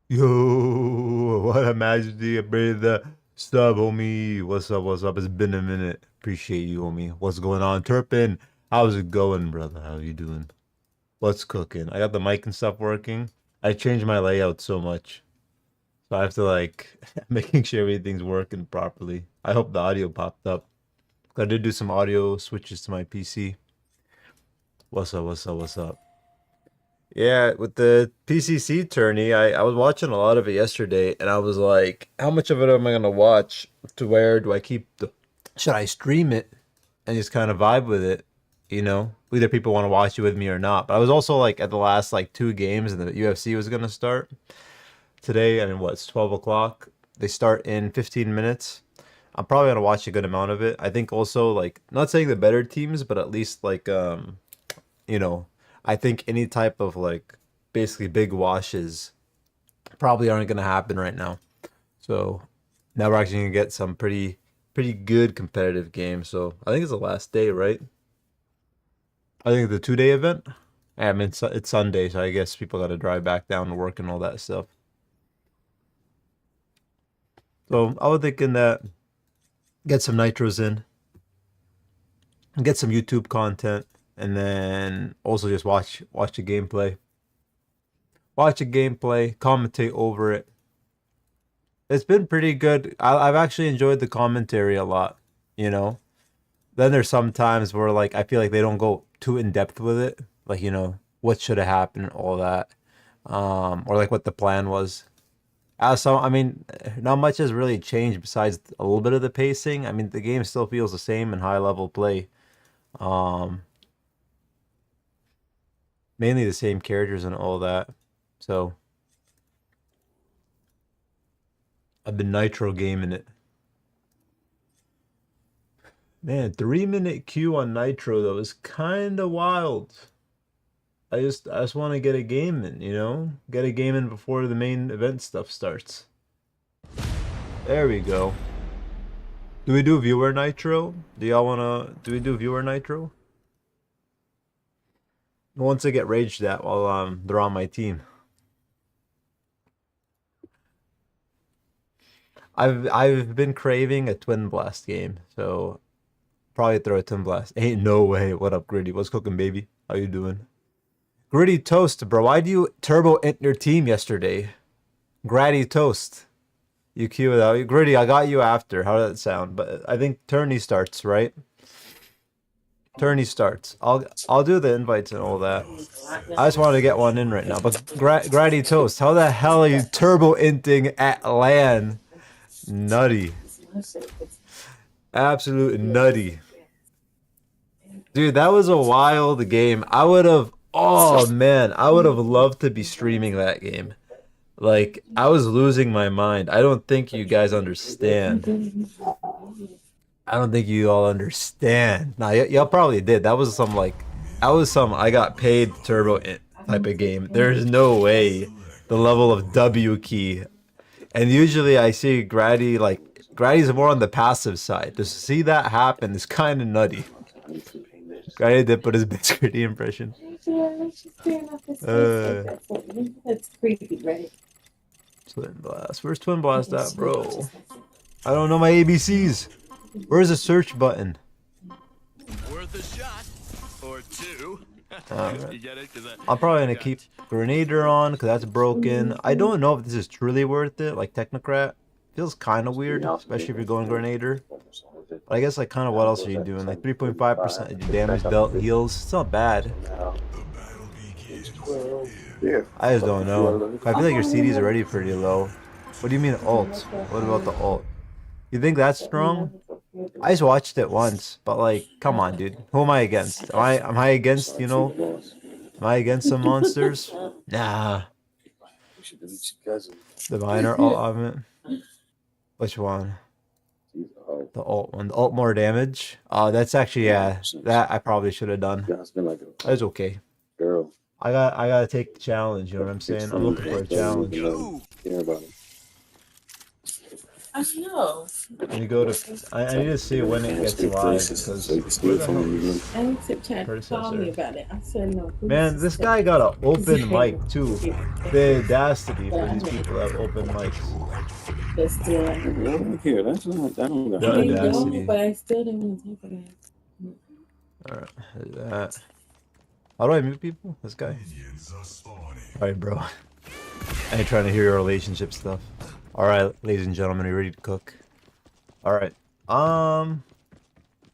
Yo, what a majesty, brother. Sub, homie. What's up? What's up? It's been a minute. Appreciate you, homie. What's going on? Turpin, how's it going, brother? How you doing? What's cooking? I got the mic and stuff working. I changed my layout so much. So I have to like making sure everything's working properly. I hope the audio popped up. I did do some audio switches to my PC. What's up? What's up? What's up? Yeah, with the PCC tourney, I was watching a lot of it yesterday, and I was like, how much of it am I gonna watch? To where do I keep the? Should I stream it and just kind of vibe with it? You know, either people want to watch it with me or not. But I was also like at the last like two games, and the UFC was gonna start today. I mean, what's 12 o'clock? They start in 15 minutes. I'm probably gonna watch a good amount of it. I think also like not saying the better teams, but at least like you know, I think any type of like basically big washes probably aren't gonna happen right now. So now we're actually gonna get some pretty good competitive games. So I think it's the last day, right? I think the 2 day event. I mean it's Sunday, so I guess people got to drive back down to work and all that stuff. So I was thinking that get some nitros in, get some YouTube content, and then also just watch the gameplay. Watch a gameplay, commentate over it. It's been pretty good. I've actually enjoyed the commentary a lot, you know. Then there's some times where like I feel like they don't go too in depth with it, like what should have happened, all that, or like what the plan was. So I mean, not much has really changed besides a little bit of the pacing. I mean, the game still feels the same in high level play. Um, Mainly the same characters and all that. So I've been nitro gaming it. Man, 3 minute queue on Nitro though is kind of wild. I just want to get a game in, get a game in before the main event stuff starts. There we go. Do we do viewer Nitro? Do we do viewer Nitro? Once I get raged at while they're on my team. I've been craving a Twin Blast game, so probably throw a Twin Blast. Ain't no way. What up, Gritty? What's cooking, baby? How you doing? Gritty Toast, bro. Why do you turbo int your team yesterday? Gratty Toast. You queue it out. Gritty, I got you after. How did that sound? But I think tourney starts, right? Tourney starts. I'll do the invites and all that. I just wanted to get one in right now. But Gratty Toast, how the hell are you turbo inting at LAN? Nutty. Absolute nutty. Dude, that was a wild game. Oh man, I would have loved to be streaming that game. Like, I was losing my mind. I don't think you guys understand. I don't think you all understand. Nah, y'all probably did. That was some I got paid turbo type of game. There's no way the level of W key. And usually I see Grady's more on the passive side. To see that happen is kind of nutty. Grady did put his best Gritty impression. That's creepy, right? Twin Blast. Where's Twin Blast at, bro? I don't know my ABCs. Where's the search button? Worth a shot or two. Alright. You get it? I'm probably gonna keep Grenader on because that's broken. I don't know if this is truly worth it. Like Technocrat feels kind of weird, especially if you're going Grenader. But I guess like kind of what else are you doing? Like 3.5% of your damage dealt heals. It's not bad. I just don't know. I feel like your CD is already pretty low. What do you mean ult? What about the ult? You think that's strong? I just watched it once, but like, come on, dude. Who am I against? Am I against, am I against some monsters? Nah. The minor ult augment. Which one? The ult one. The ult more damage. That's actually, yeah, that I probably should have done. It's okay. I gotta take the challenge, you know what I'm saying? I'm looking for a challenge. I know. Let me go to. I need to see when it gets live because where the hell is And Tip tried to call me Predecessor? about it. I said no. please Man, this stay. guy got an open mic too. The audacity But for I these know people to have open mics. that's still like, Look here, that's not. I don't got. The I know, audacity. but I still didn't want to talk about it. Alright, that. How do I mute people? This guy? Alright, bro. I ain't trying to hear your relationship stuff. Alright, ladies and gentlemen, are you ready to cook? Alright.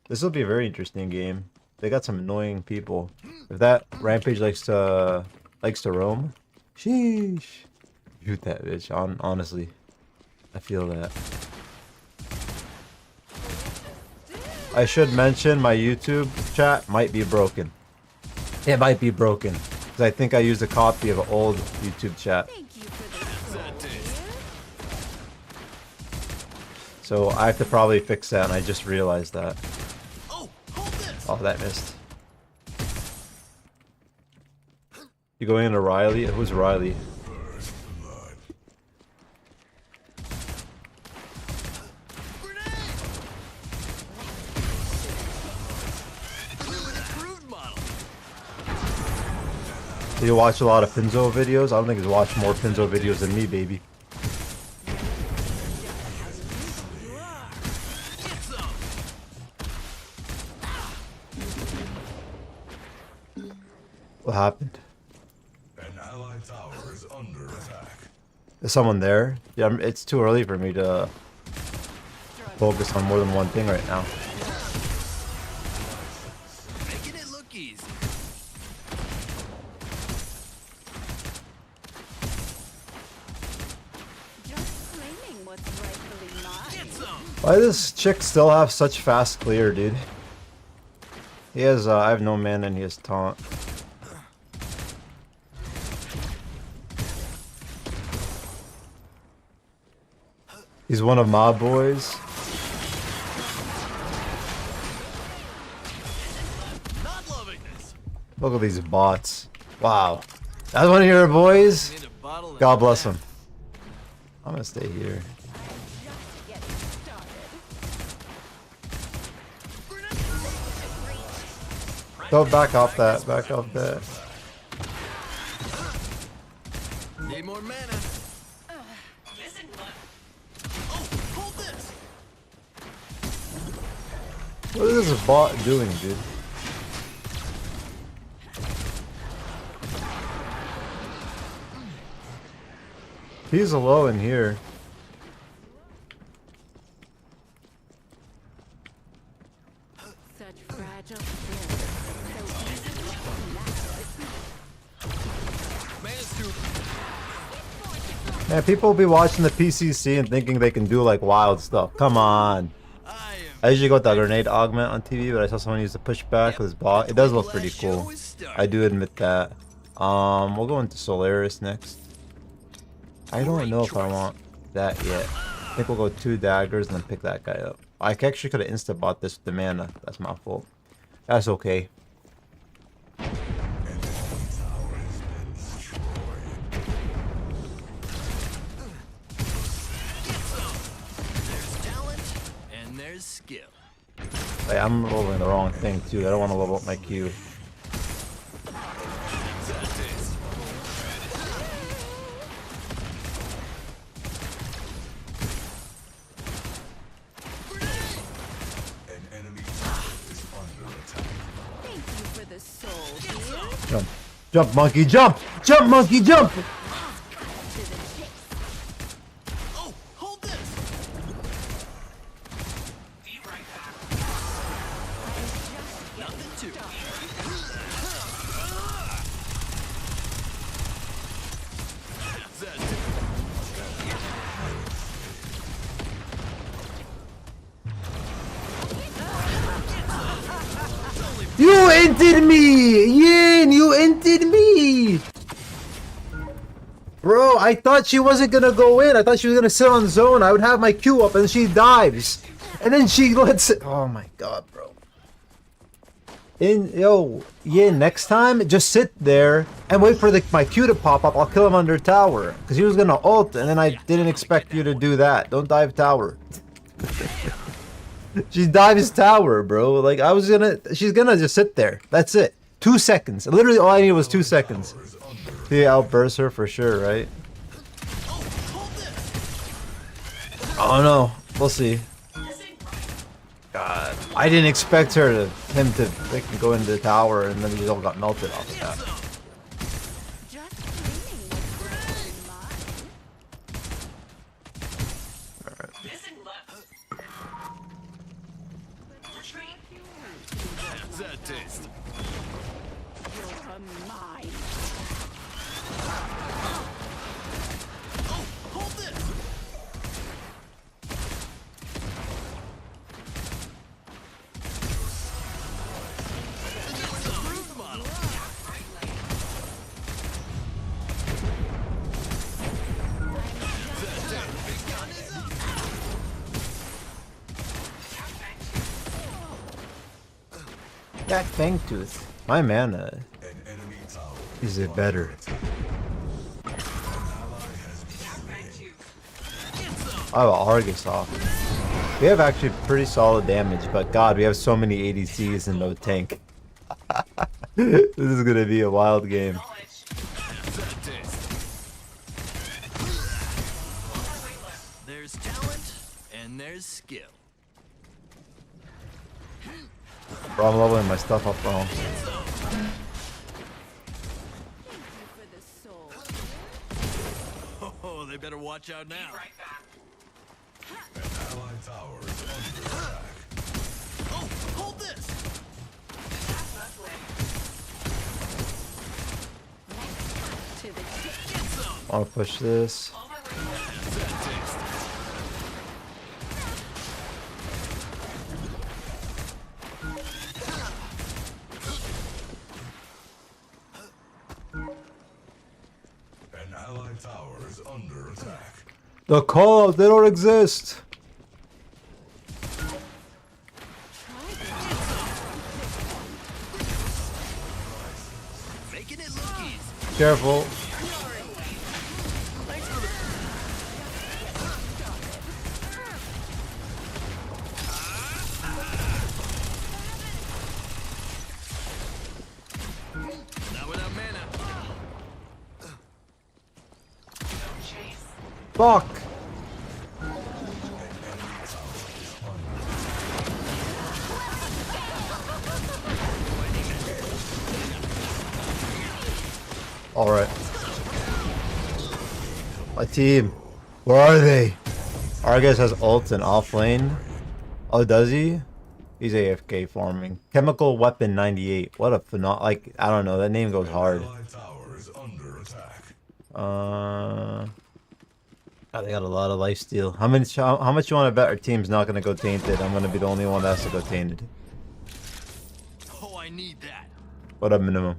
This will be a very interesting game. They got some annoying people. If that Rampage likes to roam, sheesh. Shoot that bitch, honestly. I feel that. I should mention my YouTube chat might be broken. It might be broken. Because I think I used a copy of an old YouTube chat. So I have to probably fix that, and I just realized that. Oh, that missed. You going into Riley? Who's Riley? Do you watch a lot of Pinzo videos? I don't think he's watched more Pinzo videos than me, baby. What happened? An allied tower is under attack. Is someone there? Yeah, it's too early for me to focus on more than one thing right now. Making it look easy. Just claiming what's rightfully mine. Get some. Why does this chick still have such fast clear, dude? He has, I have no mana and he has taunt. He's one of my boys. Not loving this. Look at these bots. Wow. That's one of your boys? Need a bottle and God a bless half. him. I'm gonna stay here. Just getting started. Don't back off that. Back off that. Need more mana. Oh, hold this. What is this bot doing, dude? He's low in here. Such fragile spirit. So easy to Mana's too. Man, people will be watching the PCC and thinking they can do like wild stuff. Come on. I am. I usually go with that grenade augment on TV, but I saw someone use the pushback with his bot. It does look pretty cool. I do admit that. We'll go into Solaris next. I don't know if I want that yet. I think we'll go 2 daggers and then pick that guy up. I actually could have insta-bought this with the mana. That's my fault. That's okay. There's talent and there's skill. Hey, I'm leveling the wrong thing too. I don't want to level up my Q. An enemy tower is under attack. Thank you for the soul, dear. Jump. Jump, monkey, jump! Jump, monkey, jump! To the chase. Oh, hold this. Nothing to. You entered me! Yin, you entered me! Bro, I thought she wasn't gonna go in. I thought she was gonna sit on zone. I would have my Q up and she dives. And then she lets it. Oh my god, bro. Yeah, next time, just sit there and wait for my Q to pop up. I'll kill him under tower. Because he was going to ult, and then I didn't expect you to do that. Don't dive tower. She dives tower, bro. Like, she's gonna just sit there. That's it. 2 seconds. Literally, all I needed was 2 seconds. He outburst her for sure, right? Oh no. We'll see. God. I didn't expect him to freaking go into the tower, and then he all got melted off of that. Just claiming what's rightfully mine. How's that taste? You're mine. Oh, hold this! Approved model. Big gun is up. Jack Fangtooth. My mana An enemy tower is it better. I have Argus off. We have actually pretty solid damage, but God, we have so many ADCs and no tank. This is gonna be a wild game. How's that taste? There's talent and there's skill. Bro, I'm leveling my stuff up wrong. Thank you for the soul. Oh, they better watch out now. An allied tower is under attack. Oh, hold this! To the tip. Get some! I wanna push this. How's that taste? An allied tower is under attack. The calls, they don't exist. Making it look easy. Careful. Thanks for the... Not without mana. Fuck. Alright. My team. Where are they? Argus has ult and off lane. Oh, does he? He's AFK farming. Chemical Weapon 98. What a like, I don't know. That name goes hard. Allied tower is under attack. Oh, they got a lot of lifesteal. How much you want to bet our team's not going to go tainted? I'm going to be the only one that has to go tainted. Oh, I need that. What a minimum.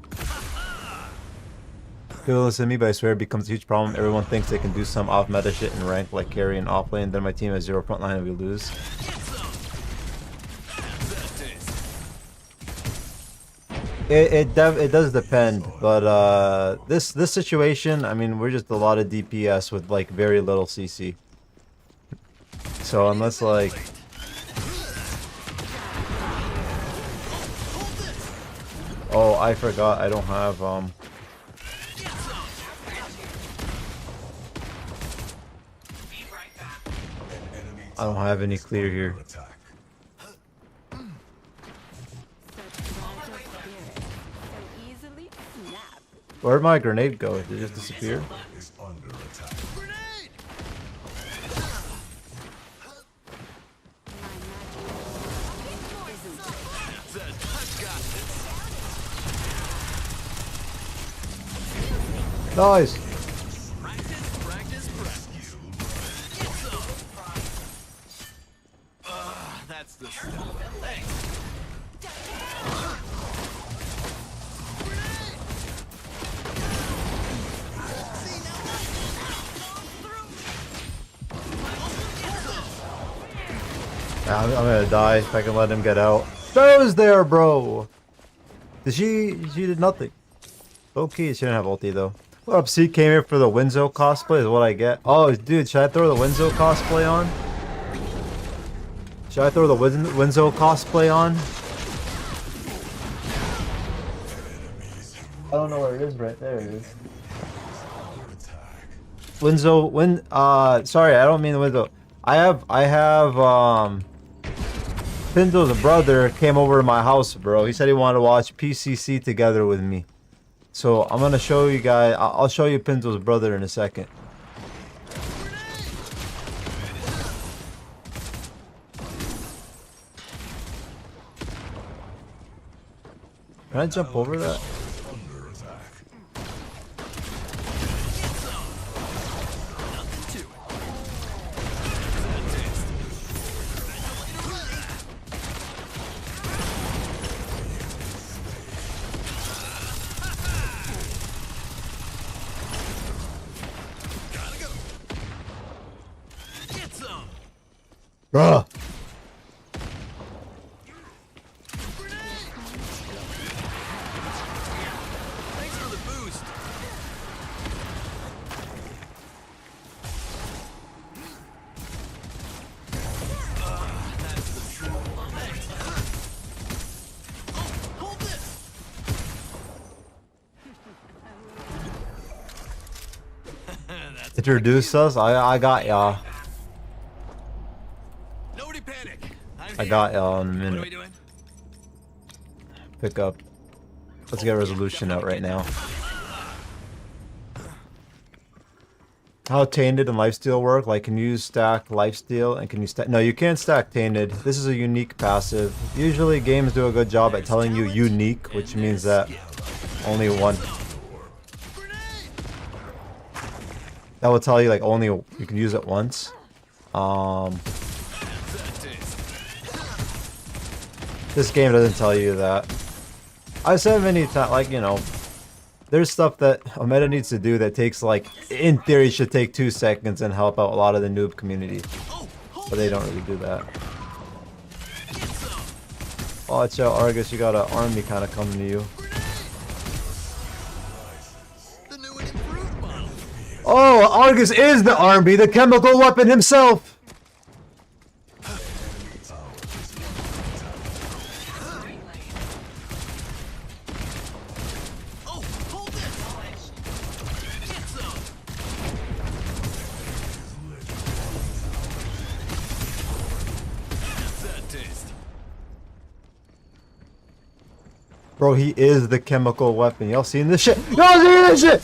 People listen to me, but I swear it becomes a huge problem. Everyone thinks they can do some off-meta shit in rank like carry and off-lane. Then my team has 0 frontline and we lose. Get some! How's that taste? It does depend, but this situation, I mean, we're just a lot of DPS with like very little CC. So unless like, oh, I forgot I don't have I don't have any clear here. Attack. Such fragile spirit. So easily snap. Where'd my grenade go? Did it just disappear? Is under attack. Grenade! My magic isn't How's that? I've got this. Nice. Practice, practice, practice. Get some! That's the stuff. Thanks. I'm gonna die if I can let him get out. There's there, bro. She did nothing. Okay, she didn't have ulti though. What up, C? Came here for the Winzo cosplay is what I get. Oh, dude, should I throw the Winzo cosplay on? Should I throw the Winzo cosplay on? I don't know where it is. Right there it is. Winzo, sorry, I don't mean the Winzo. I have, Pindo's brother came over to my house, bro. He said he wanted to watch PCC together with me. So I'm gonna show you guys. I'll show you Pinto's brother in a second. Can I jump over that? Bruh. Thanks for the boost. That's the truth. Thanks. Oh, hold this. That's Introduce us. I got y'all. nobody panic. I got y'all in a What are we minute. doing? Pick up. Let's get resolution out right now. How tainted and lifesteal work? Like, can you stack lifesteal and can you stack? No, you can't stack tainted. This is a unique passive. Usually games do a good job at telling you unique, which means that only one. That will tell you like only you can use it once. This game doesn't tell you that. I said many times, like, you know, there's stuff that a meta needs to do that takes, like, in theory should take 2 seconds and help out a lot of the noob community. But they don't really do that. Watch out, Argus, you got an army kind of coming to you. The new and improved model. Oh, Argus is the army, the chemical weapon himself! Oh, hold this. Get some. How's that taste? Bro, he is the chemical weapon. Y'all seen this shit? Y'all seen this shit?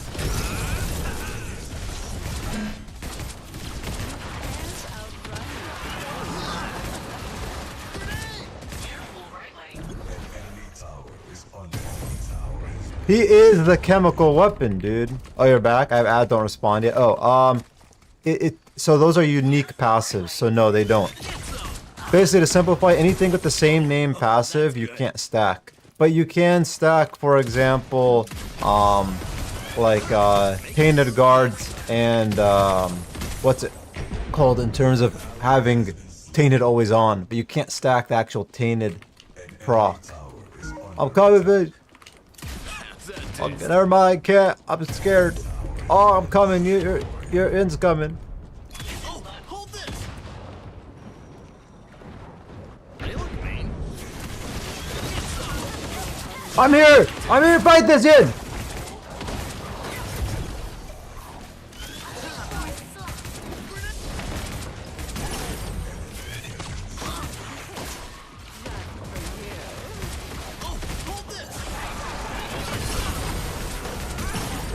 He is the chemical weapon, dude. Oh, you're back? I don't respond yet. Oh, so those are unique passives. So no, they don't. Basically, to simplify, anything with the same name passive, you can't stack. But you can stack, for example, like tainted guards and what's it called in terms of having tainted always on. But you can't stack the actual tainted proc. I'm coming, bitch. Oh, never mind, can't. I'm scared. Oh, I'm coming. Your end's coming. Oh, hold this. They look mean. I'm here. I'm here to fight this in.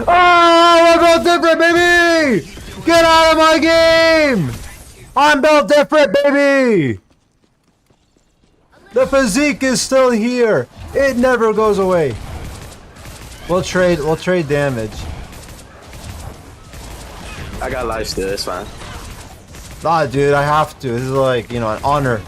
Oh, I'm built different, baby! Get out of my game! I'm built different, baby! The physique is still here. It never goes away. We'll trade damage. I got life still, it's fine. Nah, dude, I have to. This is like, you know, an honor.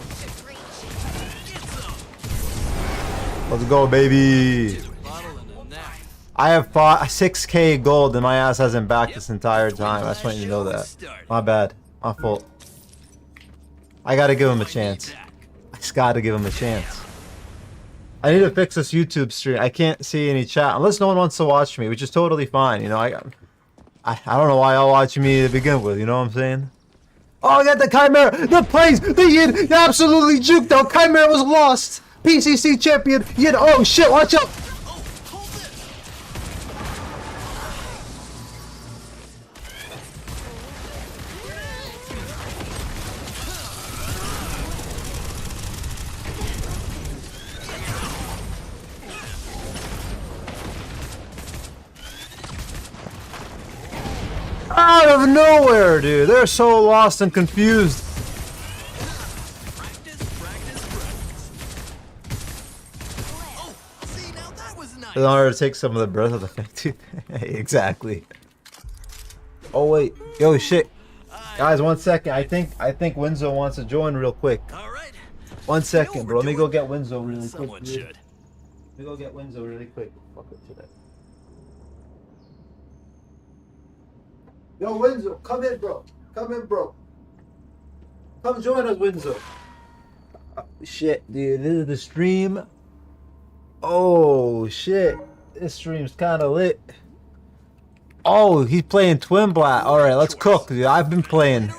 Let's go, baby. Bottle and a nap. I have 6k gold and my ass hasn't backed this entire time. I just want you to know that. My bad. My fault. I gotta give him a chance. I just gotta give him a chance. I need to fix this YouTube stream. I can't see any chat unless no one wants to watch me, which is totally fine. You know, I don't know why y'all watching me to begin with. You know what I'm saying? Oh, I got the Chimera, the plays, the Yin, absolutely juked out. Chimera was lost. PCC champion, Yin. Oh shit, watch out. Out of nowhere, dude. They're so lost and confused. In order to take some of the breath of the effect, dude. Exactly. Oh wait, yo shit, guys, 1 second. I think Winzo wants to join real quick. All right. 1 second, bro. Let me go get Winzo really quick. Someone Dude. should. Let me go get Winzo really quick. Fuck it today. Yo, Winzo, come in, bro. Come in, bro. Come join us, Winzo. Shit, dude, this is the stream. Oh shit, this stream's kind of lit. Oh, he's playing Twin Blat. All right, let's cook, dude. I've been playing.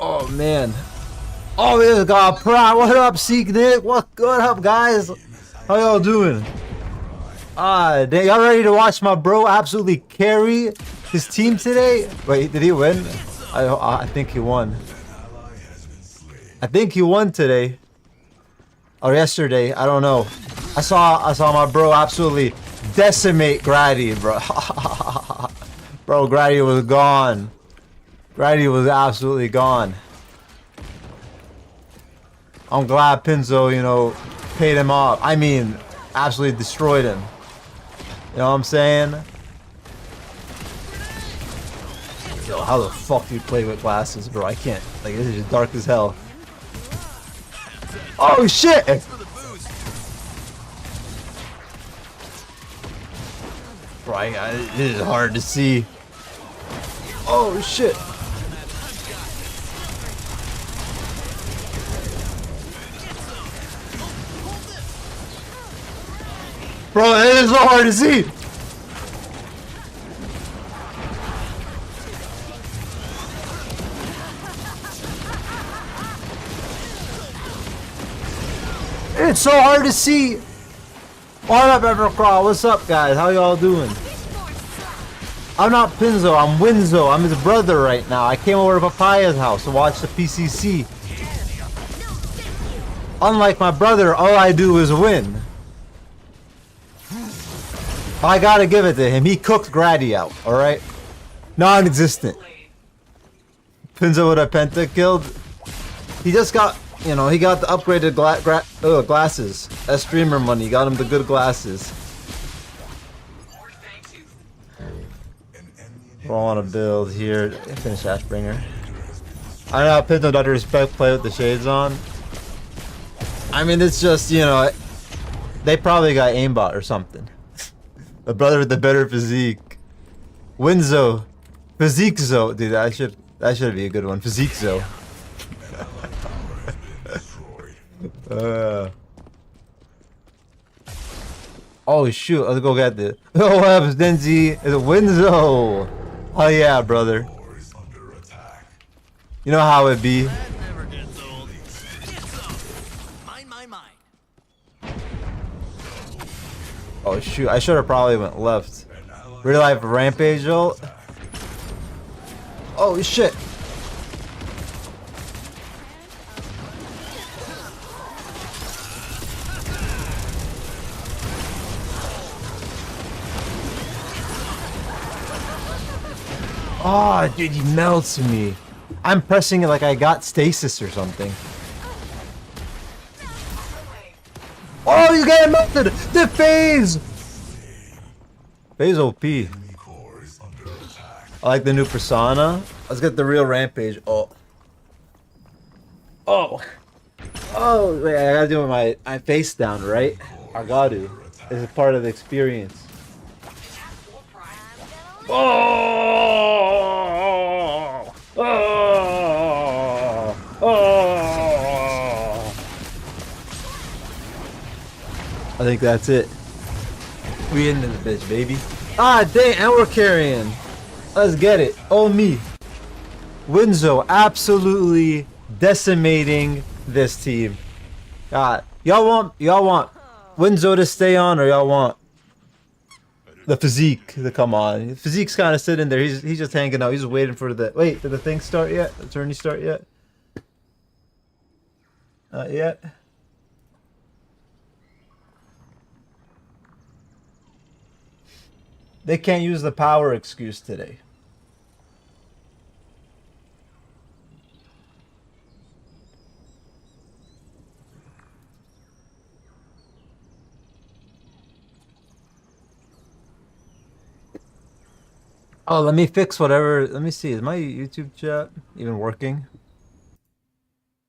Oh man. Oh, this got Prime. What up, Seek Nick? What up, guys? How y'all doing? Y'all ready to watch my bro absolutely carry his team today? Wait, did he win? I think he won. I think he won today. Or yesterday, I don't know. I saw my bro absolutely decimate Grady, bro. Bro, Grady was gone. Grady was absolutely gone. I'm glad Pinzo, you know, paid him off. I mean, absolutely destroyed him. You know what I'm saying? Yo, how the fuck do you play with glasses, bro? I can't. Like, this is just dark as hell. Oh shit! Bro, this is hard to see. Oh shit! Bro, it is so hard to see! It's so hard to see! What up, Evercrawl? What's up, guys? How y'all doing? I'm not Pinzo, I'm Winzo. I'm his brother right now. I came over to Papaya's house to watch the PCC. Unlike my brother, all I do is win. I gotta give it to him. He cooked Grady out, alright? Non-existent. Pinzo with a penta killed. He just got, you know, he got the upgraded glasses. That streamer money got him the good glasses. I want to build here. Finish Ashbringer. I know Pinzo doesn't respect play with the shades on. I mean, it's just, you know, they probably got aimbot or something. The brother with the better physique. Winzo. Physique Zo. Dude, that should be a good one. Physique Zo. Oh shoot, let's go get this. Oh, what happens, Denzi? It's a Winzo. Oh yeah, brother. You know how it be. Never gets old. Mine. Oh shoot, I should have probably went left. Real life rampage ult. Oh shit. Oh, dude, he melts me. I'm pressing it like I got stasis or something. Oh, you got melted! The phase! Phase OP. I like the new persona. Let's get the real rampage. Oh. Oh. Oh, wait, I gotta do my face down, right? I got to. This is part of the experience. Oh! Oh! Oh! I think that's it. We into the bitch, baby. Ah, dang, and we're carrying. Let's get it. Oh, me. Winzo absolutely decimating this team. God, y'all want Winzo to stay on, or y'all want the physique to come on? The physique's kind of sitting there. He's just hanging out. He's just waiting for the. Wait, did the thing start yet? The tourney start yet? Not yet. They can't use the power excuse today. Oh, let me fix whatever. Let me see. Is my YouTube chat even working?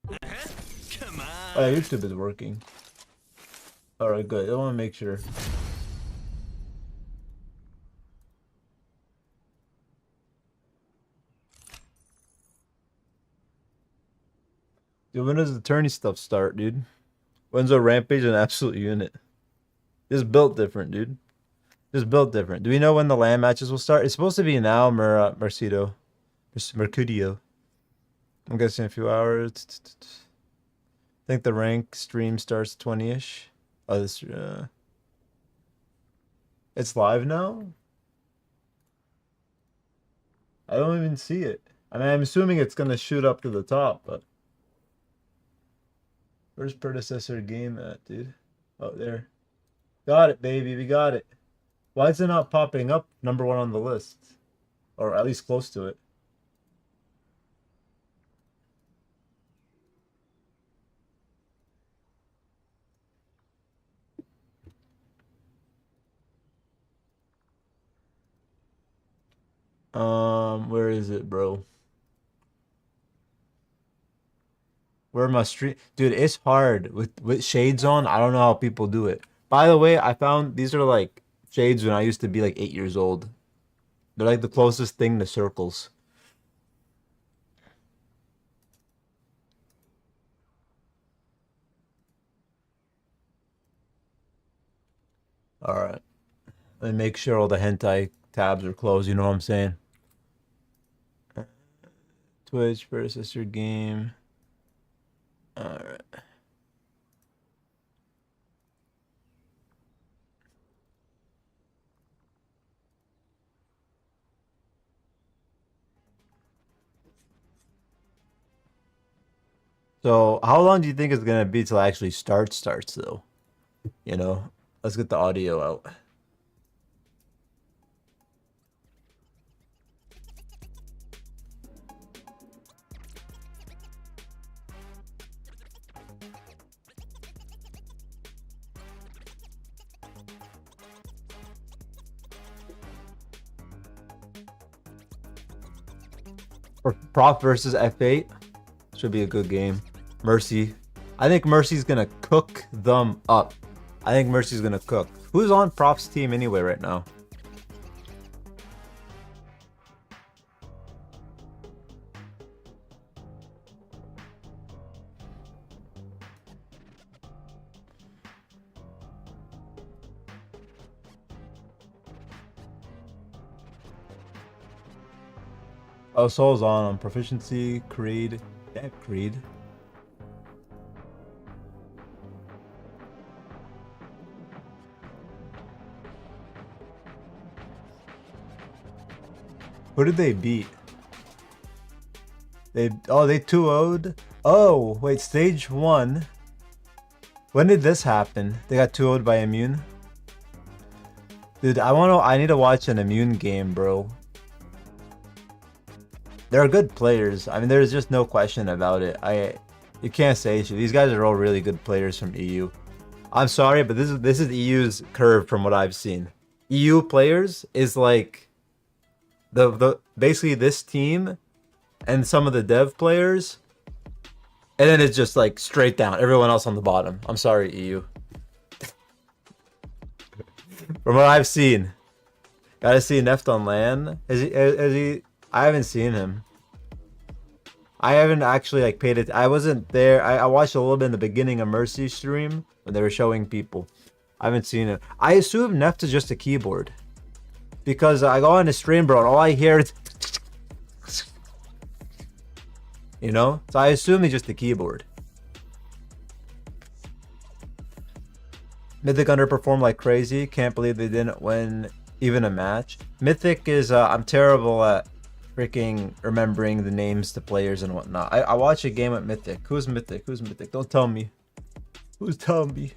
Come on. Oh, yeah, YouTube is working. Alright, good. I want to make sure. Dude, when does the tourney stuff start, dude? When's a Rampage an absolute unit? Just built different, dude. Just built different. Do we know when the LAN matches will start? It's supposed to be now, Mercudio. I'm guessing a few hours. I think the rank stream starts 20-ish. Oh, this it's live now? I don't even see it. I mean, I'm assuming it's gonna shoot up to the top, but where's Predecessor game at, dude? Oh, there. Got it, baby. We got it. Why is it not popping up #1 on the list? Or at least close to it. Where is it, bro? Where my stream? Dude, it's hard with shades on. I don't know how people do it. By the way, I found these are like shades when I used to be like 8 years old. They're like the closest thing to circles. All right. Let me make sure all the hentai tabs are closed. You know what I'm saying? Twitch, Predecessor game. All right. So, how long do you think it's gonna be till it actually starts though? You know, let's get the audio out. Or Proc versus F8 should be a good game. Mercy. I think Mercy's gonna cook them up. I think Mercy's gonna cook. Who's on Prop's team anyway right now? Oh, Soul's on Proficiency, Creed. Yeah, Creed. Who did they beat? They 2-0'd. Oh, wait, stage 1. When did this happen? They got 2-0'd by Immune. Dude, I need to watch an Immune game, bro. They're good players. I mean, there's just no question about it. You can't say shit. These guys are all really good players from EU. I'm sorry, but this is EU's curve from what I've seen. EU players is like the basically this team and some of the dev players, and then it's just like straight down. Everyone else on the bottom. I'm sorry, EU. From what I've seen, gotta see Neft on LAN. Has he? I haven't seen him. I haven't actually like paid it. I wasn't there. I watched a little bit in the beginning of Mercy stream when they were showing people. I haven't seen it. I assume Neft is just a keyboard. Because I go on his stream, bro, and all I hear is... You know? So I assume he's just a keyboard. Mythic underperformed like crazy. Can't believe they didn't win even a match. Mythic is... I'm terrible at freaking remembering the names to players and whatnot. I watch a game at Mythic. Who's Mythic? Who's Mythic? Don't tell me. Who's telling me?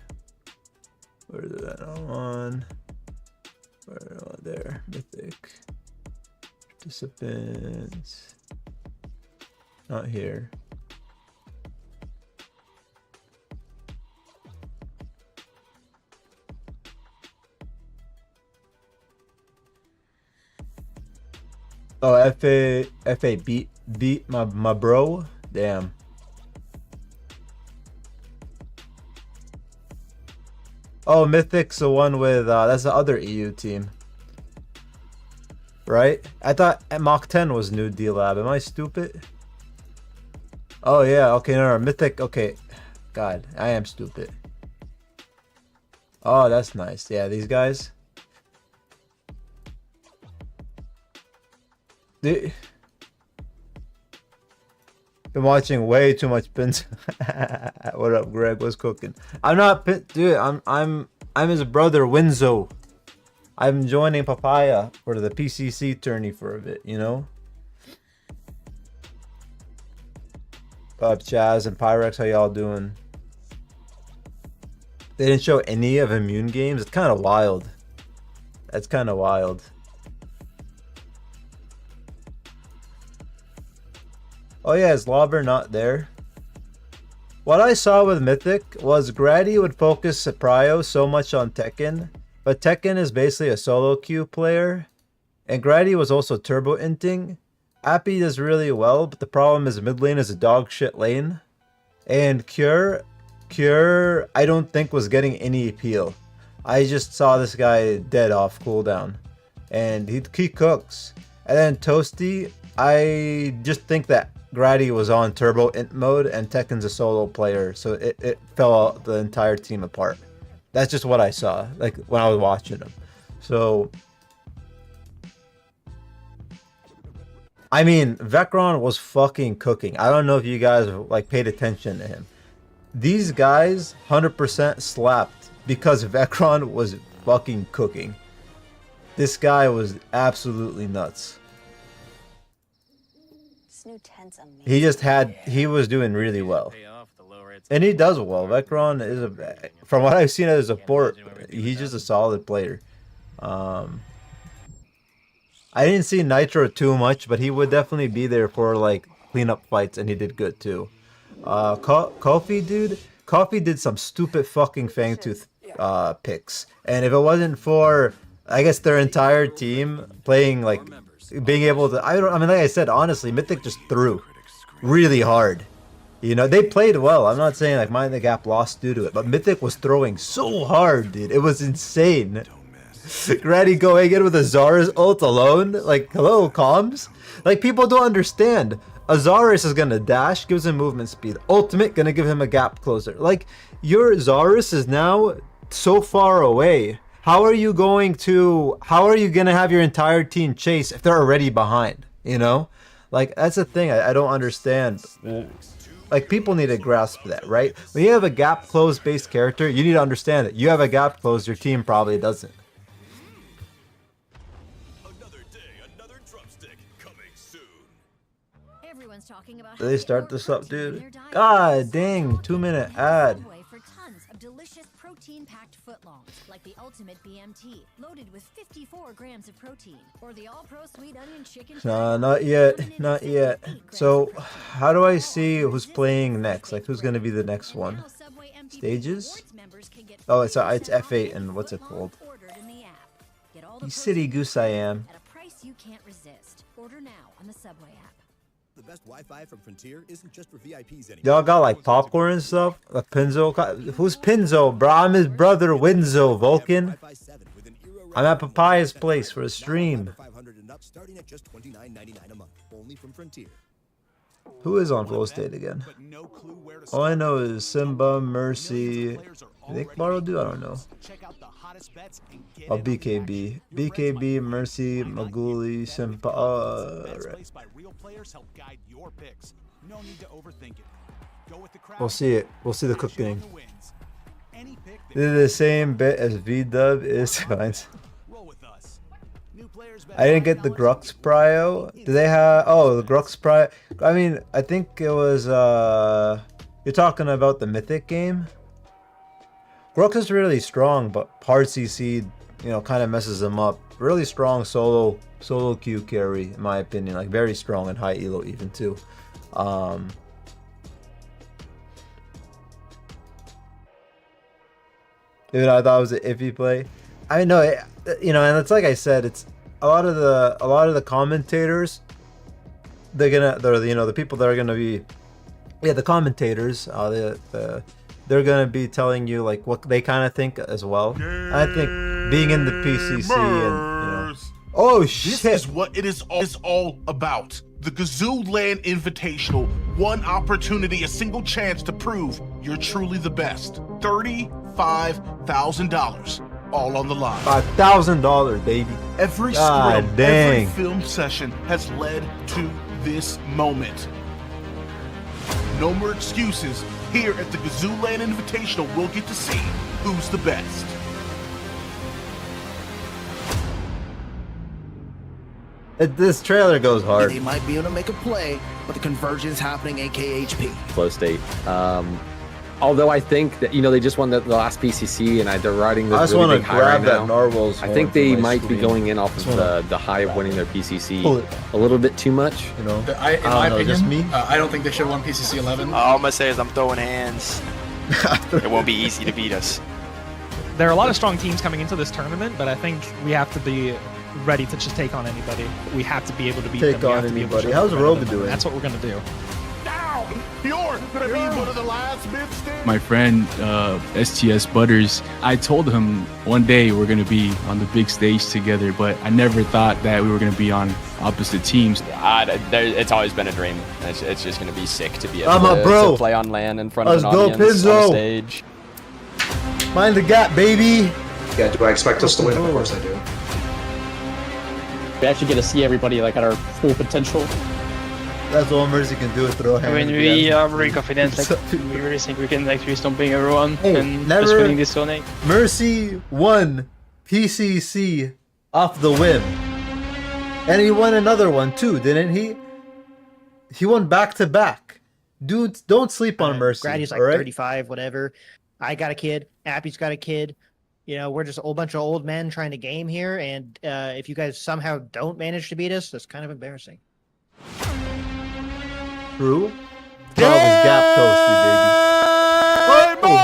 Where is that on? Where there? Mythic. Participants. Not here. Oh, FA beat my bro. Damn. Oh, Mythic's the one with that's the other EU team. Right? I thought Mach 10 was new D-Lab. Am I stupid? Oh yeah, okay, no, Mythic, okay. God, I am stupid. Oh, that's nice. Yeah, these guys. Been watching way too much pins. What up, Greg? What's cooking? I'm not dude. I'm his brother Winzo. I'm joining Papaya for the PCC tourney for a bit. You know. Up, Chaz and Pyrex, how y'all doing? They didn't show any of Immune games. It's kind of wild. That's kind of wild. Oh yeah, is Lauber not there? What I saw with Mythic was Grady would focus Prio so much on Tekken, but Tekken is basically a solo queue player, and Grady was also turbo inting. Appy does really well, but the problem is mid lane is a dog shit lane, and Cure I don't think was getting any appeal. I just saw this guy dead off cooldown, and he cooks. And then Toasty, I just think that Grady was on turbo int mode and Tekken's a solo player, so it fell the entire team apart. That's just what I saw, like when I was watching him. So I mean, Vecron was fucking cooking. I don't know if you guys like paid attention to him. These guys 100% slapped because Vecron was fucking cooking. This guy was absolutely nuts. He was doing really well. And he does well. Vecron is from what I've seen as a support, he's just a solid player. I didn't see Nitro too much, but he would definitely be there for like cleanup fights, and he did good too. Kofi, dude, Kofi did some stupid fucking Fangtooth picks, and if it wasn't for, I guess, their entire team playing, like being able to, I mean, like I said, honestly, Mythic just threw really hard. You know, they played well. I'm not saying like Mind the Gap lost due to it, but Mythic was throwing so hard, dude. It was insane. Grady going in with a Zara's ult alone? Like, hello, comms? Like, people don't understand. Azarus is gonna dash, gives him movement speed. Ultimate gonna give him a gap closer. Like, your Zarus is now so far away. How are you gonna have your entire team chase if they're already behind? You know? Like, that's the thing I don't understand. Like, people need to grasp that, right? When you have a gap close based character, you need to understand that you have a gap close, your team probably doesn't. Did they start this up, dude? God dang, 2-minute ad. Delicious protein-packed footlongs, like the ultimate BMT, loaded with 54 grams of protein, or the all-pro sweet onion chicken. Nah, not yet, not yet. So, how do I see who's playing next? Like, who's gonna be the next one? Stages? Oh, it's F8 and what's it called? You city goose I am. At a price you can't resist. Order now on the Subway app. The best Wi-Fi from Frontier isn't just for VIPs anymore. Y'all got like popcorn and stuff? Like Pinzo? Who's Pinzo, bro? I'm his brother Winzo, Vulcan. I'm at Papaya's place for a stream. Who is on Flow State again? All I know is Simba, Mercy, You think Bar will do? I don't know. Oh, BKB. BKB, Mercy, Maguli, Simpa. Alright. We'll see it. We'll see the cooking. This is the same bit as V-Dub is. I didn't get the Grux Prio. Do they have... Oh, the Grux Prio. I mean, I think it was... You're talking about the Mythic game? Grux is really strong, but hard CC, you know, kind of messes him up. Really strong solo Q carry, in my opinion. Like, very strong and high elo even, too. Dude, I thought it was an iffy play. I know, you know, and it's like I said, it's a lot of the commentators. They're you know, the people that are gonna be, yeah, the commentators. They're gonna be telling you like what they kind of think as well. I think being in the PCC and, you know, oh shit, this is what it is all about. The Gazoo Land Invitational. One opportunity, a single chance to prove you're truly the best. $35,000, all on the line. $5,000, baby. Every God scrim, dang. every film session has led to this moment. No more excuses. Here at the Gazoo Land Invitational, we'll get to see who's the best. This trailer goes hard. They might be able to make a play, but the conversion is happening in KHP. Flow state. Although I think that, you know, they just won the last PCC and they're riding this I just really want big to high grab right that now. narwhal's I horn think for they my might be stream. going in off of the high of winning their PCC a little bit too much. You know, In my opinion, just me. I don't think they should have won PCC 11. All I'm gonna say is I'm throwing hands. It won't be easy to beat us. There are a lot of strong teams coming into this tournament, but I think we have to be ready to just take on anybody. We have to be able to beat them. Take on anybody. How's Rogue doing? That's what we're gonna do. Now, you're gonna be one of the last bits standing. My friend STS Butters, I told him one day we're going to be on the big stage together, but I never thought that we were going to be on opposite teams. It's always been a dream. It's just going to be sick to be able to play on land in front of an audience on stage. Mind the gap, baby. Yeah, do I expect us to win? Of course I do. We actually get to see everybody like at our full potential. That's all Mercy can do is throw hands. I mean, we are very confident. Like, we really think we can actually stomping everyone and just winning this tournament. Mercy won PCC off the whim, and he won another one too, didn't he? He won back to back. Dudes, don't sleep on Mercy. Grady's like 35, whatever. I got a kid. Appy's got a kid. You know, we're just a whole bunch of old men trying to game here, and if you guys somehow don't manage to beat us, that's kind of embarrassing. True. Gap toasty, baby.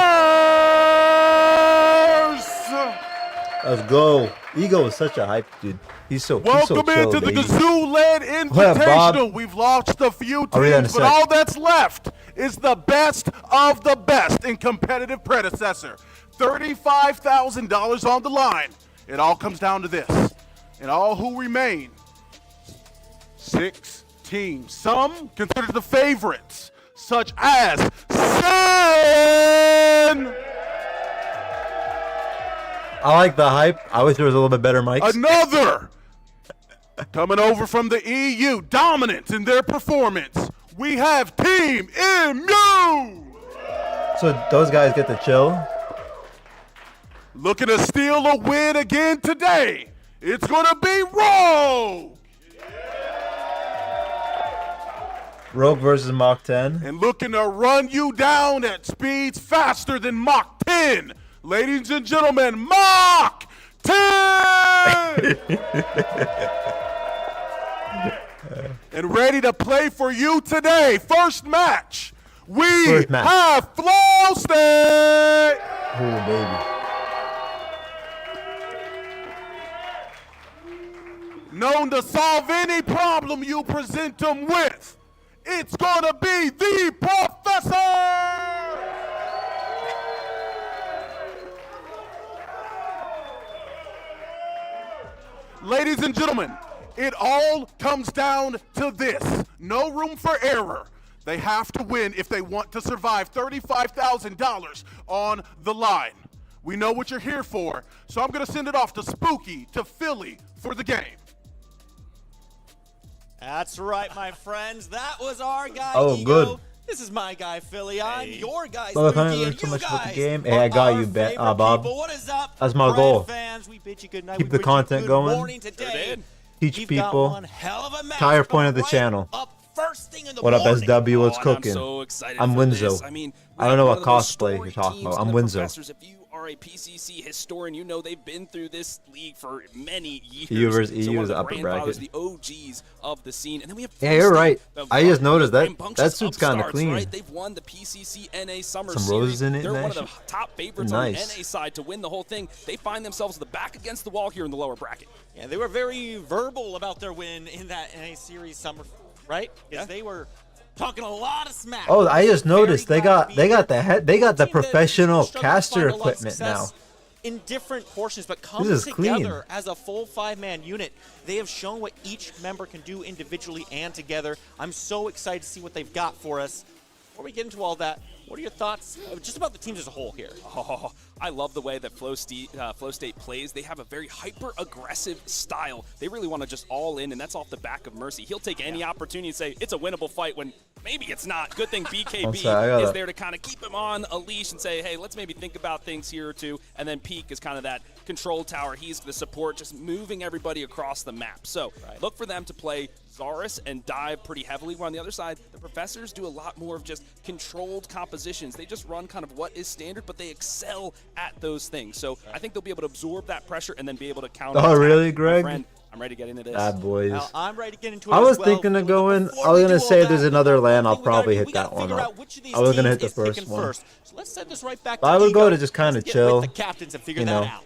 Let's go. Ego is such a hype dude. He's so Welcome chill, into the baby. Gazoo Land Invitational. We've launched a few teams, but all that's left is the best of the best in competitive Predecessor. $35,000 on the line. It all comes down to this. And all who remain, 6 teams. Some considered the favorites, such as Sin. I like the hype. I wish there was a little bit better mics. Another coming over from the EU, dominant in their performance. We have Team MU. So those guys get to chill. Looking to steal a win again today. It's gonna be Rogue. Rogue versus Mach 10. And looking to run you down at speeds faster than Mach 10. Ladies and gentlemen, Mach 10! And ready to play for you today. First match. We have Flow State. Oh, baby. Known to solve any problem you present them with. It's gonna be the Professor! Ladies and gentlemen, it all comes down to this. No room for error. They have to win if they want to survive. $35,000 on the line. We know what you're here for, so I'm going to send it off to Spooky, to Philly for the game. That's right, my friends. That was our guy, Oh, Ego. good. This is my guy, Philly. I'm your guy, Well, I Spooky, can't learn and too you much about the guys game. Hey, are I got our you, favorite Bob. people. What is up, That's my Pride goal. Fans? We bid you good night. Keep We the bid you content good going. morning today. Teach We've got people. one hell of a match Entire point of the right channel. up first thing in the What up, morning. SW? What's and cooking? I'm so excited I'm for this. Winzo. I mean, I don't know one what of the most cosplay you're storied talking teams about. in I'm the Winzo. Professors. If you are a PCC historian, you know they've been through this league for many years. EU versus so EU one is of the the upper grandfathers, bracket. the OGs of the scene. And then we have Yeah, you're right. the I just noticed that rambunctious suit's kind of upstarts, clean. Right? They've won the PCC NA Summer Some Series. roses in it They're and one that of the top favorites Nice. on the NA side to win the whole thing. They find themselves the back against the wall here in the lower bracket. Yeah, they were very verbal about their win in that NA Series summer, right? Because they were talking a lot of smack. Oh, I just noticed they got the professional caster equipment now. In different portions, but come This is together clean. as a full 5-man unit. They have shown what each member can do individually and together. I'm so excited to see what they've got for us. Before we get into all that, what are your thoughts just about the teams as a whole here? Oh, I love the way that Flow State plays. They have a very hyper-aggressive style. They really want to just all in, and that's off the back of Mercy. He'll take any opportunity and say it's a winnable fight when maybe it's not. Good thing BKB is there to kind of keep him on a leash and say, hey, let's maybe think about things here or two. And then Peak is kind of that control tower. He's the support, just moving everybody across the map. So look for them to play Zaris and dive pretty heavily. While on the other side, the Professors do a lot more of just controlled compositions. They just run kind of what is standard, but they excel at those things. So I think they'll be able to absorb that pressure and then be able to counter. Oh, really, Greg? I'm ready to get into this. Bad boys. Now, I'm ready to get into it I was as well. thinking of going. I was gonna say if there's another land, I'll probably hit that one up. I was gonna hit the first one. So let's send this right back But I would Ego. go to just kind of Let's get chill. with the captains and figure You that know. out.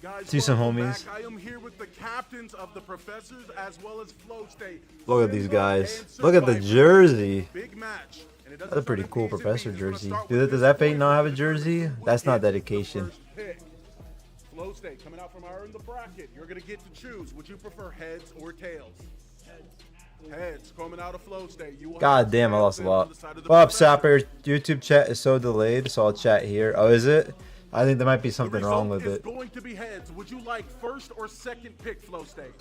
Guys, See some welcome homies. back. I am here with the captains of the Professors as well as Flow State. Look at these guys. And Look at the Survivor. jersey. Big match. And it doesn't That's a pretty start cool easy. Professor It's gonna jersey. start Does with F8 not have a jersey? That's not dedication. first pick. Flow State coming out from our in the bracket. You're gonna get to choose. Would you prefer heads or tails? Heads coming out of Flow State. You will God have damn, I lost a Samson on lot. the side of the What up, Professor. Sapper? YouTube chat is so delayed, so I'll chat here. Oh, is it? I think there might be The something wrong result with is it. going to be heads. Would you like first or second pick, Flow State?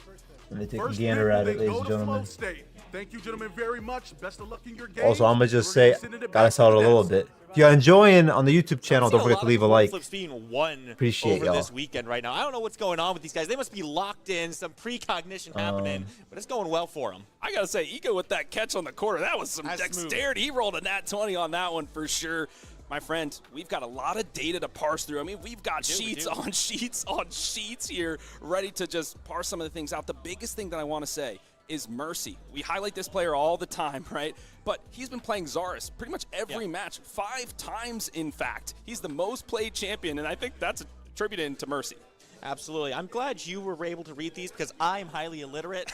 Let me take a First gander pick at will it, then ladies go and to gentlemen. Flow State. Thank you, gentlemen, very much. Best of luck in your game. Also, I'm gonna just say, gotta sell it a little bit. If you're enjoying on the YouTube channel, don't forget to leave a like. Flips being won Appreciate over y'all. this weekend right now. I don't know what's going on with these guys. They must be locked in, some precognition happening, but it's going well for them. I gotta say, Ego with that catch on the corner, that was some That's dexterity. He rolled a nat 20 on that one for sure. My friend, we've got a lot of data to parse through. I mean, we've got sheets on sheets on sheets here, ready to just parse some of the things out. The biggest thing that I want to say is Mercy. We highlight this player all the time, right? But he's been playing Zaris pretty much every match, 5 times in fact. He's the most played champion, and I think that's attributed to Mercy. Absolutely. I'm glad you were able to read these because I'm highly illiterate.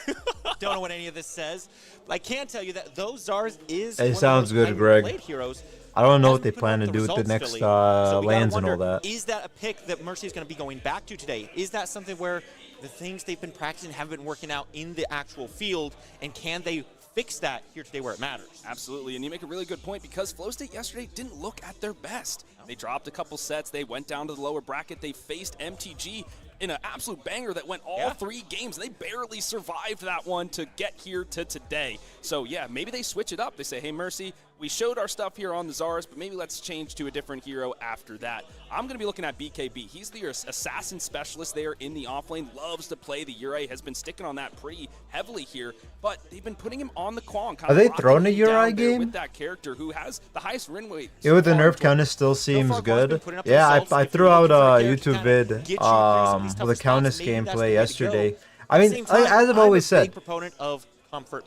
Don't know what any of this says. But I can tell you that those Zars is It one of sounds the good, most Greg. played heroes. I don't know what Hasn't they put plan up to do with the results, next Philly. So we gotta lands and all wonder, that. Is that a pick that Mercy is going to be going back to today? Is that something where the things they've been practicing haven't been working out in the actual field, and can they fix that here today where it matters? Absolutely, and you make a really good point because Flow State yesterday didn't look at their best. They dropped a couple sets. They went down to the lower bracket. They faced MTG in an absolute banger that went all 3 games. They barely survived that one to get here to today. So, yeah, maybe they switch it up. They say, hey, Mercy, we showed our stuff here on the Zars, but maybe let's change to a different hero after that. I'm going to be looking at BKB. He's the assassin specialist there in the offlane, loves to play the Uri, has been sticking on that pretty heavily here, but they've been putting him on the Kwong. Are they throwing a Uri game? With that character who has the highest win rate. Yeah, with the nerf countess still seems good. Yeah, I threw out a YouTube vid with a countess gameplay yesterday. I mean, as I've always said,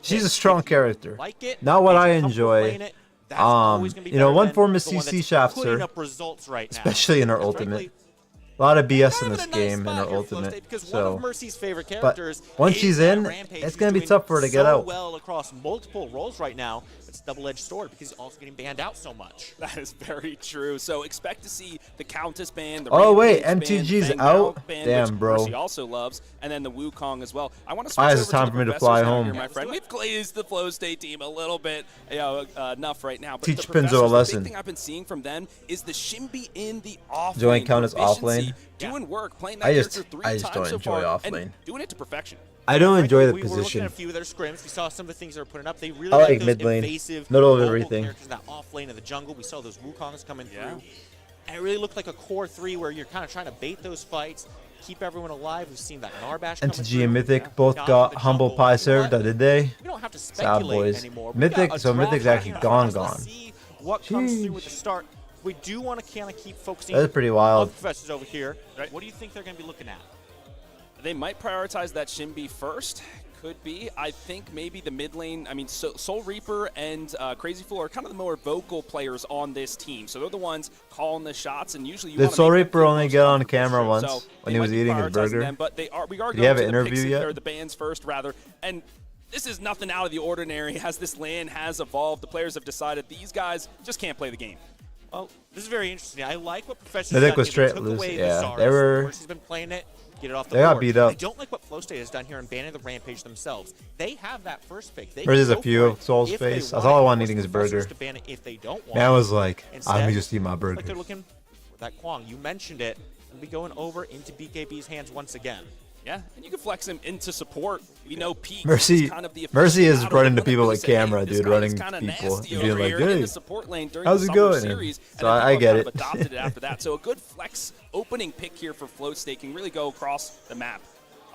she's a strong character. Not what I enjoy. You know, one form of CC shafts her, especially in her ultimate. A lot of BS in this game in her ultimate. So, but once she's in, it's gonna be tough for her to get out. Well across multiple roles right now. it's a double-edged sword because he's also getting banned out so much. That is very true. So expect to see the Countess ban, the Oh, wait, Rampage ban, MTG's Fang out? Mao ban, Damn, which bro. Mercy also loves, and then the Wukong as well. I want to switch Guys, over it's time to for me to the fly Professors now home. here, my friend. We've glazed the Flow State team a little bit, enough right now. But Teach the Pinzo a Professors, lesson. The big thing I've been seeing from them is the Shimby in the off Do I lane. count as off lane? Proficiency, doing work, playing that I just character 3 don't times so enjoy far, off and lane. doing it to perfection. I don't enjoy the We were looking position. at a few of their scrims. We saw some of the things they were putting up. They really I like those mid lane. invasive Middle of mobile everything. characters in that off lane of the jungle. We saw those Wukongs coming through. And it really looked like a core 3 where you're kind of trying to bait those fights, keep everyone alive. We've seen that Narbash coming NTG through. and Mythic both got Humble Pie served, did they? We don't have to Sad speculate boys. anymore. We've Mythic, got a so draft Mythic's right actually here in gone, front of us. gone. Let's see what comes through with the start. We do want to kind of keep focusing That's pretty wild. on the Professors over here. What do you think they're going to be looking at? They might prioritize that Shimby first. Could be. I think maybe the mid lane, I mean, Soul Reaper and Crazy Fool are kind of the more vocal players on this team. So they're the ones calling the shots, and usually you Did want to Soul make them Reaper feel only most get on comfortable. camera So once when they he was might be eating his prioritizing burger? them, but we are Did he have going an to the interview Pixie, yet? or the bands first, rather. And this is nothing out of the ordinary as this land has evolved. The players have decided these guys just can't play the game. Well, this is very interesting. I like what Professors Mythic done was here. They straight took loose, away yeah. the Zars. They were- Mercy's been playing it. Get it off the They got board. beat up. I don't like what Flow State has done here in banning the Rampage themselves. They have that first pick. They There's can a go few for of it Soul's if they face. That's want all I it. want Force eating the his Professors burger. to ban it if they don't want Man it. was like, Instead, let me just eat my I burger. think they're looking for that Kwong. You mentioned it. It'll be going over into BKB's hands once again. Yeah, and you can flex him into support. We know Pete Mercy, is kind of the Mercy is official running to battle people when with they say, hey, camera, this dude, guy running is to kinda people, nasty and being over like, here in hey, the support lane during how's the it summer going? series, So and then I people get have it. kind of adopted it after that. So a good flex opening pick here for Flow State can really go across the map.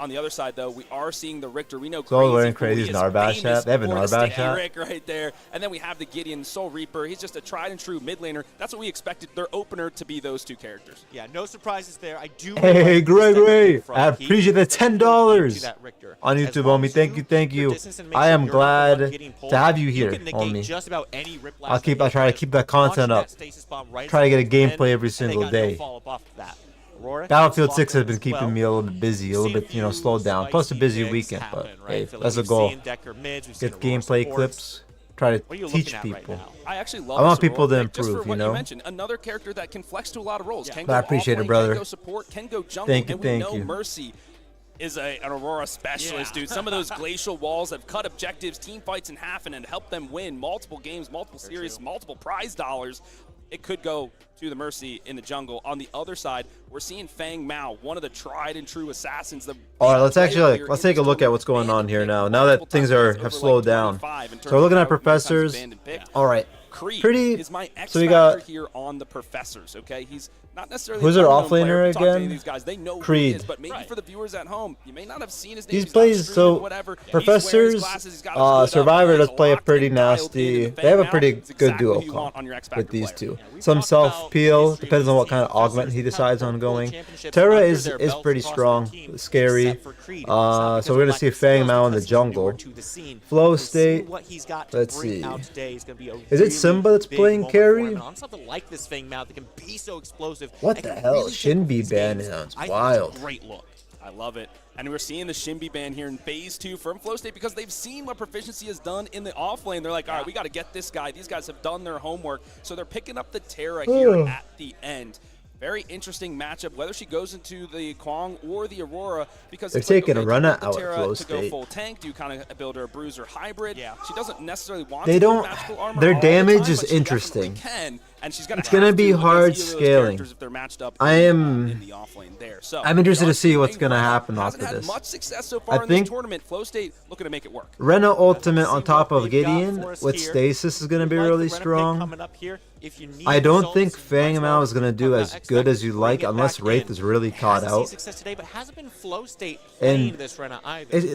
On the other side, though, we are seeing the Richter. We know Soul wearing Crazy Crazy's Fool, he is Narbash famous hat. They have a for the Narbash sticky hat? Rick right there. And then we have the Gideon Soul Reaper. He's just a tried and true mid laner. That's what we expected their opener to be, those two characters. Yeah, no surprises there. I do. Hey, like Gregory, from I Pete. appreciate the $10 that Richter. on As YouTube, long homie. as Thank you, thank your you. distance and make I sure am you're not the one glad getting pulled, to have you you here, can negate homie. just about any rip I'll keep. I try to keep that content up. Try to get a gameplay every single day. Battlefield 6 has been keeping me a little bit busy, a little bit, slowed down. Plus a busy weekend, but hey, that's a goal. Get gameplay clips. Try to teach people. I actually love I want this people to Aurora pick, just for improve, what you mentioned. Another character that can flex to a lot of roles. Can But I go appreciate it, offlane, brother. Can go support, can go jungle, Thank you, and we thank know you. Mercy is an Aurora specialist, dude. Some of those glacial walls have cut objectives, team fights in half, and helped them win multiple games, multiple series, multiple prize dollars. It could go to the Mercy in the jungle. On the other side, we're seeing Fang Mao, one of the tried and true assassins. All right, let's take a look at what's going on here now. Now that things have slowed down, so we're looking at Professors. All right, Creed pretty. is my X So we factor got here on the Professors. Okay, he's not necessarily. Who's an our unknown player. offlaner If you talk to any of again? These guys, they know Creed. who he is, but maybe for the viewers at home, you may not have seen his name. These He's not plays, streaming, so whatever. He's wearing his Professors, glasses, he's got his hood up, Survivor he's does play a locked pretty in, dialed in, nasty. and They have a Fang pretty Mao is good exactly duo who you comp want on your X with Factor these player. two. Some self peel depends on what kind of augment he decides on going. Terra is pretty strong, scary. So we're gonna see Fang Mao in the jungle. Flow State. Let's see. Is it Simba that's playing carry? On something like this Fang Mao that can be so explosive. What the hell? Shinbi ban sounds wild. Great look. I love it. And we're seeing the Shimby ban here in Phase 2 from Flow State because they've seen what Proficiency has done in the off lane. They're like, all right, we got to get this guy. These guys have done their homework. So they're picking up the Terra here at the end. Very interesting matchup, whether she goes into the Kwong or the Aurora, because They're it's like, taking a okay, run do you at want the Flow Terra to go State. full tank? Do you kind of build her a bruiser hybrid? Yeah. She doesn't necessarily want They to do don't. magical armor Their all the damage time, is but she interesting. definitely can, and she's It's gonna be hard scaling. If they're matched up I am. in the off lane there. So I'm interested to see what's gonna happen hasn't after had this. much success so far I in think this tournament. Flow State looking to make it work. Rena Ultimate on top of Gideon with Stasis is gonna be really strong. I don't think Fang Mao is gonna do as good as you like unless Wraith is really caught out. And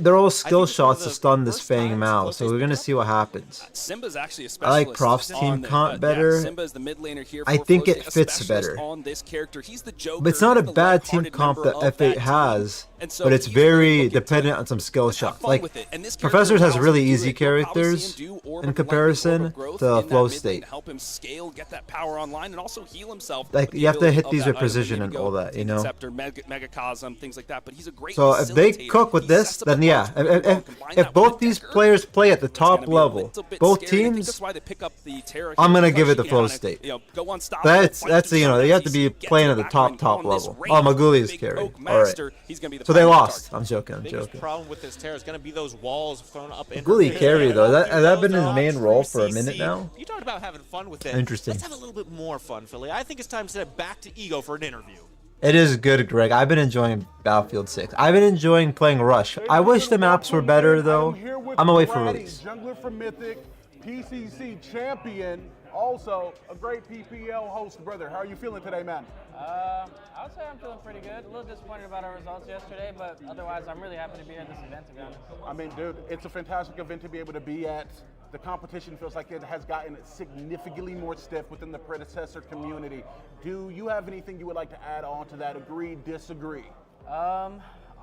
they're all skill shots to stun this Fang Mao, so we're gonna see what happens. Simba's actually a I like specialist Prof's on team the- comp yeah, better. Simba is the mid mid laner here. I for think Flow it State, fits specialist better. on this character. He's the Joker. But it's not a he's the bad team lighthearted comp member that of F8 team. has, And so but it's he's really very looking to dependent on some skill shots. fun Like, with it. And this character Professors has allows really him to do easy it. You'll probably see him characters do orb in of comparison lightning, orb of growth to in that Flow mid lane State. to help him scale, get that power online, and also heal himself. Like, with the you have to ability hit of these that with item, precision maybe and go all that, you know? Interceptor, Megacosm, things like that. But he's a great So if they facilitator. cook with He this, sets up then a yeah. bunch really well. Combine If that with both a these Decker, players play at the it's gonna top be a level, little bit both scary. I think teams, that's why they pick up the Terra I'm here, gonna because give it she to can Flow kinda, State. you know, go unstoppable, That's fight through you know, you have to strategies, be get playing to at the back top line top on this level. rate. Oh, Maguli's Big carry. Oak All right. Master, he's gonna be the So they primary lost. target. I'm joking. I'm Biggest joking. problem with this Terra is going to be those walls thrown up in Maguli her carry face. though. Has that been Those his are main true role for a CC. minute now? You talked about having fun with it. Interesting. Let's have a little bit more fun, Philly. I think it's time to step back to Ego for an interview. It is good, Greg. I've been enjoying Battlefield 6. I've been enjoying playing Rush. I wish the maps were better though. I'm gonna wait for release. Jungler from Mythic, PCC champion, also a great PPL host, brother. How are you feeling today, man? I would say I'm feeling pretty good. A little disappointed about our results yesterday, but otherwise I'm really happy to be at this event, to be honest. I mean, dude, it's a fantastic event to be able to be at. The competition feels like it has gotten significantly more stiff within the Predecessor community. Do you have anything you would like to add on to that? Agree, disagree?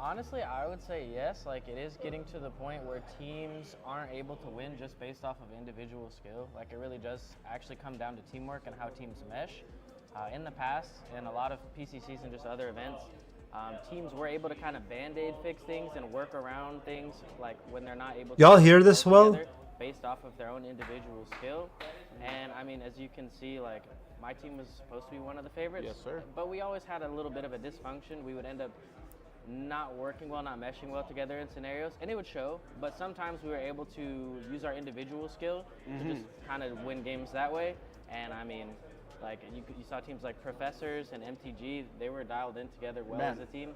Honestly, I would say yes. Like, it is getting to the point where teams aren't able to win just based off of individual skill. Like, it really does actually come down to teamwork and how teams mesh. In the past, in a lot of PCCs and just other events, teams were able to kind of band-aid fix things and work around things, like when they're not able to Y'all hear this well? based off of their own individual skill. And I mean, as you can see, like, my team was supposed to be one of the favorites. Yes, sir. But we always had a little bit of a dysfunction. We would end up not working well, not meshing well together in scenarios, and it would show. But sometimes we were able to use our individual skill to just kind of win games that way. And I mean, like, you saw teams like Professors and MTG, they were dialed in together well as a team.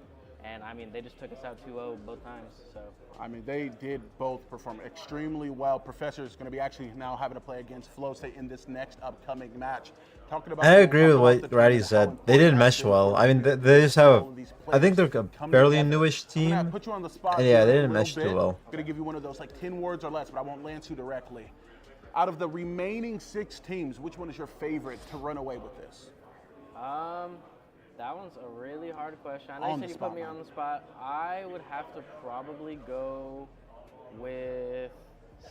And I mean, they just took us out 2-0 both times. So I mean, they did both perform extremely well. Professor is going to be actually now having to play against Flow State in this next upcoming match. Talking about, I agree with what Ratty said. They didn't mesh well. I mean, they just have. I think they're a fairly newish team. I'm gonna put you on the spot. And yeah, they here a didn't mesh little too bit. well. I'm gonna give you one of those like 10 words or less, but I won't land you directly. Out of the remaining 6 teams, which one is your favorite to run away with this? that one's a really hard question. I know you said you put me on the spot. I would have to probably go with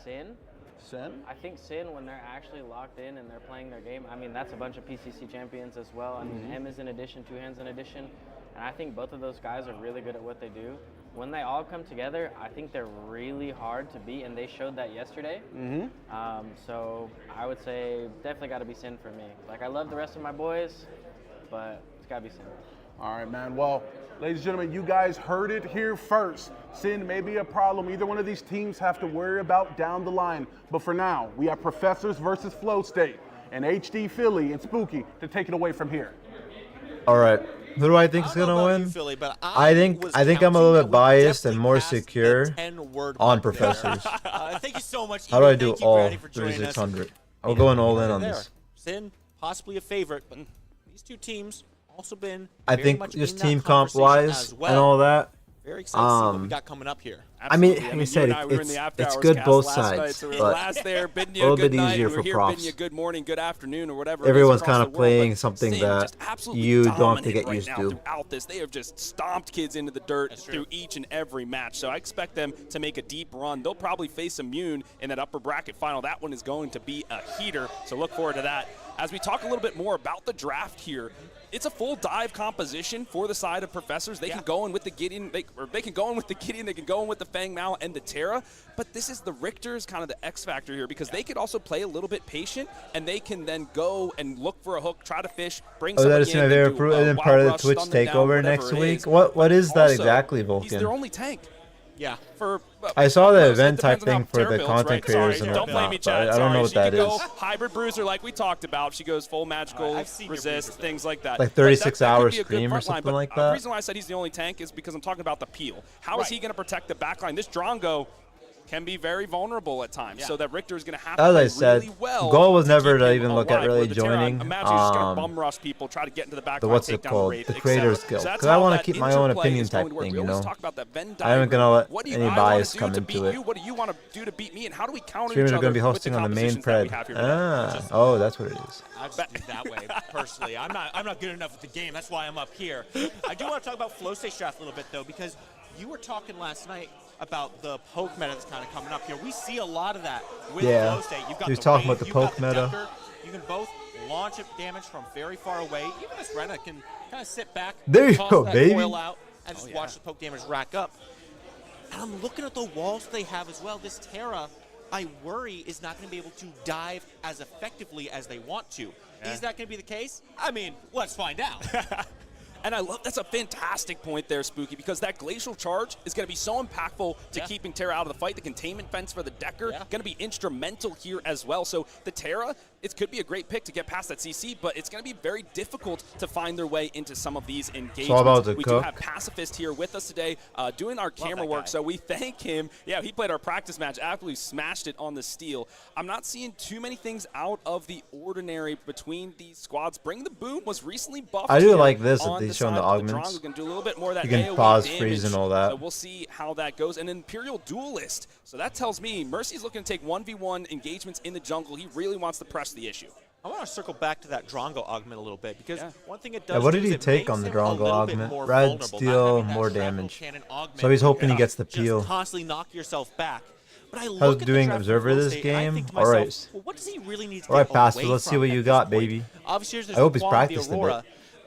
Sin. Sin? I think Sin, when they're actually locked in and they're playing their game, I mean, that's a bunch of PCC champions as well. I mean, M is in addition, Two Hands in addition. And I think both of those guys are really good at what they do. When they all come together, I think they're really hard to beat, and they showed that yesterday. So I would say definitely got to be Sin for me. Like, I love the rest of my boys, but it's got to be Sin. All right, man. Well, ladies and gentlemen, you guys heard it here first. Sin may be a problem either one of these teams have to worry about down the line. But for now, we have Professors versus Flow State, and HD Philly and Spooky to take it away from here. All right. Who do I think is gonna win? Philly, but I think I'm a little bit biased and more secure on Professors. Thank you so much. How do I do Thank you, all Brady, for joining us. 3600? I'm going all in on There. this. Sin, possibly a favorite, but these two teams also been. I very think much just in team that comp conversation wise as well. and all that. Very excited to see what we got coming up here. I mean, Absolutely. like I said, you and I, we were in the after it's hours good cast both last sides, night, so we were but last there bidding a you little good bit night, easier and for we're here props. bidding you good morning, good afternoon, or whatever. Everyone's kind of playing something Sin that just absolutely you don't have to dominant get right used now to. Throughout this, they have just stomped kids into the dirt through each and every match. So I expect them to make a deep run. They'll probably face Immune in that upper bracket final. That one is going to be a heater. So look forward to that. As we talk a little bit more about the draft here, it's a full dive composition for the side of Professors. They can go in with the Gideon, they can go in with the Gideon, they can go in with the Fang Mao and the Terra, but this is the Richter's kind of the X factor here, because they could also play a little bit patient, and they can then go and look for a hook, try to fish, bring Oh, that somebody is in, my and favorite do fruit, a and then wild part of the rush, Twitch stun them down, takeover whatever next it week. is. What is that Also, exactly, he's Vulcan? their only tank. Yeah. I saw the Well, it event type depends on thing how for Terra the builds, content right? creators Sorry, and don't blame me, whatnot, but Chad. I don't know what She that could go is. hybrid bruiser like we talked about. She goes full magical, I've seen your resist, bruiser things like that. Like But 36 that could hour be a good stream or front line, something but like The that? reason why I said he's the only tank is because I'm talking about the peel. How is he going to protect the backline? This Drongo can be very vulnerable at times. So that Richter is going to have As to I play said, really well. goal was to never keep to him even look at alive, really where the Terra, joining. imagine he's just going to bum rush people, try to get into the back The line, what's take it down called? Wraith, The etc. creator skill. So that's Because I how want to that keep my own interplay opinion is going type to work. thing, We you always know. talk about that Venn I am diagram. gonna let What do any I wanna bias do come to into beat it. you? What do you want to do to beat me? And how do we counter Streamers each are other going to be with the hosting on the main compositions that we pred. have here today? Oh, that's what it is. I just think that way, personally. I'm not good enough at the game. That's why I'm up here. I do want to talk about flow state draft a little bit, though, because you were talking last night about the poke meta that's kind of coming up here. We see a lot of that with flow state. You've got he was the talking wave, about the you've poke got the meta. Decker. You can both launch damage from very far away. Even this Rena can kind of sit back, There you toss go, that baby. coil out, and just watch the poke damage rack up. And I'm looking at the walls they have as well. This Terra, I worry, is not going to be able to dive as effectively as they want to. Is that going to be the case? I mean, let's find out. And I love that's a fantastic point there, Spooky, because that glacial charge is going to be so impactful to keeping Terra out of the fight. The containment fence for the Decker going to be instrumental here as well. So the Terra, it could be a great pick to get past that CC, but it's going to be very difficult to find their way into some of these engagements. all about the we cook. do have Pacifist here with us today, doing our camera work. So we thank him. Yeah, he played our practice match, absolutely smashed it on the steel. I'm not seeing too many things out of the ordinary between these squads. Bring the Boom was recently buffed. I do here like this, that on they the showing the side of augments. We can do a little bit more of that You can AoE pause, damage. freeze, and all that. So we'll see how that goes. And Imperial Duelist. So that tells me Mercy's looking to take 1v1 engagements in the jungle. He really wants to press the issue. I want to circle back to that Drongo augment a little bit because one thing it does. Yeah, what do did is he it take makes on the him a Drongo little bit augment? more Red, vulnerable, not steel, having that more shrapnel damage. cannon augment So he's hoping he where gets the just peel. constantly knock yourself back. But I How's look at doing the draft Observer for this State, and I game? think to All myself, right. well, what does he really need to All right, get Pastor, away let's see from what at you this got, point? baby. Obviously, there's I hope he's the Quad, the practiced a bit. Aurora,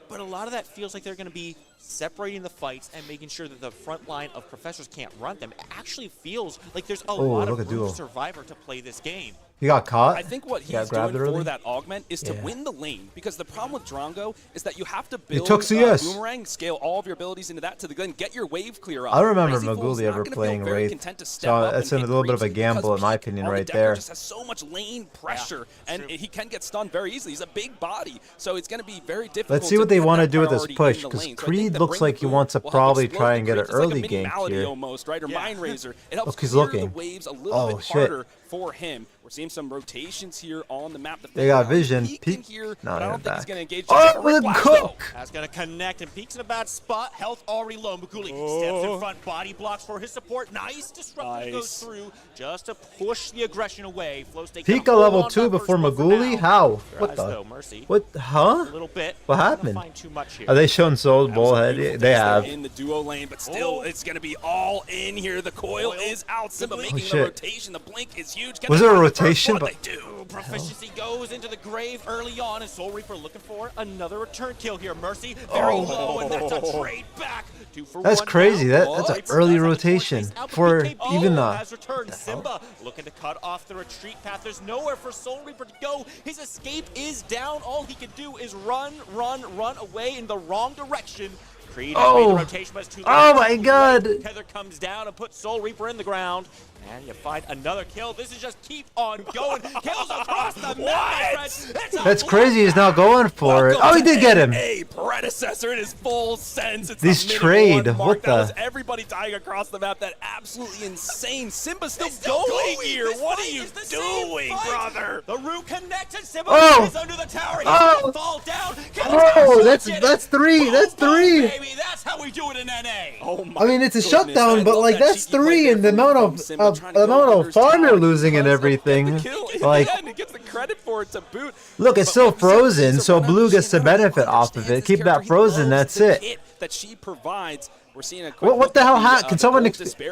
but a lot of that feels like they're going to be separating the fights and making sure that the front line of Professors can't run them. It actually feels like there's a lot look of at room Duo. for Survivor to play this game. He got caught? I think what He got he's grabbed doing early? for that augment is to win the lane, because the problem with Drongo is that you have to build took CS. Boomerang, scale all of your abilities into that to then get your wave clear up. I don't remember Crazy Fool's Maguli not ever gonna feel playing very Wraith. content to step So up that's and a hit little bit of a creeps because gamble in my Peak opinion on the right Decker there. just has so much lane pressure, and he can get stunned very easily. He's a big body, so it's going to be very difficult. Let's see what they get want to that do with this priority push, in the because lane. So I think Creed the looks Bring like he Boom wants to will help probably explode try the and get an creeps. It's like a early mini gank Malady here. almost, right? Or Mind Razor. It helps Look, he's clear looking. the waves a little bit shit. harder for him. We're seeing some rotations here on the map. They got vision. Peek here, No, but I they're don't think he's back. going to engage. Oh, with a cook! That's going to connect, and Peek's in a bad spot. Health already low. Maguli steps in front, body blocks for his support. Nice disruptor goes through just to push the aggression away. Flow State Peek a level 2 before Maguli? How? What the? Though, Mercy. What? Huh? A little bit. What Not happened? gonna find too much here. Are they showing Soul's bullhead? They have. In the duo lane, but still, it's going to be all in here. The coil is out. Simba making the shit. rotation. The blink is huge. Was it a rotation? What they do? Proficiency goes into the grave early on, and Soul Reaper looking for another return kill here. Mercy very low, and that's a trade back. 2 for That's 1 crazy. now. That's an Lights early does have the rotation force out, but for BKB even the. has returned. Simba looking to cut off the retreat path. There's nowhere for Soul Reaper to go. His escape is down. All he can do is run away in the wrong direction. Creed has made the rotation, but it's too late. Oh my God! Tether comes down and puts Soul Reaper in the ground. And you find another kill. This is just keep on going. Kills across the map, my friends. That's crazy. He's not going for it. Oh, he did get him. A Predecessor in his full sense. It's These the trade. minute 1 mark. What That was the? everybody dying across the map. That absolutely insane. Simba's still going here. What are you doing, brother? The root connected. Simba is under the tower. He's gonna fall down. Oh, that's 3. That's 3. Baby, that's how we do it in NA. Oh my I mean, it's a goodness. shutdown, but like that's 3, and the amount of farm you're losing and everything. Like, and he gets the credit for it to boot. look, it's still frozen, so Blue gets to benefit off of it. Keep that frozen. That's it. Hit that she provides. We're seeing a What the hell happened? Can someone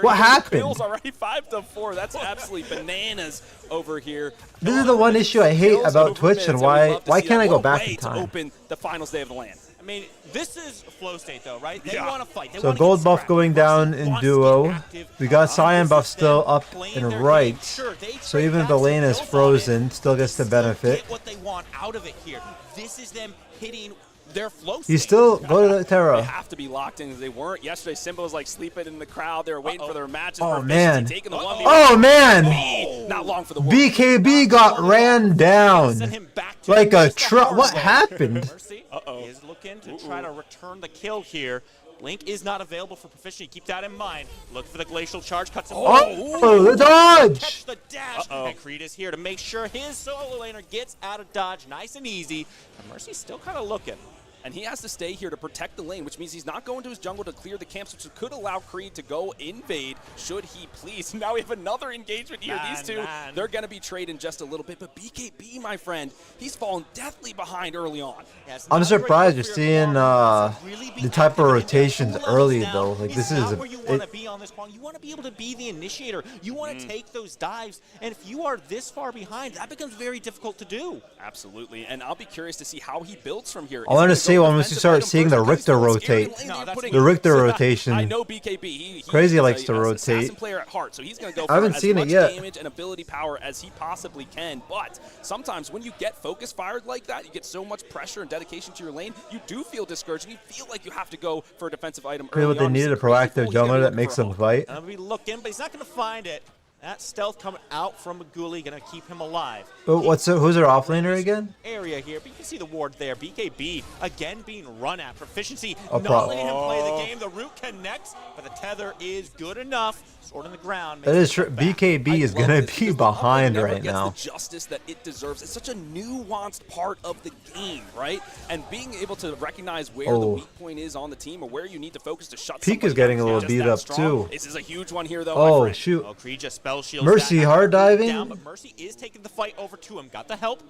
what happened? Kills already 5-4. That's absolutely bananas over here. This is the one issue I hate about Twitch, and why can't I go back in time? Open the finals day of the LAN. I mean, this is Flow State, though, right? They want to fight. They So wanna gold get buff scrappy. going down in duo. We got cyan buff still up and right. So even if the lane is frozen, still gets to benefit. Get what they want out of it here. This is them hitting their Flow State. You still go to the They Terra. have to be locked in because they weren't. Yesterday, Simba was like sleeping in the crowd. They were waiting for their matches. Oh, for man. efficiency, taking the 1v1. Oh man! Not long for the war. BKB got ran down. Send him back Like a Just the truck. hard What way. happened? Mercy is looking to try to return the kill here. Blink is not available for proficiency. Keep that in mind. Look for the glacial charge. Cuts him off. Oh, the dodge! Catch the dash. And Creed is here to make sure his solo laner gets out of dodge nice and easy. And Mercy's still kind of looking. And he has to stay here to protect the lane, which means he's not going to his jungle to clear the camps, which could allow Creed to go invade, should he please. Now we have another engagement here. These two, they're going to be traded in just a little bit. But BKB, my friend, he's fallen deathly behind early on. I'm surprised you're seeing the type of rotations early, though. Like, this is where you want to be on this point. You want to be able to be the initiator. You want to take those dives. And if you are this far behind, that becomes very difficult to do. Absolutely. And I'll be curious to see how he builds from here. I want to see once you start seeing the Richter rotate. The Richter rotation. I know BKB. Crazy likes to rotate. Assassin player at heart, so he's going to go for I haven't as seen much it yet. damage and ability power as he possibly can. But sometimes when you get focus fired like that, you get so much pressure and dedication to your lane, you do feel discouraged, and you feel like you have to go for a defensive item early What they on. needed, a proactive jungler that makes them fight. I'll be looking, but he's not going to find it. That stealth coming out from Maguli going to keep him alive. But who's their offlaner again? Area here, but you can see the ward there. BKB again being run at. Proficiency Oh, not letting him play the game. The root connects, but the tether is good enough. Sword on the ground. That is true. BKB is gonna be behind right now. The justice that it deserves. It's such a nuanced part of the game, right? And being able to recognize where the weak point is on the team or where you need to focus to shut Peak is somebody getting down a little just beat that up strong. too. This is a huge one here, though. Oh my friend. shoot! Oh, Creed just spell shields Mercy that. hard diving. Down, but Mercy is taking the fight over to him. Got the help.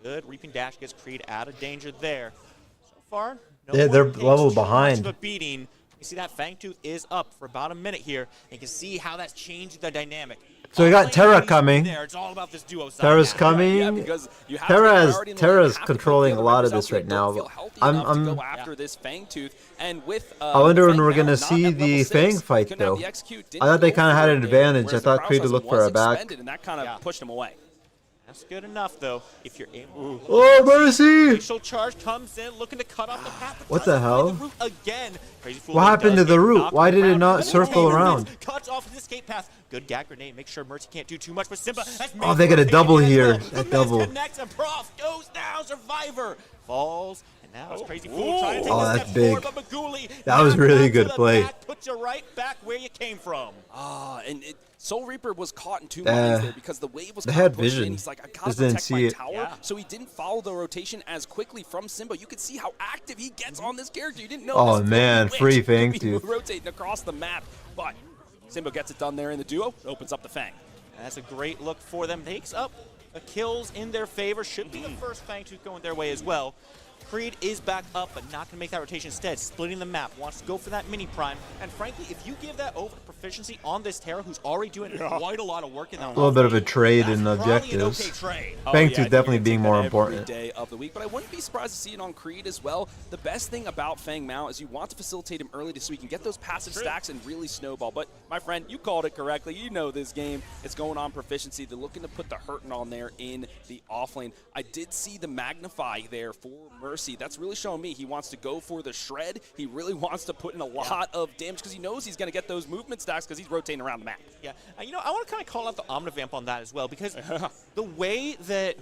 Good reaping dash gets Creed out of danger there. So far, They're level behind. Much of a beating. You see that Fangtooth is up for about a minute here. You can see how that's changed the dynamic. So we got Terra coming. There, it's all about this duo side Terra's now. coming. Yeah, because you have to be priority in the lane, Terra's you have to controlling put a the lot other of this members right out there, now. don't feel healthy enough to go after this Fangtooth. And with I wonder when Fang we're now gonna not see at the level Fang 6, fight couldn't have though. the execute, didn't I thought they go kind of for had it an there, advantage. I whereas thought the Creed would Krauser look for was a back. expended, and that kind of pushed him away. That's good enough, though. If you're able. Oh, Mercy! Glacial charge comes in, looking to cut off the path. What the hell? The root again. Crazy Fool What happened does to the get root? knocked Why did it around. not But circle Tamer around? Cuts off his escape path. Good gag grenade. Make sure Mercy can't do too much. But Simba has Oh, they got a double here. That double. Connects and Prof goes down. Survivor falls. And now it's Crazy Fool trying to take Oh, a that's step big. forward. But Maguli That was knocked really out to good the play. back, puts you right back where you came from. And Soul Reaper was caught in two minds there because the wave was they kind had of pushed in. vision. He's like, I gotta Just didn't protect see my it. tower, so he didn't follow the rotation as quickly from Simba. You could see how active he gets on this character. You didn't know. Oh, this man, Witch free could be Fangtooth. rotating across the map, but Simba gets it done there in the duo. Opens up the Fang. That's a great look for them. Takes up the kills in their favor. Should be the first Fangtooth going their way as well. Creed is back up, but not going to make that rotation. Instead, splitting the map. Wants to go for that mini prime. And frankly, if you give that over to proficiency on this Terra, who's already doing quite a lot of work in that A little bit of a trade in probably an objectives. okay trade. Fangtooth I think definitely it's being more every important. day of the week, but I wouldn't be surprised to see it on Creed as well. The best thing about Fang Mao is you want to facilitate him early so he can get those passive stacks and really snowball. But my friend, you called it correctly. You know this game. It's going on proficiency. They're looking to put the hurting on there in the off lane. I did see the magnify there for Mercy. That's really showing me he wants to go for the shred. He really wants to put in a lot of damage because he knows he's going to get those movement stacks because he's rotating around the map. Yeah, you know, I want to kind of call out the Omnivamp on that as well, because the way that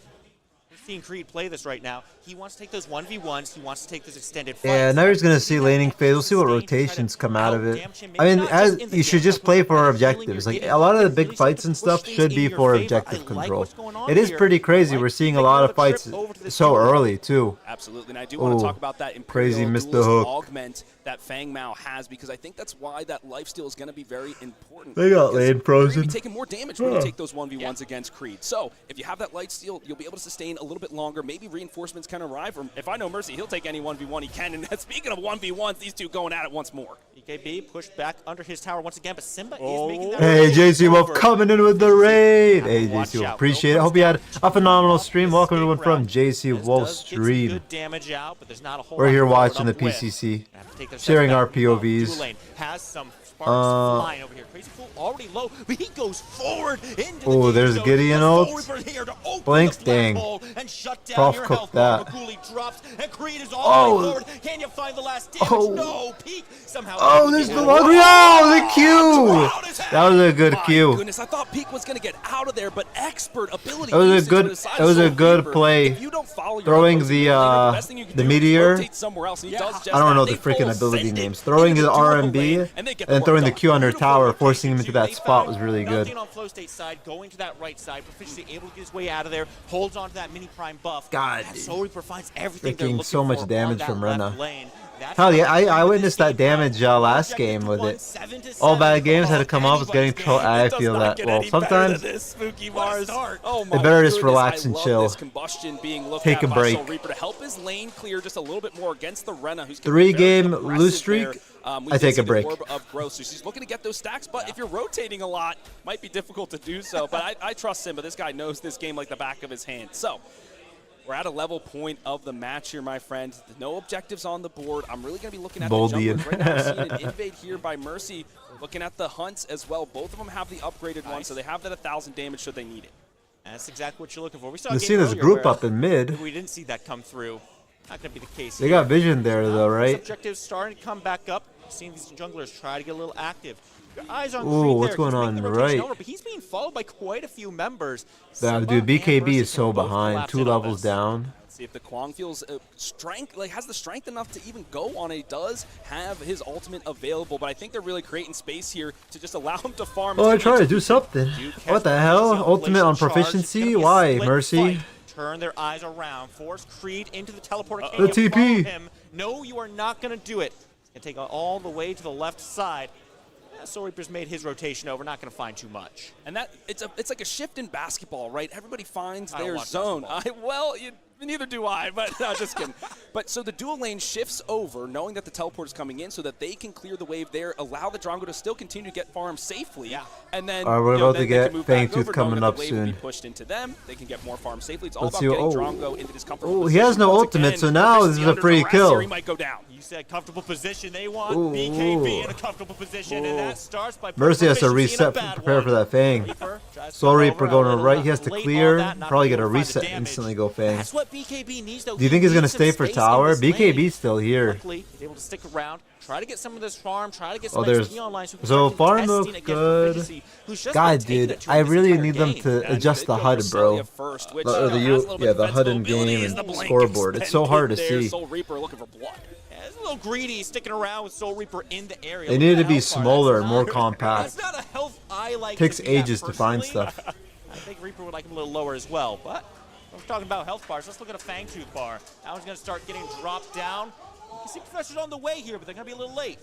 we're seeing Creed play this right now, he wants to take those 1v1s, he wants to take those extended fights. Yeah, now he's gonna see laning phase. We'll see what rotations come out of it. I mean, as you should just play for objectives. Like a lot of the big fights and stuff should be for objective control. It is pretty crazy. We're seeing a lot of fights so early too. Absolutely, and I do want to talk about that crazy Imperial missed the duelist hook. augment that Fang Mao has, because I think that's why that lifesteal is going to be very important. They got because lane You're going frozen. to be taking more damage when you take those 1v1s against Creed. So if you have that lifesteal, you'll be able to sustain a little bit longer. Maybe reinforcements can arrive. Or if I know Mercy, he'll take any 1v1 he can. And speaking of 1v1s, these two going at it once more. BKB pushed back under his tower once again, but Simba is making that Hey, rotation JC Wolf over. coming in with the raid. Hey, Watch JC Wolf, out. appreciate it. Hope you had a phenomenal stream. Welcome everyone from JC Wolf's Does get some stream. good damage out, but there's not a whole We're lot here to follow it watching the up with. PCC, Have to take those sharing steps our back. Dual POVs. lane has some Sparks flying over here. Crazy Fool already low, but he goes forward into Oh, the there's zone. Gideon The Soul ult. Reaper here to open Blinks, the black dang. hole and shut down Prof your cooked health bar. that. Maguli drops, and Creed is all the way forward. Can you find the last damage? Oh. No, Peak somehow. Oh, there's the laundry. Oh, the Q. That was a good Q. Goodness, I thought Peak was going to get out of there, but expert ability. That was a usage good. with his side It was a Soul good Reaper. play. If you don't follow your Throwing opposing the best thing you can the do is meteor. rotate somewhere else, and he does just I don't know that. the They freaking full ability send it names. Throwing into the dual RMB lane, and they get the and throwing the work Q done. under Beautiful tower, forcing him into that They spot found was really good. nothing on Flow State side, going to that right side, Proficiency able to get his way out of there, holds on to that mini prime buff. God, and Soul Reaper finds everything they're freaking looking so much for damage on from that left Rena. lane. That's Hell yeah, why I witnessed that damage last game with it. All bad games had to come off as getting troll. I feel that. Well, sometimes Spooky Mars. Oh they better just relax and chill. Combustion being looked Take at a by break. Soul Reaper to help his lane clear just a little bit more against the Rena, who's 3-game lose streak. I take a break. Of growth, so she's looking to get those stacks, but if you're rotating a lot, might be difficult to do so. But I trust him, but this guy knows this game like the back of his hand. So we're at a level point of the match here, my friend. No objectives on the board. I'm really going to be looking at the junglers right now. Seeing an invade here by Mercy. Looking at the hunts as well. Both of them have the upgraded one, so they have that 1,000 damage should they need it. And that's exactly what you're looking for. We saw You see this group up in mid. We didn't see that come through. Not going to be the case. They got vision there though, right? Objectives starting to come back up. Seeing these junglers try to get a little active. Your eyes on Ooh, Creed what's there. going He's making on the rotation right? over, but he's being followed by quite a few members. Dude, Simba and BKB Mercy is so can both behind. collapse 2 in on levels this. down. See if the Kwang feels strength, like has the strength enough to even go on it. He does have his ultimate available, but I think they're really creating space here to just allow him to farm. Oh, I tried to do something. What the hell? Ultimate on proficiency? Why, Mercy? Turn their eyes around, force Creed into the teleporter. The TP. Him? No, you are not going to do it. He's going to take it all the way to the left side. Soul Reaper's made his rotation over, not going to find too much. And that it's like a shift in basketball, right? Everybody finds I don't their watch zone. Neither do I, but no, just kidding. But so the dual lane shifts over, knowing that the teleport is coming in, so that they can clear the wave there, allow the Drongo to still continue to get farmed safely. Yeah. And then We're about to they get can move back Fangtooth over, knowing coming that the up wave will be soon. pushed into them. They can get more farm safely. It's all Let's about see. getting Oh, Drongo into this comfortable oh, he position. has no Once ultimate, again, so now this is a under free duress kill. here, he might go down. You said comfortable position. They want Ooh. BKB in a comfortable position, and that starts by Mercy has to proficiency in a reset, bad prepare one. for that Fang. Reaper tries to Soul come Reaper over, going a to little right. He has to late on clear. that, not Probably being get a able to find the reset, damage. instantly go Fang. That's what BKB needs, though. Do you think he's going gonna to stay for tower? BKB's still here. Luckily, he's able to stick around, try to get some of this farm, try to get some Oh, there's XP online. So, so farm contesting looks against good. Proficiency, who's just God, been taking dude, it to I him this really entire need them game. to adjust the HUD, bro. First, which, Or the HUD in game and scoreboard. It's so hard to see. Soul Reaper looking for blood. Yeah, it's a little greedy sticking around with Soul Reaper in the area. They Look need at to that be health bar. smaller That's and more not- compact. That's not a health I like. Takes to be at, ages to find personally. stuff. I think Reaper would like him a little lower as well, but we're talking about health bars. Let's look at a Fangtooth bar. That one's going to start getting dropped down. You can see Professor's on the way here, but they're going to be a little late.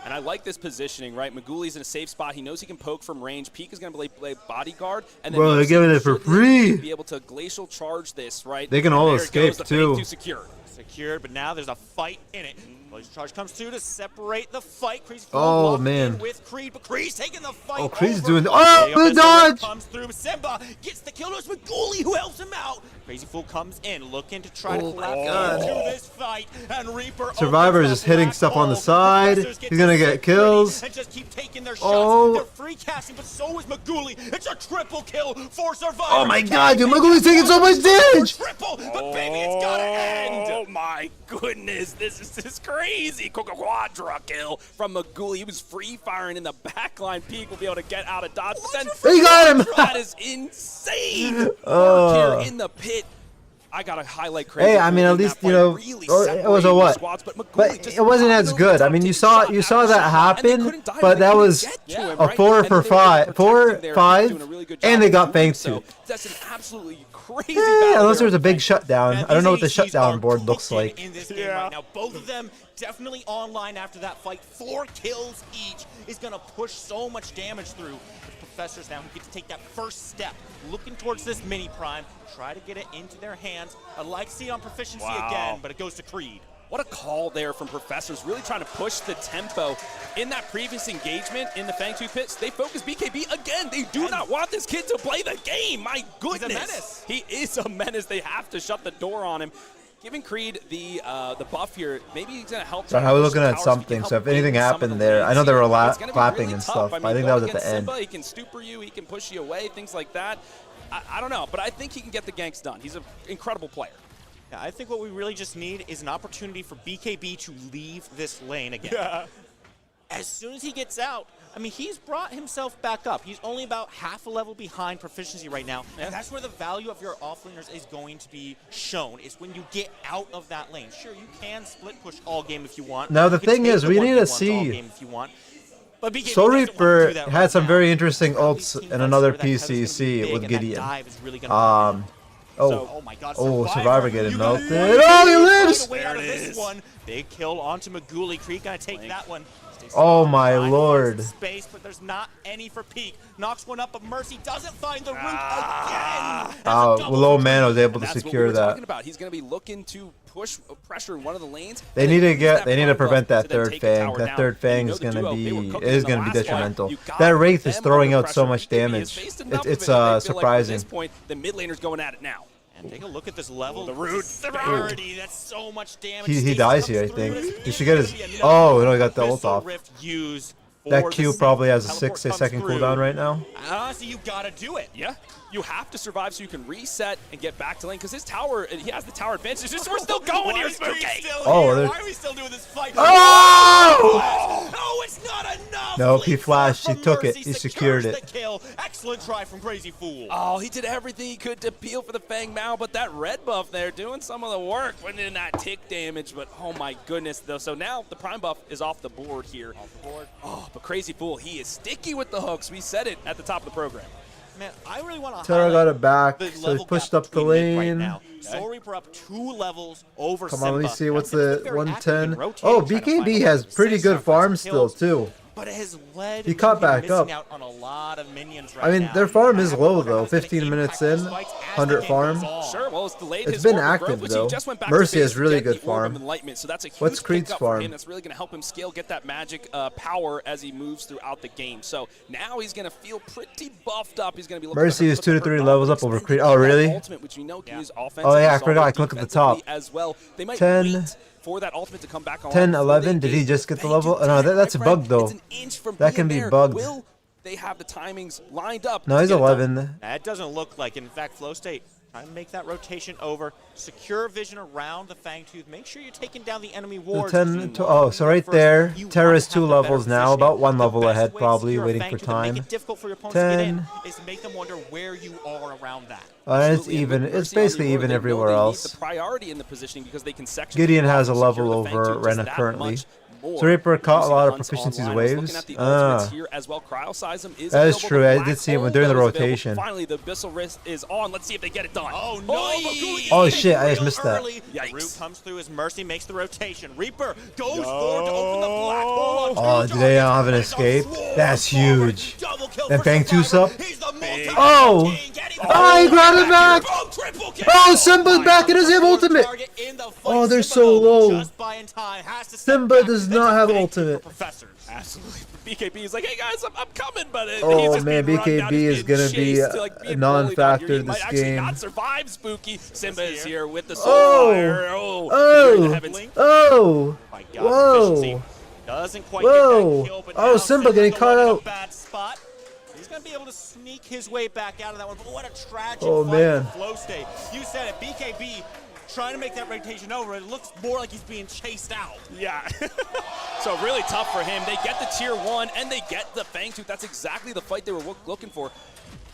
And I like this positioning, right? Maguli's in a safe spot. He knows he can poke from range. Peak is going to play bodyguard. And then Bro, they're giving it for free. Be able to glacial charge this, right? They can all There it escape, goes, the too. Fang secured. Secured, but now there's a fight in it. Glacial charge comes through to separate the fight. Crazy Oh, locked man. in with Creed, but Creed's taking the fight. Oh, Creed's over. doing the- oh, the dodge! Comes through. Simba gets the kill. It's Maguli who helps him out. Crazy Fool comes in, looking to try to collapse into this fight, and Reaper. Survivor is just hitting stuff on the side. He's gonna get kills. And just keep taking their shots. Oh. They're free casting, but so is Maguli. It's a triple kill for Survivor. Oh my God, dude, Maguli's taking so much damage. Triple, but baby, it's gotta end. Oh my goodness, this is just crazy. Quadra kill from Maguli. He was free firing in the backline. Peak will be able to get out of dodge. But then He got him. That is insane. Oh. Work here in the pit. I gotta highlight Crazy. Hey, I mean, at least you know, it was a what? But it wasn't as good. I mean, you saw that happen, but that was a 4 for 5, 4, 5, and they got Fangtooth. That's an absolutely crazy. Yeah, unless there's a big shutdown. I don't know what the shutdown board looks like. In this game right now, both of them definitely online after that fight. 4 kills each is gonna push so much damage through. The Professors now who get to take that first step, looking towards this mini prime, try to get it into their hands. I'd like to see it on proficiency again, but it goes to Creed. What a call there from Professors, really trying to push the tempo. In that previous engagement in the Fangtooth pits, they focus BKB again. They do not want this kid to play the game. My goodness. He's a menace. He is a menace. They have to shut the door on him. giving Creed the buff here, maybe he's going to help. So I was looking at towers, something, he so can if help anything gain some of happened the there, I know lanes they here. were It's gonna be clapping really and tough. stuff, I but mean, I think that was going at the against end. Simba, he can stupor you, he can push you away, things like that. I don't know, but I think he can get the ganks done. He's an incredible player. Yeah, I think what we really just need is an opportunity for BKB to leave this lane again. Yeah. As soon as he gets out, I mean, he's brought himself back up. He's only about half a level behind proficiency right now, and that's where the value of your offlaners is going to be shown, is when you get out of that lane. Sure, you can split push all game if you want. Now, the You can thing take is, the we need to 1v1s all see. game if you want. But BKB Soul doesn't want to do Reaper that had right some now. very interesting ults Team in another fights where that tether's gonna be PCC big with and that Gideon. dive is really gonna Oh, my God, Survivor getting You gotta melted. Oh, he lives! find a way out of this one. Big kill onto Magooly. Creek gonna take that one. Oh my lord. Space, but there's not any for Peak. Knocks one up, but Mercy doesn't find the root again. Low man was able to That's secure what we were talking that. about. He's going to be looking to push pressure in one of the lanes. They need to prevent that third Fang. That third Fang is gonna be detrimental. That Wraith is throwing out so much damage. It's surprising. At this point, the mid laner's going at it now. And take a look at this level. The root. Severity. That's so much damage. He dies here, I think. He should get his. Oh no, he got the ult off. That Q probably has a 6-second cooldown right now. Honestly, you gotta do it. Yeah. You have to survive so you can reset and get back to lane, because his tower, he has the tower advantage. It's just, we're still going here, Spooky. Oh, why are we still doing this fight? Oh! No, it's not enough. Nope, he flashed. He took it. He secured it. Kill. Excellent try from Crazy Fool. Oh, he did everything he could to peel for the Fang Mao, but that red buff there doing some of the work, putting in that tick damage. But oh my goodness, though. So now the Prime buff is off the board here. Oh, but Crazy Fool, he is sticky with the hooks. We said it at the top of the program. Man, I really want to Terra got it back, so he pushed up the lane. Right Soul Reaper up 2 levels over Come on, let me Simba. see. What's the 110? Oh, BKB has pretty good farm still, too. But it has led He caught to back missing up. out on a lot of minions right I mean, now. their farm is low, though. 15 minutes in, 100 farm. Sure, well, it's delayed It's his been orb of active, growth, which though. he just went back Mercy to has base, really get good the Orb of farm. Enlightenment, so that's a huge What's Creed's pickup farm? for him. That's really going to help him scale, get that magic power as he moves throughout the game. So now he's going to feel pretty buffed up. He's going to be looking Mercy to is 2 to 3 levels up over Creed. Oh, really? Ultimate, which we know can use offense. Oh, yeah, I use forgot. I all can look at the top. as well. They might 10. wait for that ultimate to come back on. 10, 11. Did he just get the level? Oh, no, that's a bug, though. That can be bugged. Will they have the timings lined up? No, he's 11. That doesn't look like it. In fact, Flow State trying to make that rotation over. Secure vision around the Fangtooth. Make sure you're taking down the enemy wards. 10 to, oh, so right there, Terra's 2 levels now, about 1 level ahead, probably, waiting for time. Make it difficult for your opponents to get in 10. is to make them wonder where you are around that. It's even. It's basically even everywhere else. The priority in the positioning because they can section Gideon has a level over Rena currently. So Reaper caught a lot of proficiencies waves. That is true. I did see him during the rotation. Finally, the Abyssal Wrist is on. Let's see if they get it done. Oh no! Oh shit! I just missed that. Root comes through as Mercy makes the rotation. Reaper goes forward to open the black hole. Oh, do they have an escape? That's huge. And Fangtooth's up. Oh! Oh, he grabbed it back! Oh, Simba's back in his ultimate! Oh, they're so low. Simba does not have ultimate. Absolutely. BKB is like, hey guys, I'm coming, but oh man, BKB is gonna be a non-factor this game. Not survive, Spooky. Simba is here with the soul fire. Oh! Whoa! Doesn't quite Whoa! get that kill, but Oh, Simba getting caught out. Bad spot. He's gonna be able to sneak his way back out of that one. But what a tragic Oh, fight man. for Flow State. You said it, BKB trying to make that rotation over. It looks more like he's being chased out. Yeah. So really tough for him. They get the tier 1 and they get the Fangtooth. That's exactly the fight they were looking for.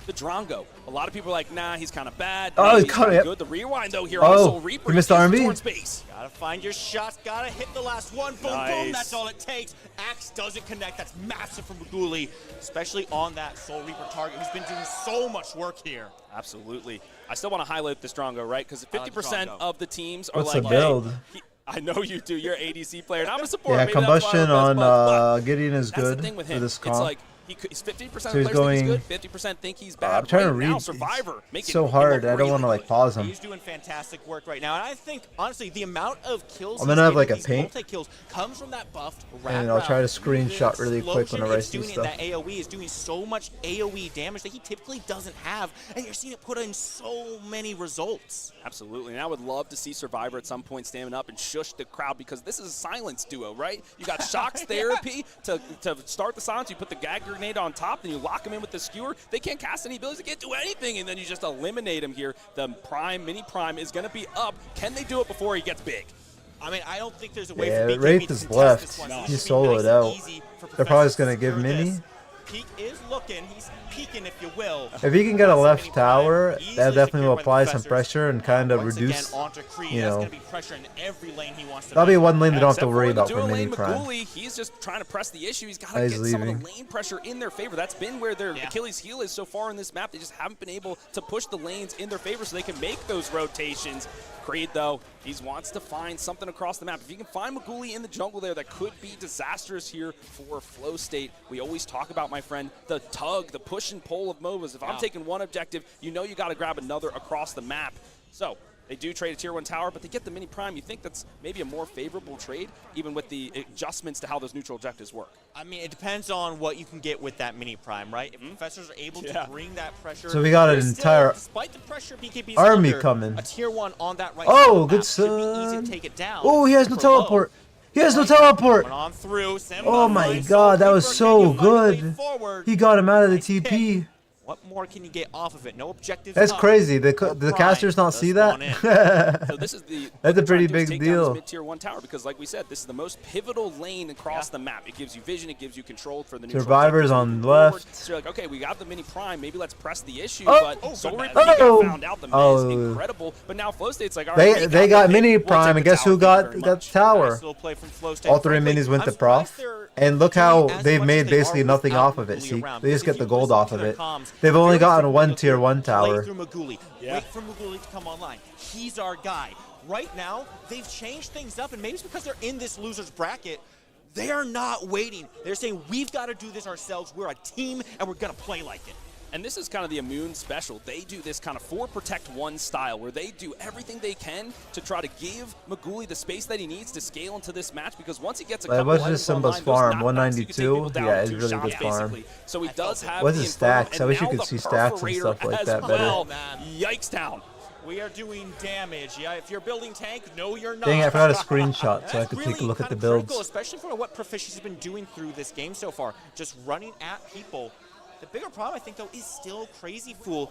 The Drongo. A lot of people are like, nah, he's kind of bad. Oh, he's he caught kinda it. good. The rewind though here on Soul Reaper. He missed the R&B. Gotta find your shots. Gotta hit the last one. Boom, boom. That's all it takes. Axe doesn't connect. That's massive from Magooly, especially on that Soul Reaper target who's been doing so much work here. Absolutely. I still want to highlight this Drongo, right? Because 50% of the teams are What's like, the build? hey, I know you do. You're an ADC player, and I'm a support. Yeah, Maybe that's why combustion I'm best on buds, but Gideon is that's the good thing with for him. this It's comp. like He's 50% So of he's players going. think he's good, 50% think he's bad. I'm trying to right now, read. Survivor It's so hard. I don't want to like pause him. He's doing fantastic work right now, and I think honestly the amount of kills I'm gonna have like a these paint, multi-kills comes from that buffed and I'll try to screenshot really quick whenever I see stuff. That AOE is doing so much AOE damage that he typically doesn't have, and you're seeing it put in so many results. Absolutely, and I would love to see Survivor at some point standing up and shush the crowd, because this is a silence duo, right? You got Shock's therapy to start the silence. You put the gag grenade on top, then you lock them in with the skewer. They can't cast any abilities, they can't do anything, and then you just eliminate him here. The mini prime is going to be up. Can they do it before he gets big? I mean, I don't think there's a way Yeah, for BKB Wraith to is contest left. this one. He soloed out. They're probably just gonna give mini. Peek is looking. He's peeking, if you will. If he can get a left tower, that definitely will apply some pressure and kind of reduce, you know. That'll be one lane they don't have to worry about for mini prime. He's just trying to press the issue. He's got to get some of the lane pressure in their favor. That's been where their Achilles heel is so far in this map. They just haven't been able to push the lanes in their favor so they can make those rotations. Creed, though, he wants to find something across the map. If you can find Maguli in the jungle there, that could be disastrous here for Flow State. We always talk about, my friend, the tug, the push and pull of MOBAs. If I'm taking one objective, you know you got to grab another across the map. So they do trade a tier 1 tower, but they get the mini prime. You think that's maybe a more favorable trade, even with the adjustments to how those neutral objectives work? I mean, it depends on what you can get with that mini prime, right? If professors are able to bring that pressure, So we got an entire despite the pressure, BKB's army under, coming. A tier 1 on that right Oh, good should be easy to son. take it down. Oh, he has no teleport. He has no teleport. On through, Oh my god, that was so good. He got him out of the TP. What more can you get off of it? No objectives. That's up. crazy. The casters not see that? So this is the That's a pretty big deal. Mid-tier 1 tower, because like we said, this is the most pivotal lane across the map. It gives you vision, it gives you control for the neutral Survivors on left. So you're like, okay, we got the mini prime, maybe let's press the issue, Oh, but Soul Reaper oh, found out the mess, oh. incredible. But now Flow State's like, all right, They got the mini pick, we'll prime, take and the guess who tower. Thank got you the very much. tower? Little play from Flow State. All 3 Frankly, minis went I'm to prof. surprised they're And look doing how as they've much made as they basically are nothing without off of it. Maguli See, around. they just Because get the if you gold listen off to of their it. comms, They've only very gotten frequently one they'll tier say, 1 Play tower. through Maguli. Wait for Maguli to come online. He's our guy. Right now, they've changed things up, and maybe it's because they're in this loser's bracket. They are not waiting. They're saying, we've got to do this ourselves. We're a team, and we're going to play like it. And this is kind of the immune special. They do this kind of 4 protect 1 style, where they do everything they can to try to give Maguli the space that he needs to scale into this match, because once he gets a couple What's items just Simba's online, those farm? knockbacks, you can take people 192? down Yeah, with it's 2 really shots, good farm. basically. So he does have What's the his Inferno, stacks? I and wish you now could the see stats and Perforator stuff like as that better. well. Man. Yikes town. We are doing damage. Yeah, if you're building tank, no, you're not. Dang, I forgot a screenshot so I could That's take a look really at the kind of critical, builds. especially for what Proficiency's been doing through this game so far. Just running at people. The bigger problem, I think, though, is still Crazy Fool.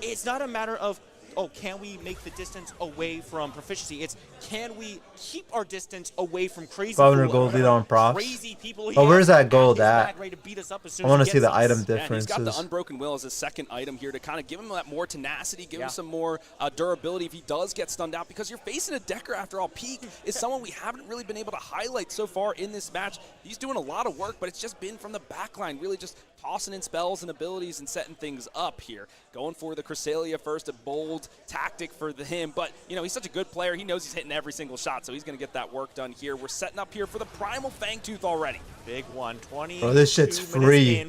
It's not a matter of, oh, can we make the distance away from Proficiency? It's, can we keep our distance away from Crazy Fool? 500 gold lead on props. Crazy people Oh, where's that gold at? ready to beat us up as I soon as want he to see gets the us. item Yeah, and he's differences. got the Unbroken Will as his second item here to kind of give him that more tenacity, give him some more durability if he does get stunned out, because you're facing a Decker after all. Peak is someone we haven't really been able to highlight so far in this match. He's doing a lot of work, but it's just been from the backline, really just tossing in spells and abilities and setting things up here. Going for the Cresselia first, a bold tactic for him, but you know, he's such a good player. He knows he's hitting every single shot, so he's going to get that work done here. We're setting up here for the Primal Fangtooth already. Big one, 20. Bro, this shit's free.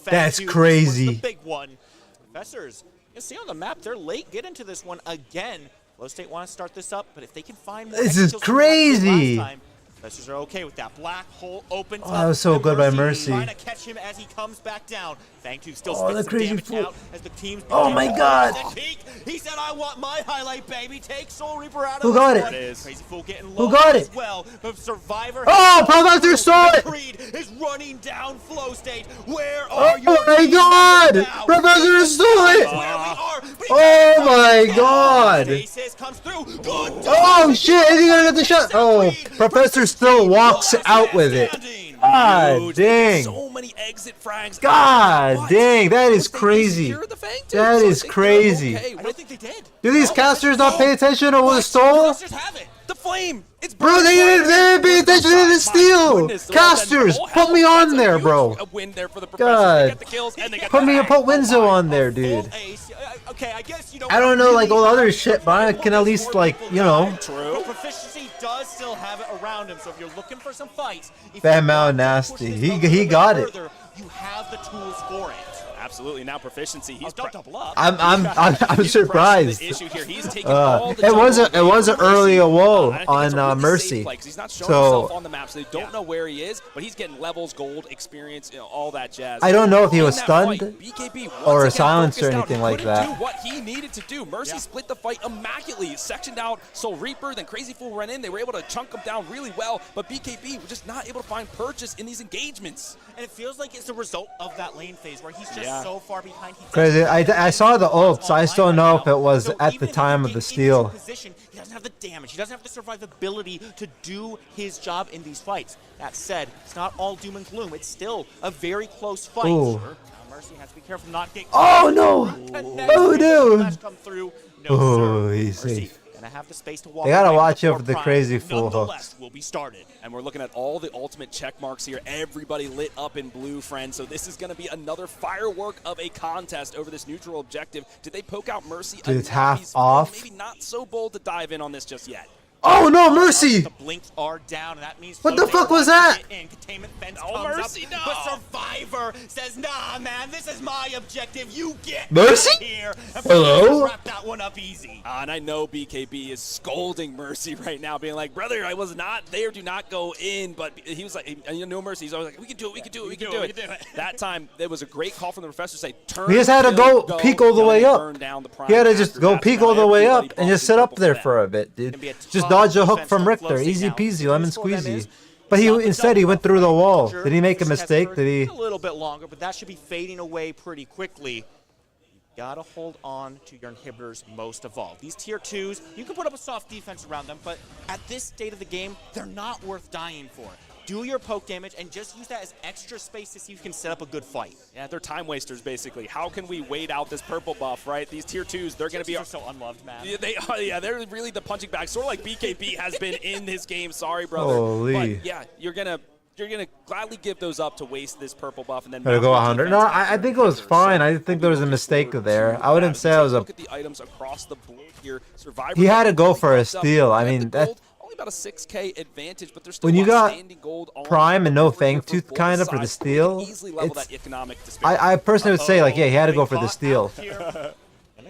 That's crazy. The big one. Professors, you see on the map, they're late get into this one again. Flow State want to start this up, but if they can find more This is kills than they did crazy. last time, Professors are okay with that. Black hole open. Oh, that was so good by Mercy. Trying to catch him as he comes back down. Fangtooth still Oh, the spits some Crazy damage Fool. out as the team's Oh my god. He said, I want my highlight, baby. Take Soul Reaper out of Who this got one. it? Crazy Fool getting low Who got as it? well. But Survivor. Oh, Professor stole it. Creed is running down Flow State. Where Oh are your my team god! members now? Professor stole it! Where we are. Oh my god! Aces comes through. Good Oh shit, is he gonna get the shot? Oh, Professor still walks out with it. God dang. So many exit frags. God dang, that is crazy. That is crazy. I don't think they did. Do these casters not pay attention to what stole? The flame. It's Bro, they didn't pay attention to the steal. Casters, put me on there, bro. A win there for the God. the kills, and they get Put the me bag. put Winzo on there, dude. Okay, I guess you I don't know like all the other shit, but I can at least like, you know. True. Proficiency does still have it around him, so if you're looking for some fights, if Fat you Mao want to nasty. push this He got it. further, you have the tools for it. Absolutely. Now proficiency. He's don't double up. I'm surprised. The issue here. He's taking all the it was an early whoa I think it's on a really Mercy. safe play 'cause he's not showing himself on the map, so they don't know where he is, but he's getting levels, gold, experience, all that jazz. I don't know if he was In that stunned fight, BKB or once again silenced or focused out. anything He like couldn't that. do what he needed to do. Mercy split the fight immaculately, sectioned out Soul Reaper, then Crazy Fool ran in. They were able to chunk him down really well, but BKB was just not able to find purchase in these engagements. And it feels like it's a result of that lane phase where he's just so far behind. Crazy. I saw the ults. I still don't know if it was at the time of the steal. Position, he doesn't have the damage. He doesn't have the survivability to do his job in these fights. That said, it's not all doom and gloom. It's still a very close fight. Ooh. Now, Mercy has to be careful not getting. Oh no! Oh no! Come through. Oh, he's safe. And I have the space to walk. They gotta away watch before out for the Prime, Crazy Fool nonetheless, hooks. will be started. And we're looking at all the ultimate check marks here. Everybody lit up in blue, friends. So this is going to be another firework of a contest over this neutral objective. Did they poke out Mercy? Dude, it's enough? half He's off. Maybe not so bold to dive in on this just yet. Oh no, Mercy! The blinks are down, and that means What the fuck was that? Containment fence Oh, comes Mercy, up, no! but Survivor says, "Nah, man, this is my objective. You get Mercy? out here." And Hello? wrap that one up easy. And I know BKB is scolding Mercy right now, being like, "Brother, I was not there. Do not go in." But he was like, "No Mercy." He's always like, "We can do it. We can do it. We can do it." That time, there was a great call from the professor to say, "Turn." He just had to go peek all the way up. He had to just go peek all the way up and just sit up there for a bit, dude. Just dodge a hook from Richter, easy peasy, lemon squeezy. But instead he went through the wall. Did he make a mistake? Did he? A little bit longer, but that should be fading away pretty quickly. You gotta hold on to your inhibitors most of all. These tier 2s, you can put up a soft defense around them, but at this state of the game, they're not worth dying for. Do your poke damage and just use that as extra space to see if you can set up a good fight. Yeah, they're time wasters, basically. How can we wait out this purple buff, right? These tier 2s, they're going to be... Are so unloved, man. Yeah, they are. Yeah, they're really the punching bag. Sort of like BKB has been in this game. Sorry, brother. Holy. But yeah, you're gonna gladly give those up to waste this purple buff and then... Gotta go 100. No, I think it was fine. I think there was a mistake there. I wouldn't say it was a... Look at the items across the board here. Survivor, He had to go for a steal. I mean, that's... Only about a 6K advantage, but there's still When you got standing gold on Prime and no the board here Fangtooth for kind of both for the sides. steal, Easily level it's... that economic disparity. I personally would say, like, yeah, he had to go for the steal. Gonna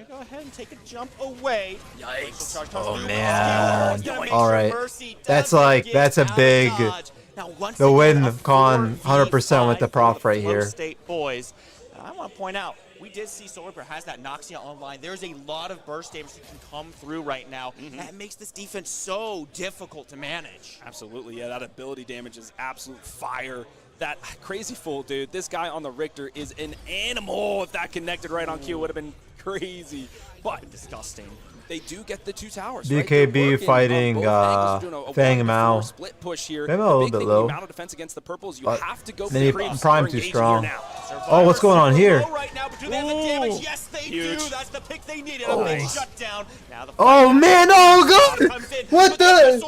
go ahead and take a jump away. Yikes. Oh, man. All right. That's a big... The win con 100% with the prof right here. State boys. I want to point out, we did see Soul Reaper has that Noxia online. There's a lot of burst damage that can come through right now. That makes this defense so difficult to manage. Absolutely, yeah, that ability damage is absolute fire. That Crazy Fool, dude, this guy on the Richter is an animal. If that connected right on cue, it would have been crazy. But disgusting. They do get the 2 towers. BKB fighting Fang Mao. Split push here. Fang Mao a little bit low. Amount of defense against the purples. You have to go for Maybe the Prime too strong. Oh, what's going on here? Right now, but do they have the damage? Yes, they do. That's the pick they needed. A big shutdown. Now the Oh man! Oh god! What the?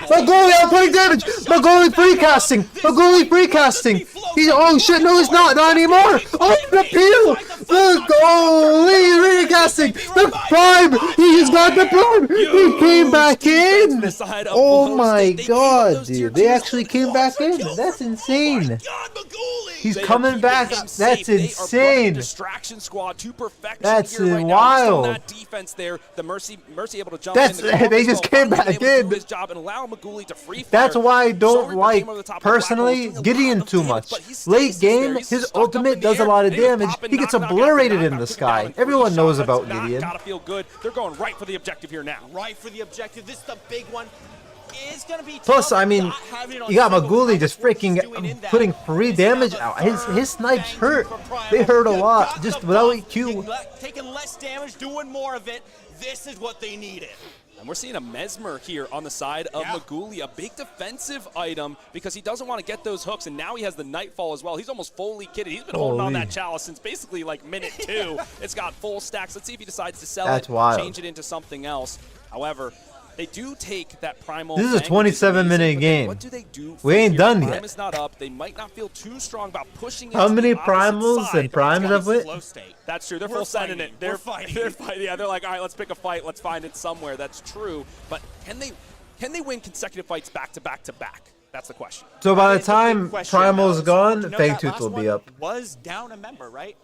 My goalie, I'm putting damage. My goalie free casting. My goalie free casting. Oh shit! No, he's not. Not anymore. Oh, the peel. The goalie free casting. The Prime. He's got the Prime. He came back in. Oh my god, dude! They actually came back in. That's insane. He's coming back. That's insane. Distraction squad to perfection. That's here right wild. Now. That defense there. The Mercy able to jump That's in. they just came back in. His job and allow Maguli to free fire. That's why I don't like personally Gideon too much. Late game, his ultimate does a lot of damage. He gets obliterated in the sky. Everyone knows about Gideon. Gotta feel good. They're going right for the objective here now. Right for the objective. This is the big one. It's gonna be Plus, I mean, you got Maguli just freaking putting free damage out. His snipes hurt. They hurt a lot just without Q. Taking less damage, doing more of it. This is what they needed. And we're seeing a Mesmer here on the side of Maguli, a big defensive item because he doesn't want to get those hooks, and now he has the Nightfall as well. He's almost fully kitted. He's been holding on that chalice since basically like minute 2. It's got full stacks. Let's see if he decides to sell it, change it into something else. However, they do take that primal. This is a 27-minute game. What do they do? We ain't done yet. Prime is not up. They might not feel too strong about pushing it. How many primals and primes have we? That's true. They're full sending it. They're fighting. Yeah, they're like, all right, let's pick a fight. Let's find it somewhere. That's true. But can they win consecutive fights back to back to back? That's the question. So by That the is the big time question. Primal's gone, You know, Fang that Tooth last will be one up. Was down a member, right?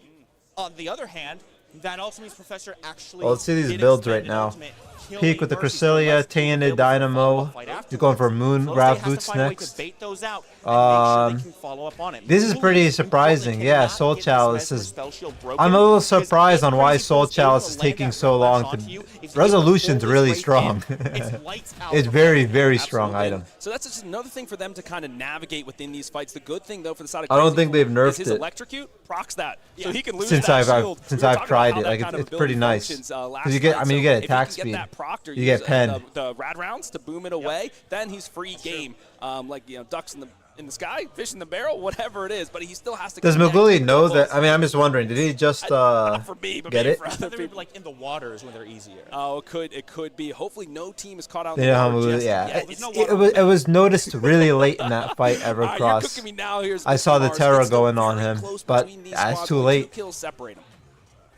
On the other hand, that also means Professor actually. Well, let's see these did builds extend right an now. ultimate, killing Peak with the Mercy, so Cresselia, Mercy Tainted will be able to follow Dynamo. up right He's going for afterwards. Moon Flow Grab State has to Boots find a way to next. bait those out and make sure they can follow up on it. This is Moon pretty Rules surprising. importantly Yeah, cannot Soul get this Chalice Mesmer is. spell shield broken, I'm a little because surprised if on why Crazy Soul Fool's able Chalice to is land taking that so red long flash to. onto you, if you get the Resolution's full really rate strong. in, it's lights out It's for very, Mesmer. very strong Absolutely. item. So that's just another thing for them to kind of navigate within these fights. The good thing, though, for the side of I don't Crazy think Fool they've is nerfed his it. electrocute procs that, so he can lose Since that I've shield. since We were I've talking about tried how it, that like kind of it's pretty ability nice. functions, last Because you get, night. I mean, you So get if he attack can get speed. that proc or You get use, pen. the rad rounds to boom it away, then he's free game. Like ducks in the sky, fish in the barrel, whatever it is. But he still has to. Does connect Maguli with know the that? balls. I mean, I'm just wondering. Did he just Not for me, but get maybe it? for other people. Like in the waters when they're easier. Oh, it could be. Hopefully, no team is caught out. Yeah, In the water Maguli, just yeah. yet. It was noticed really late in that fight. You're Evercross. cooking me now. Here's I saw the Mars. terror It's still going on very him, close but between these it's squads. too Only late. 2 kills separate them.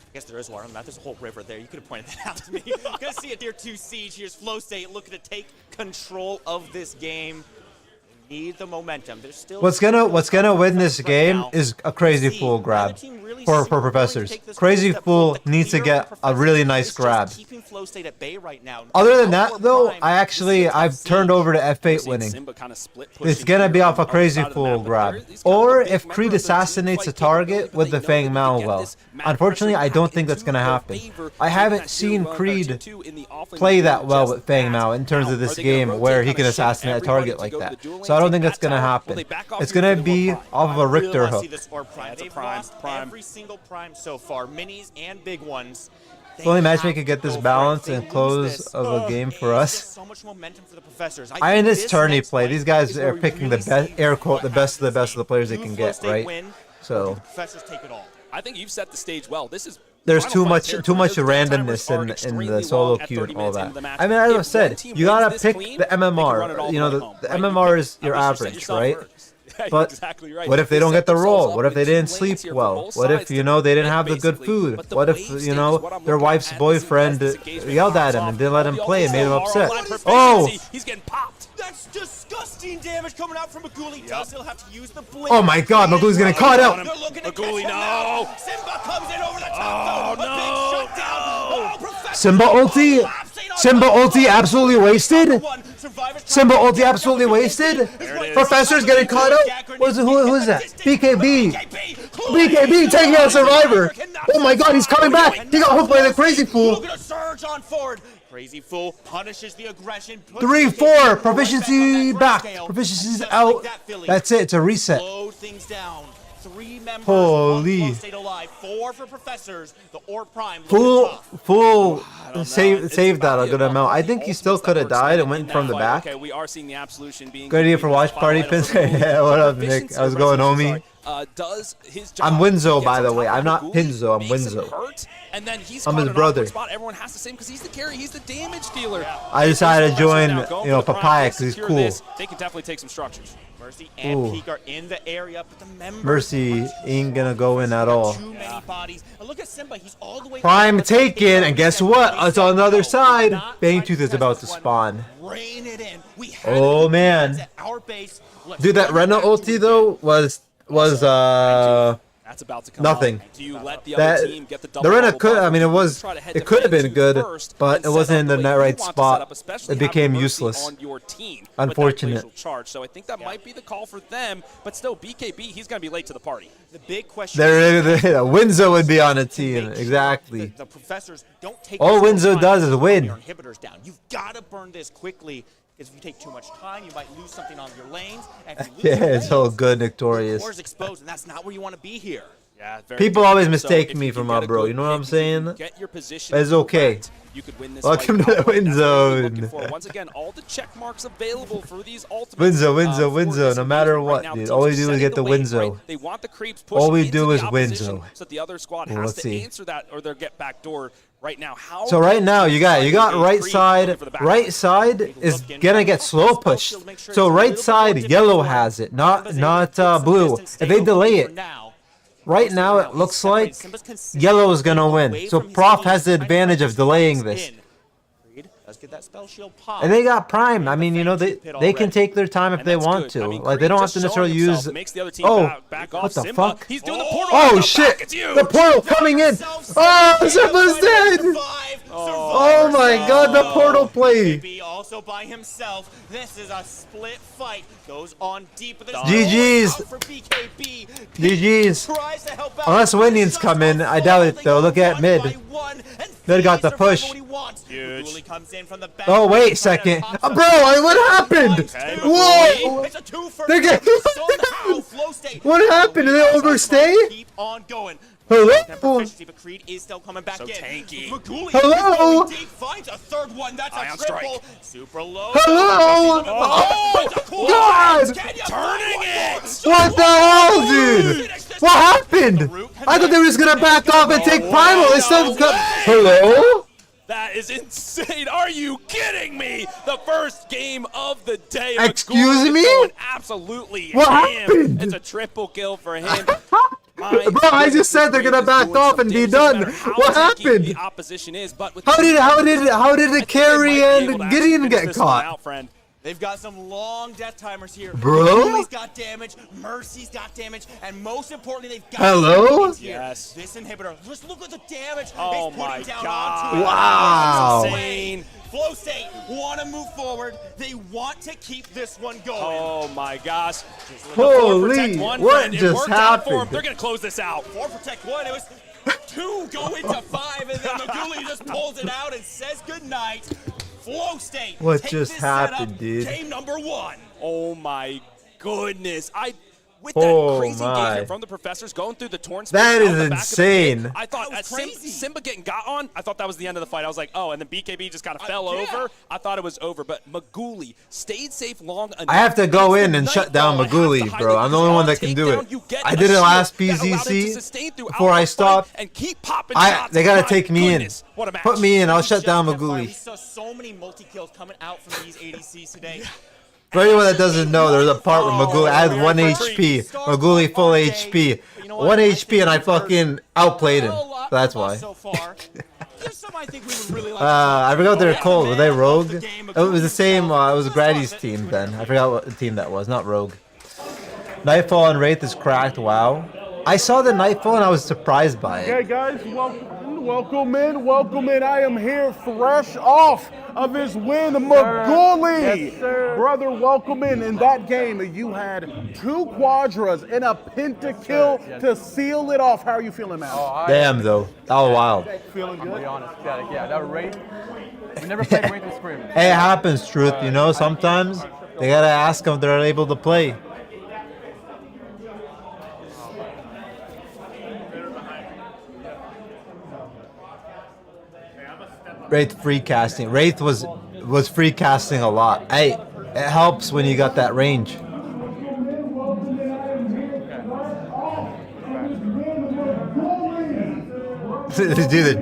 I guess there is water on that. There's a whole river there. You could have pointed that out to me. Gonna see a Tier 2 siege. Here's Flow State looking to take control of this game. They need the momentum. There's still What's gonna win this game is a Crazy Fool grab for professors. Crazy Fool needs to get a really nice grab. keeping Flow State at bay right now. Other than that, though, I've turned over to F8 winning. It's gonna be off a Crazy Fool grab, or if Creed assassinates a target with the Fang Malwell. Unfortunately, I don't think that's gonna happen. I haven't seen Creed play that well with Fang Mao in terms of this game where he can assassinate a target like that. So I don't think that's gonna happen. It's gonna be off of a Richter hook. It's a prime. Every single prime so far, minis and big ones. If only matchmaking could get this balance and close of a game for us. So much momentum for the professors. I in this tourney play, these guys are picking the best, air quote, the best of the players they can get, right? So professors take it all. I think you've set the stage well. This is there's too much randomness in the solo queue and all that. I mean, as I said, you gotta pick the MMR. You know, the MMR is your average, right? But what if they don't get the roll? What if they didn't sleep well? What if, they didn't have the good food? What if, their wife's boyfriend yelled at him and didn't let him play and made him upset? Oh! He's getting popped. That's disgusting damage coming out from Maguli. Does still have to use the blink. Oh my god, Maguli's getting caught out! Maguli, no! Simba comes in over the top, though. A big shutdown. Oh, Professor. Simba ulti absolutely wasted? Simba ulti absolutely wasted? Professor's getting caught out? Who is that? BKB! BKB taking out Survivor! Oh my god, he's coming back! He got hooked by the Crazy Fool! Surge on forward. Crazy Fool punishes the aggression. 3-4! Proficiency back! Proficiency's out! That's it, it's a reset. Slow things down. 3 members. Holy. Stayed alive. 4 for professors. The Orb Prime. Full saved that a good amount. I think he still could have died and went from the back. Okay, we are seeing the absolution being good idea for watch party pins. Yeah, what up, Nick? How's it going, homie? I'm Winzo, by the way. I'm not Pinzo. I'm Winzo. And then he's I'm his brother. Everyone has the same because he's the carry. He's the damage dealer. I decided to join, Papaya because he's cool. They can definitely take some structures. Mercy and Peak are in the area, but the members Mercy ain't gonna go in at all. Too many bodies. And look at Simba. He's all the way Prime taken, and guess what? It's on the other side. Bangtooth is about to spawn. Rain it in. Oh man, dude, that Rena ulti though was that's about to come nothing. Do you let the other team get the double Rena bubble could, bubble? I mean, it could have been good, but it wasn't in the net right spot. It became useless. On your team Unfortunate. Charge. So I think that might be the call for them, but still, BKB, he's going to be late to the party. The big question. Winzo would be on a team, exactly. The professors don't take all Winzo does is win. Your inhibitors down. You've got to burn this quickly. Because if you take too much time, you might lose something on your lanes. And if you lose yeah, it's all good, Victorious. Is exposed, and that's not where you want to be here. Yeah, people always mistake me for my bro. You know what I'm saying? But it's okay. You could win this Welcome to the win zone. Once again, all the check marks available for these ultimates. Winzo, no matter what, dude. All we do is get the Winzo. They want the creeps all we do is Winzo. So the other squad has to answer that, or they'll get backdoor. Right now, so right now you got right side is gonna get slow pushed. So right side yellow has it, not blue. If they delay it, right now it looks like yellow is gonna win. So Prof has the advantage of delaying this. Does get that spell shield pop. And they got Prime. I mean, you know, they can take their time if they want to. Like, they don't have to necessarily use. Oh, what the fuck? He's doing the portal. Oh shit! The portal coming in. Oh, Simba's dead. Oh my God, the portal play. BKB also by himself. This is a split fight. Goes on deep with this. GG's. For BKB. GG's. Tries to help out. Unless Windians come in, I doubt it though. Look at mid. Mid got the push. Huge. Comes in from the back. Oh wait a second, bro! What happened? Whoa! They're getting. What happened? Did they overstay? Keep on going. Hello? Creed is still coming back in. Tanky. Hello? Deep finds a third one. That's a triple. Super low. Hello? Oh God! Turning it. What the hell, dude? What happened? I thought they were just gonna back off and take Primal. They still got. Hello? That is insane. Are you kidding me? The first game of the day. Excuse me? Absolutely. What happened? It's a triple kill for him. Bro, I just said they're gonna back off and be done. What happened? The opposition is, but How did the carry and Gideon get caught? They've got some long death timers here. Bro? Julie's got damage, Mercy's got damage, and most importantly, they've got Hello? Yes. This inhibitor. Just look at the damage. Oh he's my putting down God. onto it. Wow. Insane. Flow State want to move forward. They want to keep this one going. Oh my gosh. Holy, what just happened? They're going to close this out. 4 protect 1. It was 2 go into 5, and then Maguli just pulls it out and says goodnight. Flow State. What just happened, dude? Game number 1. Oh my goodness. With that crazy engagement from the professors going through the torn space. That is insane. I thought at Simba getting got on, I thought that was the end of the fight. I was like, oh, and then BKB just kind of fell over. I thought it was over, but Maguli stayed safe long enough. I have to go in and shut down Maguli, bro. I'm the only one that can do it. I did it last PCC before I stopped. They gotta take me in. Put me in. I'll shut down Maguli. We saw so many multi-kills coming out from these ADCs today. For anyone that doesn't know, there's a part where Maguli I had 1 HP. Maguli full HP. 1 HP and I fucking outplayed him. That's why. I forgot what they're called. Were they Rogue? It was the same. It was Grady's team then. I forgot what team that was. Not Rogue. Nightfall and Wraith is cracked. Wow. I saw the Nightfall and I was surprised by it. Okay, guys, welcome in. I am here fresh off of his win, Maguli. Yes, brother, welcome in. In that game, you had 2 quadras and a pentakill to seal it off. How are you feeling, man? Damn, though. That was wild. Feeling good? To be honest, yeah, that Wraith. We never played Wraith in Scrim. Hey, it happens, Truth. You know, sometimes they gotta ask them if they're able to play. Wraith free casting. Wraith was free casting a lot. Hey, it helps when you got that range. Dude.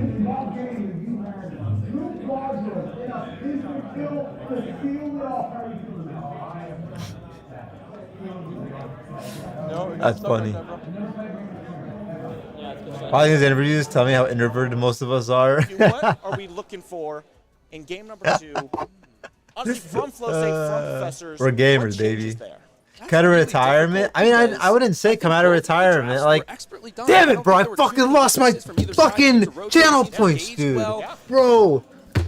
That's funny. All these interviews tell me how introverted most of us are. What are we looking for in game number 2? Honestly, from Flow State, from Professors. We're gamers, baby. Cut of retirement? I mean, I wouldn't say come out of retirement. Like, damn it, bro! I fucking lost my fucking channel points, dude. Bro.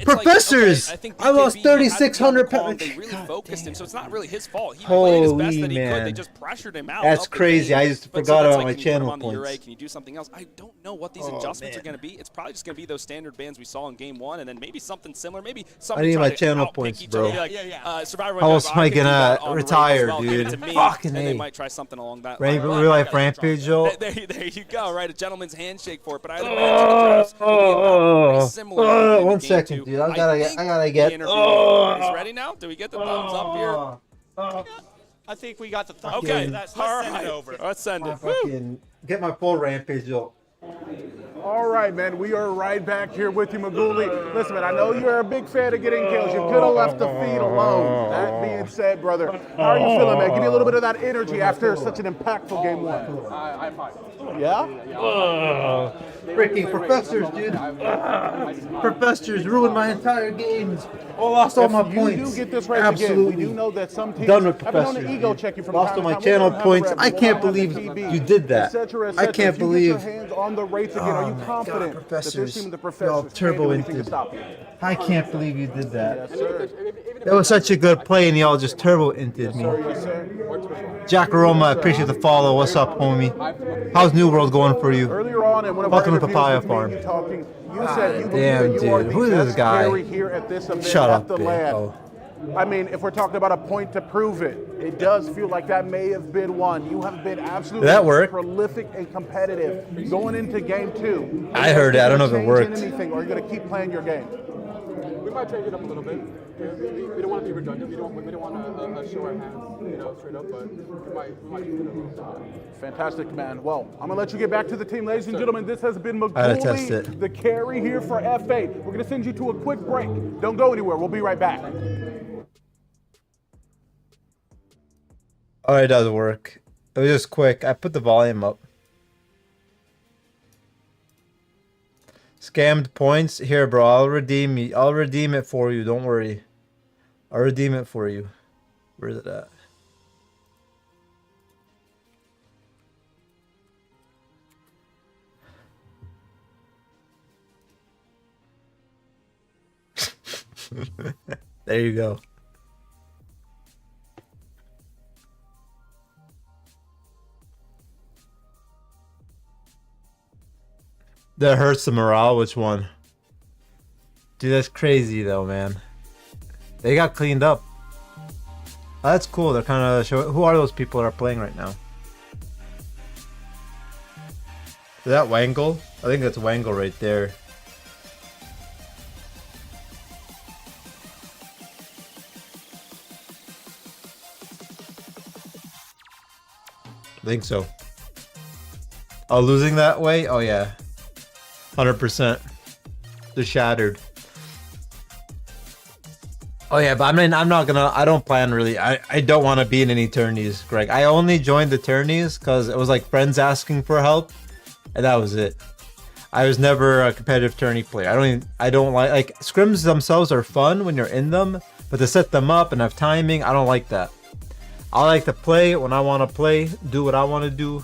Professors! Like, okay, I lost 3,600 pounds. They really focused him, so it's not really his fault. He played his best that he could. They just pressured him out. That's crazy. I just forgot about my channel points. Can you do something else? I don't know what these adjustments are going to be. It's probably just going to be those standard bans we saw in game 1, and then maybe something similar. Maybe something. I need my channel points, bro. Survivor. How else am I gonna retire, dude? Fucking A. They A. might try something along that line. Real life Rampage, Joel. There you go. Right, a gentleman's handshake for it. But I imagine 1 second, dude. I gotta get. Is ready now? Do we get the thumbs up here? I think we got the thumbs up. Okay, Let's all send right. it over. Let's send it. Fucking get my full Rampage, Joel. All right, man. We are right back here with you, Maguli. Listen, man, I know you're a big fan of getting kills. You could have left the feed alone. That being said, brother, how are you feeling, man? Give me a little bit of that energy after such an impactful game one. I fight. Yeah? Freaking professors, dude. Professors ruined my entire games. Oh, lost all my points. You do get this race Absolutely. again. We do know that some teams Done with have been on professors. the ego check you from Lost time all to my time. channel We'll have points. the I reps, can't we'll have the believe PB, you did that. et cetera, et I cetera. can't If you get your believe. hands on the rates again, are you confident that this professors. team of the Y'all professors can't do anything to turbo-inted. stop you? I can't believe you did that. Yes, sir. That was such a good play, and y'all just turbo-inted me. Yes, sir. Jack Aroma, I appreciate the follow. What's up, homie? How's New World going for you? Earlier on in one of Welcome our to interviews Papaya with me Farm. and you talking, you said you believe Damn, that you are dude. the Who is this best guy? carry here at this event Shut at up, the big. LAN. Oh. I mean, if we're talking about a point to prove it, it does feel like that may have been one. You have been absolutely Did that work? prolific and competitive going into game two. I heard it. I don't know if it Change worked. anything, or are you going to keep playing your game? We might change it up a little bit. We don't want to be redundant. We don't want to show our hands, straight up. But we might change it up a little bit. Fantastic, man. Well, I'm going to let you get back to the team. Ladies and gentlemen, this has been I had to test Maguli, it. the carry here for F8. We're going to send you to a quick break. Don't go anywhere. We'll be right back. Oh, it does work. It was just quick. I put the volume up. Scammed points. Here, bro. I'll redeem it for you. Don't worry. I'll redeem it for you. Where's it at? There you go. That hurts the morale. Which one? Dude, that's crazy though, man. They got cleaned up. Oh, that's cool. They're kind of showing. Who are those people that are playing right now? Is that Wangle? I think that's Wangle right there. I think so. Oh, losing that way? Oh yeah. 100%. They're shattered. Oh yeah, but I mean, I don't plan really. I don't want to be in any tourneys, Greg. I only joined the tourneys because it was like friends asking for help, and that was it. I was never a competitive tourney player. I don't like scrims themselves are fun when you're in them, but to set them up and have timing, I don't like that. I like to play when I want to play, do what I want to do.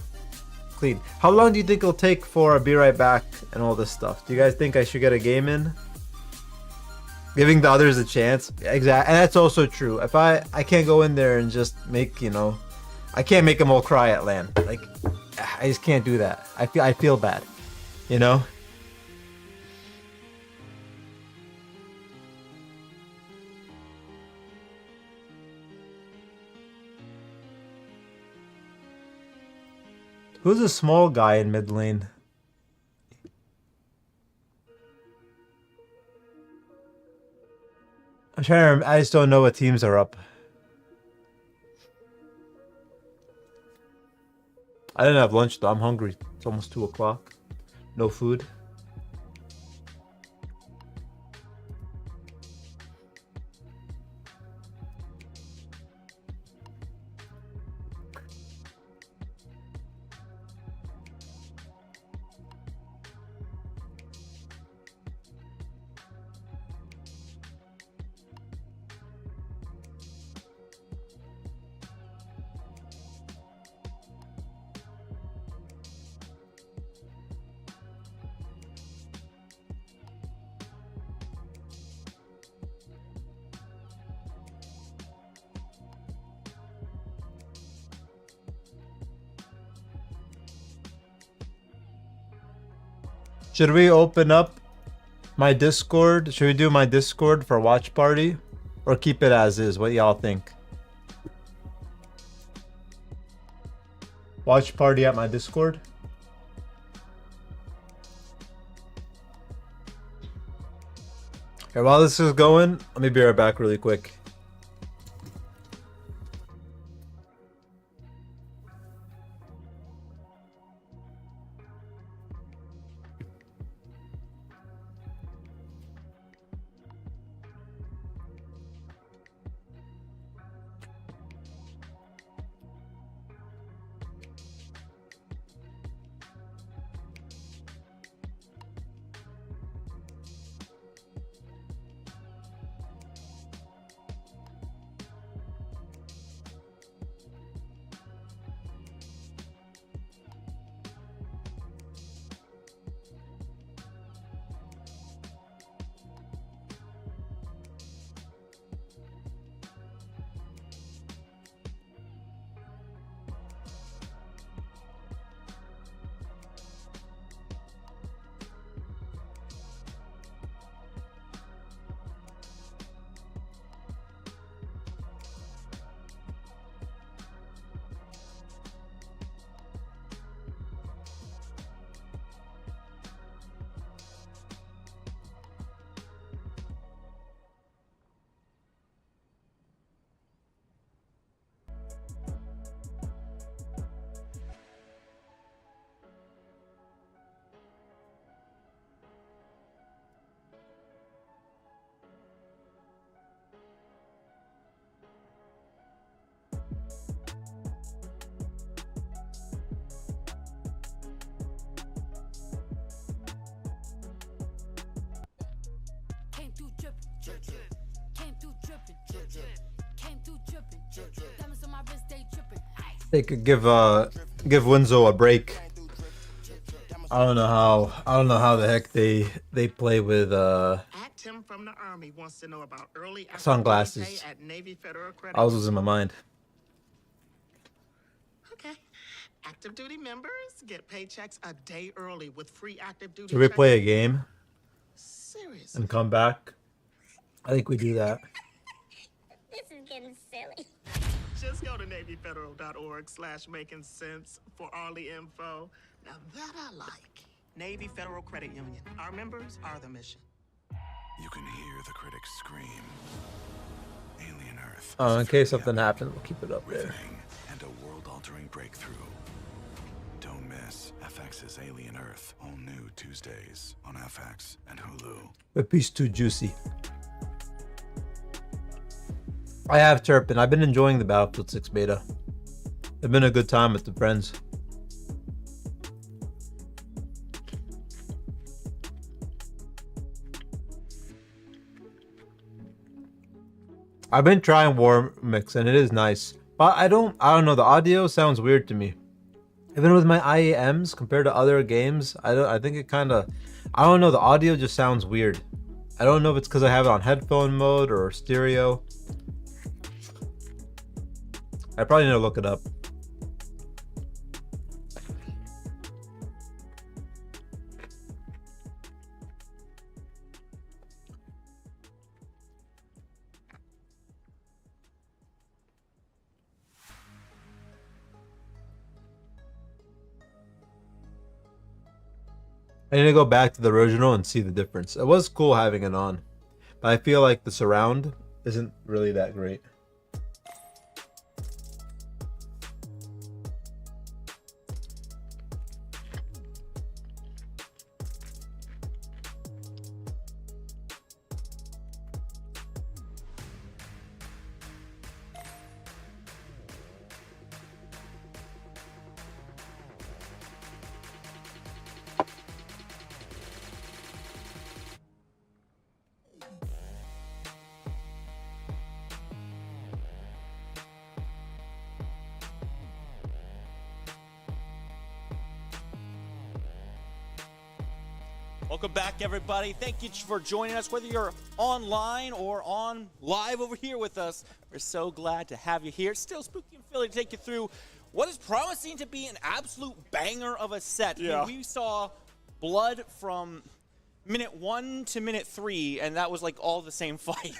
Clean. How long do you think it'll take for a Be Right Back and all this stuff? Do you guys think I should get a game in? Giving the others a chance. Exactly. And that's also true. If I can't go in there and just make, I can't make them all cry at LAN. Like, I just can't do that. I feel bad, Who's a small guy in mid lane? I'm trying to remember. I just don't know what teams are up. I didn't have lunch though. I'm hungry. It's almost 2 o'clock. No food. Should we open up my Discord? Should we do my Discord for Watch Party? Or keep it as is? What y'all think? Watch Party at my Discord? Okay, while this is going, let me be right back really quick. They could give Winzo a break. I don't know how the heck they play with Tim from the Army wants to know about early sunglasses. at Navy Federal Credit. I was losing my mind. Okay. Active duty members get paychecks a day early with free active duty. Should we play a game Seriously. and come back? I think we do that. This is getting silly. Just go to NavyFederal.org/making sense for all the info. Now that I like. Navy Federal Credit Union. Our members are the mission. You can hear the critics scream. Alien Earth. In case something happens, we'll keep it up there. And a world-altering breakthrough. Don't miss FX's Alien Earth. All new Tuesdays on FX and Hulu. The piece too juicy. I have Turpin. I've been enjoying the Battlefield 6 beta. It's been a good time with the friends. I've been trying War Mix and it is nice, but I don't know. The audio sounds weird to me. Even with my IAMs compared to other games, I think it kind of, I don't know. The audio just sounds weird. I don't know if it's because I have it on headphone mode or stereo. I probably need to look it up. I need to go back to the original and see the difference. It was cool having it on, but I feel like the surround isn't really that great. Welcome back, everybody. Thank you for joining us, whether you're online or on live over here with us. We're so glad to have you here. Still Spooky and Philly to take you through what is promising to be an absolute banger of a set. Yeah. I mean, we saw blood from minute 1 to minute 3, and that was like all the same fight.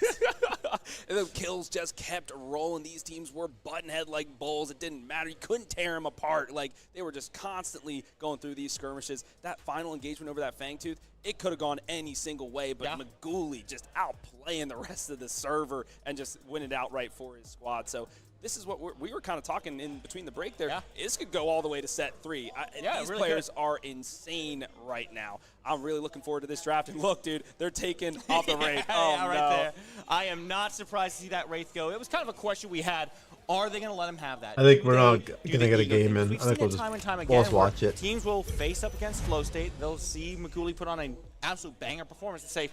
And the kills just kept rolling. These teams were button head like bulls. It didn't matter. You couldn't tear them apart. Like, they were just constantly going through these skirmishes. That final engagement over that Fangtooth, it could have gone any single way, but Maguli just outplaying the rest of the server and just winning it outright for his squad. So this is what we were kind of talking in between the break there. This could go all the way to set 3. These really players are insane right now. I'm really looking forward to this draft. And look, dude, they're taking off the Wraith. Right there. I am not surprised to see that Wraith go. It was kind of a question we had. Are they going to let him have that? I think we're not going to get a game in. I think we'll time and time just again watch it. Teams will face up against Flow State. They'll see Maguli put on an absolute banger performance and say,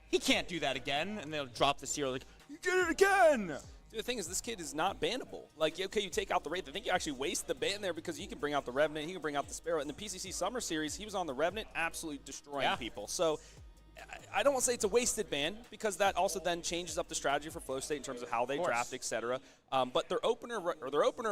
he can't do that again. And they'll drop the zero like, you did it again. Dude, the thing is, this kid is not bannable. Like, okay, you take out the Wraith. I think you actually waste the ban there because you can bring out the Revenant, he can bring out the Sparrow. In the PCC Summer Series, he was on the Revenant, absolutely destroying people. So I don't want to say it's a wasted ban because that also then changes up the strategy for Flow State in terms of how they draft, etc. But their opener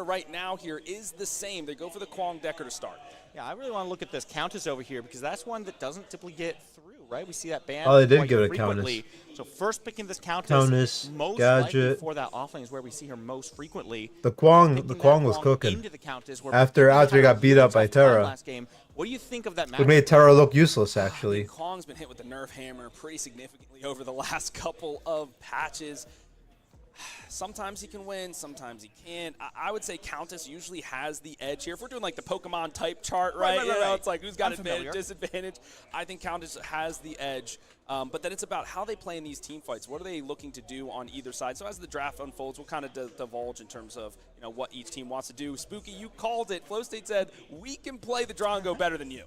right now here is the same. They go for the Kwong Decker to start. Yeah, I really want to look at this Countess over here because that's one that doesn't typically get through, right? We see that ban. Oh, they did quite give it a frequently. Countess. So first picking this Countess, most Gadget. likely for that offlane is where we see her most frequently. The Kwong was cooking. Into the Countess, where After he got beat up by Terra. last game. What do you think of that match? We made Terra look useless, actually. Kwong's been hit with the nerf hammer pretty significantly over the last couple of patches. Sometimes he can win, sometimes he can't. I would say Countess usually has the edge here. If we're doing like the Pokemon type chart, right? You know, it's like who's got advantage, disadvantage. I think Countess has the edge. But then it's about how they play in these team fights. What are they looking to do on either side? So as the draft unfolds, we'll kind of divulge in terms of what each team wants to do. Spooky, you called it. Flow State said, we can play the Drongo better than you.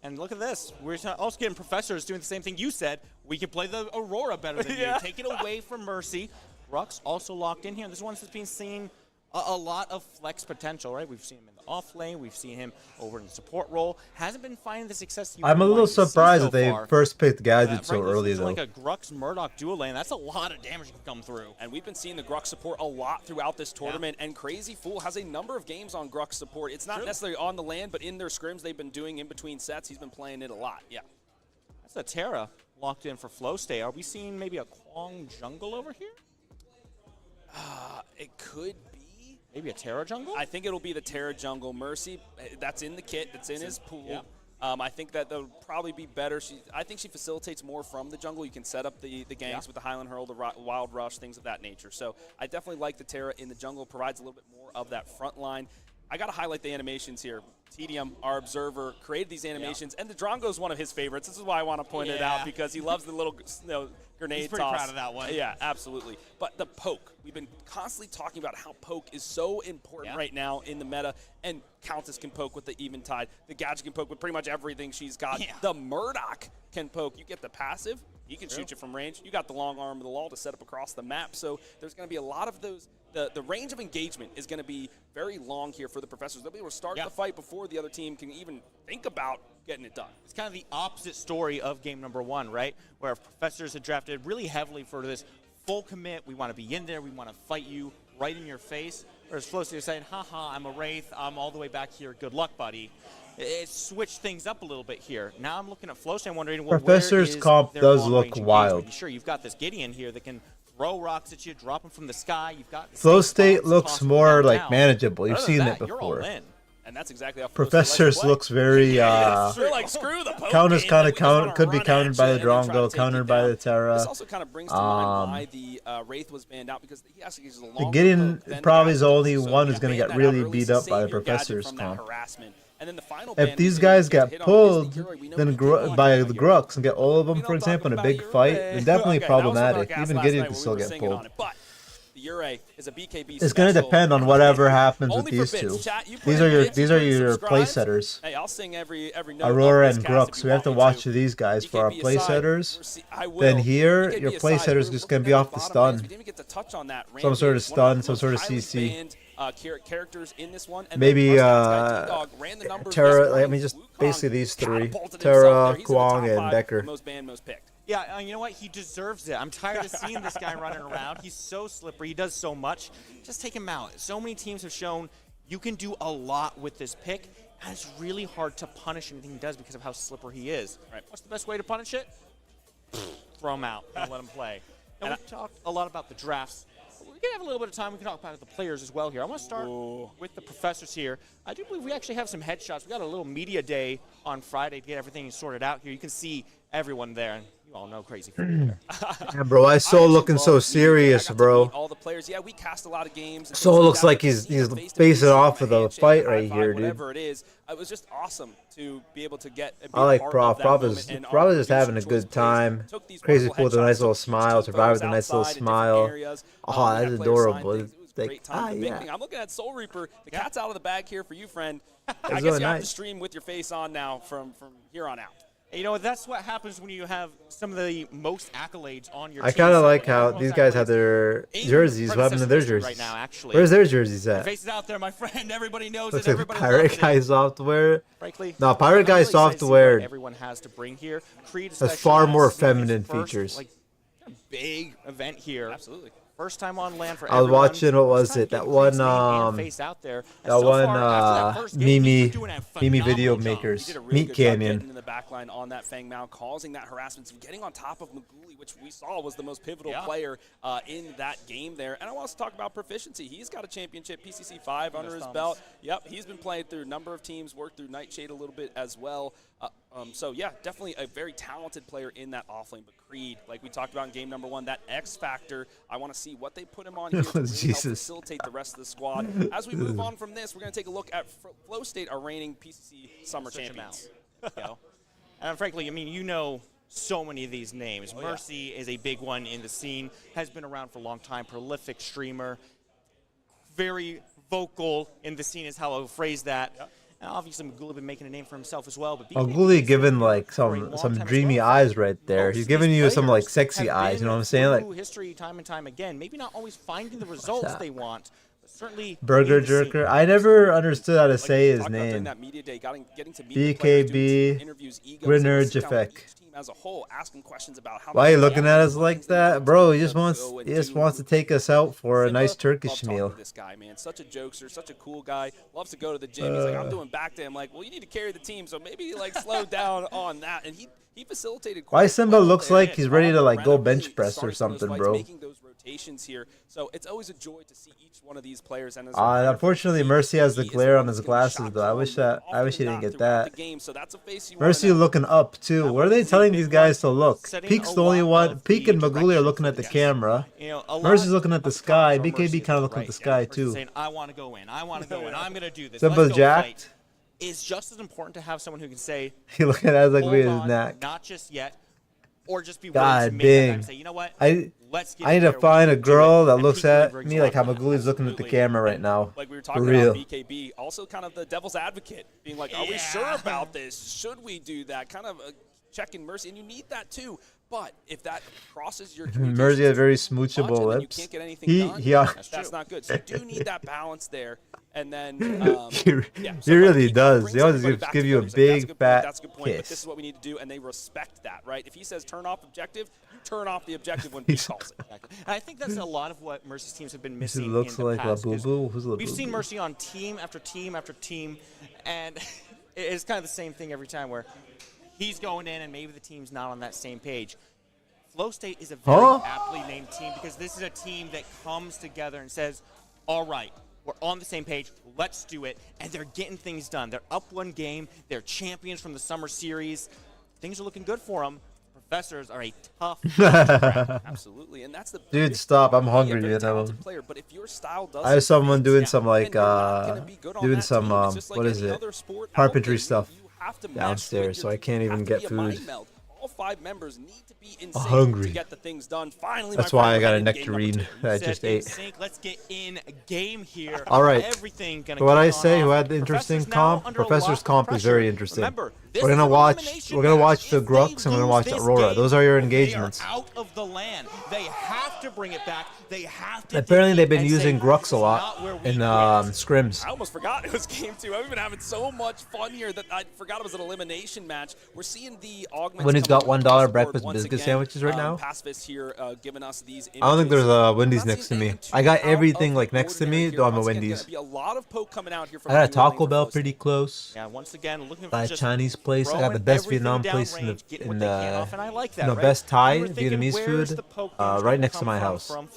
And look at this. We're also getting Professors doing the same thing you said. We can play the Aurora better than you. Take it away from Mercy. Rux also locked in here. This one's been seeing a lot of flex potential, right? We've seen him in the off lane. We've seen him over in the support role. Hasn't been finding the success you I'm a little surprised that they first picked Gadget so frankly, early, this is though. like a Grux Murdoch dual lane. That's a lot of damage can come through. And we've been seeing the Grux support a lot throughout this tournament, and Crazy Fool has a number of games on Grux support. It's not necessarily on the land, but in their scrims they've been doing in between sets, he's been playing it a lot, That's a Terra locked in for Flow Stay. Are we seeing maybe a Kwong jungle over here? It could be. Maybe a Terra jungle? I think it'll be the Terra jungle. Mercy, that's in the kit, that's in his pool. I think that will probably be better. I think she facilitates more from the jungle. You can set up the ganks with the Highland Hurl, the Wild Rush, things of that nature. So I definitely like the Terra in the jungle. Provides a little bit more of that front line. I got to highlight the animations here. Tedium, our observer, created these animations, and the Drongo is one of his favorites. This is why I want to point it out, because he loves the little grenade He's pretty toss. proud of that one. Yeah, absolutely. But the poke, we've been constantly talking about how poke is so important right now in the meta, and Countess can poke with the Eventide. The Gadget can poke with pretty much everything she's got. The Murdoch can poke. You get the passive. He can shoot you from range. You got the long arm of the law to set up across the map. So there's going to be a lot of those. The range of engagement is going to be very long here for the Professors. They'll be able to start the fight before the other team can even think about getting it done. It's kind of the opposite story of game number 1, right? Where Professors had drafted really heavily for this full commit. We want to be in there. We want to fight you right in your face. Whereas Flow is saying, haha, I'm a Wraith. I'm all the way back here. Good luck, buddy. It switched things up a little bit here. Now I'm looking at Flow and wondering, well, Professor's comp does look wild. Sure, you've got this Gideon here that can throw rocks at you, drop them from the sky. You've got Flow State looks more like manageable. You've seen it You're all before. in. And that's exactly how Professors looks very like, screw the poke counters game, kind we of just wanna count could be run countered at by you the and then try to Drongo, take countered you by down. the Terra. This also kind of brings to mind why the Wraith was banned out, because he actually uses a The longer Gideon poke than probably is the Gadget. only So one you who's going to ban get that really out beat early, up by the save your Gadget Professor's from that comp. harassment. And then the final If ban these we guys hit get on is the pulled, Curie. We know then he can do by it. the Grux and get all of them, for example, in a big fight, then definitely Okay, that was the problematic. broadcast Even last Gideon night can when still we were get singing pulled. on it, but the Ure is a BKB It's going to special. depend on whatever happens with Only for these bits. two. Chat, you put These in are your bits, you put in play subscribes. setters. Hey, I'll sing every note Aurora of and this cast if Grux. you We have to want me watch these guys for our BKB play aside, setters. I will. Then here, BKB your play aside, setters we're just going to looking be at off the bottom bans. stun. We didn't even get to touch on that. Some sort of Rampage, one stun, some most sort of highly CC. banned, characters in this one. And Maybe then Dog ran the numbers Terra, this I morning. mean, just Wukong basically these three. catapulted Terra, himself there. He's in the Kwong, top and 5 Decker. Most banned, most picked. Yeah, you know what? He deserves it. I'm tired of seeing this guy running around. He's so slippery. He does so much. Just take him out. So many teams have shown you can do a lot with this pick, and it's really hard to punish anything he does because of how slippery he is. Right. What's the best way to punish it? Throw him out and let him play. Now, we've talked a lot about the drafts. We're going to have a little bit of time. We can talk about the players as well here. I want to start with the Professors here. I do believe we actually have some headshots. We got a little media day on Friday to get everything sorted out here. You can see everyone there. And you all know Crazy Fool there. Yeah, bro, I Soul looking so serious, bro. All the players. Yeah, we cast a lot of games. Soul looks like he's basing off of the fight right here, dude. Whatever it is, it was just awesome to be able to get. I like Prof. Prof is probably just having a good time. Crazy Fool with a nice little smile. Survivor with a nice little smile. Oh, that's adorable. It's like, yeah. I'm looking at Soul Reaper. The cat's out of the bag here for you, friend. I It's guess really you have to nice. stream with your face on now from here on out. You know, that's what happens when you have some of the most accolades on your I team. kind of like how these guys have their jerseys. What happened to their jerseys? Right now, actually. Where's their jerseys Your at? face is out there, my friend. Everybody knows Looks it. like Everybody Pirate loves Guy it. software. Frankly, No, Pirate Guy I'm really excited to see what software everyone has to bring here. Creed has especially far more has some of his feminine first, features. Like, big event here. Absolutely. First time on land for I was everyone. watching, what was First time it? That getting one, Creed's name and face out there. And that so one, far, after that first game, he's been doing a Mimi Video phenomenal job. Makers, He did a really Meat good job Canyon. getting in the back line on that Fang Mao, causing that harassment, getting on top of Maguli, which we saw was the most pivotal player in that game there. And I want to talk about proficiency. He's got a championship, PCC 5 under his belt. Yep, he's been playing through a number of teams, worked through Nightshade a little bit as well. So, yeah, definitely a very talented player in that offlane. But Creed, like we talked about in game number 1, that X factor, I want to see what they put him on here to really help Jesus. facilitate the rest of the squad. As we move on from this, we're going to take a look at Flow State, our reigning PCC Summer Search 'em champions. You know? And frankly, I mean, you know so many of these names. Oh, yeah. Mercy is a big one in the scene, has been around for a long time, prolific streamer, very vocal in the scene is how I would phrase that. And obviously, Maguli been making a name for himself as well. But Maguli giving like some dreamy eyes right there. He's giving you some like sexy eyes. You know what I'm saying? Like history, time and time again. Maybe not always finding the results they want, but certainly Burger Jerker. I never understood how to say his name. BKB Grinner Jafek. As a whole, asking questions about how Why are you looking at us like that, bro? He just wants to take us out for a nice Turkish meal. This guy, man, such a jokester, such a cool guy. Loves to go to the gym. He's like, I'm doing back to him. Like, well, you need to carry the team, so maybe like slow down on that. And he facilitated. Why Simba looks like he's ready to like go bench press or something, bro. Making those rotations here, so it's always a joy to see each one of these players. And unfortunately, Mercy has the glare on his glasses, though. I wish he didn't get that. Mercy looking up too. What are they telling these guys to look? Peek's the only one. Peek and Maguli are looking at the camera. Mercy's looking at the sky. BKB kind of looking at the sky too. Saying, I want to go in. I want to go in. I'm gonna do this. Simba's jacked. It's just as important to have someone who can say, he looking at us like we his neck. Not just yet, or just be God willing to dang. make that say, you know what? I need to find a girl that looks at me like how Maguli's looking at the camera right now. Like we were talking about BKB, also kind of the devil's advocate, being like, are we sure about this? Should we do that? Kind of checking Mercy, and you need that too. But if that crosses your Mercy has very smoochable lips. You can't get anything done, that's not good. So you do need that balance there. And then he really does. He always give you a big fat That's a good point. But kiss. this is what we need to do, and they respect that, right? If he says turn off objective, you turn off the objective when he calls it. And I think that's a lot of what Mercy's teams have been missing. He looks in the like past, Labubu. Who's Labubu? We've seen Mercy on team after team after team, and it's kind of the same thing every time where he's going in and maybe the team's not on that same page. Flow State is a very aptly named team because this is a team that comes together and says, all right, we're on the same page, let's do it, and they're getting things done. They're up one game, they're champions from the summer series. Things are looking good for them. Professors are a tough Absolutely, and that's the dude. Stop! I'm hungry, you know. Player, but if your style does I have someone doing some like doing some what is it? Carpentry stuff downstairs, so I can't even get food. All 5 members need to be in sync to get the things done. Finally, that's why I got a nectarine that I just ate. Let's get in a game here. All right. Everything gonna what I say? Who had the interesting comp? Professor's comp is very interesting. Remember, we're gonna watch the Grux and we're gonna watch Aurora. Those are your engagements. They are out of the land. They have to bring it back. They have to. Apparently, they've been using Grux a lot in scrims. I almost forgot it was game 2. I've been having so much fun here that I forgot it was an elimination match. We're seeing the augments. Wendy's got $1 breakfast biscuit sandwiches right now. Pacifist here, giving us these I don't think there's a Wendy's next to me. I got everything like next to me. Though I'm a Wendy's. A lot of poke coming out here from I got a Taco Bell pretty close. Yeah, once again, looking for for a Chinese place. I got the best Vietnam place in the best Thai Vietnamese food right next to my house. And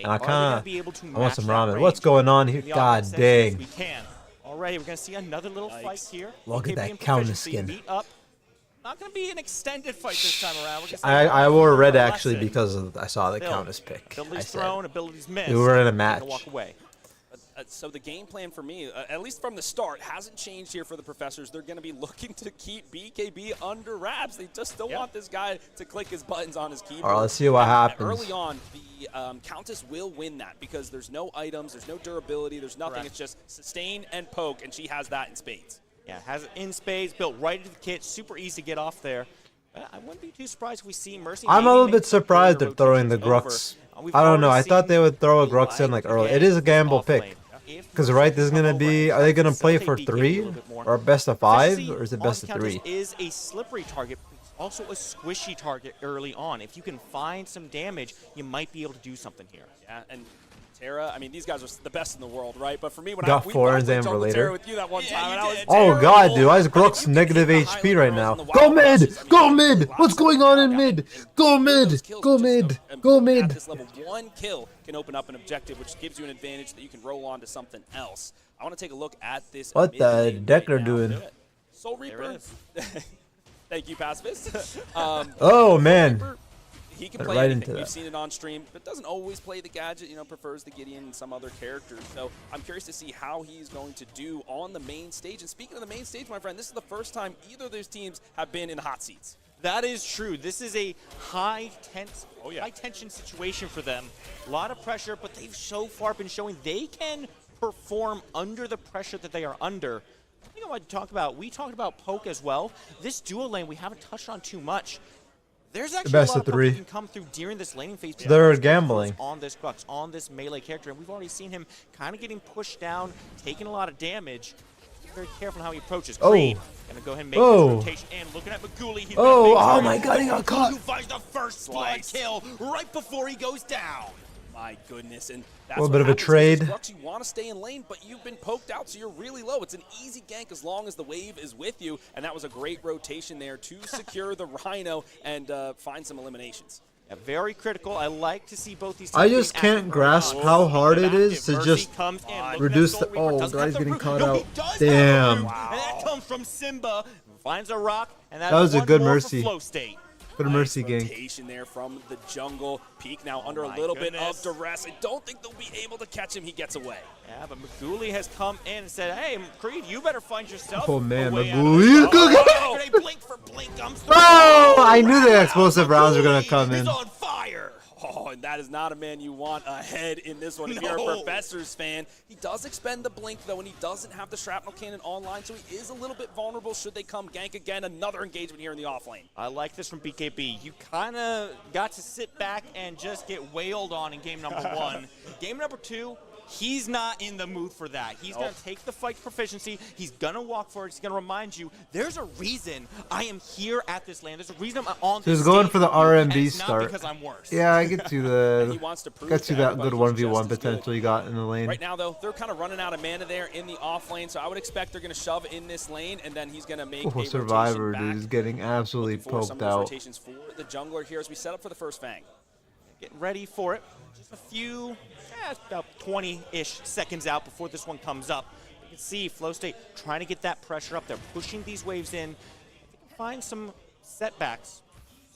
I want some ramen. What's going on here? God dang. Alright, we're gonna see another little fight here. Look at that counter skin. Not gonna be an extended fight this time around. I wore red actually because I saw the Countess pick. Abilities thrown, abilities missed. We were in a match. Walk away. So the game plan for me, at least from the start, hasn't changed here for the Professors. They're going to be looking to keep BKB under wraps. They just don't want this guy to click his buttons on his keyboard. All right, let's see what happens. Early on, the Countess will win that because there's no items, there's no durability, there's nothing. Correct. It's just sustain and poke, and she has that in spades. Yeah, has it in spades, built right into the kit, super easy to get off there. I wouldn't be too surprised if we see Mercy. I'm a little bit surprised they're throwing the Grux. I don't know. I thought they would throw a Grux in like early. It is a gamble pick. Because right, this is gonna be. Are they gonna play for 3 or best of 5 or is it best of 3? Is a slippery target, also a squishy target early on. If you can find some damage, you might be able to do something here. Yeah, and Terra, I mean, these guys are the best in the world, right? But for me, when got we foreigns played and relator with you that one time, and I was oh god, dude, I was Grux negative HP right now. Go mid, go mid. What's going on in mid? Go mid, go mid, go mid. At this level, 1 kill can open up an objective, which gives you an advantage that you can roll on to something else. I want to take a look at this. What the Decker doing? Soul Reaper. Thank you, Pacifist. Oh man. He can play anything. We've seen it on stream, but doesn't always play the gadget, you know, prefers the Gideon and some other characters. So I'm curious to see how he's going to do on the main stage. And speaking of the main stage, my friend, this is the first time either of those teams have been in the hot seats. That is true. This is a high tension situation for them. A lot of pressure, but they've so far been showing they can perform under the pressure that they are under. You know, I talk about, we talked about poke as well. This duo lane we haven't touched on too much. There's actually best a lot of of poke three. that can come through during this laning phase. So they're gambling. On this Crux, on this melee character, and we've already seen him kind of getting pushed down, taking a lot of damage. Be very careful on how he approaches. Creed, gonna go ahead and make this rotation, and looking at Maguli, he's oh my god, he got caught. Who finds the first blood kill right before he goes down. My goodness, and that's A little what bit of a happens trade. with Crux. You want to stay in lane, but you've been poked out, so you're really low. It's an easy gank as long as the wave is with you, and that was a great rotation there to secure the Rhino and find some eliminations. Yeah, very critical. I like to see both these teams I just being can't grasp how hard it is to just reduce the. Oh, Oh, guy's getting caught no, out. Damn. And that comes from Simba. Finds a rock, and That was a one good more for mercy. Flow State. Good mercy gank. Rotation there from the jungle. Peak now under a little bit of duress. I don't think they'll be able to catch him. He gets away. Yeah, but Maguli has come in and said, hey, Creed, you better find yourself Oh man, a way Magoo. out of this. Blink for blink comes through. Oh, I knew the explosive rounds were gonna come in. on fire. Oh, and that is not a man you want ahead in this one. If you're a Professor's fan, he does expend the blink, though, and he doesn't have the shrapnel cannon online, so he is a little bit vulnerable should they come gank again. Another engagement here in the off lane. I like this from BKB. You kind of got to sit back and just get wailed on in game number 1. Game number 2, he's not in the mood for that. He's going to take the fight proficiency. He's going to walk for it. He's going to remind you, there's a reason I am here at this land. There's a reason I'm on So this he's going stage for the with you, and RMB it's not start. because I'm worse. Yeah, I get to the. He wants to prove Get to to that good everybody he's 1v1 just as potential good. you got in the lane. Right now, though, they're kind of running out of mana there in the off lane, so I would expect they're going to shove in this lane, and then he's going to make a Survivor, rotation dude, is getting absolutely back for some poked of those out. rotations for the jungler here as we set up for the first Fang. Getting ready for it. Just a few, about 20-ish seconds out before this one comes up. You can see Flow State trying to get that pressure up. They're pushing these waves in. If they can find some setbacks,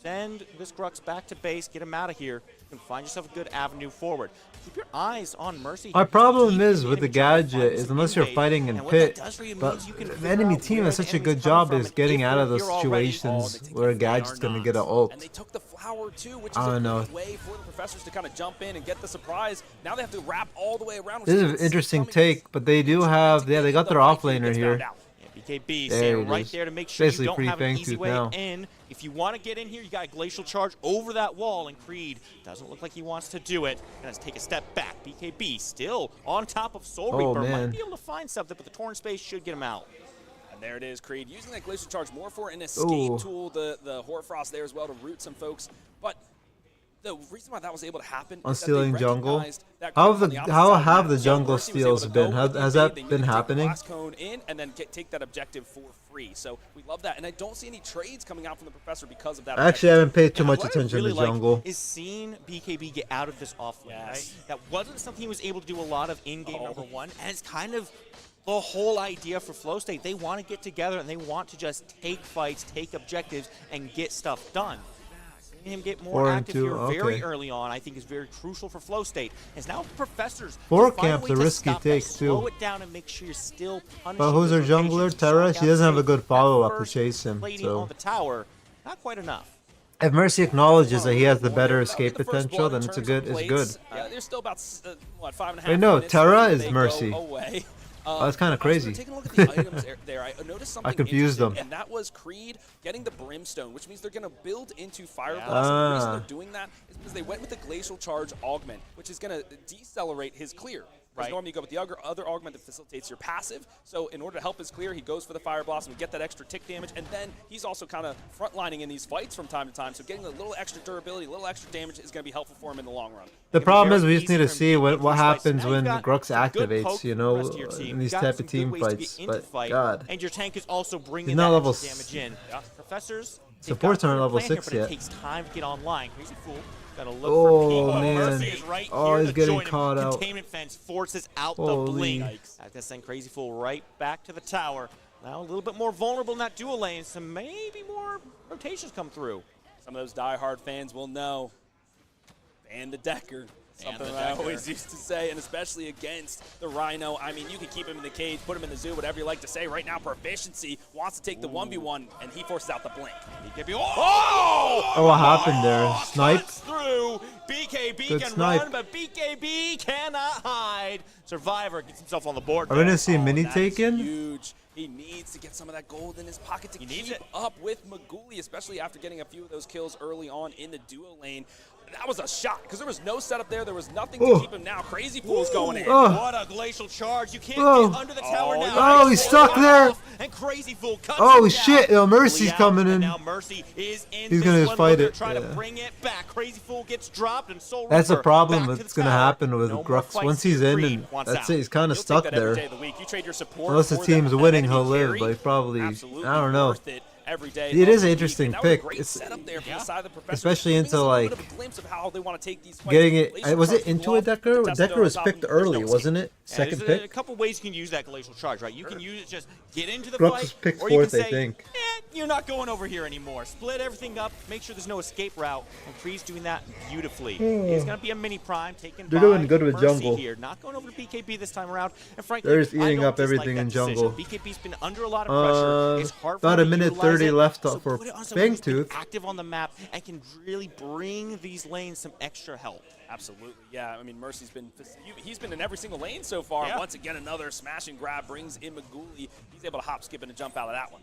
send this Grux back to base, get him out of here. You can find yourself a good avenue forward. Keep your eyes on Mercy. My problem is with the gadget is unless you're fighting in pit, but the enemy team has such a good job is getting out of those situations where a gadget's gonna get an ult. And they took the flower too, which is I a don't know. great way for the Professors to kind of jump in and get the surprise. Now they have to wrap all the way around. This is an interesting take, but they do have, yeah, they got their offlaner here. BKB There standing it right is. there to make sure you Basically don't free have an Fang easy Tooth way now. in. If you want to get in here, you got a glacial charge over that wall, and Creed doesn't look like he wants to do it. Gonna take a step back. BKB still on top of Soul Oh, Reaper. man. Might be able to find something, but the torn space should get him out. And there it is, Creed using that glacial charge more for an escape Ooh. tool. The Hoarfrost there as well to root some folks, but the reason why that was able to happen On is that they stealing jungle. recognized that How Creed on the have opposite how side have of the map, jungle Mercy was able steals to been? go Has with that they been needed to take the happening? blast cone in and then take that objective for free. So we love that, and I don't see any trades coming out from the Professor because of that. I actually haven't paid too And much what I attention really to jungle. like is seeing BKB get out of this offlane, right? That wasn't something he was able to do a lot of in game number 1, and it's kind of the whole idea for Flow State. They want to get together and they want to just take fights, take objectives, and get stuff done. Seeing him get more 4 and active 2, here very okay. early on, I think is very crucial for Flow State. As now Professors 4 find a camp's way a to risky stop that, take, slow too. it down and make sure you're still punishing But who's those our jungler? rotations, Terra? shutting She down doesn't have a safe. good That follow-up to first chase him, lady so. on the tower, not quite enough. If Mercy acknowledges that he has the better escape potential, then it's good. There's still about what 5.5 Wait, no, minutes Terra before is they Mercy. go away. Oh, that's kind of crazy. Taking a look at the items there, I noticed something I confused them. interesting, and that was Creed getting the Brimstone, which means they're going to build into Fire Yeah. Blast. And the reason Ah. they're doing that is because they went with the Glacial Charge Augment, which is going to decelerate his clear. Because normally you go with the other augment that facilitates your passive. So in order to help his clear, he goes for the Fire Blossom and get that extra tick damage. And then he's also kind of frontlining in these fights from time to time. So getting a little extra durability, a little extra damage is going to be helpful for him in the long run. The problem is we just need to see what happens when Grux activates, you know, in these type of team fights. But God, And your tank is also bringing he's not that level extra damage in. Professors, they've Supports got aren't a level plan here, 6 but yet. It takes time to get online. Crazy Fool. Gotta look Oh, for Pete. man. Mercy is right Oh, here he's to getting join him. caught out. Containment fence forces out Holy. the blink. That's gonna send Crazy Fool right back to the tower. Now a little bit more vulnerable in that dual lane, so maybe more rotations come through. Some of those diehard fans will know. Ban the Decker. Something that I always used to say, and especially against the Rhino. I mean, you can keep him in the cage, put him in the zoo, whatever you like to say. Right now, Proficiency wants to take the 1v1, and he forces out the blink. BKB, Oh, what happened there? Snipe? Through. BKB Good can snipe. run, but BKB cannot hide. Survivor gets himself on the board. Are we gonna see Mini That is taken? huge. He needs to get some of that gold in his pocket to keep up with Maguli, especially after getting a few of those kills early on in the duo lane. That was a shot, because there was no setup there. There was nothing to keep him now. Crazy Fool's going in. What a glacial charge. You can't get under the tower now. Oh, he's stuck there. And Crazy Fool cuts Oh him shit! down. Mercy's coming in. Now Mercy is in He's this gonna one. fight They're it. trying to Yeah. bring it back. Crazy Fool gets dropped, and Soul That's the Reaper problem back to that's the gonna tower. happen with No more Grux. fights. Once he's in, Creed and wants that's out. it. He's kind of You'll take stuck that every there. day of the week. You trade your support Unless the for team's that winning, enemy he'll live. carry. But he probably, Absolutely I don't know. worth it every day. It is an of the week. interesting And that was a pick. great It's setup there from the side of the Professor, especially giving us into a little like bit of a glimpse of how they want to take these fights. getting it. Glacial Was it Charge into blew a off. Decker? Predecessor Decker was on top picked of him. There's early, no wasn't it? Yeah, Second there's a pick. couple ways you can use that glacial charge, right? You can use it just get into the Grux fight, was picked or you can fourth, I say, think. you're not going over here anymore. Split everything up, make sure there's no escape route, and Kree's doing that beautifully. It's going to be a mini prime taken They're by doing good with Mercy jungle. here. Not going over to BKB this time around, and frankly, They're just I eating don't up dislike everything that in decision. jungle. BKB's been under a lot of pressure. It's hard for About a him to minute utilize 30 it, left so for put it on someone who's been Fangtooth. active on the map and can really bring these lanes some extra help. Absolutely, yeah. I mean, Mercy's been he's been in every single lane so far. Yeah. Once again, another smash and grab brings in Maguli. He's able to hop, skip, and jump out of that one.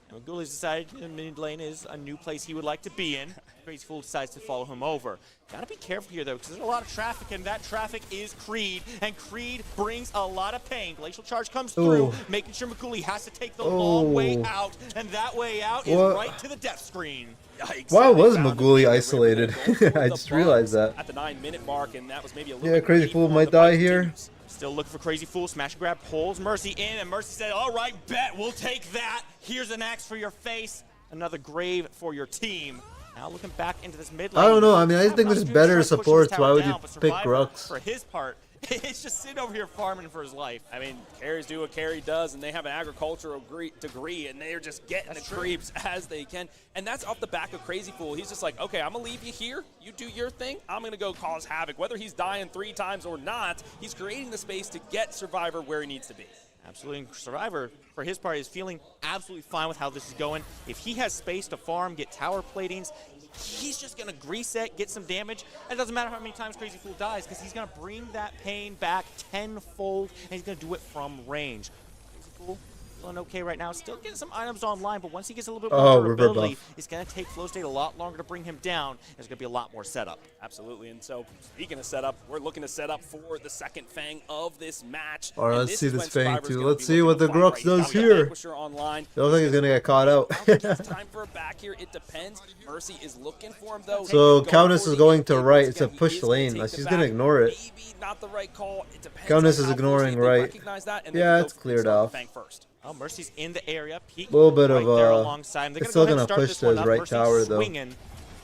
And Maguli's decided the mid lane is a new place he would like to be in. Crazy Fool decides to follow him over. Gotta be careful here though, because there's a lot of traffic, and that traffic is Creed, and Creed brings a lot of pain. Glacial Charge comes through, Ooh. making sure Maguli has to take the long way out, and that way out is What? right to the death screen. Yikes. Why was They found Maguli him. isolated? They were able to go I for just the realized bugs that. at the 9-minute mark, and that was maybe a little Yeah, bit Crazy late Fool for might the die fight here. continues. Still looking for Crazy Fool. Smash and grab pulls Mercy in, and Mercy said, all right, bet, we'll take that. Here's an axe for your face. Another grave for your team. Now looking back into this mid lane. I don't know. I mean, I Have think an there's opportunity better to try pushing this supports. tower Why would you down, but pick Survivor, Grux? For his part, it's just sitting over here farming for his life. I mean, carries do what carry does, and they have an agricultural degree, and they're just getting the creeps as they can. And that's off the back of Crazy Fool. He's just like, okay, I'm going to leave you here. You do your thing. I'm going to go cause havoc. Whether he's dying 3 times or not, he's creating the space to get Survivor where he needs to be. Absolutely. And Survivor, for his part, is feeling absolutely fine with how this is going. If he has space to farm, get tower platings, he's just going to grease it, get some damage. It doesn't matter how many times Crazy Fool dies, because he's going to bring that pain back tenfold, and he's going to do it from range. Crazy Fool feeling okay right now. Still getting some items online, but once he gets a little bit more durability, it's going to take Flow State a lot longer to bring him down. There's going to be a lot more setup. Absolutely. And so, speaking of setup, we're looking to set up for the second Fang of this match. All right, And let's this see is this when Fang Survivor's too. gonna Let's be see looking what to the fight Grux right now. does We got here. Vanquisher online. I don't think he's gonna get caught out. It's time for a back here. It depends. Mercy is looking for him though. So Going Countess for is the going to engage. right. Once It's a again, he push is gonna lane. take Like the she's back. gonna ignore it. Maybe not the right call. It depends Countess on is how ignoring closely they right. recognize that, and they Yeah, go it's for cleared start off. Fang first. Oh, Mercy's in the area. Peek Little bit right of, there alongside him. They're it's gonna still go ahead gonna and start push this to one his up. right Mercy's tower, though. swinging.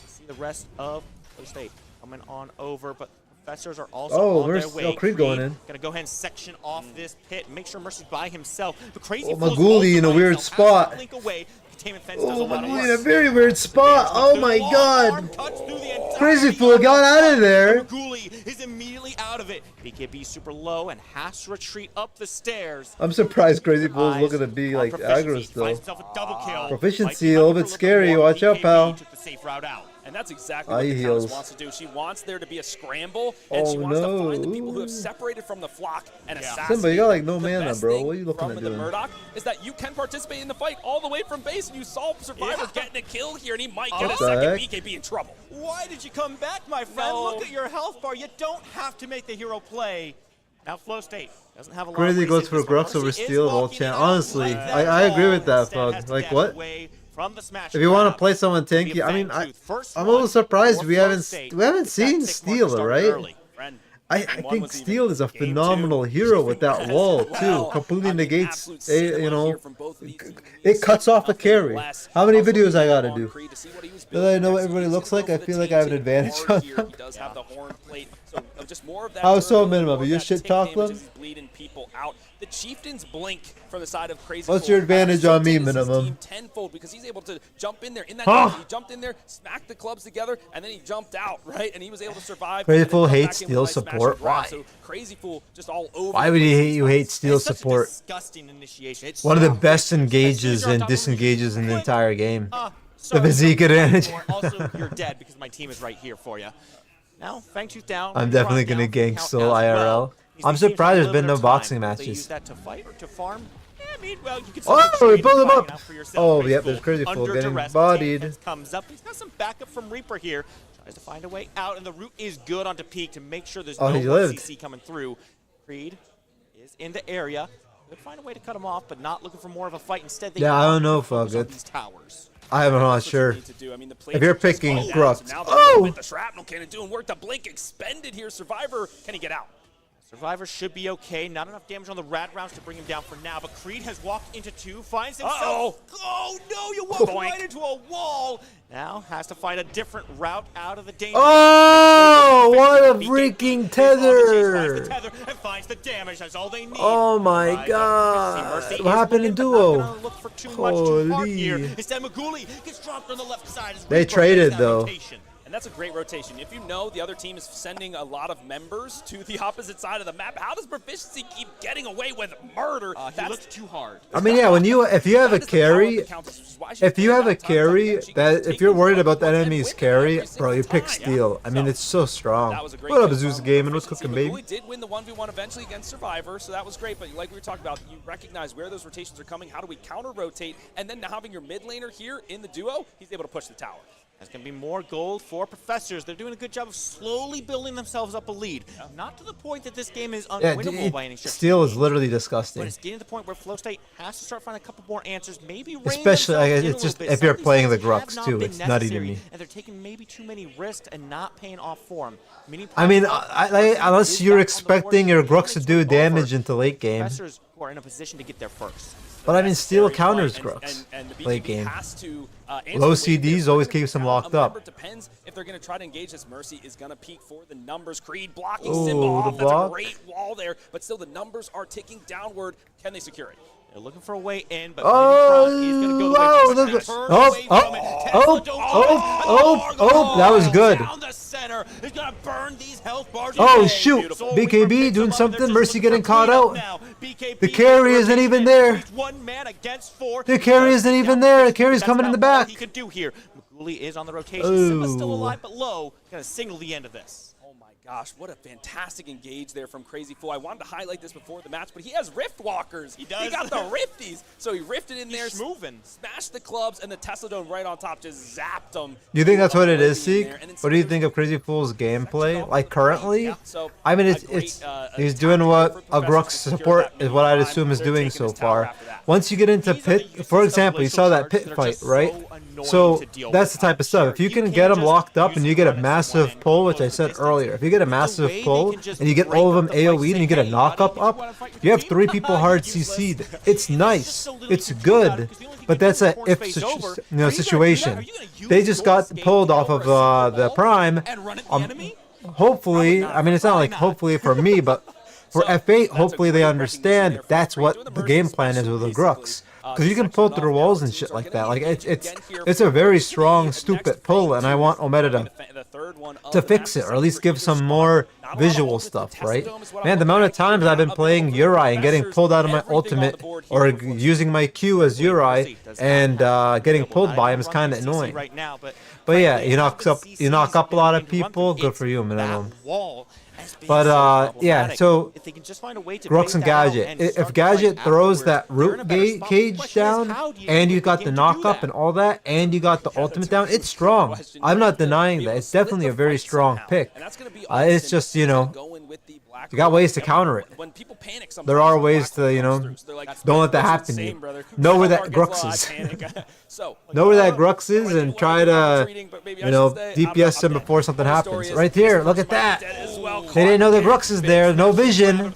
See the rest of Flow State coming on over, but Professors are also Oh, on where's their way. Creed going in? Gonna go ahead and section off this pit. Make sure Mercy's by himself. The Crazy Oh, Fool's Maguli also in a by weird himself. Has to spot. blink away. Containment fence does a Oh, lot of Maguli in a work. very weird spot. Oh my god. Crazy Fool got out of there. Maguli is immediately out of it. BKB super low and has to retreat up the stairs. I'm surprised Crazy Fool's looking to be like aggro still. Proficiency, a little bit scary. Watch out, pal. Took the safe route out. And that's exactly what the Countess wants to do. She wants there to be a scramble, and she wants to find the people who have separated from the flock and assassinate. Simba, you got like no The mana, best bro. thing What are you looking from at the doing? Murdoch is that you can participate in the fight all the way from base, and you saw Survivor getting a kill here, and he might get a What the second. heck? BKB in trouble. Why did you come back, my friend? Look at your health bar. You don't have to make the hero play. Now Flow State doesn't have a lot Crazy of goes for Grux over Steel of all chance. Honestly, I agree with that, Fug. Like what? If you want to play someone tanky, I mean, I'm a little surprised we haven't seen Steel, right? I think Steel is a phenomenal hero with that wall too. Completely negates, you know, it cuts off a carry. How many videos I gotta do? Now that I know what everybody looks like, I feel like I have an advantage on them. Does have the horn plate, so just more of that. How so minimum? You shit talk them? Bleeding people out. the Chieftains blink from the side of Crazy. What's your advantage on me, minimum? Tenfold, because he's able to jump in there in that. Huh? He jumped in there, smacked the clubs together, and then he jumped out, right? And he was able to survive. Crazy and then Fool come back hates in with a steel nice smash support. and grab. Why? So Crazy Fool just all over. Why would he hate you? Hate steel It's such a support. disgusting initiation. It's One of the so best engages and disengages in the entire game. The physique advantage. Also, you're dead because my team is right here for you. Now, Fangtooth down. I'm definitely gonna gank Soul IRL. I'm surprised there's been no boxing They use matches. that to fight or to farm. Yeah, I mean, well, you can Oh, we pulled him up. Oh, Crazy yep, Fool there's Crazy Fool under getting duress. bodied. Defense comes up. He's got some backup from Reaper here. Tries to find a way out, and the route is good onto Peak to make sure there's Oh, no he lived. CC coming through. Creed is in the area. Could find a way to cut him off, but not looking for more of a fight. Instead, they Yeah, I don't know, focus on fuck it. these towers. I'm not sure. I mean, the If you're picking Grux. Now Oh! the shrapnel cannon doing work. The blink expended here. Survivor, can he get out? Survivor should be okay. Not enough damage on the rad rounds to bring him down for now, but Creed has walked into two, finds himself. Oh no, you walked right into a wall. Now has to find a different route out of the danger. Oh, what a freaking tether! The tether and finds the damage. That's all they need. Oh my god. What happened in duo? Holy. Instead, Maguli gets dropped on the left side. They traded though. And that's a great rotation. If you know the other team is sending a lot of members to the opposite side of the map, how does Proficiency keep getting away with murder? He looked too hard. I mean, yeah, if you have a carry, if you're worried about the enemy's carry, bro, you pick Steel. I mean, it's so strong. What up, Zeus Game, and what's cooking, baby? We did win the 1v1 eventually against Survivor, so that was great. But like we were talking about, you recognize where those rotations are coming. How do we counter rotate? And then now having your mid laner here in the duo, he's able to push the tower. There's going to be more gold for Professors. They're doing a good job of slowly building themselves up a lead. Not to the point that this game is unwinnable by any stretch. Steel is literally But disgusting. it's getting to the point where Flow State has to start finding a couple more answers. Maybe rein Especially, themselves in it's a just little bit. if Some you're of these playing the fights have Grux not too, been it's nutty to necessary, me. And they're taking maybe too many risks and not paying off for them. I mean, unless you're expecting your Grux to do damage into late game. Professors who are in a position to get there first. But I mean, Steel counters Grux late game. Low CDs always keeps them locked up. Depends if they're going to try to engage this. Mercy is going to peek for the numbers. Creed blocking Ooh, Simba the off. That's a block. great wall there, but still the numbers are ticking downward. Can they secure it? They're looking for a way in, but Oh, that was good. Oh shoot, BKB doing something. Mercy getting caught out. The carry isn't even there. The carry isn't even there. The carry's coming in the back. He could do here. Maguli is on the rotation. Simba's still alive, but low. Gonna single the end of this. Gosh, what a fantastic engage there from Crazy Fool. I wanted to highlight this before the match, but he has Rift Walkers. He does. He got the Rifties. So he rifted in there, moving, smashed the clubs, and the Tesla Dome right on top just zapped him. Do you think that's what it is, Seek? What do you think of Crazy Fool's gameplay? Like currently? I mean, it's he's doing what a Grux support is what I'd assume is doing so far. Once you get into pit, for example, you saw that pit fight, right? So that's the type of stuff. If you can get them locked up and you get a massive pull, which I said earlier, if you get a massive pull and you get all of them AoE'd and you get a knock-up up, you have 3 people hard CC'd. It's nice. It's good. But that's a situation. They just got pulled off of the Prime. Hopefully, I mean, it's not like hopefully for me, but for F8, hopefully they understand that's what the game plan is with the Grux. Because you can pull through walls and shit like that. Like it's a very strong, stupid pull, and I want Omeda to fix it, or at least give some more visual stuff, right? Man, the amount of times I've been playing Uri and getting pulled out of my ultimate, or using my Q as Uri and getting pulled by him is kind of annoying. But yeah, you knock up a lot of people. Good for you, minimum. But yeah, so Grux and Gadget. If Gadget throws that root cage down, and you got the knock-up and all that, and you got the ultimate down, it's strong. I'm not denying that. It's definitely a very strong pick. It's just, you know, you got ways to counter it. There are ways to, you know, don't let that happen to you. Know where that Grux is. Know where that Grux is and try to, you know, DPS him before something happens. Right here, look at that. They didn't know the Grux is there. No vision.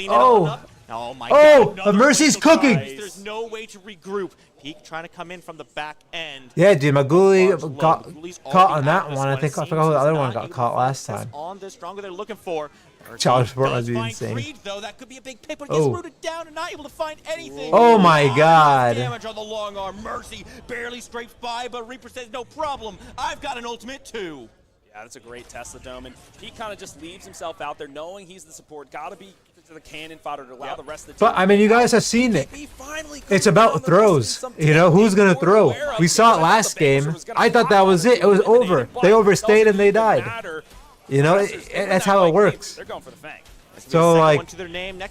Oh, Mercy's cooking. There's no way to regroup. Peak trying to come in from the back end. Yeah, dude, Maguli got caught on that one. I forgot who the other one got caught last time. On the stronger they're looking for. Challenge for does be find insane. Creed, though. That could be a big pick, but gets Oh. rooted down and not able to find anything. Oh my God. Damage on the long arm. Mercy barely scrapes by, but Reaper says no problem. I've got an ultimate too. Yeah, that's a great Tesla Dome, and he kind of just leaves himself out there knowing he's the support. Got to be to the cannon fodder to allow the rest of the team. But I mean, you guys have seen it. It's about throws. You know, who's gonna throw? We saw it last game. I thought that was it. It was over. They overstayed and they died. You know, that's how it works. They're going for the Fang. So like,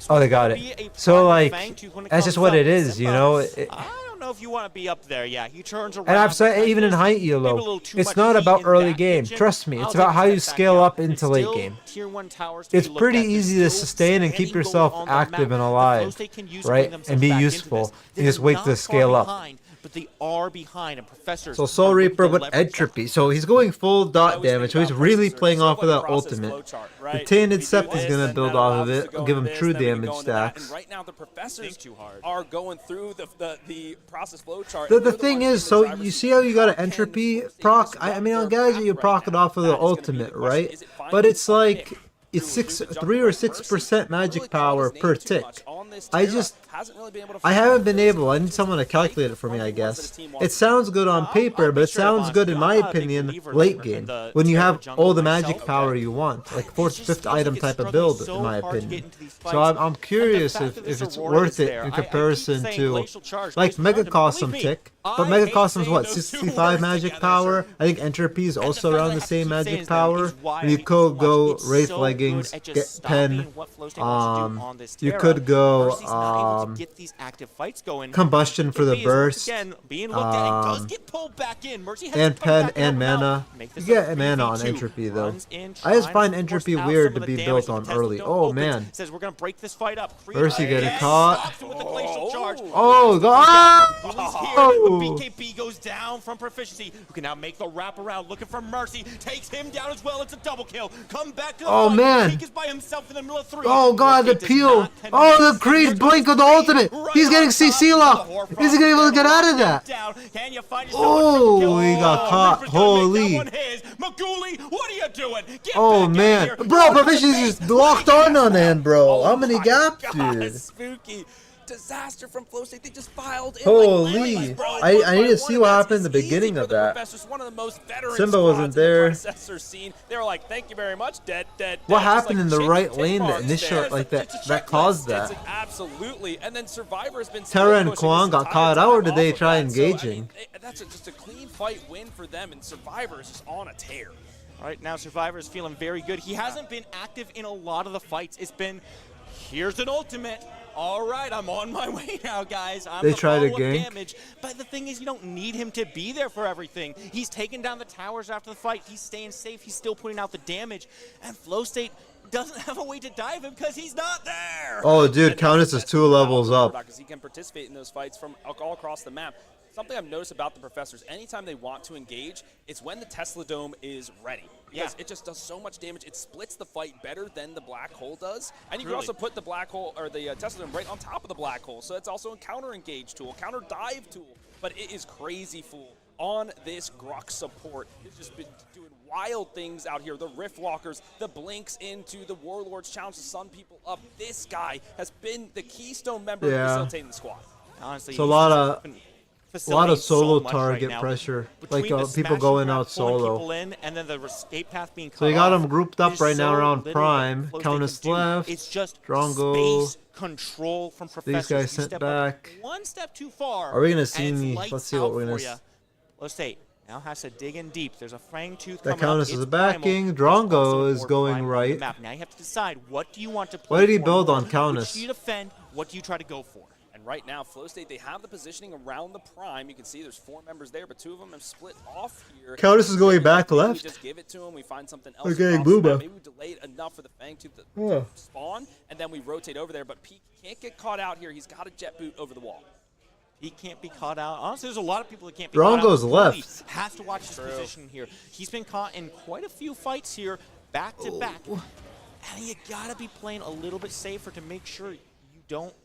oh, they got be it. a So private like, Fang tooth when it that's just comes what up. it is. You know. I don't know if you want to be up there. Yeah, he turns around. And I've said even in height maybe a elo, little too it's much not heat about in early that game. engine. Trust me, I'll it's take about a how step you back scale out. up into late Still game. tier 1 towers to It's be looked pretty at. There's easy to still sustain and keep standing yourself on the active map. and The alive, flows they can use to right? bring themselves And be back into useful. this. You They're just wait not to far scale up. behind, but they are behind, and Professors So Soul are looking Reaper to with leverage that. entropy. So he's going full dot damage. So he's really playing off of that ultimate. The Tainted Sept is going to build off of it. Give him true damage stacks. Right now, the Professors are going through the process flow chart. The thing is, so you see how you got an entropy proc? I mean, on guys, you proc it off of the ultimate, right? But it's like, it's 3 or 6% magic power per tick. I haven't been able, I need someone to calculate it for me, I guess. It sounds good on paper, but it sounds good in my opinion late game, when you have all the magic power you want, like 4th, 5th item type of build, in my opinion. So I'm curious if it's worth it in comparison to, like, Mega Custom tick, but Mega Custom's what, 65 magic power? I think entropy is also around the same magic power. You could go Wraith Leggings, get Pen, you could go Combustion for the burst, and Pen and Mana. You get Mana on entropy though. I just find entropy weird to be built on early. Oh man. Says we're gonna break this fight up. Mercy getting caught. Oh god! BKB goes down from Proficiency, who can now make the wraparound, looking for Mercy, takes him down as well. It's a double kill. Come back to the oh fight. man! Peak is by himself in the middle of 3. Oh god, the peel! Oh, the Creed blink of the ultimate! He's getting CC lock! Is he gonna be able to get out of that? Oh, he got caught. Holy! Maguli, what are you doing? Oh man, bro, Proficiency's just locked on him, bro. How many gaps, dude? Spooky. Disaster from Flow State. They just filed in. Holy! Like I need to see what happened in the beginning of that. One of the most veteran Simba wasn't there. The scene. They were like, "Thank you very much, dead." What happened in the right lane that initial like that caused that? Absolutely. And then Survivor has been. Terra and Kwon got caught out, or did they try engaging? That's just a clean fight win for them, and Survivor is just on a tear. Right now, Survivor is feeling very good. He hasn't been active in a lot of the fights. It's been, here's an ultimate. All right, I'm on my way now, guys. They try to gank. Damage. But the thing is, you don't need him to be there for everything. He's taking down the towers after the fight. He's staying safe. He's still putting out the damage. And Flow State doesn't have a way to dive him because he's not there. Oh, dude, Countess is 2 levels up. Because he can participate in those fights from all across the map. Something I've noticed about the Professors, anytime they want to engage, it's when the Tesla Dome is ready. Because it just does so much damage. It splits the fight better than the Black Hole does. And you can also put the Black Hole, or the Tesla Dome right on top of the Black Hole. So it's also a counter engage tool, counter dive tool. But it is crazy full on this Grok support. It's just been doing wild things out here. The Rift Walkers, the blinks into the Warlords, challenge the Sun People up. This guy has been the keystone member facilitating the squad. Honestly, it's a lot of solo target pressure, like people going out solo. And then the escape path being cut so you got them grouped up right now around Prime. Countess left. It's just Drongo. Space control from Professor. These guys sent back. One step too far. Are we gonna see me? Let's see what we're gonna see. Let's say now has to dig in deep. There's a Fang Tooth that coming up. Countess is backing. Drongo is going right. Now you have to decide what do you want to play. What did he build on Countess? What do you defend? What do you try to go for? And right now, Flow State, they have the positioning around the Prime. You can see there's 4 members there, but 2 of them have split off here. Countess is going back left. We just give it to him. We find something else. We're getting Booba. Maybe we delayed enough for the Fang Tooth to spawn, and then we rotate over there. But Peak can't get caught out here. He's got a jet boot over the wall. He can't be caught out. Honestly, there's a lot of people that can't be caught out. Drongo's left. Has to watch his position here. He's been caught in quite a few fights here, back to back. And you gotta be playing a little bit safer to make sure you don't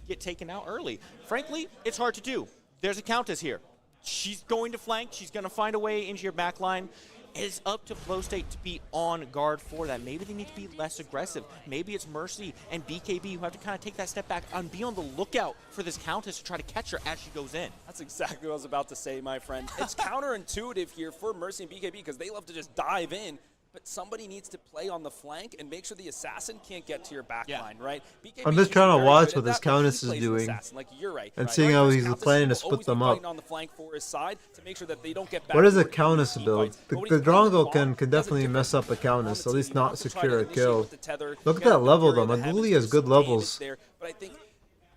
get taken out early. Frankly, it's hard to do. There's a Countess here. She's going to flank. She's going to find a way into your back line. It's up to Flow State to be on guard for that. Maybe they need to be less aggressive. Maybe it's Mercy and BKB who have to kind of take that step back and be on the lookout for this Countess to try to catch her as she goes in. That's exactly what I was about to say, my friend. It's counterintuitive here for Mercy and BKB because they love to just dive in. But somebody needs to play on the flank and make sure the assassin can't get to your back line, right? BKB I'm just trying to very watch good what at this that, but he Countess is plays an doing. assassin, like you're right, And right? seeing how Right, he's Countess planning to will split always be them up. fighting on the flank for his side to make sure that they don't get back. What is a forward in Countess team build? fights. The But when he's Drongo playing can definitely mess up a Countess, at least not to try secure to a initiate kill. with the tether. Look at You that gotta level Fury though. of the Maguli Heavens, has there's good some damage levels. there, but I think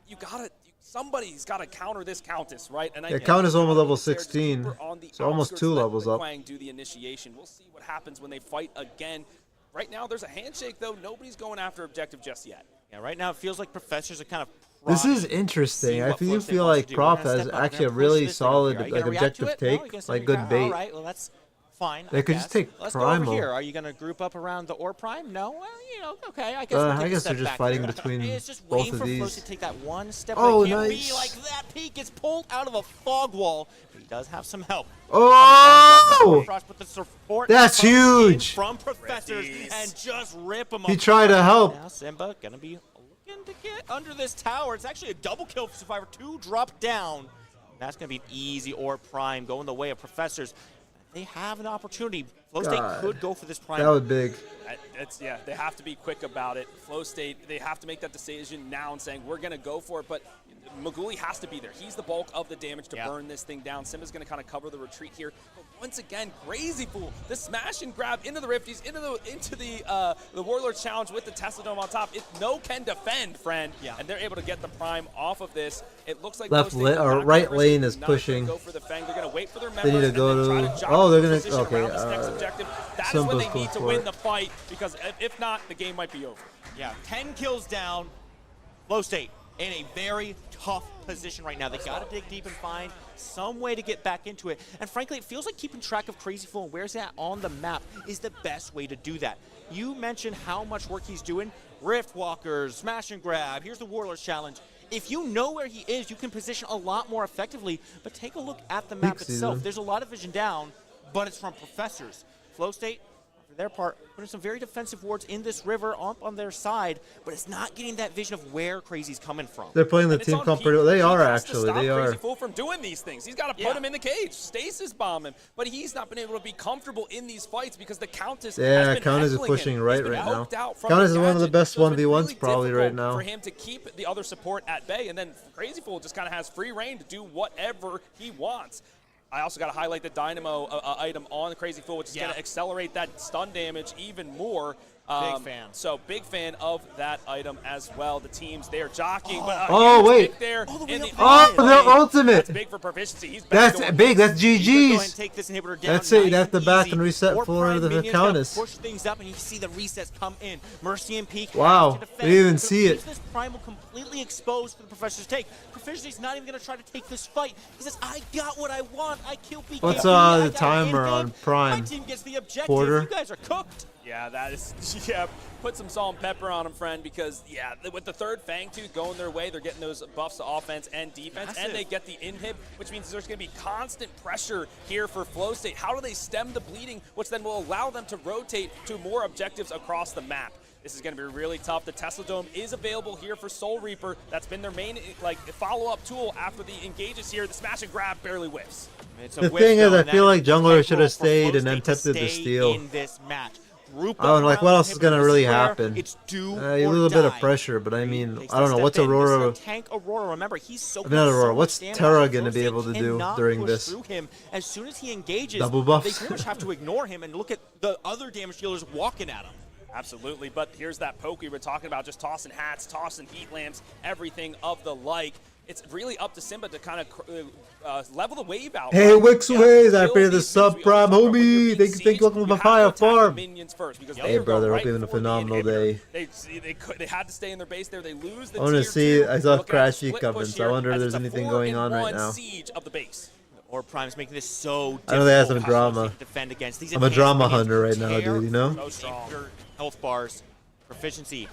you gotta. Somebody's got to counter this Countess, right? And I Yeah, think Countess almost level there to keep 16, her on the so almost outskirts, 2 let levels up. Quang do the initiation. We'll see what happens when they fight again. Right now, there's a handshake, though. Nobody's going after objective just yet. Yeah, right now it feels like Professors are kind of This is interesting. I feel like Prof has actually a really solid like objective take, like good bait. All right, well that's fine. They could just take Let's go over Primal. here. Are you going to group up around the Ore Prime? No. Well, you know, okay. I guess we'll take a they're step just back fighting there. between It's just both waiting of for Flow these. to take that one step. Oh, It can't nice. be like that peak gets pulled out of a fog wall. But he does have some help. Oh! With the support That's comes in huge. from Professors and just rip him He apart. tried to help. Now Simba going to be looking to get under this tower. It's actually a double kill for Survivor. 2 drop down. That's going to be an easy Ore Prime going the way of Professors. They have an opportunity. Flow State God. could go for this Prime. That was big. Yeah, they have to be quick about it. Flow State, they have to make that decision now and saying, we're going to go for it. But Maguli has to be there. He's the bulk of the damage to burn this thing down. Simba's going to kind of cover the retreat here. But once again, Crazy Fool, the smash and grab into the Rifties, into the Warlord challenge with the Tesla Dome on top. No can defend, friend. Yeah. And they're able to get the Prime off of this. It looks like Left Flow State or not right gonna lane risk, is not gonna pushing. Go for the Fang. They're going to wait for their They members need to go and then to. try to jockey Oh, they're for gonna. position Okay. around this next objective. That is Simba's when they going need to for win it. the fight, because if not, the game might be over. Yeah, 10 kills down. Flow State in a very tough position right now. They got to dig deep and find some way to get back into it. And frankly, it feels like keeping track of Crazy Fool and where's that on the map is the best way to do that. You mentioned how much work he's doing. Rift Walkers, Smash and Grab, here's the Warlords Challenge. If you know where he is, you can position a lot more effectively. But take a look at the map itself. season. There's a lot of vision down, but it's from Professors. Flow State, for their part, putting some very defensive wards in this river up on their side, but it's not getting that vision of where Crazy's coming from. They're playing the And it's team on comp. Pete. They He are has to actually. stop They Crazy are. Fool from doing these things. He's got to put him in the cage. Stasis bomb him, but he's not been able to be comfortable in these fights because the Countess. Yeah, has been Countess is heckling him. pushing He's right been now. poked out from Countess the is one of the gadget. best So it's been 1v1s really probably right difficult now. for him to keep the other support at bay, and then Crazy Fool just kind of has free reign to do whatever he wants. I also got to highlight the Dynamo item on Crazy Fool, which is going to accelerate that stun damage even more. Big fan. So big fan of that item as well. The teams there jockeying, but Oh, huge wait. pick there in the Oh, the ultimate. That's big for proficiency. He's That's backdooring. big. That's Go ahead and GG's. take this inhibitor down. That's it. Nice That's the and back easy. and reset Ore for Prime the minions gonna Countess. push things up, and you see the resets come in. Mercy and Peak. Wow, have to defend, they didn't even but see it. leaves this Primal completely exposed for the Professor's take. Professor's not even going to try to take this fight. He says, "I got what I want. I killed BKB. What's I the got timer an on inhib. Prime? My team gets the objective. Quarter? You guys are cooked." Yeah, that is, put some salt and pepper on them, friend, because, with the third Fang Tooth going their way, they're getting those buffs to offense and defense, and they get the inhib, which means there's going to be constant pressure here for Flow State. How do they stem the bleeding, which then will allow them to rotate to more objectives across the map? This is going to be really tough. The Tesla Dome is available here for Soul Reaper. That's been their main follow-up tool after the engages here. The smash and grab barely whiffs. The thing is, I feel like jungler should have stayed and then tempted the steal. In this match. I don't know, like what else is gonna really happen? It's do A or little bit of die. pressure, but I mean, Takes I don't that know. What's step in. This is Aurora? a tank Aurora. Remember, he's so I mean, not Aurora. so much What's stamina. Terra Flow gonna be State able to do cannot during push this? through him. As soon as he engages, Double they buffs. pretty much have to ignore him and look at the other damage dealers walking at him. Absolutely, but here's that poke we were talking about, just tossing hats, tossing heat lamps, everything of the like. It's really up to Simba to kind of level the wave out. Hey, right? Wix Ways, I appear the these sub things. We prime always talk about when you're homie. being Thank you, sieged, welcome to you my have fire attack the farm. minions first, because Hey, they are brother, going hope you having a right for the phenomenal inhibitor. day. They had to stay in their base there. They lose the I want to tier see. 2. I saw Looking at the Crashy split coming, push so I here wonder if as there's it's a anything going on right 4-in-1 now. siege of the base. Or Prime's making this so difficult. I know they have some how drama. they defend against these I'm a drama enhanced hunter right minions. now, dude. You know. So strong. Health bars, proficiency,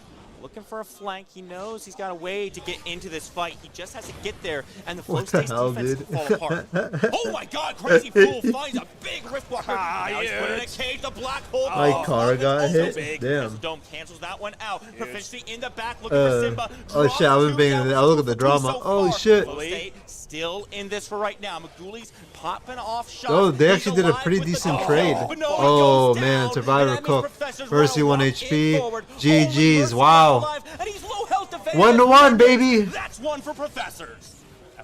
looking for a flank. He knows he's got a way to get into this fight. He just has to get there, and the What Flow the State's hell, defense dude? will fall apart. Oh my God, Crazy Fool finds a big Rift Walker. Now he's putting a cage, the black hole. My car got hit. Big. Damn. Dome cancels that one out. Proficiency in the back, looking for Simba. Oh shit! I was being. I look at the drama. Oh shit! Flow State still in this for right now. McGooley's popping off shots. Oh, they He's actually did a alive pretty with the decent dog. trade. But no, he Oh goes man, down, Survivor and that means Cook. Professor's Mercy gonna 1 walk in HP. forward. GG's. Mercy Wow. alive, and he's low health defender. 1-1, baby. That's one for Professors.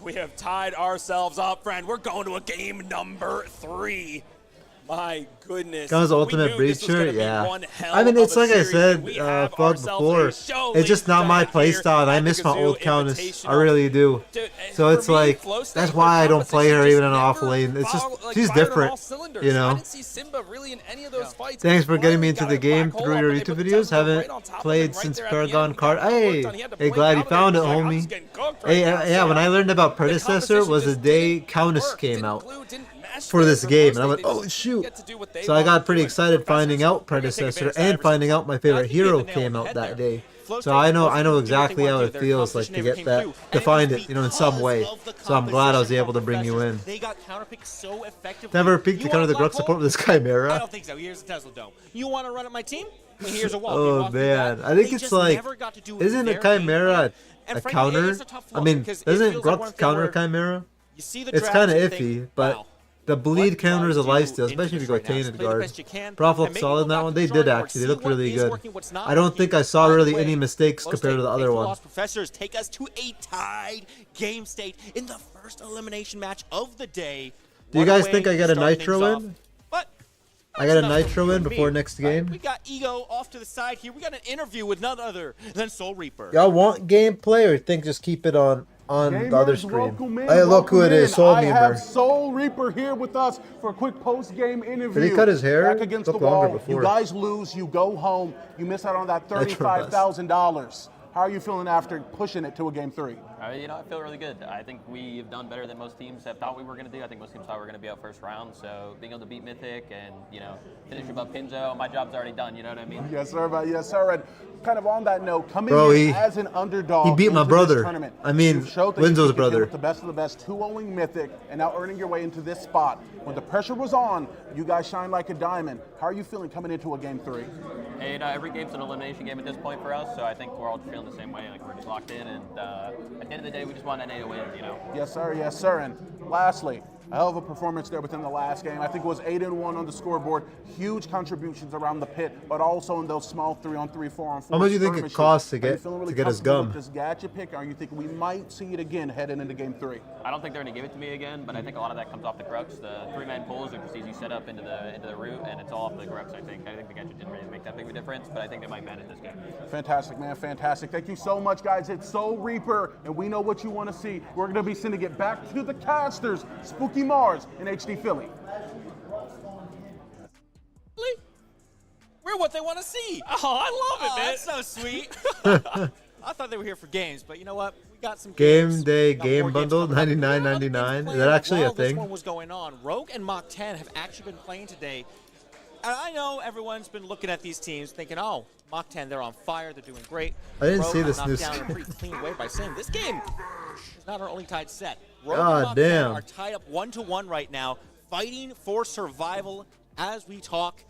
We have tied ourselves up, friend. We're going to a game number 3. My goodness. Guns Ultimate Breacher, yeah. I mean, it's like I said, fuck before. It's just not my playstyle, and I miss my old Countess. I really do. So it's like, that's why I don't play her even in off lane. It's just, she's different, you know. Thanks for getting me into the game through your YouTube videos. Haven't played since Paragon card. Hey, glad you found it, homie. Hey, yeah, when I learned about Predecessor was the day Countess came out for this game, and I went, oh shoot. So I got pretty excited finding out Predecessor and finding out my favorite hero came out that day. So I know exactly how it feels like to get that, to find it, you know, in some way. So I'm glad I was able to bring you in. Never peeked to counter the Grux support with this Chimera. I don't think so. Here's the Tesla Dome. You want to run at my team? Well, here's a wall. Oh man, I think it's like, isn't a Chimera a counter? I mean, isn't Grux counter Chimera? It's kind of iffy, but the bleed counter is a lifesteal, especially if you go tainted guard. Prof looked solid in that one. They did actually. They looked really good. I don't think I saw really any mistakes compared to the other one. Professors take us to a tied game state in the first elimination match of the day. Do you guys think I get a nitro in? I got a nitro in before next game. We got Ego off to the side here. We got an interview with none other than Soul Reaper. Y'all want gameplay or think just keep it on the other screen? Hey, look who it is, Soul Soul Reaper. I have Soul Reaper here with us for a quick post-game interview. Did he cut his hair? Back against Looked the wall. longer before. You guys lose, you go home, you miss out on that $35,000. How are you feeling after pushing it to a game 3? You know, I feel really good. I think we've done better than most teams have thought we were going to do. I think most teams thought we were going to be out first round. So being able to beat Mythic and, you know, finish above Pinzo, my job's already done. You know what I mean? Yes, sir. Yes, sir. And kind of on that note, coming Bro, in as an underdog, he beat my into brother. This tournament, I mean, you've showed that you Winzo's can brother. With the best of the best, 2-0ing Mythic, and now earning your way into this spot. When the pressure was on, you guys shine like a diamond. How are you feeling coming into a game 3? Hey, you know, every game's an elimination game at this point for us. So I think we're all feeling the same way. Like we're just locked in, and at the end of the day, we just want NA to win. You know. Yes, sir. Yes, sir. And lastly, a hell of a performance there within the last game. I think it was 8-1 on the scoreboard. Huge contributions around the pit, but also in those small 3-on-3, 4-on-4. How much do you think it costs to get his gum? With this gadget pick, or are you thinking we might see it again heading into game 3? I don't think they're going to give it to me again, but I think a lot of that comes off the Grux. The 3-man pulls are just easy set up into the root, and it's all off the Grux. I think the gadget didn't really make that big of a difference, but I think they might manage this game. Fantastic, man. Fantastic. Thank you so much, guys. It's Soul Reaper, and we know what you want to see. We're going to be sending it back to the casters, Spooky Mars in HD Philly. We're what they want to see. Oh, I love it, man. That's so sweet. I thought they were here for games, but you know what? We got some Game games. day game bundle, $99.99. Is that actually a While this thing? one was going on, Rogue and Mach 10 have actually been playing today. And I know everyone's been looking at these teams thinking, oh, Mach 10, they're on fire, they're doing great. I didn't Rogue see this knocked news. down in a pretty clean way by saying this game is not our only tied set. Rogue God and Mach 10 damn. are tied up 1-1 right now, fighting for survival as we talk.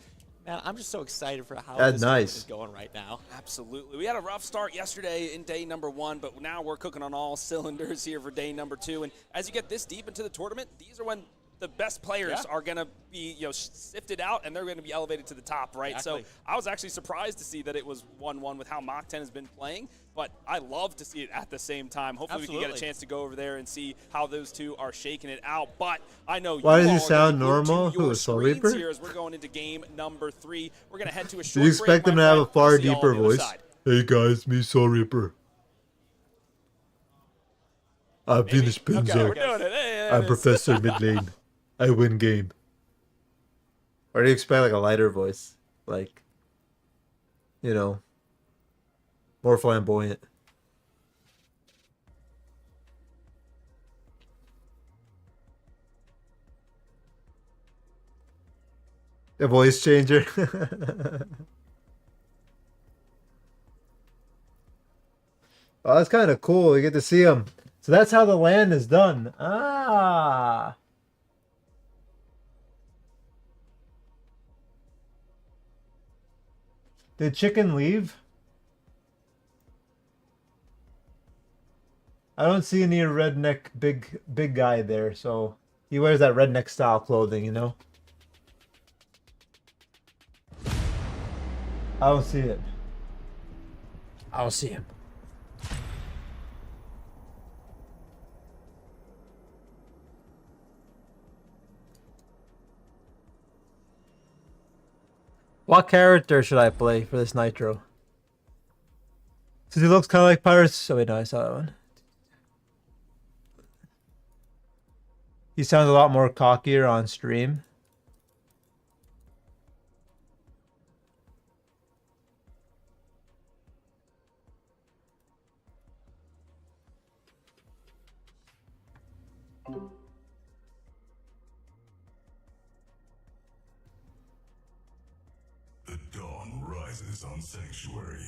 Man, I'm just so excited for how That's this game nice. is going right now. Absolutely. We had a rough start yesterday in day number 1, but now we're cooking on all cylinders here for day number 2. And as you get this deep into the tournament, these are when the best players are going to be, you know, sifted out, and they're going to be elevated to the top, right? Exactly. So I was actually surprised to see that it was 1-1 with how Mach 10 has been playing, but I love to see it at the same time. Hopefully we can get a chance to go over there and see how those two are shaking it out. But I know Why you does he all are sound gonna go normal? to your Who, Soul screens Reaper? here as we're going into game number 3. We're going to head to a Do short you expect break, him my to have a friend. far We'll see y'all deeper on the other voice? side. Hey guys, me Soul Reaper. I finished Pinzo. Okay, we're doing it. Hey, there I'm it is. Professor Mid Lane. I win game. Or do you expect like a lighter voice? Like, you know, more flamboyant. A voice changer. Oh, that's kind of cool. You get to see them. So that's how the land is done. Ah. Did chicken leave? I don't see any redneck big guy there, so he wears that redneck style clothing, you know? I don't see it. I don't see him. What character should I play for this Nitro? Since he looks kind of like Pirates. Oh wait, no, I saw that one. He sounds a lot more cockier on stream. The dawn rises on Sanctuary.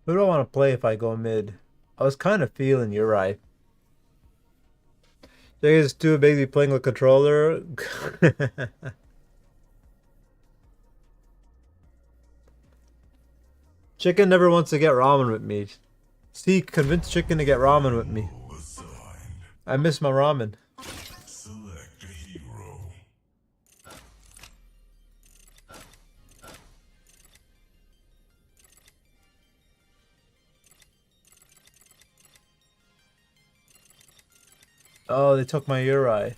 Who do I want to play if I go mid? I was kind of feeling Uri. You guys too big to be playing with controller? Chicken never wants to get ramen with me. See, convince Chicken to get ramen with me. I miss my ramen. Select a hero. Oh, they took my Uri.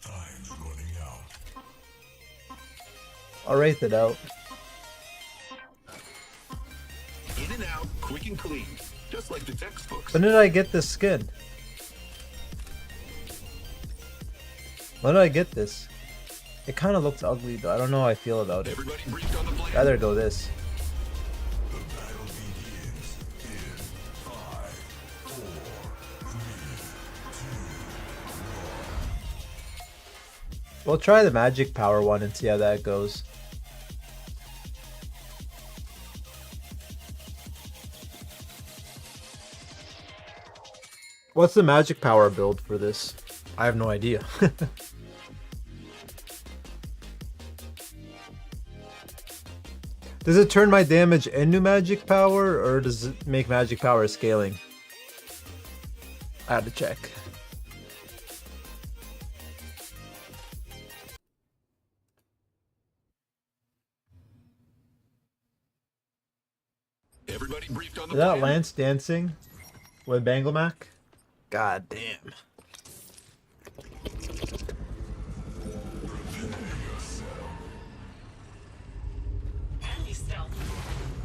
Time's running out. I'll rate it out. In and out, quick and clean. Just like the textbooks. When did I get this skin? When did I get this? It kind of looks ugly though. I don't know how I feel about it. Rather go this. We'll try the magic power one and see how that goes. What's the magic power build for this? I have no idea. Does it turn my damage into magic power, or does it make magic power scaling? I have to check. Everybody briefed on the Is that plan? Lance dancing with Banglemac? God damn.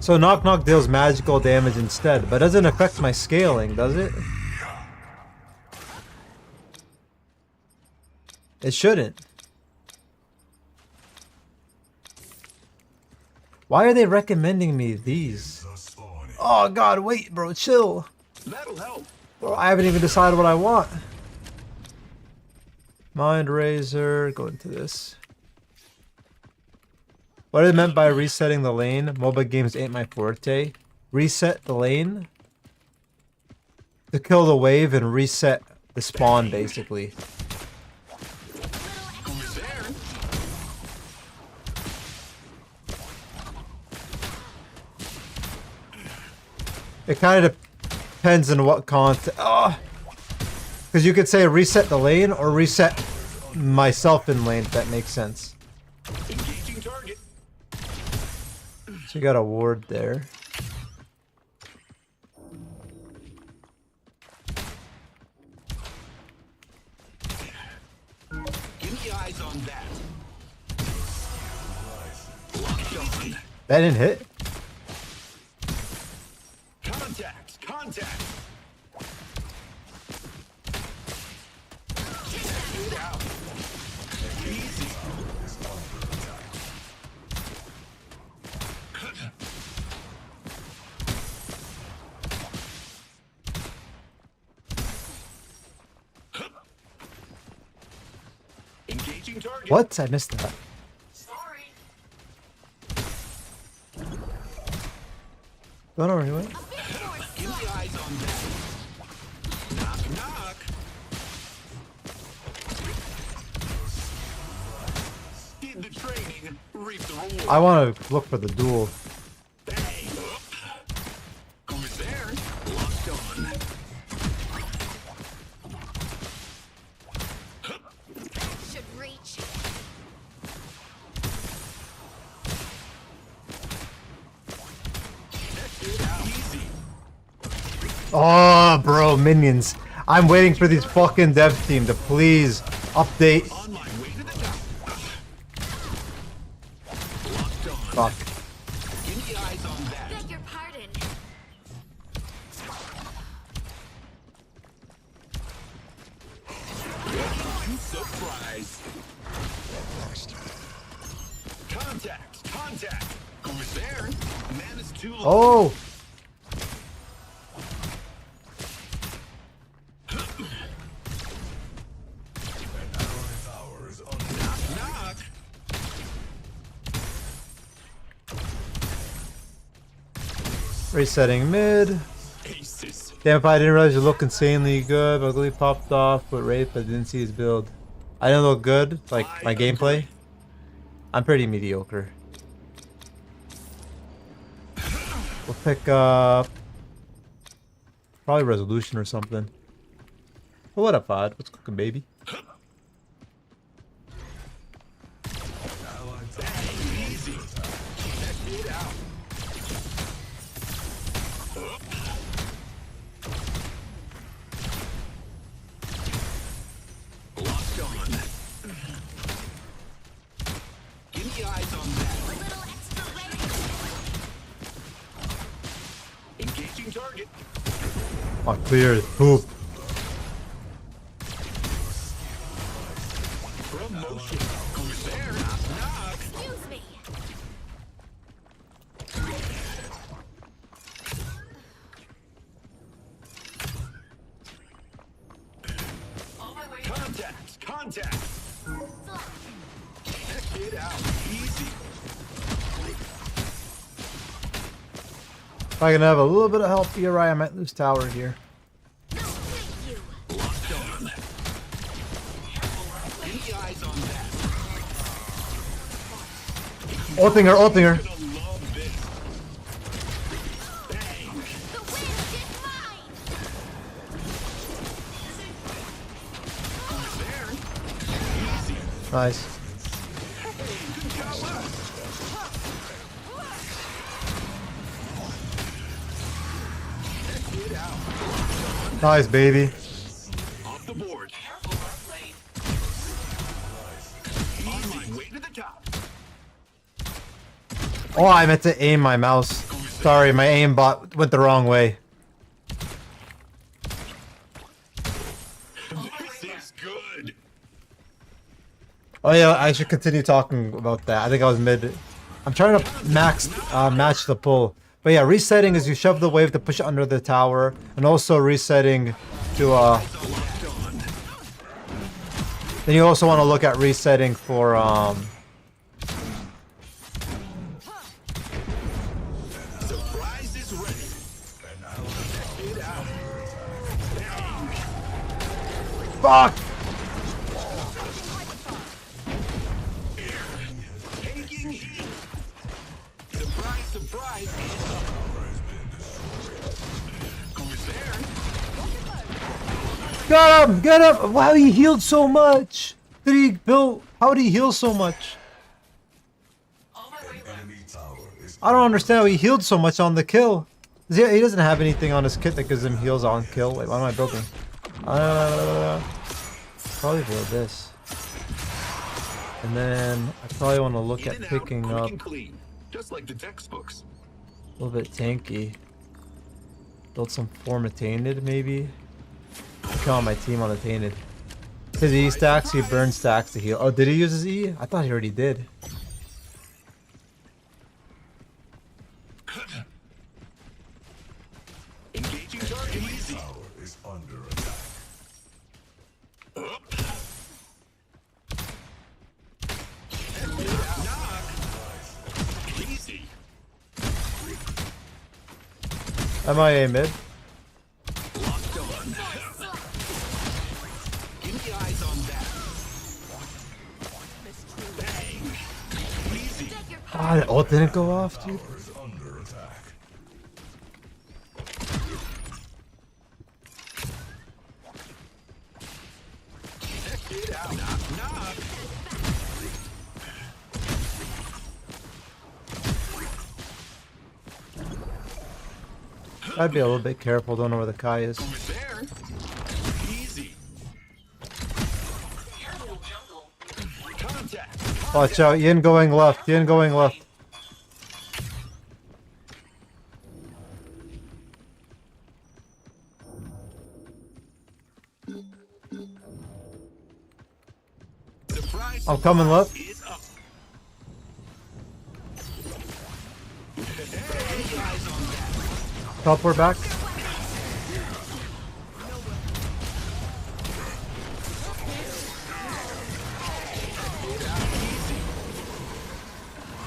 So Knock Knock deals magical damage instead, but doesn't affect my scaling, does it? It shouldn't. Why are they recommending me these? Oh god, wait bro, chill. That'll help. Bro, I haven't even decided what I want. Mind Razor, go into this. What is meant by resetting the lane? MOBA games ain't my forte. Reset the lane to kill the wave and reset the spawn, basically. It kind of depends on what content. Oh, because you could say reset the lane or reset myself in lane, if that makes sense. Engaging target. So you got a ward there. Give me eyes on that. Locked on. That didn't hit? Contact. Contact. Get out. Easy. What? I missed that. Don't worry, what? I want to look for the duel. Should reach. Oh, bro, minions. I'm waiting for these fucking dev team to please update. Fuck. Beg your pardon. Surprise. Contact. Who's there? Man is too low. Oh. Resetting mid. Damn, if I didn't realize you look insanely good. Ugly popped off with Rape, but didn't see his build. I didn't look good, like my gameplay. I'm pretty mediocre. We'll pick up probably Resolution or something. But what up, Odd? What's cooking, baby? Oh, clear. Poop. Excuse me. Contact. Check it out. Easy. If I can have a little bit of help here, I might lose tower here. Ulting her. Nice. Nice, baby. Off the board. On my way to the top. Oh, I meant to aim my mouse. Sorry, my aimbot went the wrong way. This is good. Oh yeah, I should continue talking about that. I think I was mid. I'm trying to match the pull. But yeah, resetting is you shove the wave to push it under the tower, and also resetting to then you also want to look at resetting for Surprise is ready. And I'll check it out. fuck. Taking heat. Surprise. Who's there? Get him! Wow, he healed so much. How did he heal so much? I don't understand how he healed so much on the kill. He doesn't have anything on his kit that gives him heals on kill. Wait, what am I building? Probably build this. And then I probably want to look at picking up just like the textbooks. a little bit tanky. Build some form of tainted, maybe. Kill on my team on the tainted. His E stacks, he burns stacks to heal. Oh, did he use his E? I thought he already did. Engaging target easy. Is under attack. MIA mid. Ah, the ult didn't go off, dude. I'd be a little bit careful, don't know where the Kai is. Watch out, Yin going left, Yin going left. I'm coming left. Top, we're back.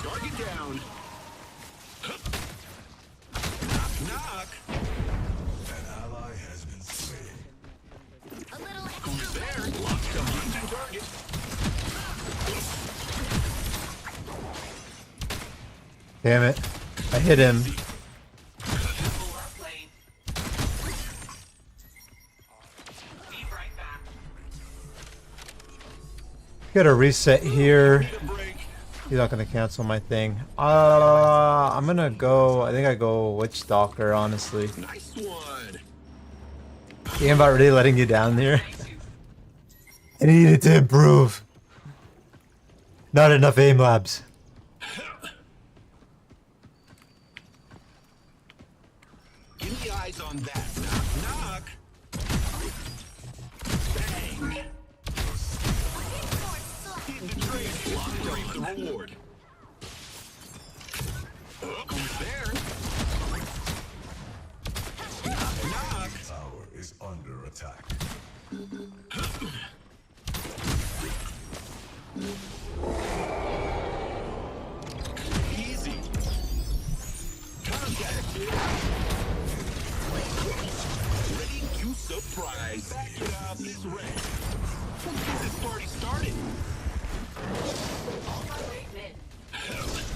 Target down. Knock. An ally has been slain. Who's there? Locked on hunting target. Damn it. I hit him. Get a reset here. He's not gonna cancel my thing. I'm gonna go. I think I go Witch Stalker, honestly. Nice one. Game about really letting you down there. I needed to improve. Not enough aim labs. Give me eyes on that. Knock. Bang. Hit the drink. Locked on the reward. Who's there? Knock. Tower is under attack. Easy. Contact. Ready to surprise. Back it up is ready. Get this party started.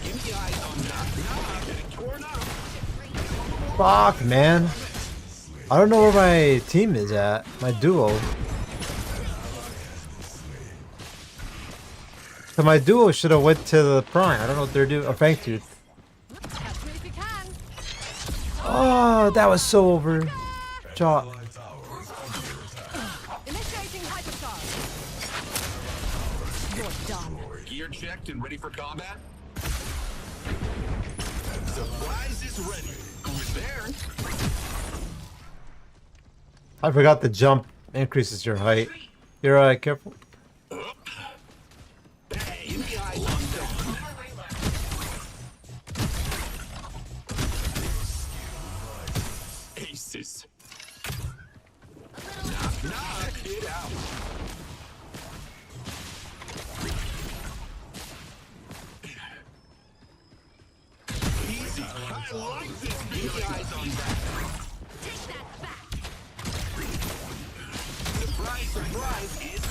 Give me eyes on knock. Getting torn up. Fuck, man. I don't know where my team is at. My duo. So my duo should have went to the prime. I don't know what they're doing. Oh, thank you. Oh, that was so over. Shot. Gear checked and ready for combat. Surprise is ready. Who's there? I forgot the jump increases your height. You're careful. Aces. Knock, knock, it out. Easy. I like this. Give me eyes on that. Take that back. Surprise, surprise is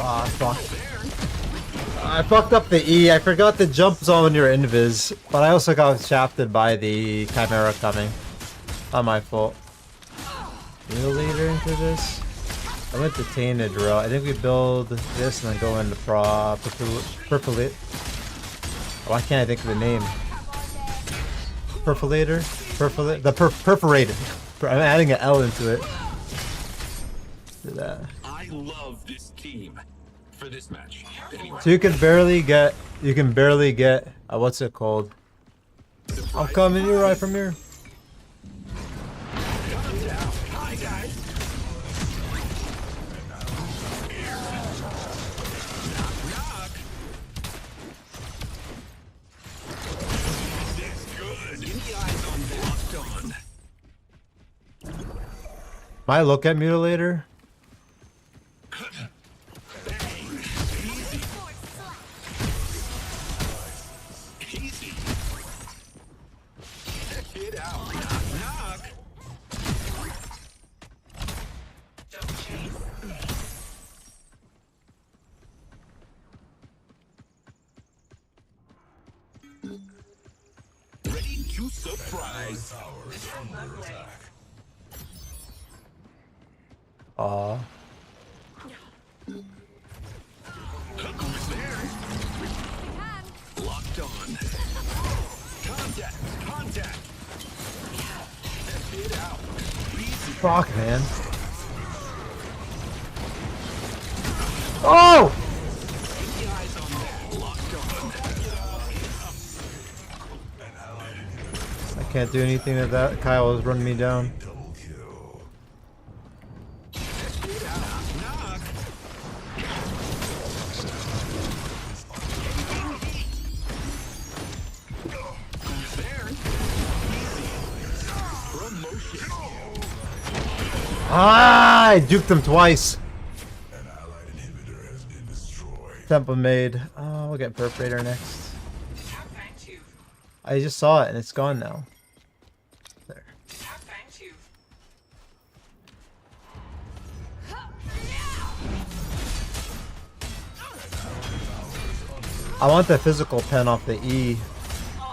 Oh, fuck. I fucked up the E. I forgot the jump zone when you're invis, but I also got shafted by the Chimera coming. Not my fault. Wheel leader into this. I went to Tainted Row. I think we build this and then go into Perfolate. Why can't I think of the name? Perforator? Perfolate? The perforated. I'm adding an L into it. Do that. I love this team for this match. Anyway. So you can barely get, what's it called? I'm coming, you're right from here. Hi guys. Knock, knock. This good. Give me eyes on locked on. Might look at Mutilator. surprise. Aw. Locked on. Contact. Get out. Fuck, man. Oh! I can't do anything to that. Kyle is running me down. Ah! I juked him twice. Temple made. Oh, we'll get Perforator next. I just saw it and it's gone now. There. I want the physical pen off the E.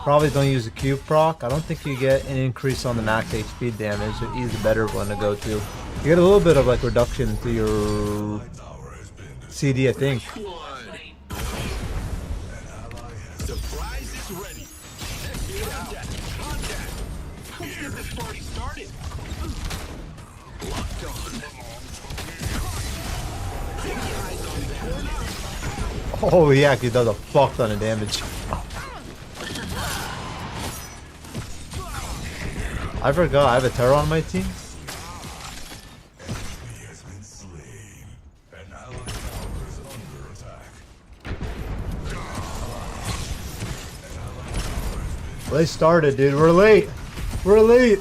Probably don't use a Q proc. I don't think you get an increase on the max HP damage. So E is the better one to go to. You get a little bit of like reduction to your CD, I think. Surprise is ready. Contact. Let's get this party started. Locked on. Oh yeah, he does a fuck ton of damage. I forgot I have a Terror on my team. They started, dude. We're late. We're late.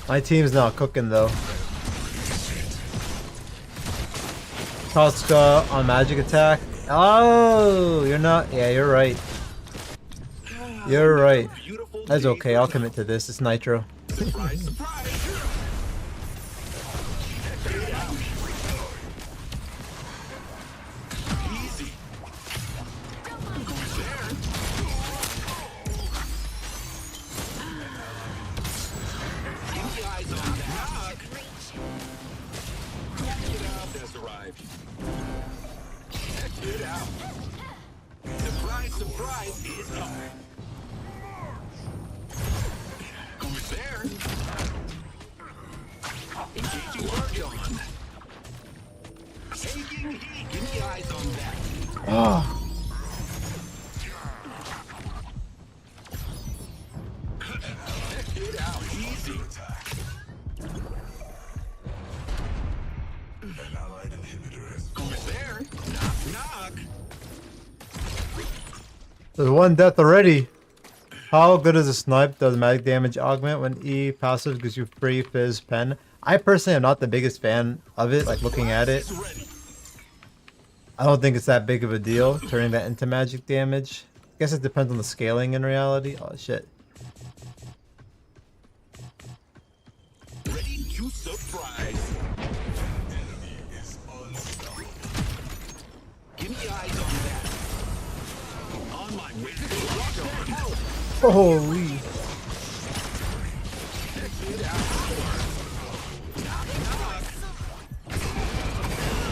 My team's not cooking though. Tosca on magic attack. Oh, you're not. Yeah, you're right. You're right. That's okay. I'll commit to this. It's Nitro. Surprise is up. Who's there? Engaging Paragon. Taking heat. Give me eyes on that. Oh. Get out. Easy. An allied inhibitor has who's there? Knock. There's one death already. How good is a snipe? Does magic damage augment when E passive gives you free fizz pen? I personally am not the biggest fan of it, like looking at it. I don't think it's that big of a deal, turning that into magic damage. I guess it depends on the scaling in reality. Oh shit. Ready to surprise. Enemy is unstoppable. Give me eyes on that. On my way to the lock on. Holy.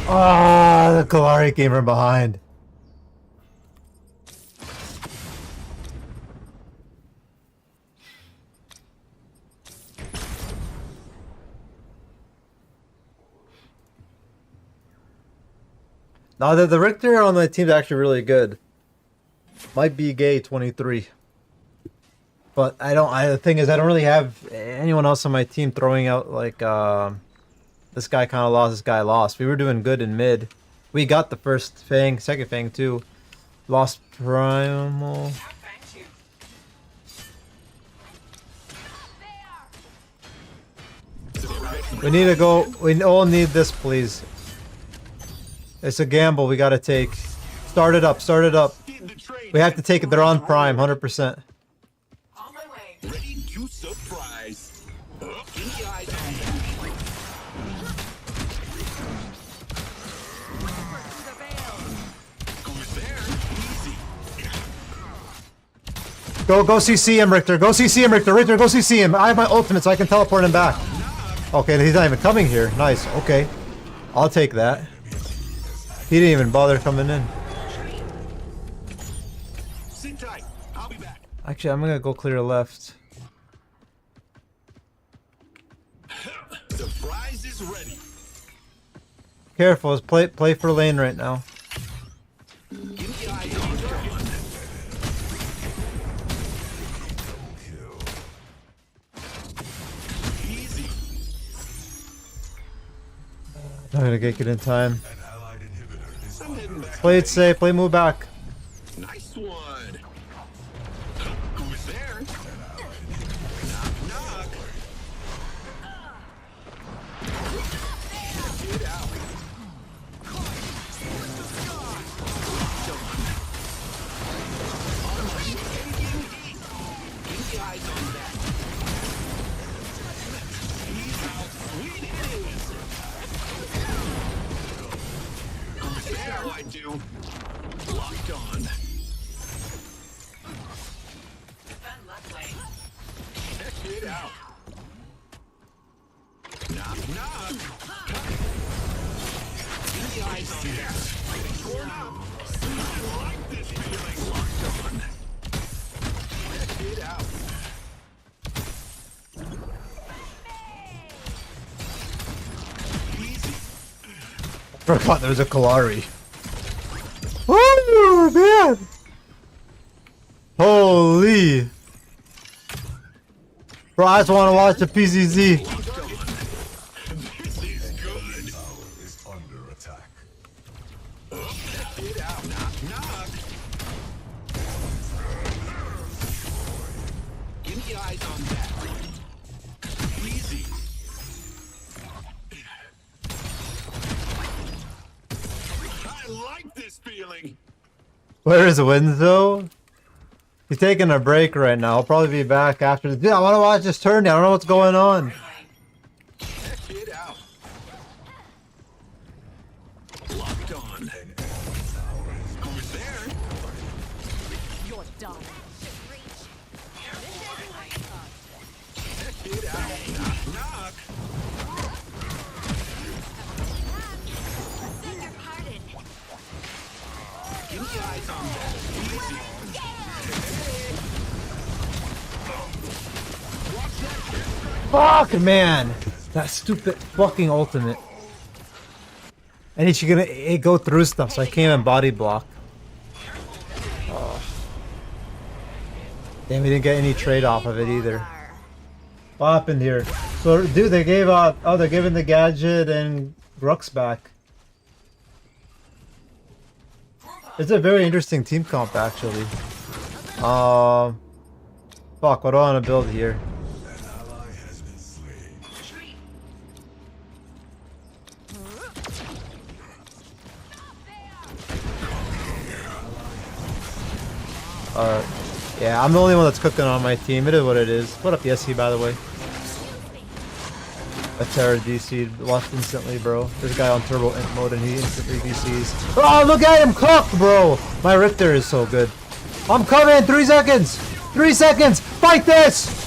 Ah, the Kalari came from behind. Now the Richter on my team is actually really good. Might be gay 23. But the thing is I don't really have anyone else on my team throwing out like this guy kind of lost, this guy lost. We were doing good in mid. We got the first Fang, second Fang too. Lost Primal. We need to go. We all need this, please. It's a gamble we gotta take. Start it up, start it up. We have to take it. They're on Prime, 100%. On my way. Ready to surprise. Give me eyes on that. Who's there? Easy. Go CC him, Richter. Go CC him, Richter. Richter, go CC him. I have my ultimate, so I can teleport him back. Okay, he's not even coming here. Nice. Okay. I'll take that. He didn't even bother coming in. Sit tight. I'll be back. Actually, I'm gonna go clear left. Surprise is ready. Careful, play for lane right now. I'm gonna get it in time. Play it safe, play move back. Nice one. Who's there? Knock, knock. Get out. Keep your eyes on that. He's out. Sweet it is. Who's there? I do. Locked on. Check it out. Knock, knock. Keep the eyes on that. Torn up. I like this feeling. Locked on. Check it out. Easy. Forgot there was a Kalari. Oh man! Holy! Bro, I just want to watch the PCC. This is good. Is under attack. Check it out. Knock, knock. Give me eyes on that. Easy. I like this feeling. Where is Winzo? He's taking a break right now. I'll probably be back after the. Dude, I want to watch this tourney. I don't know what's going on. Check it out. Locked on. Who's there? You're done. Check it out. Knock, knock. Give me eyes on that. Easy. Fuck, man! That stupid fucking ultimate. And he's gonna go through stuff, so I can't even body block. Oh. Damn, we didn't get any trade off of it either. What happened here? So, dude, they gave out. Oh, they're giving the gadget and Rux back. It's a very interesting team comp, actually. Fuck, what do I want to build here? Yeah, I'm the only one that's cooking on my team. It is what it is. What up, Yessie, by the way? A Terra DC'd lost instantly, bro. There's a guy on turbo int mode and he instantly DCs. Oh, look at him cook, bro! My Richter is so good. I'm coming! 3 seconds! 3 seconds! Fight this!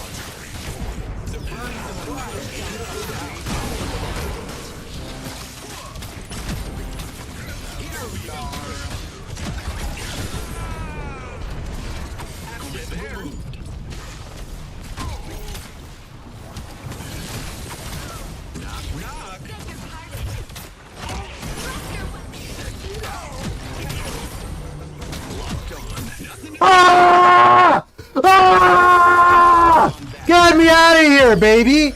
Ah! Ah! Get me out of here, baby!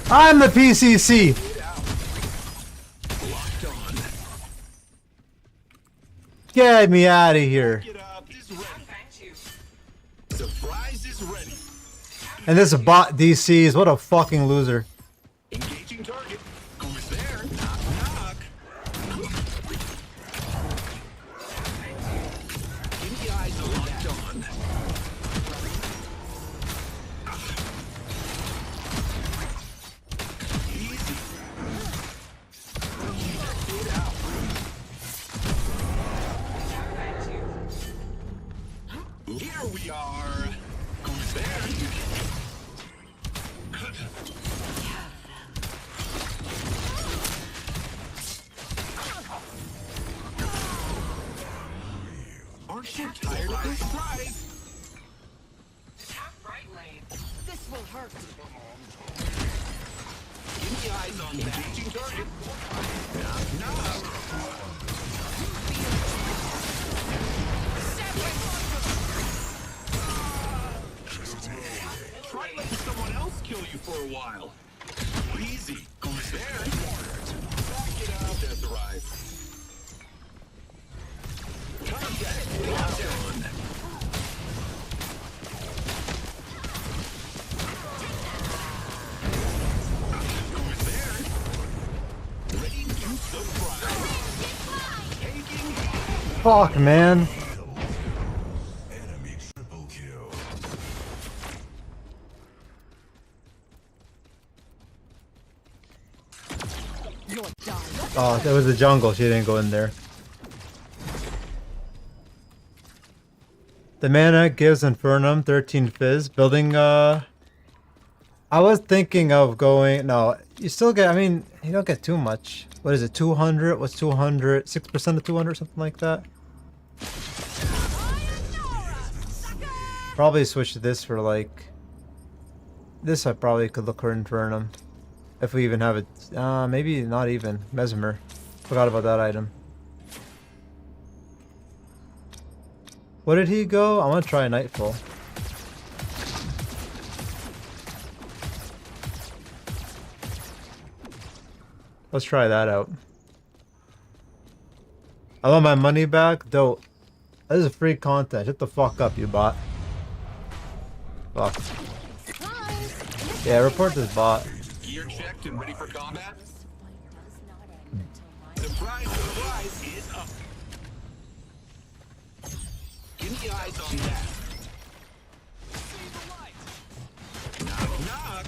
I'm the PCC! Get me out of here. Surprise is ready. And this bot DCs, what a fucking loser. Engaging target. Who's there? Knock, knock. Give me eyes on that. On. Easy. Check it out. Aren't you tired of this prize? This will hurt. Give me eyes on that. Engaging target. Knock. Try letting someone else kill you for a while. Easy. Who's there? Back it up, Desiree. Contact. Lockdown. Who's there? Ready to surprise. Taking. Fuck, man. Enemy triple kill. Oh, that was the jungle. She didn't go in there. The mana gives Infernum 13 fizz. Building, I was thinking of going... No, you still get... I mean, you don't get too much. What is it, 200? What's 200? 6% of 200, something like that? Probably switch to this for, like... This I probably could look for Infernum. If we even have it. Maybe not even. Mesmer. Forgot about that item. What did he go? I want to try Nightfall. Let's try that out. I want my money back. Dope. This is free content. Shut the fuck up, you bot. Fuck. Yeah, report this bot. Gear checked and ready for combat. Surprise, surprise is up. Give me eyes on that. Knock, knock.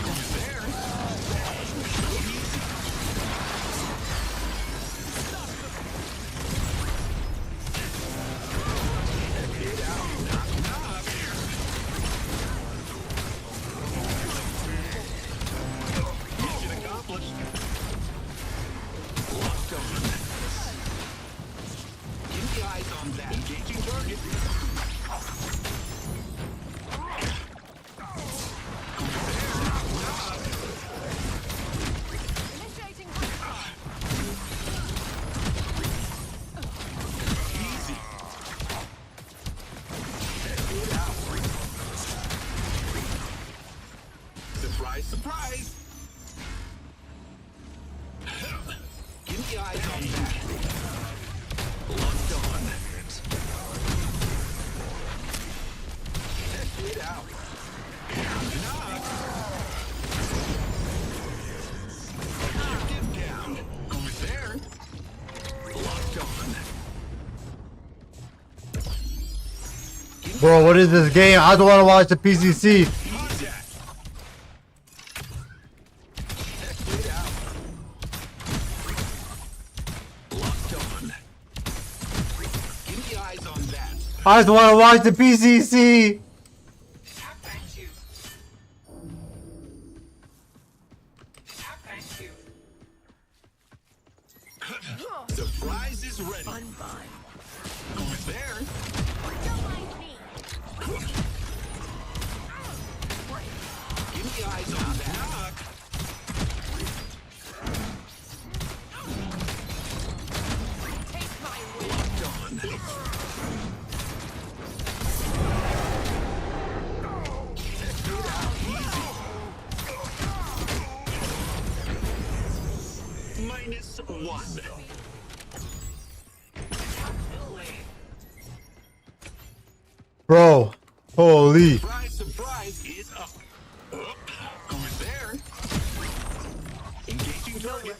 Who's there? Get out. Knock, knock. Mission accomplished. Locked on. Give me eyes on that. Engaging target. Easy. Get out. Surprise, surprise. Give me eyes on that. Locked on. Check it out. Knock. Objective down. Who's there? Locked on. Bro, what is this game? I don't want to watch the PCC. Contact. Check it out. Locked on. Give me eyes on that. I just want to watch the PCC. Surprise is ready. Who's there? Give me eyes on that. Knock. Locked on. Check it out. Easy. -1. Bro, holy. Surprise, surprise is up. Who's there? Engaging target.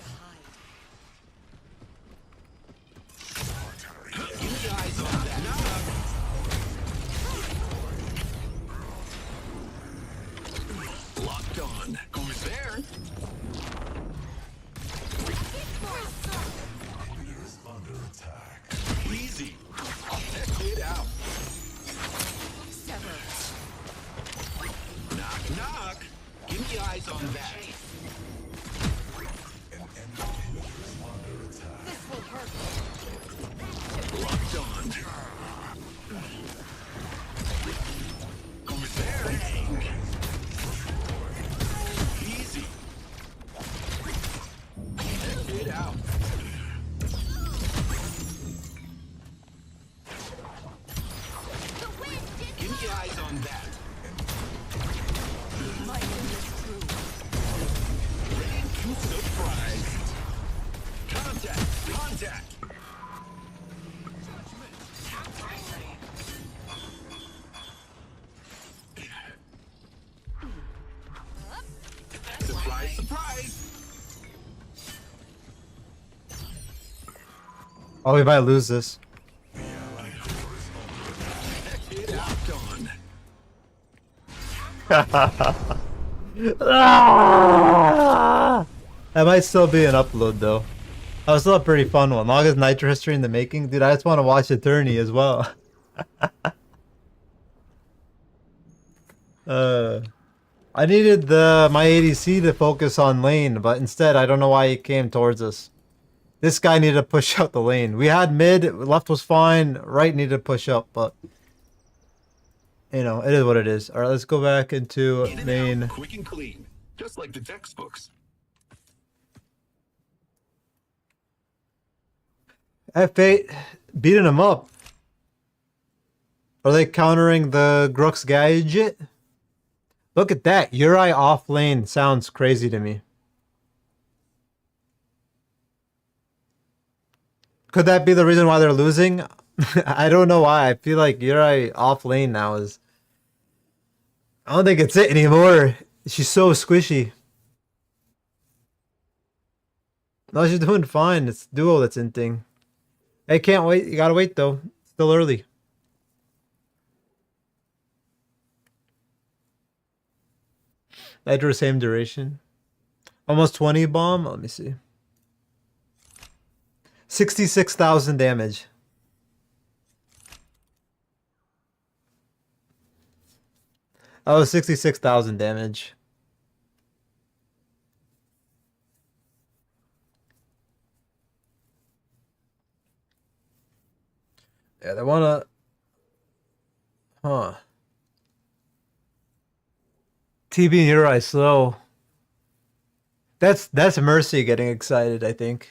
Give me eyes on that. Locked on. Who's there? Under attack. Surprise, surprise. Oh, we might lose this. Ah! That might still be an upload though. That was still a pretty fun one. Longest Nitro history in the making. Dude, I just want to watch Eternity as well. I needed my ADC to focus on lane, but instead I don't know why he came towards us. This guy needed to push out the lane. We had mid, left was fine, right needed to push up, but you know, it is what it is. Alright, let's go back into main. Quick and clean, just like the textbooks. F8 beating him up. Are they countering the Grux gadget? Look at that. Uri off lane sounds crazy to me. Could that be the reason why they're losing? I don't know why. I feel like Uri off lane now is... I don't think it's it anymore. She's so squishy. No, she's doing fine. It's duo that's in thing. Hey, can't wait. You gotta wait though. Still early. I drew the same duration. Almost 20 bomb. Let me see. 66,000 damage. That was 66,000 damage. Yeah, they wanna... Huh. TB and Uri slow. That's Mercy getting excited, I think.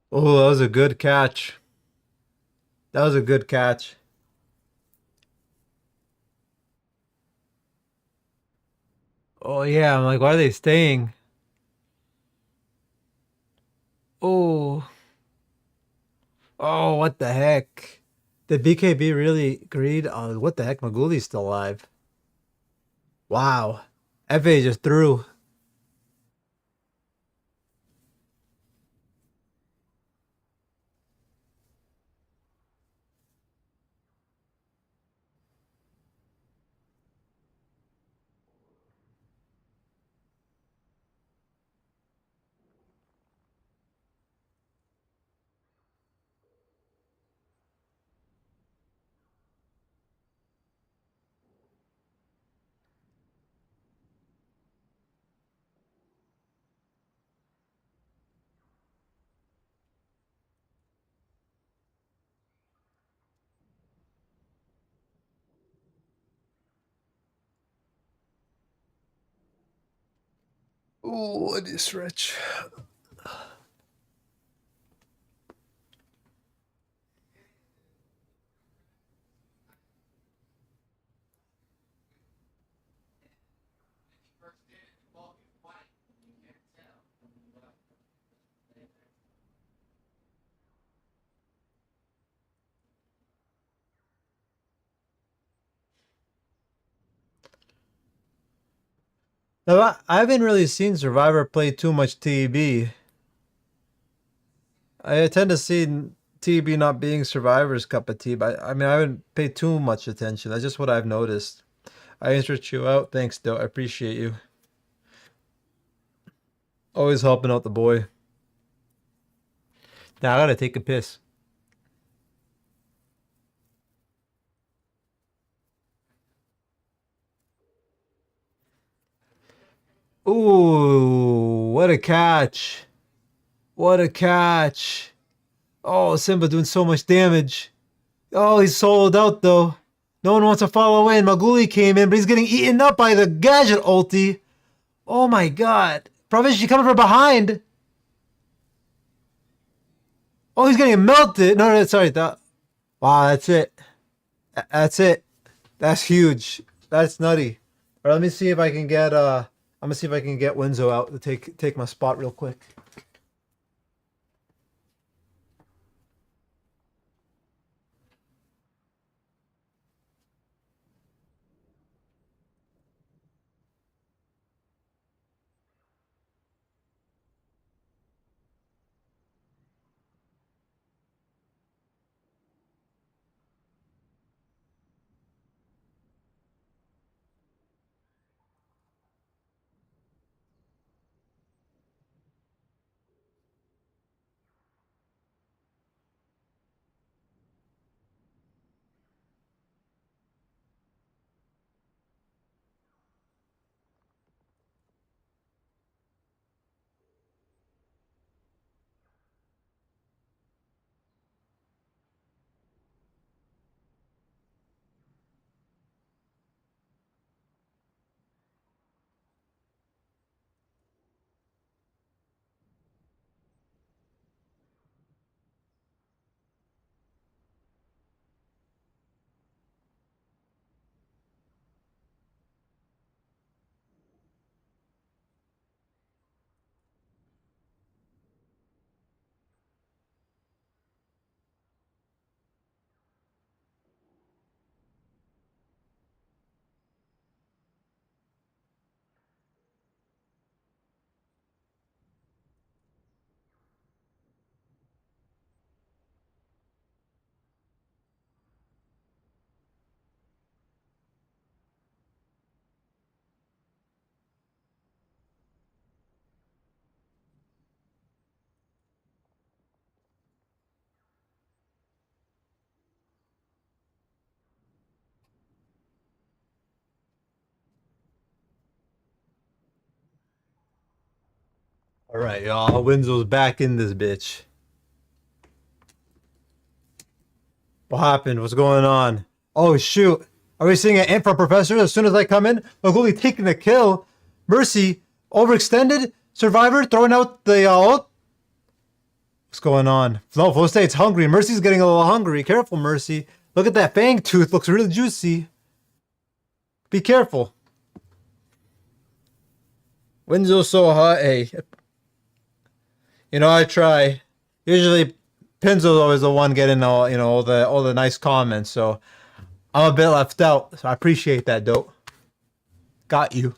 Oh, that was a good catch. That was a good catch. Oh yeah, I'm like, why are they staying? Oh. Oh, what the heck? Did BKB really agreed? Oh, what the heck? Maguli's still alive. Wow. FA just threw. Oh, what is stretch? No, I haven't really seen Survivor play too much TB. I tend to see TB not being Survivor's cup of tea, but I mean, I haven't paid too much attention. That's just what I've noticed. I insert you out. Thanks, though. I appreciate you. Always helping out the boy. Now I gotta take a piss. Ooh, what a catch. What a catch. Oh, Simba doing so much damage. Oh, he's soloed out though. No one wants to follow in. Maguli came in, but he's getting eaten up by the gadget ulti. Oh my god. Pravish coming from behind. Oh, he's getting melted. No, sorry. Wow, that's it. That's it. That's huge. That's nutty. All right, let me see if I can get I'm gonna see if I can get Winzo out to take my spot real quick. All right, y'all. Winzo's back in this bitch. What happened? What's going on? Oh, shoot. Are we seeing an int from Professor as soon as I come in? Maguli taking the kill. Mercy, overextended. Survivor throwing out the ult. What's going on? No, Flow State's hungry. Mercy's getting a little hungry. Careful, Mercy. Look at that fang tooth. Looks really juicy. Be careful. Winzo's so hot. Hey. You know, I try. Usually, Pinzo's always the one getting all, you know, all the nice comments. So I'm a bit left out. So I appreciate that, dope. Got you.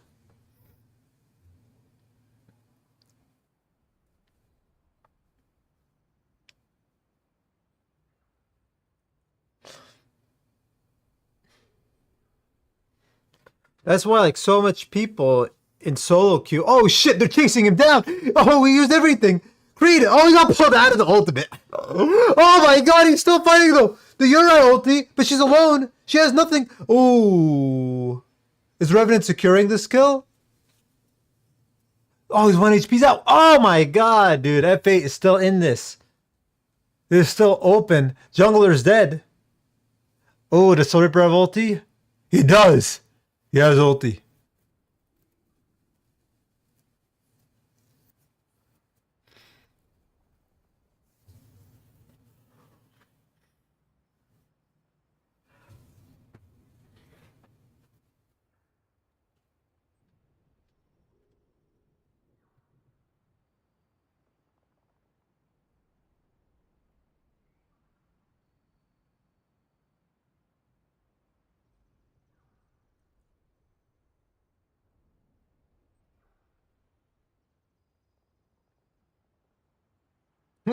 That's why, like, so much people in solo queue. Oh shit, they're chasing him down. Oh, we used everything. Creed. Oh, he got pulled out of the ultimate. Oh my god, he's still fighting though. The Uri ulti, but she's alone. She has nothing. Oh, is Revenant securing this kill? Oh, he's 1 HP's out. Oh my god, dude. F8 is still in this. They're still open. Jungler's dead. Oh, does Soul Reaper have ulti? He does. He has ulti.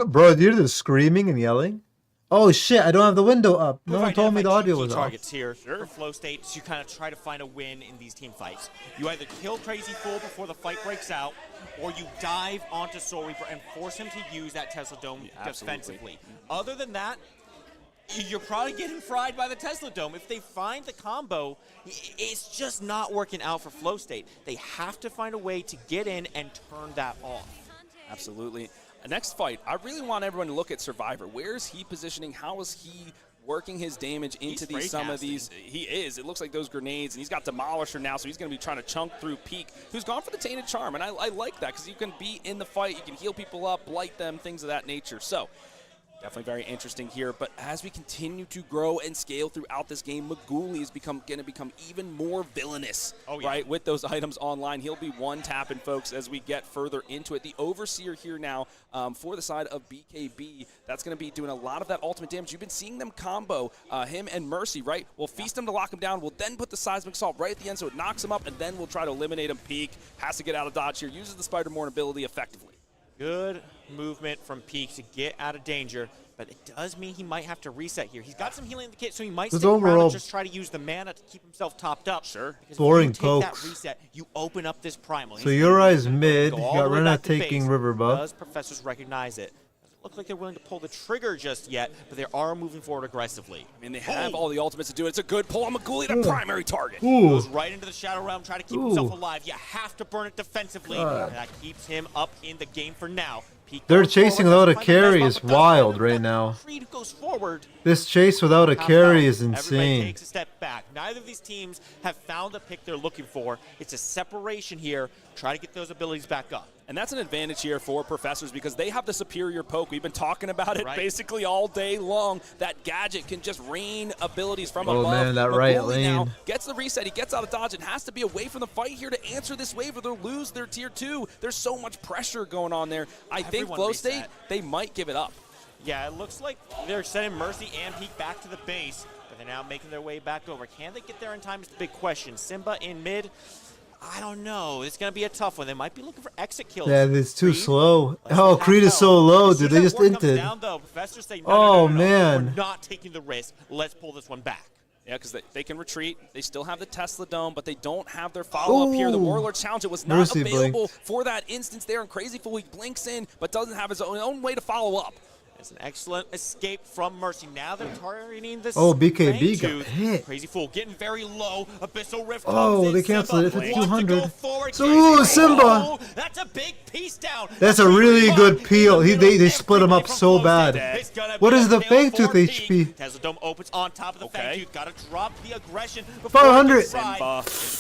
Bro, do you hear the screaming and yelling? Oh shit, I don't have the window up. No one told me the audio was off. Targets here for Flow State to kind of try to find a win in these team fights. You either kill Crazy Fool before the fight breaks out, or you dive onto Soul Reaper and force him to use that Tesla Dome defensively. Other than that, you're probably getting fried by the Tesla Dome. If they find the combo, it's just not working out for Flow State. They have to find a way to get in and turn that off. Absolutely. Next fight, I really want everyone to look at Survivor. Where is he positioning? How is he working his damage into some of these? He is. It looks like those grenades, and he's got Demolisher now, so he's going to be trying to chunk through Peak, who's gone for the Tainted Charm, and I like that because you can be in the fight, you can heal people up, blight them, things of that nature. So definitely very interesting here, but as we continue to grow and scale throughout this game, Maguli is going to become even more villainous, right, with those items online. He'll be one-tapping, folks, as we get further into it. The Overseer here now for the side of BKB, that's going to be doing a lot of that ultimate damage. You've been seeing them combo him and Mercy, right? We'll feast him to lock him down. We'll then put the Seismic Assault right at the end so it knocks him up, and then we'll try to eliminate him. Peak has to get out of dodge here, uses the Spider-Morn ability effectively. Good movement from Peak to get out of danger, but it does mean he might have to reset here. He's got some healing in the kit, so he might stick around and just try to use the mana to keep himself topped up. Sure. Because boring if you take pokes. that reset, you open up this primal. So Uri's mid. You got Rena taking river buff. Does Professors recognize it? Doesn't look like they're willing to pull the trigger just yet, but they are moving forward aggressively. I mean, they have all the ultimates to do it. It's a good pull on Maguli, the primary target. Goes right into the Shadow Realm, try to keep himself alive. You have to burn it defensively, and that keeps him up in the game for now. They're chasing without a carry is wild right now. Creed goes forward. This chase without a carry is Everybody insane. takes a step back. Neither of these teams have found the pick they're looking for. It's a separation here. Try to get those abilities back up. And that's an advantage here for Professors because they have the superior poke. We've been talking about it basically all day long. That gadget can just rain abilities from above. Oh man, that Maguli right now lane. gets the reset. He gets out of dodge and has to be away from the fight here to answer this wave or they'll lose their tier 2. There's so much pressure going on there. I think Flow State, they might give it up. Yeah, it looks like they're sending Mercy and Peak back to the base, but they're now making their way back over. Can they get there in time is the big question. Simba in mid, I don't know. It's going to be a tough one. They might be looking for exit kills. Yeah, it's too slow. Oh, Creed is so low, dude. They just inted. Oh man. We're not taking the risk. Let's pull this one back. Yeah, because they can retreat. They still have the Tesla Dome, but they don't have their follow-up here. The Warlord Challenge, it was not Mercy available blinked. for that instance there, and Crazy Fool, he blinks in, but doesn't have his own way to follow up. It's an excellent escape from Mercy. Now they're targeting this. Oh, BKB got hit. Crazy Fool getting very low. Abyssal Rift. Oh, they canceled it for 200. So, Simba. Oh, that's a big piece down. That's a really good peel. They split him up so bad. What is the Fangtooth HP? Tesla Dome opens on top of the Fangtooth. Got to drop the aggression. 500.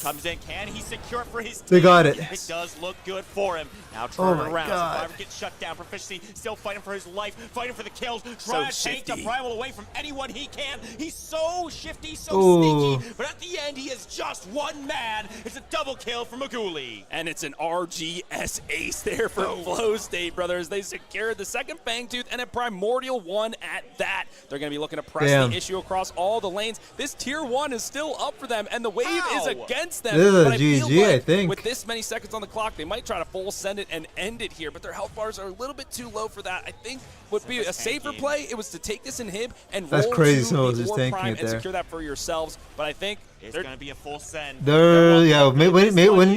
Comes in. Can he secure it for his team? They got it. It does look good for him. Now turn my around. God. Survivor gets shut down. Proficiency still fighting for his life. Fighting for the kills. Trying to take the primal away from anyone he can. He's so shifty, so sneaky. But at the end, he is just one man. It's a double kill for Maguli. And it's an RGS ace there for Flow State, brothers. They secured the second Fangtooth and a Primordial one at that. They're going to be looking to press the issue across all the lanes. This tier 1 is still up for them, and the wave is against them. This is but a I feel GG, like I think. with this many seconds on the clock, they might try to full send it and end it here, but their health bars are a little bit too low for that. I think would be a safer play. It was to take this inhib and roll crazy, to so the just War tanking Prime it and there. secure that for yourselves. But I think it's going to be a full send. When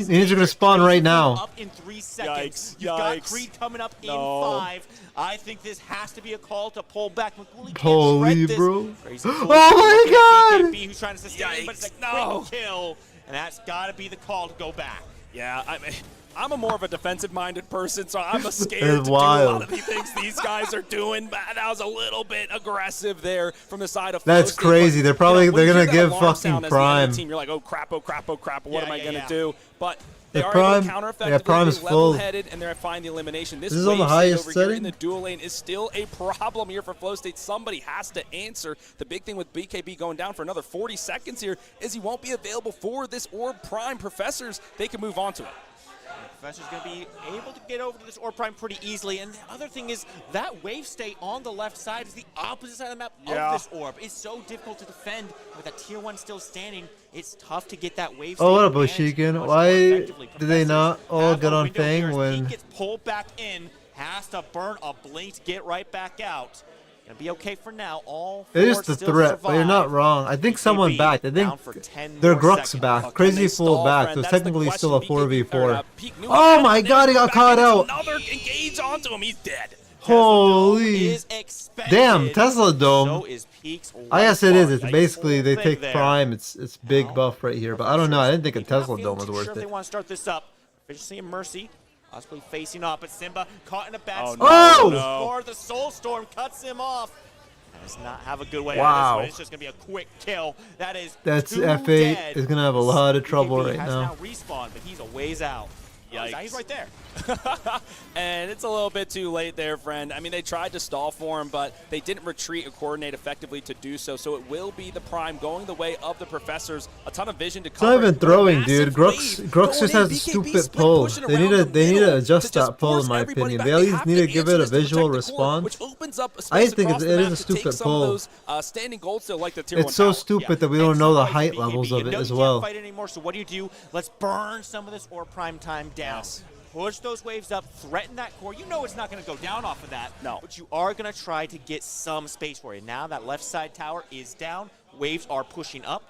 these are gonna spawn right now. Up in 3 seconds. You've got Creed coming up in 5. I think this has to be a call to pull back. Maguli Holy bro! Oh my God! Who's trying to sustain, but it's a quick kill, and that's got to be the call to go back. Yeah, I'm a more of a defensive-minded person, so I'm scared It's to do a wild. lot of the things these guys are doing. But that was a little bit aggressive there from the side of That's Flow State. crazy. They're probably when you gonna hear that give alarm fucking sound as the end of Prime. the team, you're like, oh crap, oh crap, oh crap. What am I gonna do? But they The are Prime- able to counter effectively. yeah, Prime's They're full. level-headed, and they're finding the elimination. This This is on the wave highest over here in setting? the dual lane is still a problem here for Flow State. Somebody has to answer. The big thing with BKB going down for another 40 seconds here is he won't be available for this Orb Prime. Professors, they can move on to it. Professor's going to be able to get over to this Orb Prime pretty easily. And the other thing is that wave state on the left side is the opposite side of the map of this orb. It's so difficult to defend with that tier 1 still standing. It's tough to get that wave state. Oh, what up, Oshikin? Why did they not all get on Fang He when? gets pulled back in, has to burn a blink to get right back out. Gonna be okay for now. All It is four the still threat, but you're not survive. wrong. I think someone backed. I think down for 10 their more Gruk's seconds. back. Crazy Fool back, so it's That's the technically still a question. 4v4. Peak knew Oh it, my and then God, he got back caught in, out. Another engage onto him. He's dead. Holy. Is expected. Damn, Tesla Dome. So is Peak's I guess it is. It's Nice basically they full take thing there. Prime. It's big buff right here, but I don't know. I didn't think a Tesla Dome was Sure worth if they it. want to start this up. Efficiency and Mercy Possibly facing off, but Simba caught in a bad Oh, spot. no. Or the Soul Storm cuts him off. That does not have a good way out Wow. of this one. It's just going to be a quick kill. That's two F8 dead. is gonna have a lot of trouble BKB right has now. respawned, but he's a ways out. Yikes. He's right there. And it's a little bit too late there, friend. I mean, they tried to stall for him, but they didn't retreat or coordinate effectively to do so. So it will be the Prime going the way of the Professors. A ton of vision to It's cover. not even throwing, Massive dude. Grux wave just going has in. a BKB stupid split pull. pushing They need around to the middle adjust to just that pull, in force my everybody opinion. back. They at They least have need the to give it a inches to visual protect the core, response. which opens up a I space think across it the is map a to take stupid some of pull. those standing gold still like the tier 1 It's so tower. stupid that we don't know the height levels of it as well. You can't fight anymore, so what do? Let's burn some of this ore prime time down. Push those waves up, threaten that core. You know it's not going to go down off of that. No. But you are going to try to get some space for it. Now that left side tower is down. Waves are pushing up.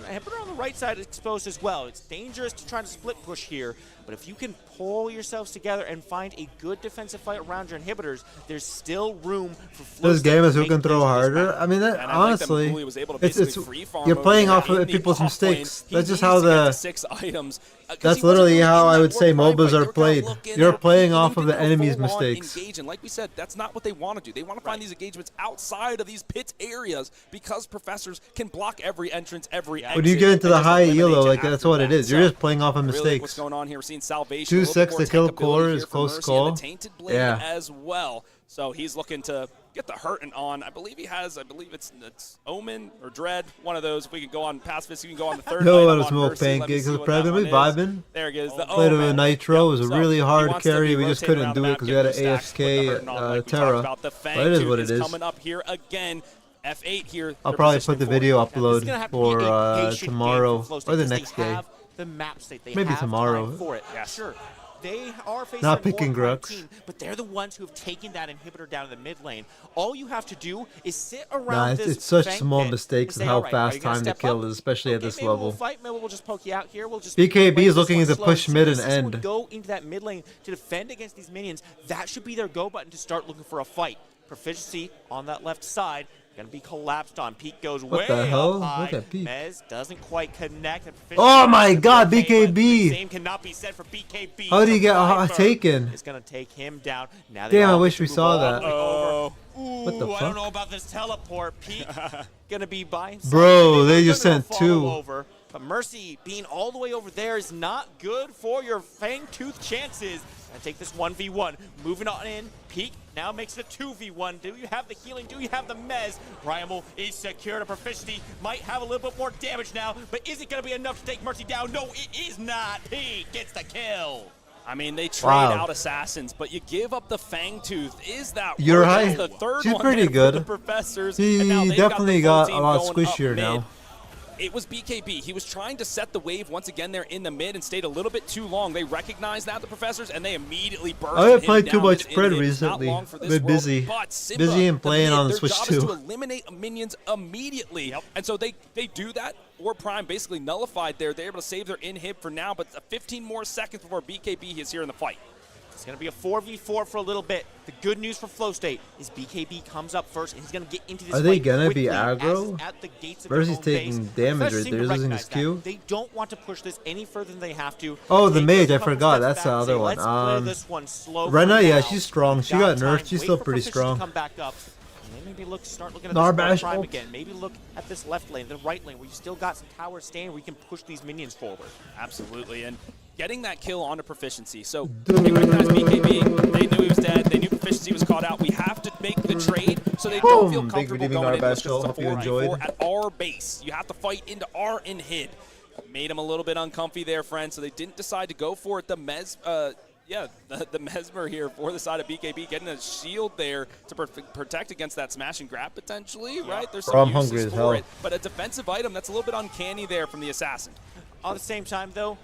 Inhibitor on the right side is exposed as well. It's dangerous to try to split push here, but if you can pull yourselves together and find a good defensive fight around your inhibitors, there's still room for This game is who can throw harder. I mean, that, honestly, you're playing off of people's mistakes. That's just how that's literally how I would say MOBAs are played. You're playing off of the enemy's mistakes. And like we said, that's not what they want to do. They want to find these engagements outside of these pit areas because Professors can block every entrance, every exit. When you get into the and just high eliminate elo, you like after that's what it that. is. You're So, just playing off of really, mistakes. what's going on here? We're seeing Salvation. 2-6 to kill core is close call. Tainted Blade Yeah. as well. So he's looking to get the hurting on. I believe it's Omen or Dread, one of those. If we can go on pacifist, we can go on the third. No, item I was on smoke Mercy. Let me pancakes. see It was what probably that one is. vibing. There it is. The Played with a Omen. Nitro. It was a So really he hard wants to carry. be We just rotating couldn't around do the it map, because we had an getting those stacks, put the hurting on, like we talked Terra. about. The But Fang it is Tooth what it is. coming up here again. F8 here. I'll they're probably positioning put the forward. video This is upload gonna have to be for a patient game tomorrow for Flow State or the because next they day. have the map state. They Maybe have tomorrow. time for it. Sure. They are facing Not a picking more prime Grux. team, but they're the ones who have taken that inhibitor down in the mid lane. All you have to do is sit around Nah, this it's such fang small pit mistakes and of say, how "All right, are fast you gonna time to step kill up? is, especially at Okay, this maybe level. We'll fight. Maybe we'll just poke you out here. We'll just BKB play is this looking one to slow. push See mid this and is when end. Go into that mid lane to defend against these minions. That should be their go button to start looking for a fight. Proficiency on that left side. Gonna be collapsed on. Peak goes way the hell? up high. Look at Peak. Mez doesn't quite connect. Oh my God, Okay, but BKB! the same cannot be said for BKB. How did he get Survivor taken? is gonna take him down. Now they Damn, I all wish get to we move saw all that. the way over. What the Ooh, I fuck? don't know about this teleport. Peak gonna be by himself. Bro, Maybe they they're just gonna sent follow two. Over. But Mercy being all the way over there is not good for your Fangtooth chances. And take this 1v1. Moving on in. Peak now makes it a 2v1. Do you have the healing? Do you have the Mez? Primal is secure to proficiency. Might have a little bit more damage now, but is it going to be enough to take Mercy down? No, it is not. Peak gets the kill. I mean, they trade out assassins, but you give up the Fangtooth. Is that You're worth it? right. The third She's one pretty there good. for the Professors. He and now they've definitely got, got the a lot full team going squishier up now. mid. It was BKB. He was trying to set the wave once again there in the mid and stayed a little bit too long. They recognized that, the Professors, and they immediately burst I haven't him played too down much in Pred mid. recently. Not long for this Been world, busy. but Simba, Busy and the playing mid, on the their Switch job is too. to eliminate minions immediately. And so they do that. Or Prime basically nullified there. They're able to save their inhib for now, but 15 more seconds before BKB is here in the fight. It's going to be a 4v4 for a little bit. The good news for Flow State is BKB comes up first, and he's going to get into this Are they fight gonna be quickly as aggro? is at the gates of their Mercy's own taking base. damage Professors right seem there, to losing his recognize Q. that. They don't want to push this any further than they have to. Oh, the Take mage, a I couple forgot. steps That's the back and other say, one. Let's clear this one slow Rena, for yeah, now. she's strong. She got nerfed. She's still pretty strong. Come back up. And then maybe start looking at Narbash this Prime ult. again. Maybe look at this left lane, the right lane, where you still got some towers standing where you can push these minions forward. Absolutely, and getting that kill onto proficiency. So they recognized BKB. They knew he was dead. They knew proficiency was called out. We have to make the trade so they don't feel Boom. Thank you for comfortable giving going our into this best show. because it's a Hope you 4v4 enjoyed. at our base. You have to fight into our inhib. Made him a little bit uncomfy there, friend, so they didn't decide to go for it. The Mesmer here for the side of BKB, getting a shield there to protect against that smash and grab potentially, right? There's Bro, I'm some hungry uses as hell. for it, but a defensive item that's a little bit uncanny there from the assassin. At the same time, though,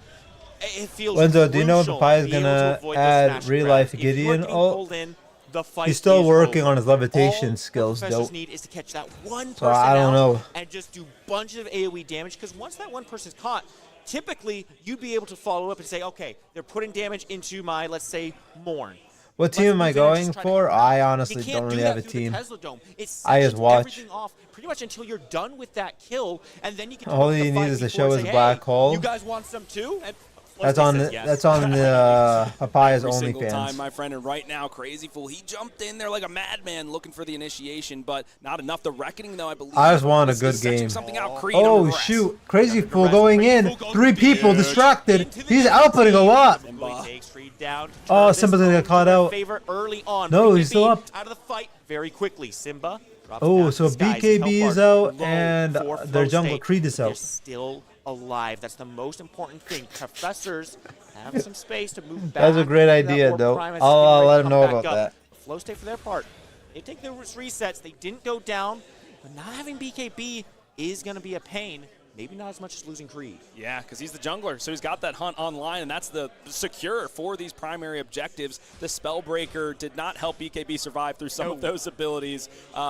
it feels Lenzo, do you know if crucial Papaya is to be able gonna to avoid those add smash real grabs. life If you are Gideon getting ult? pulled in, the fight He's still is working over. on his levitation All skills, the professors dope. need is to catch that one person So I don't out know. and just do bunches of AoE damage, because once that one person's caught, typically you'd be able to follow up and say, okay, they're putting damage into my, let's say, Morn. What team am I going for? I honestly You can't don't do really that have a through the team. Tesla Dome. It I just sections watch. everything off pretty much until you're done with that kill, and then you can All look at he the needs is to 5v4 show and his say, black hey, hole. You guys want some too? And That's on the Papaya's Every single OnlyFans. time, my friend, and right now, Crazy Fool, he jumped in there like a madman looking for the initiation, but not enough. The Reckoning, though, I believe. I just want a is good setting game. something out. Creed Oh under arrest. shoot! Crazy Fool going in. 3 people distracted. He's outputting a lot. Oh, Simba's gonna get caught out. Early on. No, he's still up. Out of the fight very quickly. Simba. Oh, so BKB is out and their jungle Creed is They're out. still alive. That's the most important thing. Professors have some space to move back. That's a great into that idea, Orb though. Prime as I'll it's let getting him ready to know come about back up. that. Flow State, for their part, they take their resets. They didn't go down, but not having BKB is going to be a pain. Maybe not as much as losing Creed. Yeah, because he's the jungler, so he's got that hunt online, and that's the secure for these primary objectives. The Spellbreaker did not help BKB survive through some of those abilities,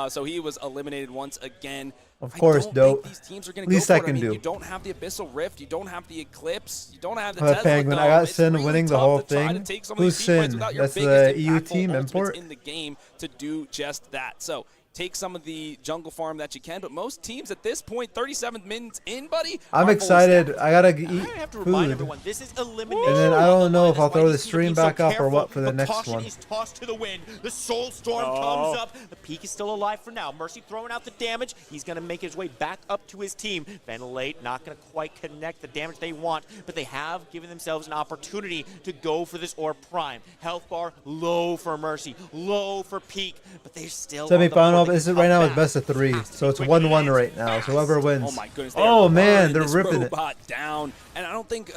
so he was eliminated once again. Of course, though. These teams are going Least go I for it. can mean, do. You don't have the Abyssal Rift, you don't have the Eclipse, you don't have the But Tesla Penguin, I Dome. got It's Sin really winning the tough whole to try to thing. take some of Who's these team fights Sin? without your That's biggest the EU impactful team ultimates import. in the game to do just that. So take some of the jungle farm that you can, but most teams at this point, 37 minutes in, buddy. I'm are fully excited. stacked. I gotta eat I have to remind food. everyone, this is elimination. And then I don't know if I'll throw the That's why stream these teams are back up or careful, what for the but next caution one. is tossed to the wind. The Soul Storm comes up. The Peak is still alive for now. Mercy throwing out the damage. He's going to make his way back up to his team. Ventilate not going to quite connect the damage they want, but they have given themselves an opportunity to go for this Orb Prime. Health bar low for Mercy, low for Peak, but they're still Semi-final. This is right now it's best of 3, so it's 1-1 right now. So whoever wins. Oh my goodness! Oh man, burning they're this ripping it. robot down, and I don't think.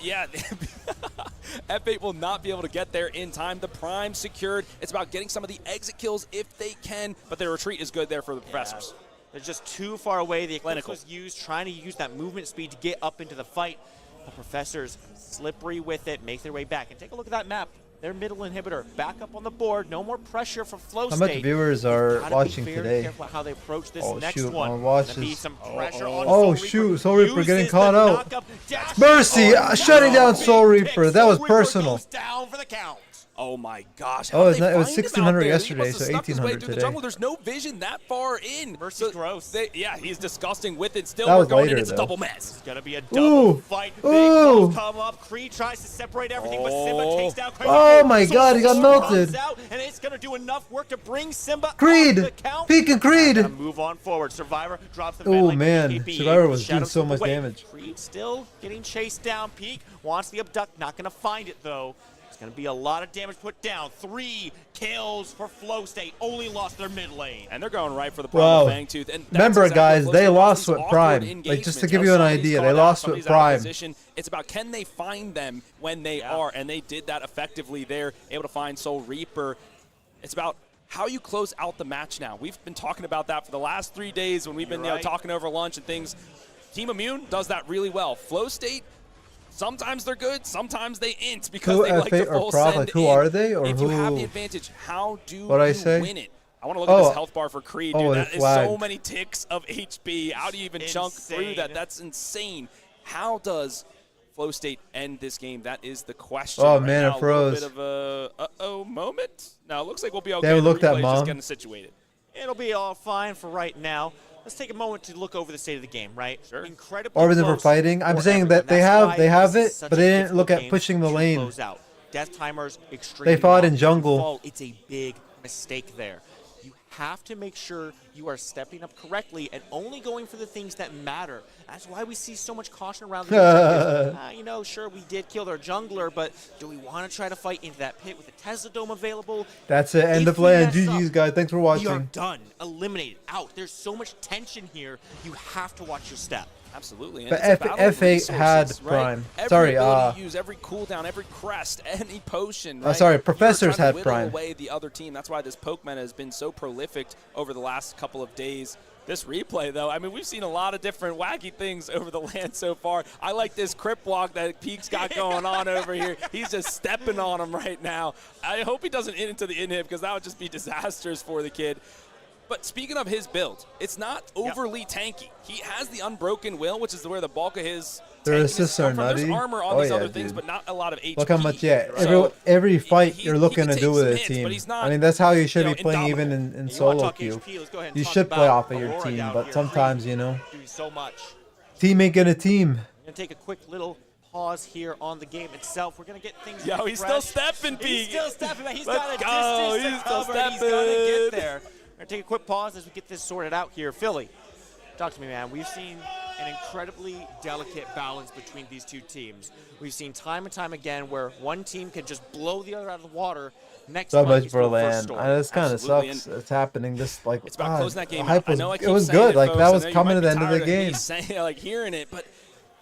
Yeah, F8 will not be able to get there in time. The Prime secured. It's about getting some of the exit kills if they can, but their retreat is good there for the Professors. They're just too far away. The Eclipse was used, trying to use that movement speed to get up into the fight. The Professors, slippery with it, make their way back. And take a look at that map. Their middle inhibitor back up on the board. No more pressure for Flow How State. much viewers are watching today? Careful how they approach this Oh next shoot, one. my watch Gonna be is. some pressure on Oh Soul shoot, Reaper. Soul Reaper getting Uses caught the out. knockup dash. Mercy, shutting down Soul Reaper. That was Soul Reaper personal. goes down for the count. Oh my gosh! Oh, How it's did they not- it was find him 1600 out there? He yesterday, must have so snuck his way 1800 through the today. jungle. There's no vision that far in. Mercy's gross. Yeah, he's disgusting with it. Still, That we're was going later, in. It's a though. double mess. It's gonna be a double fight. Big Ooh. balls come up. Creed tries to separate everything, but Simba takes down Crazy. Oh my God, he got Soul melted. comes out, and it's gonna do enough work to bring Simba Creed! off the count. Peek and Creed! Gotta move on forward. Survivor drops the Oh melee to man, BKB. Survivor was doing Shadows so slip much away. damage. Creed still getting chased down. Peak wants the abduct, not gonna find it though. It's gonna be a lot of damage put down. 3 kills for Flow State. Only lost their mid lane. And they're going right for the Wow. Primal Fangtooth. And that's Remember, exactly guys, what they Flow State lost does, with these Prime. awkward Like, just to engagements. give you an Somebody's idea, called they out, lost with somebody's out of Prime. position. It's about can they find them when they are, and they did that effectively there, able to find Soul Reaper. It's about how you close out the match now. We've been talking about that for the last 3 days when we've been talking over lunch and things. Team Immune does that really well. Flow State, sometimes they're good, sometimes they ain't because Who, they like to F8 or full Proc, send like, who in. are they, or if you have the who- advantage, how do What'd I you say? win it? I want to look at Oh. this health bar for Creed, dude. Oh, That it's is so flagged. many ticks of HP. How do you even chunk through that? That's insane. How does Flow State end this game? That is the question. Oh, right man, now. it froze. A little bit of a uh-oh moment. No, it looks like we'll be okay. They haven't The looked at replay's Mom. just getting situated. It'll be all fine for right now. Let's take a moment to look over the state of the game, right? Sure. Incredibly Or is it for close fighting? I'm for saying that everyone. they That's have why they have this it, is such but a they didn't look difficult at pushing the game to lane. close out. Death timers extremely They fought in long. jungle. Fall, it's a big mistake there. You have to make sure you are stepping up correctly and only going for the things that matter. That's why we see so much caution around the you know, sure, we did kill their jungler, but do we want to try to fight into that pit with the Tesla Dome available? That's it. End If of we land. mess GG's, up, guys. Thanks for We are watching. done. Eliminated. Out. There's so much tension here. You have to watch your step. Absolutely. And But it's a battle of F8 had resources, right? Prime. Every Sorry, ability you use, every cooldown, every crest, any potion. Right? sorry, You're Professors trying to had whittle Prime. away the other team. That's why this poke meta has been so prolific over the last couple of days. This replay, though, I mean, we've seen a lot of different wacky things over the land so far. I like this Crip walk that Peak's got going on over here. He's just stepping on him right now. I hope he doesn't hit into the inhib because that would just be disastrous for the kid. But speaking of his build, it's not overly tanky. He has the Unbroken Will, which is where the bulk of his Their tankiness assists are come from. There's nutty. armor on Oh, these yeah, other things, dude. but not a lot of HP. Look how much, yeah. So Every fight you're looking can to do take with some a hits, but team. he's not, I mean, that's how you should you know, be playing even indomitable. in You wanna solo talk queue. HP, let's go ahead and You talk should play about off of your Aurora team, down but here. sometimes, you know, Doing so much. team ain't gonna team. I'm going to take a quick little pause here on the game itself. We're going to get things Yo, he's refreshed. still stepping, Pete. He's still stepping, but he's Let's got a go. distance He's to still cover. He's going to stepping. get there. We're going to take a quick pause as we get this sorted out here. Philly, talk to me, man. We've seen an incredibly delicate balance between these two teams. We've seen time and time again where one team can just blow the other out of the water. Next So month, much it's their first Berlin. story. This kind of Absolutely. sucks. It's happening. This like It's about closing that game hype out. I was, know I keep it was saying good. it, Like folks. that I was know you coming might to the be end of tired the me game. saying, like hearing it, but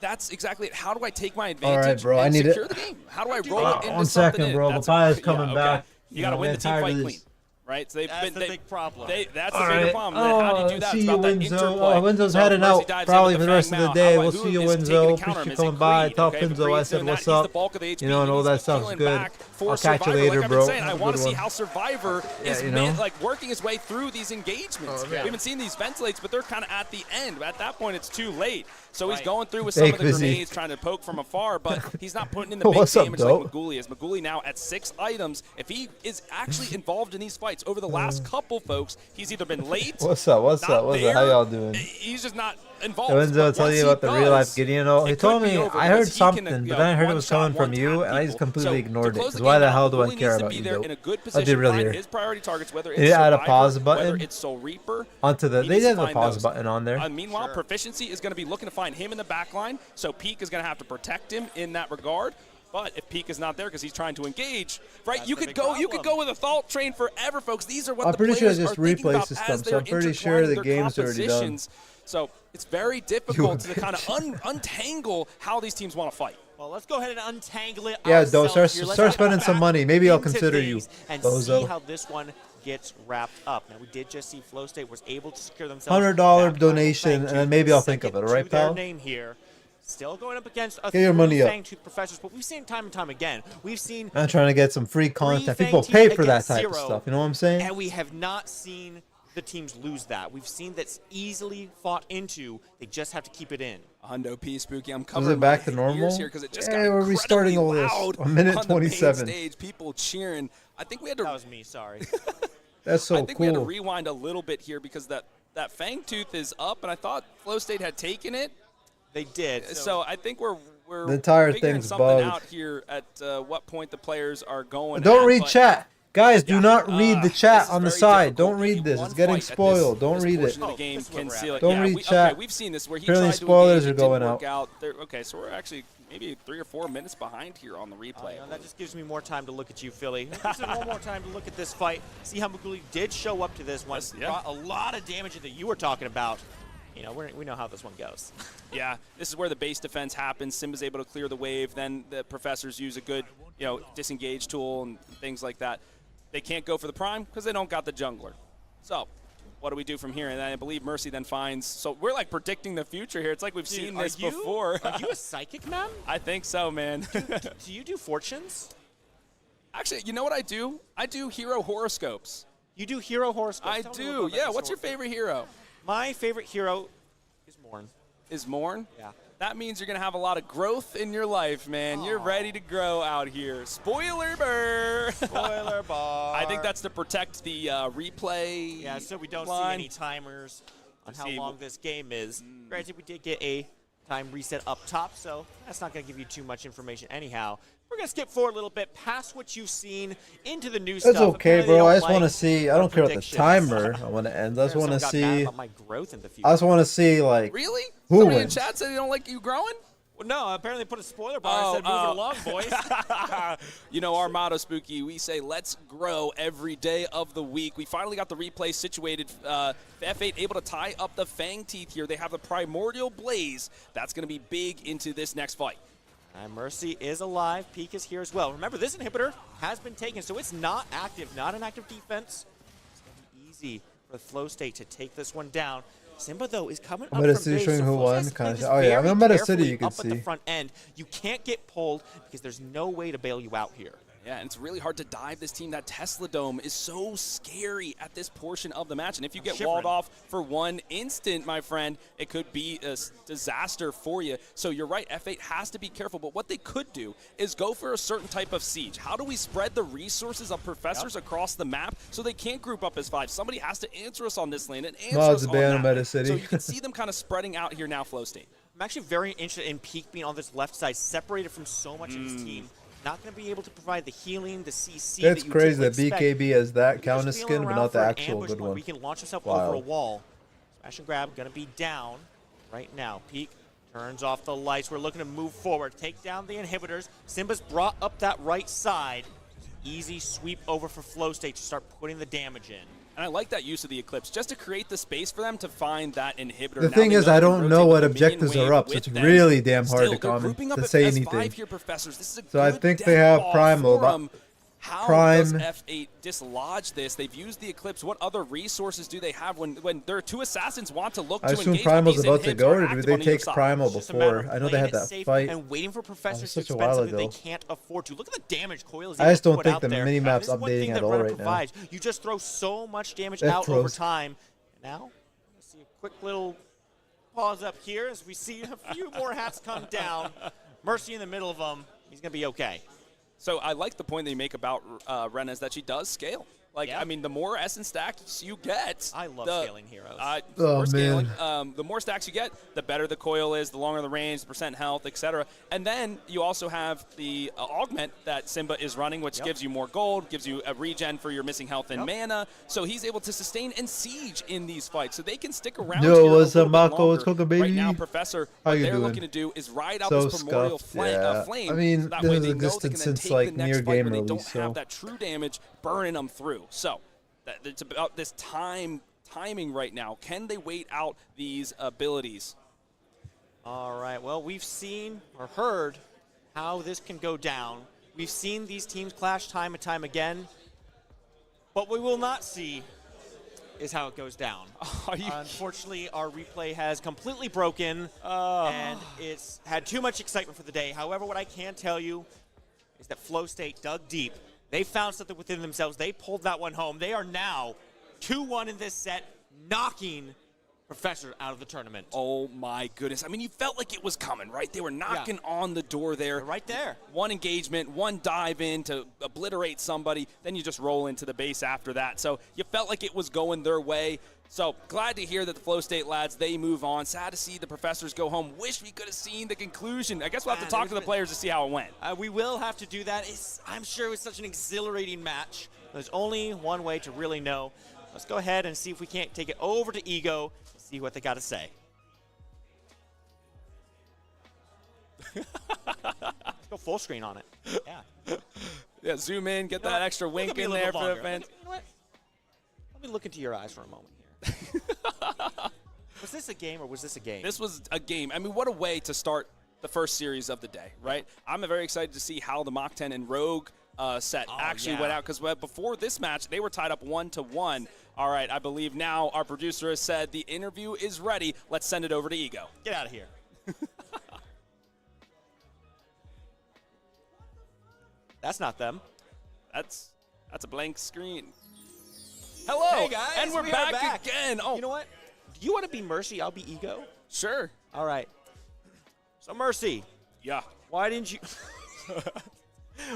that's exactly it. How do I take my All advantage right, bro. I and need secure it. the game? How do I roll it into 1 something? second, bro. That's Papaya's yeah, coming okay. back. You got to know, win the I'm team tired fight of clean. this. Right, so That's the big problem. That's the All bigger right. problem. Then how do you do that? See It's you, about that Winzo. interplay. Winzo's So heading Mercy out dives probably into for the rest of Fang the Mao. day. How We'll about see you, who is taking Winzo. the counter? Appreciate you Is it coming by. Creed? Tell Okay, but Finzo I Creed's said doing that. what's He's the up. bulk of the HP. You know, and all He's that stuff's peeling good. back for I'll catch you Survivor. later, Like I've bro. been saying, I Have a want good to see one. how Survivor is you know? like working his way through these engagements. We haven't seen these ventilates, but they're kind of at the end. At that point, it's too late. So he's going through with some of the grenades, trying to poke from afar, but he's not putting in the big What's up, damage dope? like Maguli is. Maguli now at 6 items. If he is actually involved in these fights over the last couple, folks, he's either been late. What's up? What's up? What's up? How y'all doing? He's just not involved. Winzo tell you about the real life Gideon. He told me over I heard because he can, something, you but know, then I heard it was one-shot, coming from you, one-tap and I just people. completely So, ignored to it. close Because the why game the out, hell do I Maguli care needs to about be you, there dope? in a good I'll position be real to find here. his priority targets, whether it's They add a Survivor, pause whether button it's Soul Reaper. onto the. He They needs to did have a find pause those. button on there. Meanwhile, Proficiency is going to be looking to find him in the back line, so Peak is going to have to protect him in that regard. But if Peak is not there because he's trying to engage, right? You could go with a Thought Train forever, folks. These are what I'm the pretty sure players it's are just thinking replay about system, as so they're I'm pretty sure the intertwining their game's already done. compositions. So it's very difficult to kind of untangle how these teams want to fight. Well, let's go ahead and untangle it. Yeah, though, ourselves start here. Let's start get spending some back money. Maybe I'll into consider you, things and bozo. see how this one gets wrapped up. Now, we did just see Flow State was able to secure themselves $100 that donation, final and Fang then Tooth, maybe I'll think of second it. All right, to their pal? name here. Still going up against a Get your money up. Fang Tooth Professors, but we've seen time and time again. We've seen I'm trying to get some free content. Fang People Teeth pay for that against type of zero, stuff. You know what I'm saying? and we have not seen the teams lose that. We've seen that's easily fought into. They just have to keep it in. Hundo P Spooky, I'm Is covering it back my to normal? ears here because it just got Hey, we're restarting all this. loud A minute on the main 27. stage. People cheering. I think we had to. That was me. Sorry. That's so I think we had to cool. rewind a little bit here because that Fang Tooth is up, and I thought Flow State had taken it. They did. So I think we're The entire figuring thing's something bugged. out here at what point the players are going. Don't at, read but chat. Guys, do not read the chat is on the very side. difficult. Don't read Maybe this. one It's getting fight at spoiled. Don't this read it. portion of the game can seal it. Don't Yeah, read chat. Okay, we've seen this where he Apparently tried to spoilers engage, are it didn't going work out. Okay, so we're actually maybe 3 or 4 minutes behind here on the replay. That just gives me more time to look at you, Philly. Gives me one more time to look at this fight. See how Maguli did show up to this one. Brought a lot of damage that you were talking about. You know, we know how this one goes. Yeah, this is where the base defense happens. Simba's able to clear the wave. Then the professors use a good, disengage tool and things like that. They can't go for the prime because they don't got the jungler. So what do we do from here? And I believe Mercy then finds. So we're like predicting the future here. It's like we've seen this before. Are you a psychic, man? I think so, man. Do you do fortunes? Actually, you know what I do? I do hero horoscopes. You do hero horoscopes? I Tell me more do. about Yeah. this What's your favorite hero? My favorite hero is Morn. Is Morn? Yeah. That means you're going to have a lot of growth in your life, man. You're ready to grow out here. Spoiler bar. Spoiler bar. I think that's to protect the replay. Yeah, so we don't line. see any timers on how long this game is. Granted, we did get a time reset up top, so that's not going to give you too much information anyhow. We're going to skip forward a little bit past what you've seen into the new That's stuff. okay, Apparently they bro. don't I just want to like see. I our don't care about the predictions. timer. I want to end. I just want to Someone got mad see. about my growth in the future. I just want to see like Really? who Somebody in wins. chat said they don't like you growing? Well, no, apparently they put a spoiler bar and said move it along, boys. You know, our motto, Spooky, we say let's grow every day of the week. We finally got the replay situated. F8 able to tie up the Fang Teeth here. They have the Primordial Blaze. That's going to be big into this next fight. And Mercy is alive. Peak is here as well. Remember, this inhibitor has been taken, so it's not active, not an active defense. It's going to be easy for the Flow State to take this one down. Simba, though, is coming I'm up Meta from City base, showing so who Flow won. State's Kind playing of. Oh this yeah, I'm very in Meta City. carefully You can up at the see. front end. You can't get pulled because there's no way to bail you out here. Yeah, and it's really hard to dive this team. That Tesla Dome is so scary at this portion of the match. And if you get walled off for one instant, my friend, it could be a disaster for you. So you're right, F8 has to be careful. But what they could do is go for a certain type of siege. How do we spread the resources of professors across the map so they can't group up as 5? Somebody has to answer us on this lane and answer Mods us on abandoned that Meta lane. City. So you can see them kind of spreading out here now, Flow State. I'm actually very interested in Peak being on this left side, separated from so much of his team. Not going to be able to provide the healing, the CC. It's that you crazy that typically expect. BKB has that You're just counter feeling skin, but around not the for an actual ambush good where one. We can launch himself Wow. over a wall. Smash and grab, going to be down right now. Peak turns off the lights. We're looking to move forward, take down the inhibitors. Simba's brought up that right side. Easy sweep over for Flow State to start putting the damage in. And I like that use of the Eclipse, just to create the space for them to find that inhibitor. The Now thing they is, know I they can don't know rotate what the minion objectives wave are up, so with it's them. really damn hard Still, to they're comment grouping up to as say five anything. here, Professors. This is a So I good think death they have ball Primal, for but 'em. How Prime. does F8 dislodge this? They've used the Eclipse. What other resources do they have when their two assassins want to look I to assume engage Primal's when these about to inhibs go, are or did active they on either take side? Primal It's just a matter before? of I know they playing had it that safe fight. and waiting for Professors to such a while expensively they ago. can't afford to. Look at the damage Coil is I able just to don't put think out the there. minimap's This is one updating thing at that all Runner right now. provides. You just throw so much damage It out throws. over time. Now, let's see a quick little pause up here as we see a few more hats come down. Mercy in the middle of them. He's going to be okay. So I like the point that you make about Ren is that she does scale. Like, Yeah. I mean, the more essence stacks you get, I love the, scaling heroes. Oh, more scaling, man. the more stacks you get, the better the coil is, the longer the range, the percent health, etc. And then you also have the augment that Simba is running, which gives you more gold, gives you a regen for your missing health and mana. So he's able to sustain and siege in these fights, so they can stick around. Yo, here what's a up, little bit Mako? What's longer. cooking, baby? Right now, Professor, How what you they're doing? looking to do is ride out So this primordial scuffed, yeah. flame. I mean, so that this way has they know they existed can then since, take like, the next near fight game when they don't release, have so. that true damage burning them through. So it's about this timing right now. Can they wait out these abilities? All right. Well, we've seen or heard how this can go down. We've seen these teams clash time and time again. What we will not see is how it goes down. Unfortunately, our replay has completely broken, and it's had too much excitement for the day. However, what I can tell you is that Flow State dug deep. They found something within themselves. They pulled that one home. They are now 2-1 in this set, knocking Professor out of the tournament. Oh my goodness. I mean, you felt like it was coming, right? They were knocking on the door there. They're right there. One engagement, one dive in to obliterate somebody, then you just roll into the base after that. So you felt like it was going their way. So glad to hear that the Flow State lads, they move on. Sad to see the Professors go home. Wish we could have seen the conclusion. I guess we'll have to talk to the players to see how it went. We will have to do that. I'm sure it was such an exhilarating match. There's only one way to really know. Let's go ahead and see if we can't take it over to Ego and see what they got to say. Let's go full screen on it. Yeah. Yeah, zoom in, get that extra wink in there for the fans. You know what? Let me look into your eyes for a moment here. Was this a game or was this a game? This was a game. I mean, what a way to start the first series of the day, right? I'm very excited to see how the Mach 10 and Rogue set actually went out, because before this match, they were tied up 1-1. All right, I believe now our producer has said the interview is ready. Let's send it over to Ego. Get out of here. That's not them. That's a blank screen. Hello, hey guys, and we're we back are back again. Oh, you know what? Do you want to be Mercy? I'll be Ego. Sure. All right. So Mercy. Yeah. Why didn't you?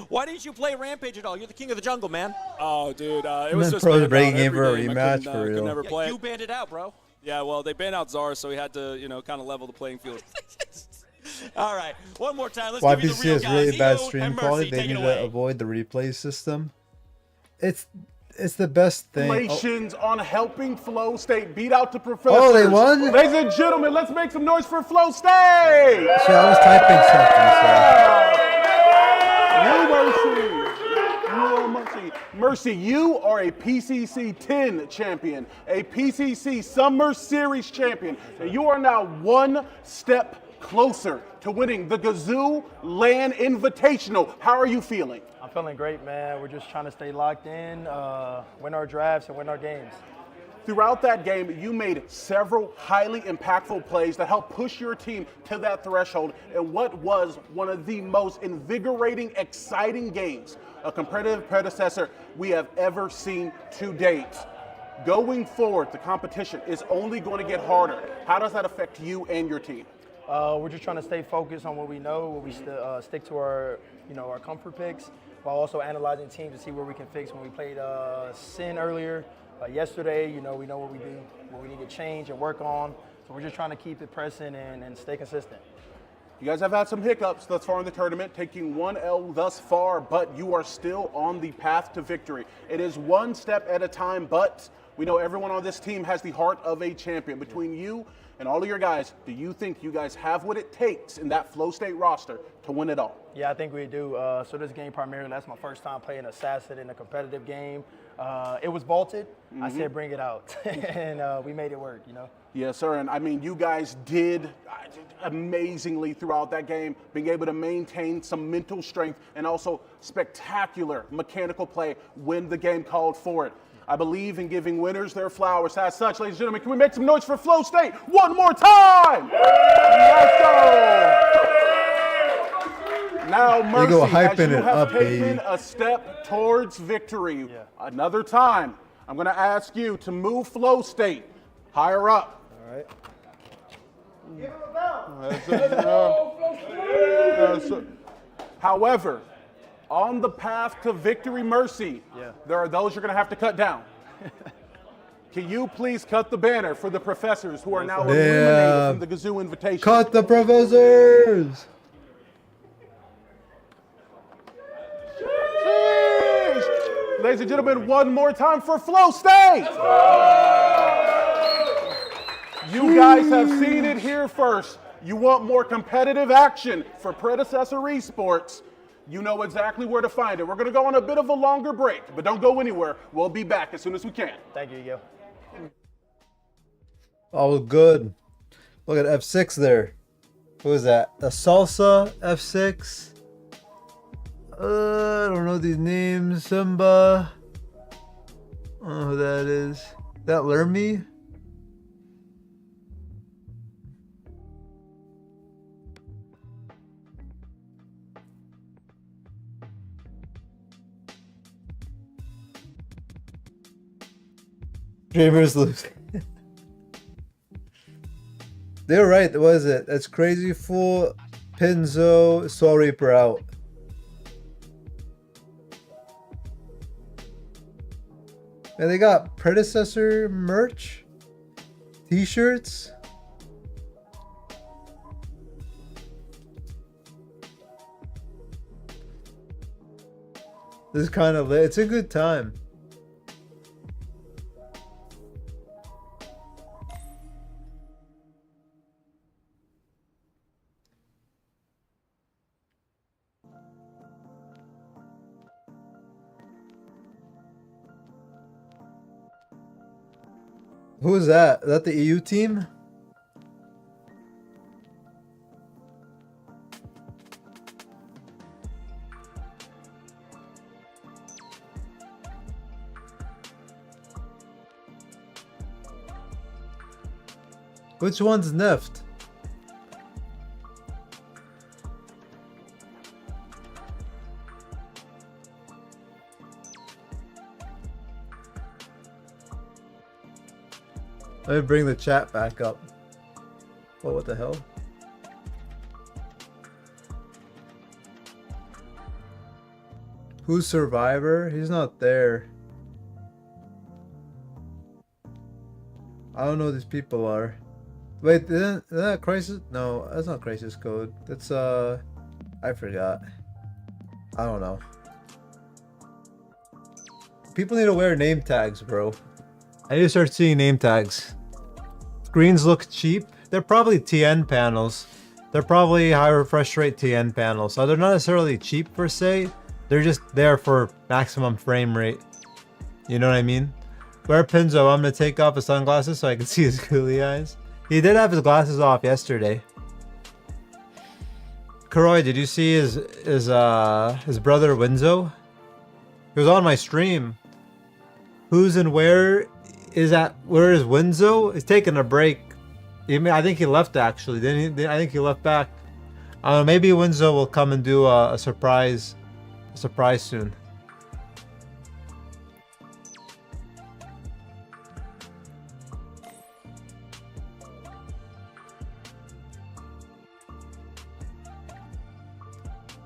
Why didn't you play Rampage at all? You're the king of the jungle, man. Oh, dude, it was just Pro's banned breaking out in every for a game. I rematch, couldn't, for real. could never play. You banned it out, bro. Yeah, well, they banned out Zara, so we had to, kind of level the playing field. All right, one more time. Let's give you the YPC real has guys. really bad Ego stream and Mercy, quality. They take it need to away. avoid the replay system. It's the best thing. Congratulations on helping Flow State beat out the Professors. Oh, they won? Ladies and gentlemen, let's make some noise for Flow State. So I was typing something, so. Mercy, you are a PCC 10 champion, a PCC Summer Series champion, and you are now one step closer to winning the Gazoo Land Invitational. How are you feeling? I'm feeling great, man. We're just trying to stay locked in, win our drafts, and win our games. Throughout that game, you made several highly impactful plays that helped push your team to that threshold in what was one of the most invigorating, exciting games, a competitive predecessor we have ever seen to date. Going forward, the competition is only going to get harder. How does that affect you and your team? We're just trying to stay focused on what we know, what we stick to our comfort picks, while also analyzing teams to see where we can fix. When we played Sin earlier, yesterday, we know what we do, what we need to change and work on. So we're just trying to keep it pressing and stay consistent. You guys have had some hiccups thus far in the tournament, taking 1 L thus far, but you are still on the path to victory. It is one step at a time, but we know everyone on this team has the heart of a champion. Between you and all of your guys, do you think you guys have what it takes in that Flow State roster to win it all? Yeah, I think we do. So this game primarily, that's my first time playing Assassin in a competitive game. It was vaulted. I said bring it out, and we made it work, you know? Yes, sir. And I mean, you guys did amazingly throughout that game, being able to maintain some mental strength and also spectacular mechanical play when the game called for it. I believe in giving winners their flowers. As such, ladies and gentlemen, can we make some noise for Flow State one more time? Let's go. Now, Mercy, as you have taken a step towards victory, another time, I'm going to ask you to move Flow State higher up. All right. However, on the path to victory, Mercy, there are those you're going to have to cut down. Can you please cut the banner for the professors who are now eliminated from the Gazoo invitation? Cut the professors! Sheesh. Ladies and gentlemen, one more time for Flow State! You guys have seen it here first. You want more competitive action for Predecessor Esports. You know exactly where to find it. We're going to go on a bit of a longer break, but don't go anywhere. We'll be back as soon as we can. Thank you, Yo. Oh, good. Look at F6 there. Who is that? The Salsa F6. I don't know these names. Simba. I don't know who that is. Is that Lermy? Dreamers lose. They're right. What is it? That's Crazy Fool, Pinzo, Soul Reaper out. And they got Predecessor merch, t-shirts. This is kind of lit. It's a good time. Who is that? Is that the EU team? Which one's Neft? Let me bring the chat back up. Oh, what the hell? Who's Survivor? He's not there. I don't know who these people are. Wait, isn't that Crisis? No, that's not Crisis Code. That's, I forgot. I don't know. People need to wear name tags, bro. I need to start seeing name tags. Screens look cheap. They're probably TN panels. They're probably high refresh rate TN panels. So they're not necessarily cheap per se. They're just there for maximum frame rate. You know what I mean? Where Pinzo, I'm gonna take off his sunglasses so I can see his googly eyes. He did have his glasses off yesterday. Karoy, did you see his brother Winzo? He was on my stream. Who's and where is that? Where is Winzo? He's taking a break. I think he left actually. I think he left back. I don't know. Maybe Winzo will come and do a surprise soon.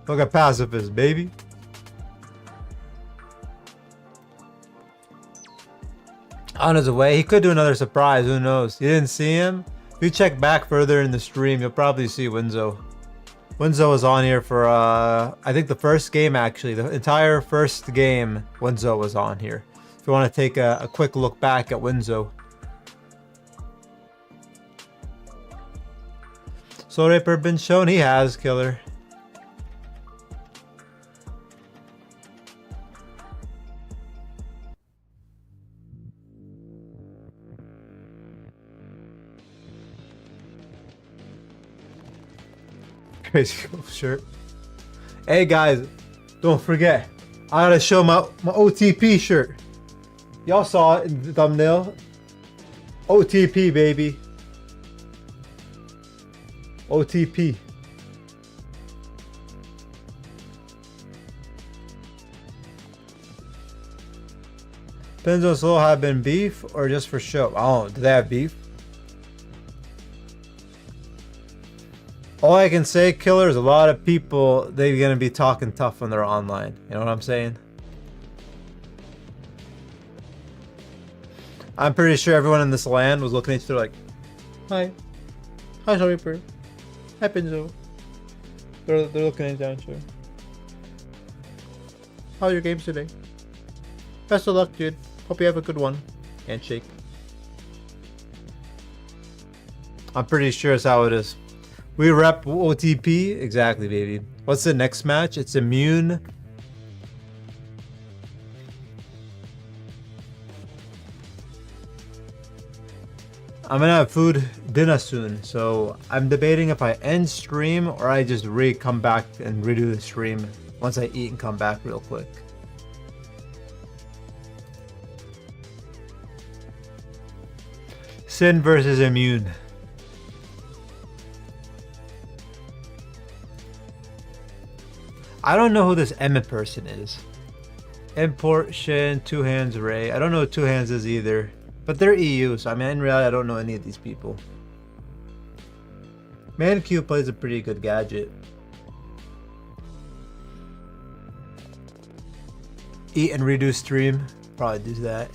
Look at Pacifist, baby. On his way, he could do another surprise. Who knows? You didn't see him? If you check back further in the stream, you'll probably see Winzo. Winzo was on here for, I think the first game actually. The entire first game, Winzo was on here. If you want to take a quick look back at Winzo. Soul Reaper been shown? He has, Killer. Crazy cool shirt. Hey guys, don't forget, I gotta show my OTP shirt. Y'all saw it in the thumbnail. OTP, baby. OTP. Penzo Slow have been beef or just for show? Oh, do they have beef? All I can say, Killer, is a lot of people, they're gonna be talking tough when they're online. You know what I'm saying? I'm pretty sure everyone in this land was looking at each other like, hi. Hi, Soul Reaper. Hi, Pinzo. They're looking at each other. How are your games today? Best of luck, dude. Hope you have a good one. Handshake. I'm pretty sure it's how it is. We rep OTP. Exactly, baby. What's the next match? It's Immune. I'm gonna have food dinner soon, so I'm debating if I end stream or I just come back and redo the stream once I eat and come back real quick. Sin versus Immune. I don't know who this Emmett person is. Import Shin, Two Hands Ray. I don't know who Two Hands is either. But they're EU, so I mean, in reality, I don't know any of these people. ManQ plays a pretty good gadget. Eat and redo stream. Probably do that.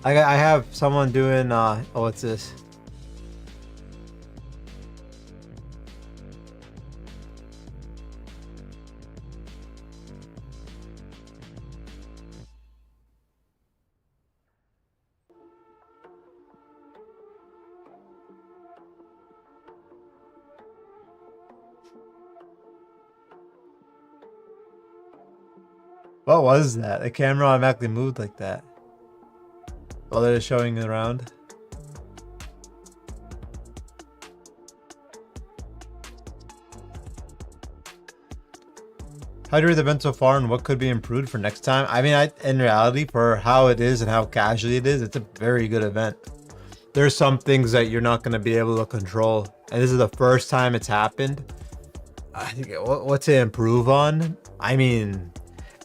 I have someone doing, oh, what's this? What was that? The camera automatically moved like that while they're showing it around. How do you read the event so far and what could be improved for next time? I mean, in reality, for how it is and how casually it is, it's a very good event. There's some things that you're not going to be able to control. And this is the first time it's happened. I think, what to improve on? I mean,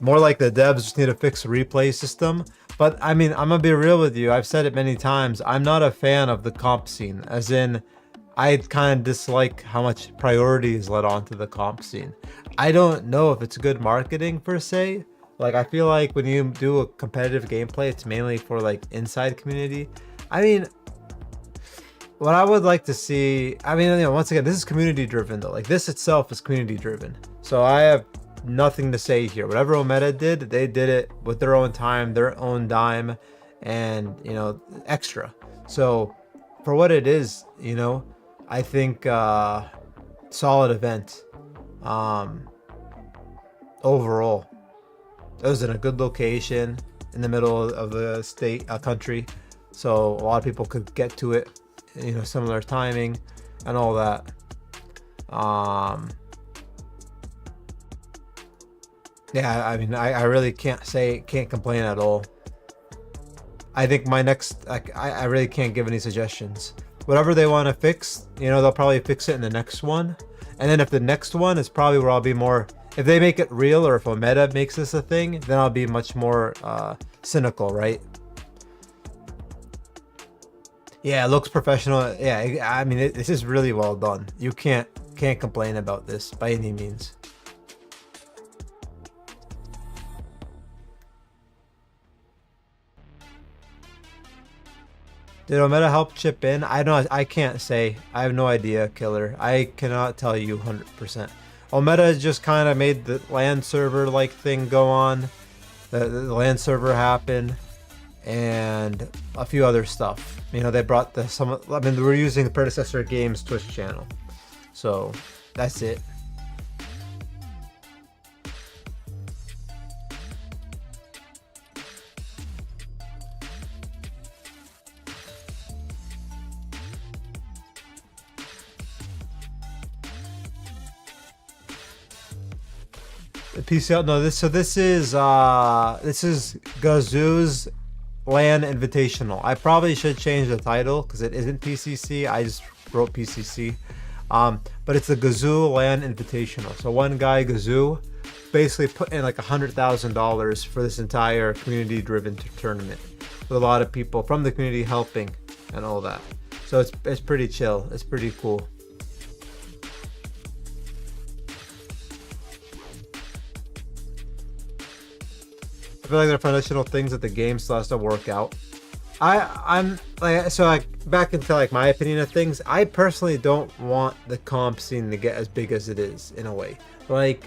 more like the devs just need to fix the replay system. But I mean, I'm gonna be real with you. I've said it many times. I'm not a fan of the comp scene. As in, I kind of dislike how much priority is let onto the comp scene. I don't know if it's good marketing per se. Like, I feel like when you do a competitive gameplay, it's mainly for like inside community. I mean, what I would like to see, I mean, you know, once again, this is community driven though. Like, this itself is community driven. So I have nothing to say here. Whatever Omega did, they did it with their own time, their own dime, and, you know, extra. So for what it is, you know, I think solid event. Overall, it was in a good location in the middle of the state, country, so a lot of people could get to it, you know, similar timing and all that. Yeah, I mean, I really can't complain at all. I think my next, I really can't give any suggestions. Whatever they want to fix, you know, they'll probably fix it in the next one. And then if the next one is probably where I'll be more, if they make it real or if Omega makes this a thing, then I'll be much more cynical, right? Yeah, it looks professional. Yeah, I mean, this is really well done. You can't complain about this by any means. Did Omega help chip in? I can't say. I have no idea, Killer. I cannot tell you 100%. Omega just kind of made the LAN server like thing go on. The LAN server happen, and a few other stuff. You know, they brought we're using the Predecessor Games Twitch channel. So that's it. The PCL, no, this is Gazoo's LAN Invitational. I probably should change the title because it isn't PCC. I just wrote PCC. But it's the Gazoo LAN Invitational. So one guy, Gazoo, basically put in like $100,000 for this entire community-driven tournament, with a lot of people from the community helping and all that. So it's pretty chill. It's pretty cool. I feel like there are foundational things that the game still has to work out. I'm like, back into like my opinion of things. I personally don't want the comp scene to get as big as it is in a way. Like,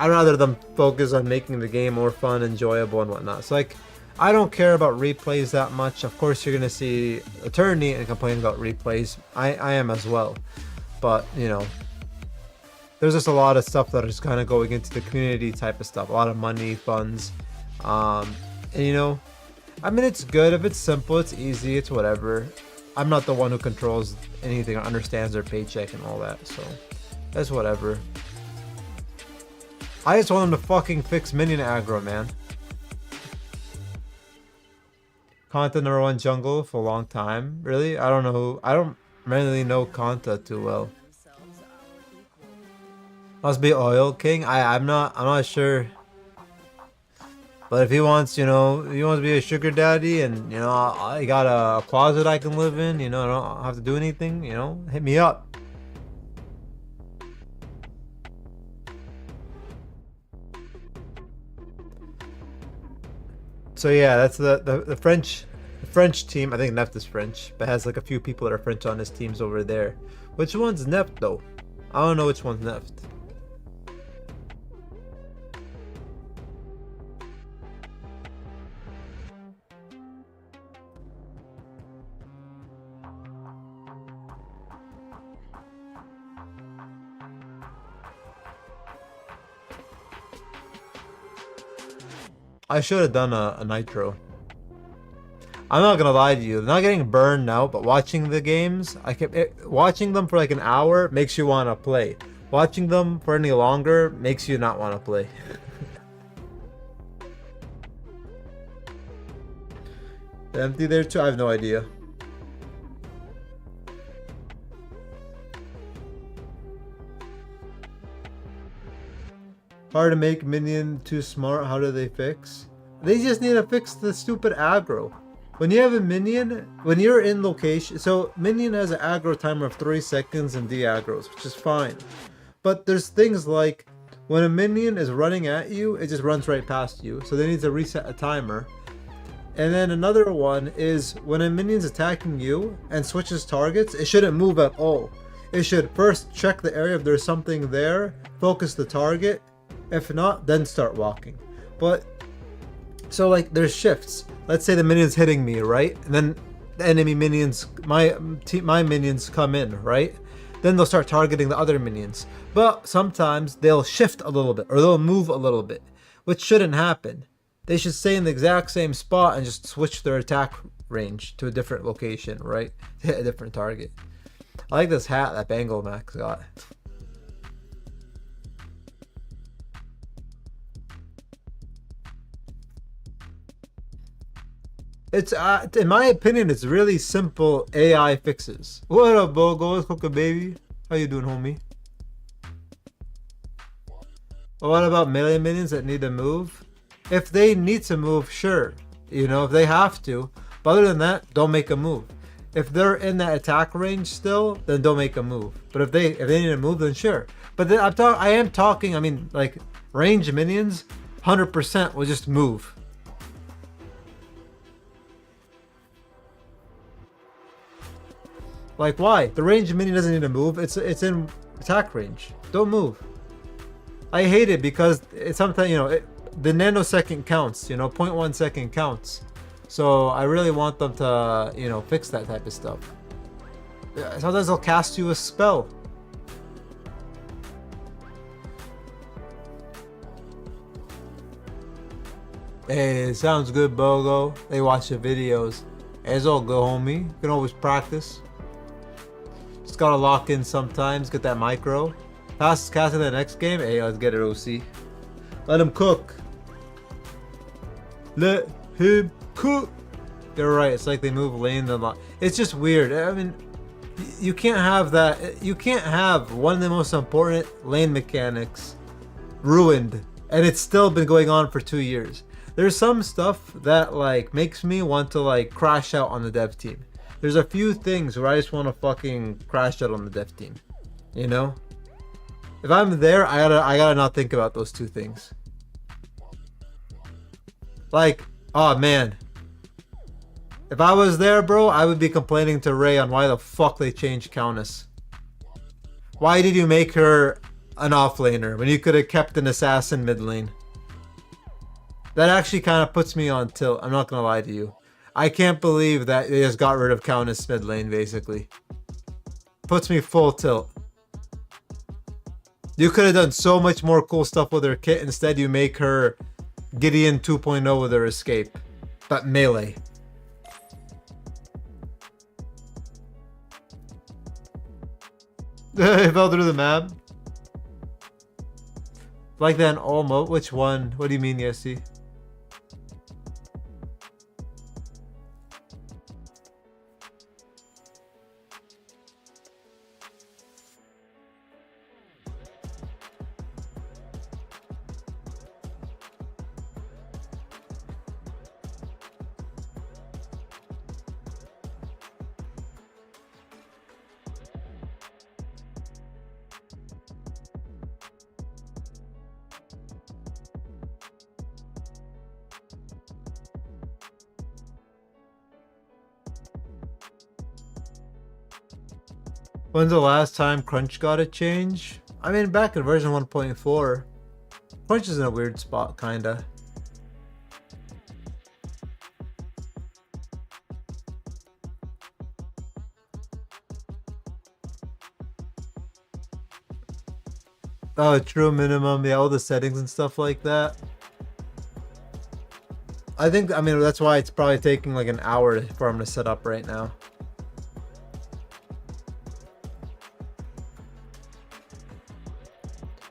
I'd rather them focus on making the game more fun, enjoyable, and whatnot. So like, I don't care about replays that much. Of course, you're gonna see Attorney and complain about replays. I am as well, but you know, there's just a lot of stuff that is kind of going into the community type of stuff. A lot of money, funds. And you know, I mean, it's good if it's simple, it's easy, it's whatever. I'm not the one who controls anything or understands their paycheck and all that, so that's whatever. I just want them to fucking fix minion aggro, man. Kanta #1 jungle for a long time. Really? I don't know. I don't really know Kanta too well. Must be Oil King. I'm not sure. But if he wants, you know, he wants to be a sugar daddy, and you know, I got a closet I can live in, you know, I don't have to do anything, you know, hit me up. So yeah, that's the French team. I think Neft is French, but has like a few people that are French on his teams over there. Which one's Neft though? I don't know which one's Neft. I should have done a nitro. I'm not gonna lie to you, not getting burned now, but watching the games, watching them for like an hour makes you want to play. Watching them for any longer makes you not want to play. Empty there too? I have no idea. Hard to make minion too smart. How do they fix? They just need to fix the stupid aggro. When you have a minion, when you're in location, so minion has an aggro timer of 3 seconds and de-aggros, which is fine. But there's things like when a minion is running at you, it just runs right past you. So they need to reset a timer. And then another one is when a minion's attacking you and switches targets, it shouldn't move at all. It should first check the area if there's something there, focus the target. If not, then start walking. But so like there's shifts. Let's say the minion's hitting me, right? And then the enemy minions, my minions come in, right? Then they'll start targeting the other minions. But sometimes they'll shift a little bit or they'll move a little bit, which shouldn't happen. They should stay in the exact same spot and just switch their attack range to a different location, right? To hit a different target. I like this hat that Bangle Max got. It's in my opinion, it's really simple AI fixes. What up, Bogo? What's cooking, baby? How you doing, homie? What about melee minions that need to move? If they need to move, sure. You know, if they have to. But other than that, don't make a move. If they're in that attack range still, then don't make a move. But if they need to move, then sure. But then I am talking. I mean, like range minions, 100% will just move. Like, why? The range minion doesn't need to move. It's in attack range. Don't move. I hate it because it's sometimes, you know, the nanosecond counts. You know, 0.1 second counts. So I really want them to, you know, fix that type of stuff. Sometimes they'll cast you a spell. Hey, it sounds good, Bogo. They watch the videos. It's all good, homie. You can always practice. Just gotta lock in sometimes, get that micro. Pass cast in the next game. Hey, let's get it, OC. Let him cook. Let him cook. They're right. It's like they move lane a lot. It's just weird. I mean, you can't have that. You can't have one of the most important lane mechanics ruined, and it's still been going on for 2 years. There's some stuff that like makes me want to like crash out on the dev team. There's a few things where I just want to fucking crash out on the dev team. You know? If I'm there, I gotta not think about those two things. Like, oh man. If I was there, bro, I would be complaining to Ray on why the fuck they changed Countess. Why did you make her an offlaner when you could have kept an assassin mid lane? That actually kind of puts me on tilt. I'm not gonna lie to you. I can't believe that they just got rid of Countess mid lane, basically. Puts me full tilt. You could have done so much more cool stuff with her kit. Instead, you make her Gideon 2.0 with her escape. But melee. It fell through the map. Like that in all mode. Which one? What do you mean, Yessie? When's the last time Crunch got a change? I mean, back in version 1.4. Crunch is in a weird spot, kinda. Oh, true minimum. Yeah, all the settings and stuff like that. I think, I mean, that's why it's probably taking like an hour for him to set up right now.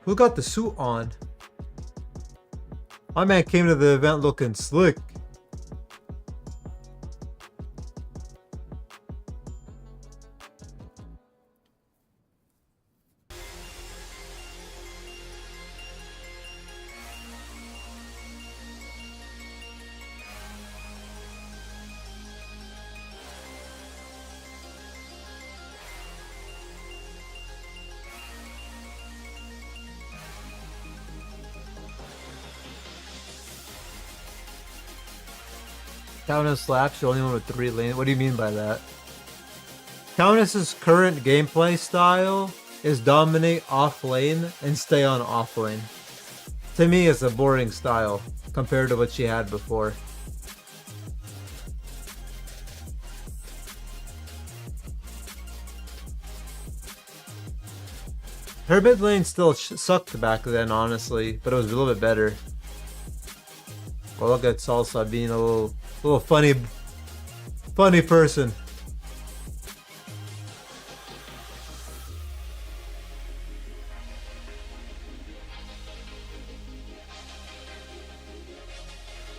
Who got the suit on? My man came to the event looking slick. Countess slaps, the only one with 3 lanes. What do you mean by that? Countess's current gameplay style is dominate off lane and stay on off lane. To me, it's a boring style compared to what she had before. Her mid lane still sucked back then, honestly, but it was a little bit better. Well, look at Salsa being a little funny person.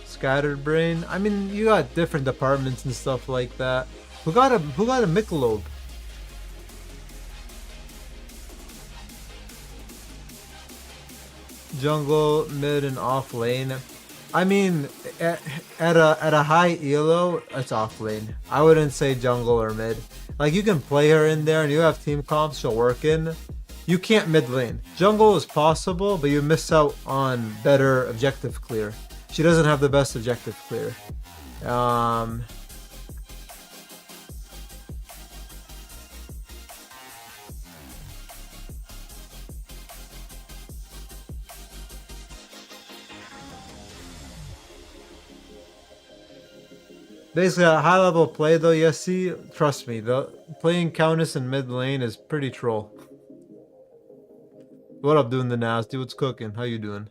Scattered brain. I mean, you got different departments and stuff like that. Who got a Michelob? Jungle, mid, and off lane. I mean, at a high elo, it's off lane. I wouldn't say jungle or mid. Like, you can play her in there and you have team comps she'll work in. You can't mid lane. Jungle is possible, but you miss out on better objective clear. She doesn't have the best objective clear. Basically, at high level play though, yes, see, trust me, the playing Countess in mid lane is pretty troll. What up, doing the nasty? What's cooking? How you doing?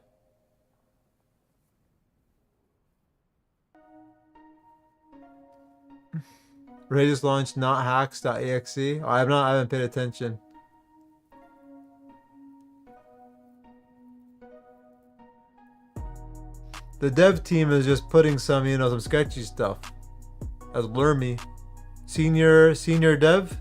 Ray just launched nothacks.exe. I haven't paid attention. The dev team is just putting some, you know, some sketchy stuff. That's Lurmy. Senior dev?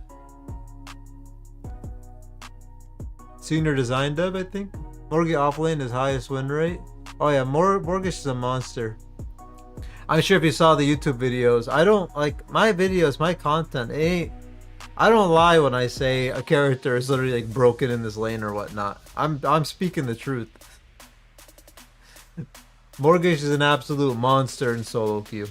Senior design dev, I think. Morgie offlane is highest win rate. Oh yeah, Morgish is a monster. I'm sure if you saw the YouTube videos, I don't like my videos, my content. I don't lie when I say a character is literally like broken in this lane or whatnot. I'm speaking the truth. Morgish is an absolute monster in solo queue.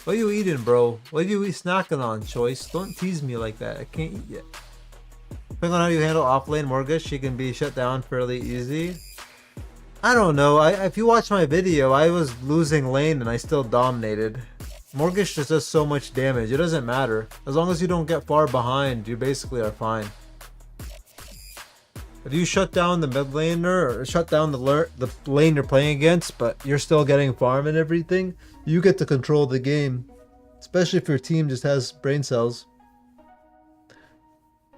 What are you eating, bro? What are you snacking on, Choice? Don't tease me like that. I can't eat yet. Depending on how you handle offlane Morgish, she can be shut down fairly easy. I don't know. If you watch my video, I was losing lane and I still dominated. Morgish just does so much damage. It doesn't matter. As long as you don't get far behind, you basically are fine. If you shut down the mid laner or shut down the lane you're playing against, but you're still getting farm and everything, you get to control the game. Especially if your team just has brain cells.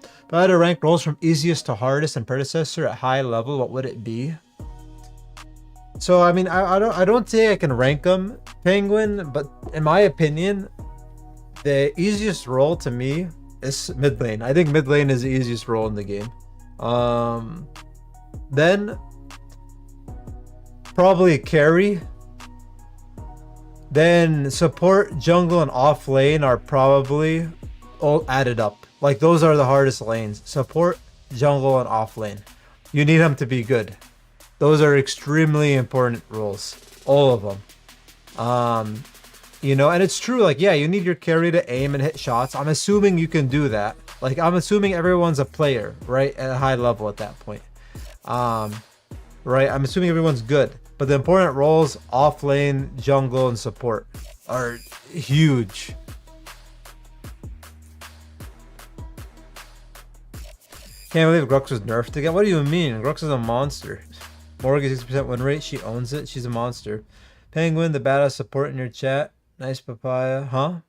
If I had to rank roles from easiest to hardest and Predecessor at high level, what would it be? So I mean, I don't say I can rank them, Penguin, but in my opinion, the easiest role to me is mid lane. I think mid lane is the easiest role in the game. Then probably carry. Then support, jungle, and off lane are probably all added up. Like those are the hardest lanes. Support, jungle, and off lane. You need them to be good. Those are extremely important roles. All of them. You know, and it's true, like, yeah, you need your carry to aim and hit shots. I'm assuming you can do that. Like, I'm assuming everyone's a player, right? At a high level at that point. Right? I'm assuming everyone's good. But the important roles, off lane, jungle, and support are huge. Can't believe Grux was nerfed again. What do you mean? Grux is a monster. Morgan 60% win rate. She owns it. She's a monster. Penguin, the badass support in your chat. Nice papaya. Huh?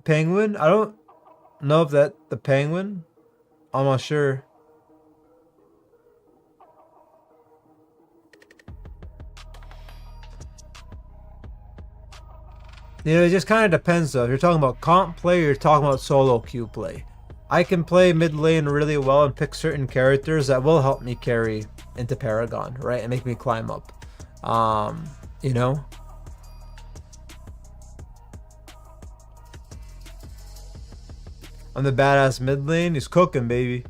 Penguin? I don't know if that the penguin. I'm not sure. You know, it just kind of depends though. If you're talking about comp play or you're talking about solo queue play. I can play mid lane really well and pick certain characters that will help me carry into Paragon, right? And make me climb up. You know? I'm the badass mid lane. He's cooking, baby.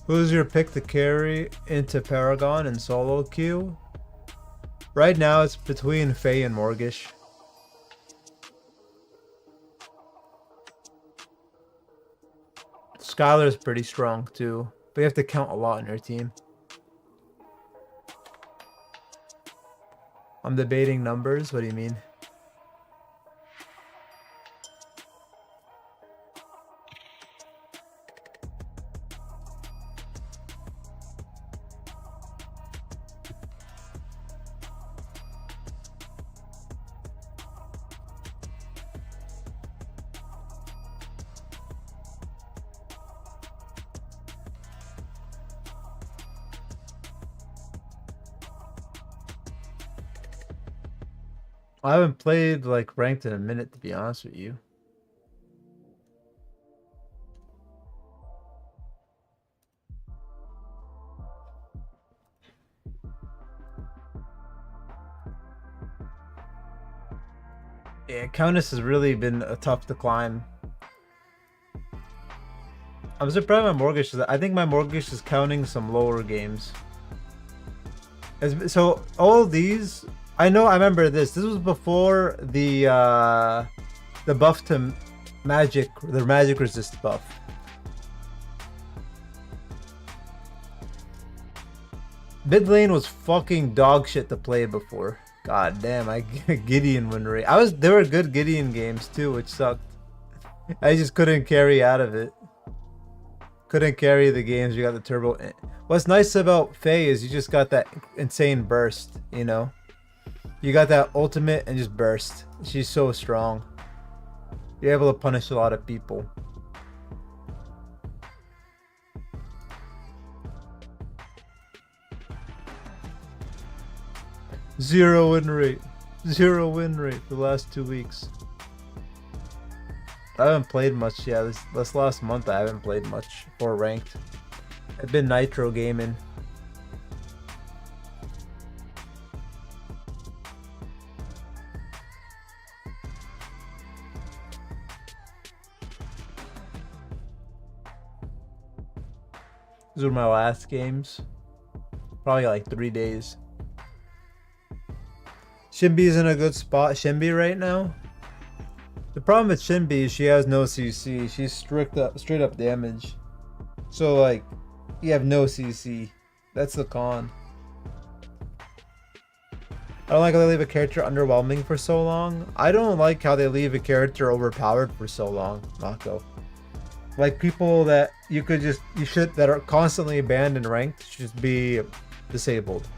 Who's your pick to carry into Paragon and solo queue? Right now it's between Faye and Morgish. Skylar's pretty strong too, but you have to count a lot on your team. I'm debating numbers. What do you mean? I haven't played like ranked in a minute, to be honest with you. Yeah, Countess has really been a tough to climb. I'm surprised my mortgage is. I think my mortgage is counting some lower games. So all these, I remember this. This was before the buff to magic, the magic resist buff. Mid lane was fucking dog shit to play before. God damn, I Gideon win rate. There were good Gideon games too, which sucked. I just couldn't carry out of it. Couldn't carry the games. You got the turbo. What's nice about Faye is you just got that insane burst, you know? You got that ultimate and just burst. She's so strong. You're able to punish a lot of people. Zero win rate for the last 2 weeks. I haven't played much. Yeah, this last month I haven't played much for ranked. I've been nitro gaming. These were my last games. Probably like 3 days. Shinbi's in a good spot. Shinbi right now. The problem with Shinbi is she has no CC. She's straight up damage. So like, you have no CC. That's the con. I don't like how they leave a character underwhelming for so long. I don't like how they leave a character overpowered for so long, Mako. Like people that that are constantly banned and ranked should just be disabled.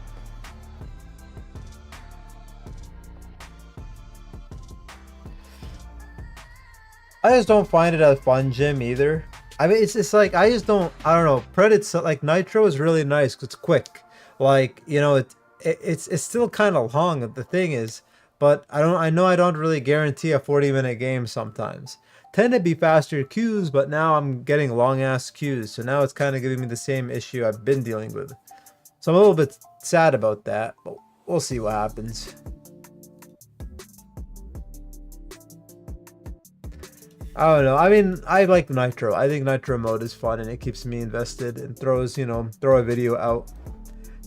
I just don't find it a fun gym either. I mean, it's like I don't know. Predecessor, like Nitro is really nice because it's quick. Like, you know, it's still kind of long. The thing is, but I know I don't really guarantee a 40-minute game sometimes. Tend to be faster queues, but now I'm getting long ass queues. So now it's kind of giving me the same issue I've been dealing with. So I'm a little bit sad about that, but we'll see what happens. I don't know. I mean, I like Nitro. I think Nitro mode is fun and it keeps me invested and throws, throw a video out.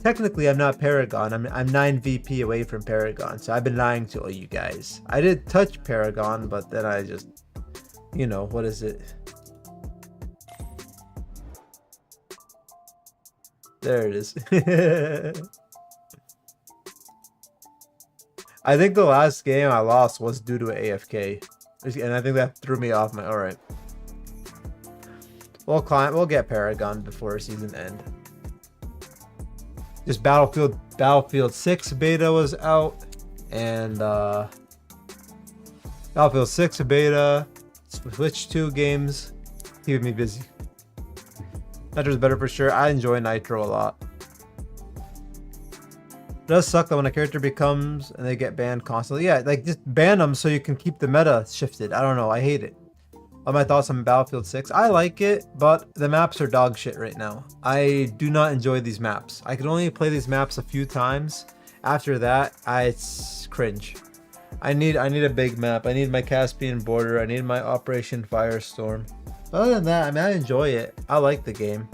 Technically, I'm not Paragon. I'm 9 VP away from Paragon, so I've been lying to all you guys. I did touch Paragon, but then I just, what is it? There it is. I think the last game I lost was due to an AFK. And I think that threw me off my... Alright. We'll get Paragon before season end. Just Battlefield 6 beta was out. And Battlefield 6 beta. Switch 2 games. Keeping me busy. Nitro's better for sure. I enjoy Nitro a lot. It does suck that when a character becomes and they get banned constantly. Yeah, like just ban them so you can keep the meta shifted. I don't know. I hate it. What are my thoughts on Battlefield 6? I like it, but the maps are dog shit right now. I do not enjoy these maps. I can only play these maps a few times. After that, it's cringe. I need a big map. I need my Caspian border. I need my Operation Firestorm. But other than that, I mean, I enjoy it. I like the game.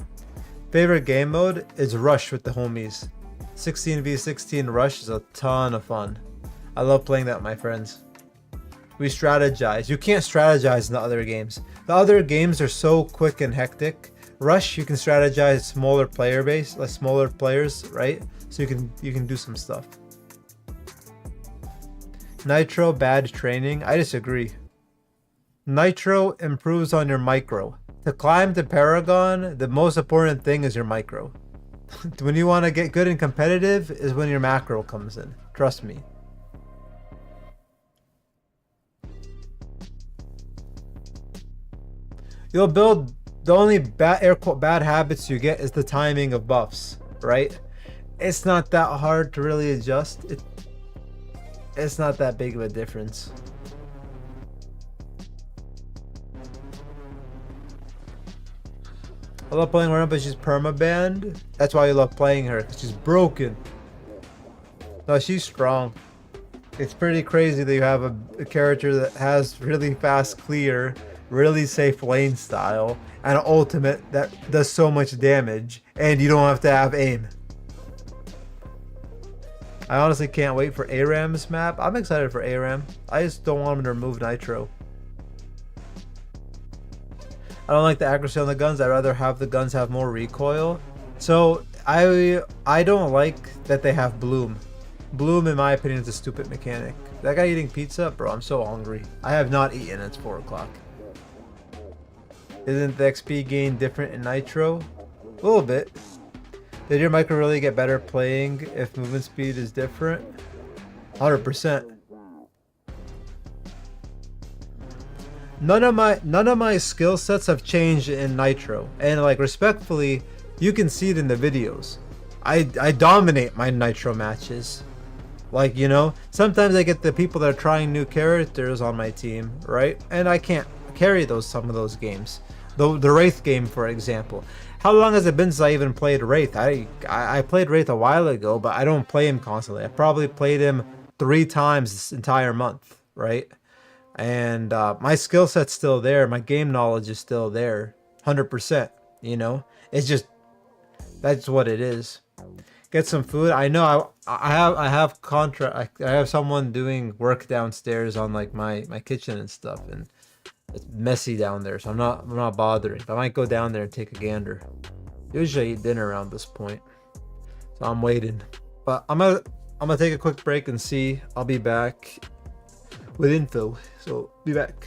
Favorite game mode is Rush with the homies. 16v16 Rush is a ton of fun. I love playing that with my friends. We strategize. You can't strategize in the other games. The other games are so quick and hectic. Rush, you can strategize smaller player base, like smaller players, right? So you can do some stuff. Nitro, bad training. I disagree. Nitro improves on your micro. To climb to Paragon, the most important thing is your micro. When you want to get good and competitive is when your macro comes in. Trust me. You'll build, the only air quote bad habits you get is the timing of buffs, right? It's not that hard to really adjust. it's not that big of a difference. I love playing her, but she's perma-banned. That's why I love playing her, because she's broken. No, she's strong. It's pretty crazy that you have a character that has really fast clear, really safe lane style, and an ultimate that does so much damage, and you don't have to have aim. I honestly can't wait for ARAM's map. I'm excited for ARAM. I just don't want him to remove Nitro. I don't like the accuracy on the guns. I'd rather have the guns have more recoil. So I don't like that they have Bloom. Bloom, in my opinion, is a stupid mechanic. That guy eating pizza? Bro, I'm so hungry. I have not eaten. It's 4 o'clock. Isn't the XP gain different in Nitro? A little bit. Did your micro really get better playing if movement speed is different? 100%. None of my skill sets have changed in Nitro, and like respectfully, you can see it in the videos. I dominate my Nitro matches. Like, you know, sometimes I get the people that are trying new characters on my team, right? And I can't carry some of those games. The Wraith game, for example. How long has it been since I even played Wraith? I played Wraith a while ago, but I don't play him constantly. I probably played him 3 times this entire month, right? And my skill set's still there. My game knowledge is still there, 100%. You know, it's just that's what it is. Get some food. I know I have someone doing work downstairs on like my kitchen and stuff, and it's messy down there, so I'm not bothering. But I might go down there and take a gander. Usually I eat dinner around this point, so I'm waiting. But I'm gonna take a quick break and see. I'll be back with info, so be back.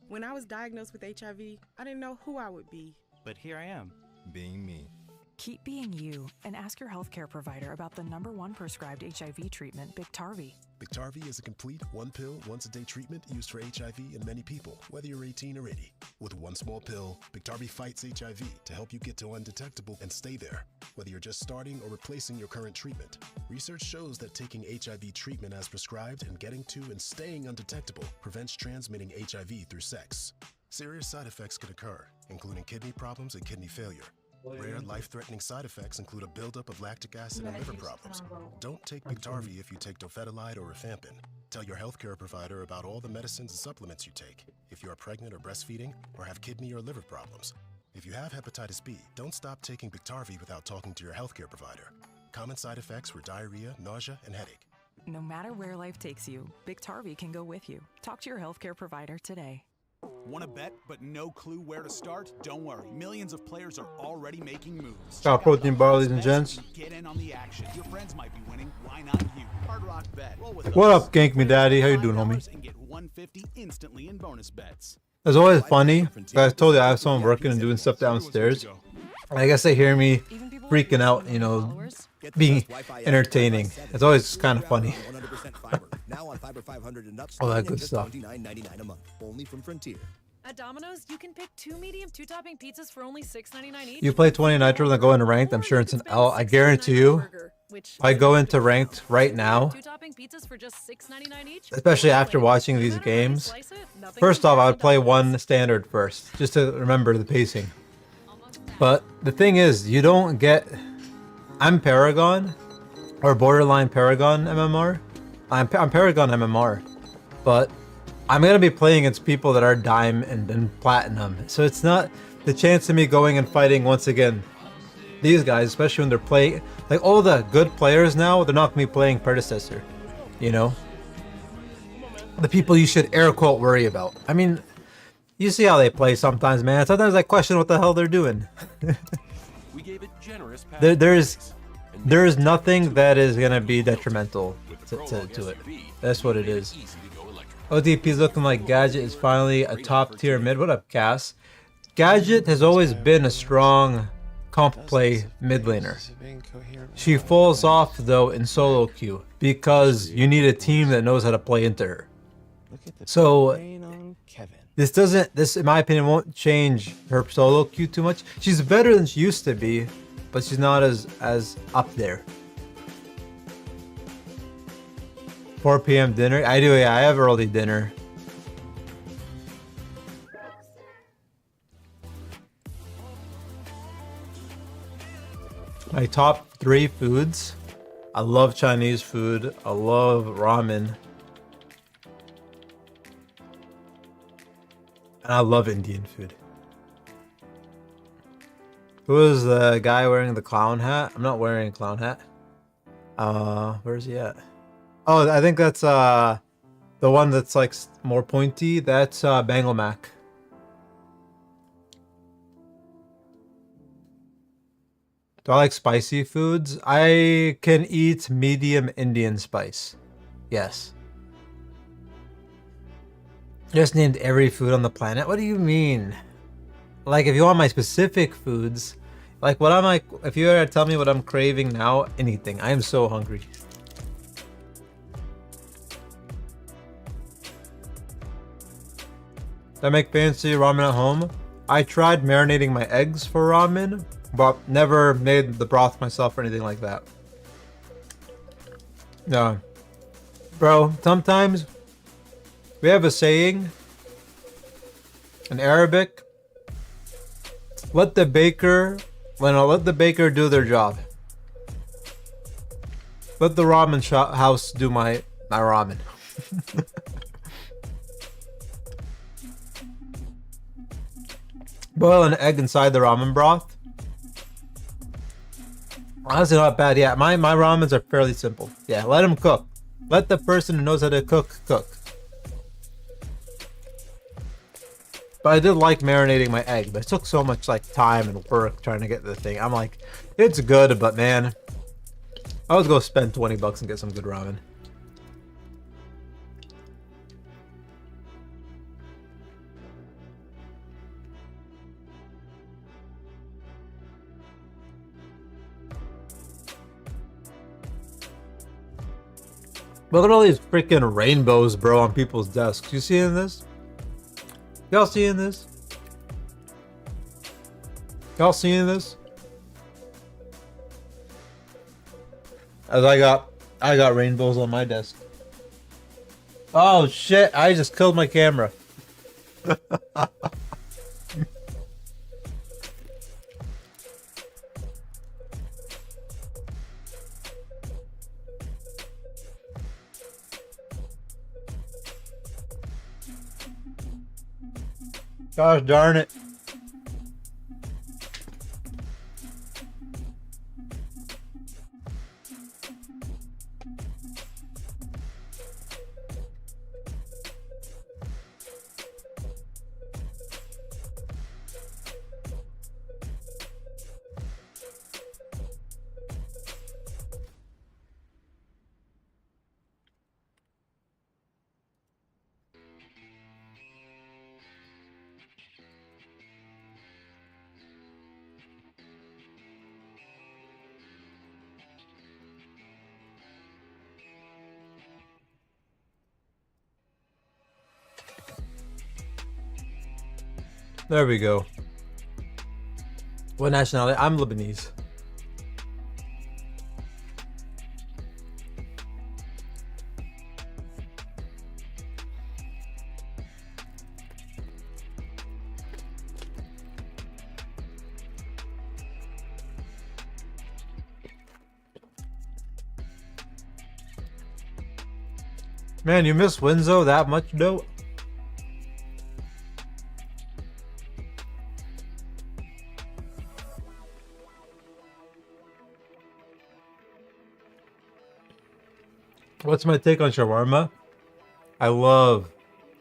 When I was diagnosed with HIV, I didn't know who I would be. But here I am, being me. Keep being you and ask your healthcare provider about the #1 prescribed HIV treatment, Biktarvy. Biktarvy is a complete one-pill, once-a-day treatment used for HIV in many people, whether you're 18 or 80. With one small pill, Biktarvy fights HIV to help you get to undetectable and stay there, whether you're just starting or replacing your current treatment. Research shows that taking HIV treatment as prescribed and getting to and staying undetectable prevents transmitting HIV through sex. Serious side effects can occur, including kidney problems and kidney failure. Rare, life-threatening side effects include a buildup of lactic acid and liver problems. Don't take Biktarvy if you take dofetilide or rifampin. Tell your healthcare provider about all the medicines and supplements you take if you are pregnant or breastfeeding or have kidney or liver problems. If you have hepatitis B, don't stop taking Biktarvy without talking to your healthcare provider. Common side effects were diarrhea, nausea, and headache. No matter where life takes you, Biktarvy can go with you. Talk to your healthcare provider today. Want to bet but no clue where to start? Don't worry. Millions of players are already making moves. Got protein bar, ladies and gents. Get in on the action. Your friends might be winning. Why not you? Hard Rock Bet. Roll with What us. up, Gank Me Daddy? How you doing, homie? And get 150 instantly in bonus bets. It's always funny. I told you I have someone working and doing stuff downstairs. I guess they hear me freaking out, you know, being entertaining. It's always kind of funny. All that good stuff. $29.99 a month, only from Frontier. At Domino's, you can pick 2 medium 2-topping pizzas for only $6.99 each. You play 20 Nitro and then go into ranked, I'm sure it's an L. I guarantee you, if I go into ranked right now, 2-topping pizzas for just $6.99 each. especially after watching these games, first off, I would play one standard first, just to remember the pacing. But the thing is, you don't get... I'm Paragon, or borderline Paragon MMR. I'm Paragon MMR, but I'm going to be playing against people that are Dime and then Platinum. So it's not the chance of me going and fighting once again these guys, especially when they're playing, like all the good players now, they're not going to be playing Predecessor, you know? The people you should air quote worry about. I mean, you see how they play sometimes, man. Sometimes I question what the hell they're doing. We gave it generous There's nothing that is going to be detrimental to it. That's what it is. ODP's looking like Gadget is finally a top tier mid. What up, Cass? Gadget has always been a strong comp play mid laner. She falls off though in solo queue because you need a team that knows how to play into her. So this in my opinion won't change her solo queue too much. She's better than she used to be, but she's not as up there. 4 p.m. dinner? I do, yeah, I have early dinner. My top 3 foods. I love Chinese food. I love ramen. And I love Indian food. Who is the guy wearing the clown hat? I'm not wearing a clown hat. Where's he at? Oh, I think that's the one that's like more pointy. That's Bangle Mac. Do I like spicy foods? I can eat medium Indian spice. Yes. Just named every food on the planet. What do you mean? Like, if you want my specific foods, like what am I? If you were to tell me what I'm craving now, anything. I am so hungry. I make fancy ramen at home. I tried marinating my eggs for ramen, but never made the broth myself or anything like that. No. Bro, sometimes we have a saying in Arabic, let the baker do their job. Let the ramen house do my ramen. Boil an egg inside the ramen broth. Honestly, not bad. Yeah, my ramens are fairly simple. Yeah, let them cook. Let the person who knows how to cook. But I did like marinating my egg, but it took so much like time and work trying to get the thing. I'm like, it's good, but man, I would go spend 20 bucks and get some good ramen. Look at all these freaking rainbows, bro, on people's desks. You seeing this? Y'all seeing this? Y'all seeing this? As I got rainbows on my desk. Oh shit, I just killed my camera. Gosh darn it. There we go. What nationality? I'm Lebanese. Man, you miss Winzo that much, though? What's my take on shawarma? I love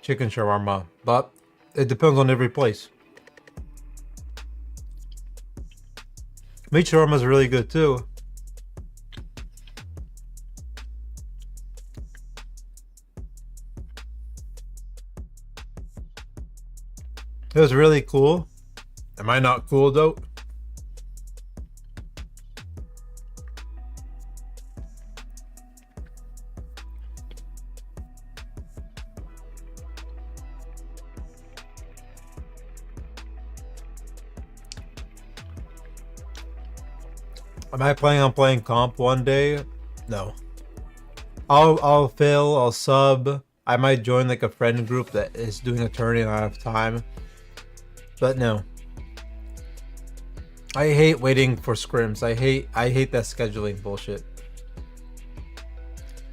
chicken shawarma, but it depends on every place. Meat shawarma is really good too. It was really cool. Am I not cool though? Am I planning on playing comp one day? No. I'll fail, I'll sub. I might join like a friend group that is doing a tourney and I have time. But no. I hate waiting for scrims. I hate that scheduling bullshit.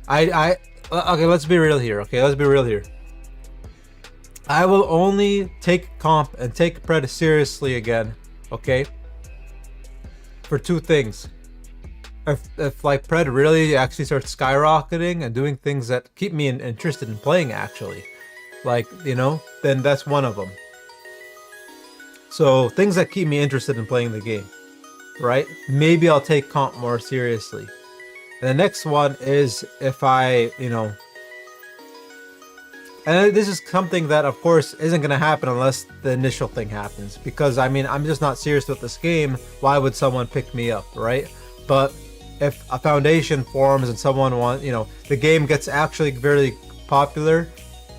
Okay, let's be real here. Okay, let's be real here. I will only take comp and take Pred seriously again, okay? For two things. If like Pred really actually starts skyrocketing and doing things that keep me interested in playing actually, like, you know, then that's one of them. So things that keep me interested in playing the game, right? Maybe I'll take comp more seriously. And the next one is if I, you know, and this is something that of course isn't going to happen unless the initial thing happens, because I mean, I'm just not serious with this game. Why would someone pick me up, right? But if a foundation forms and someone wants, you know, the game gets actually very popular,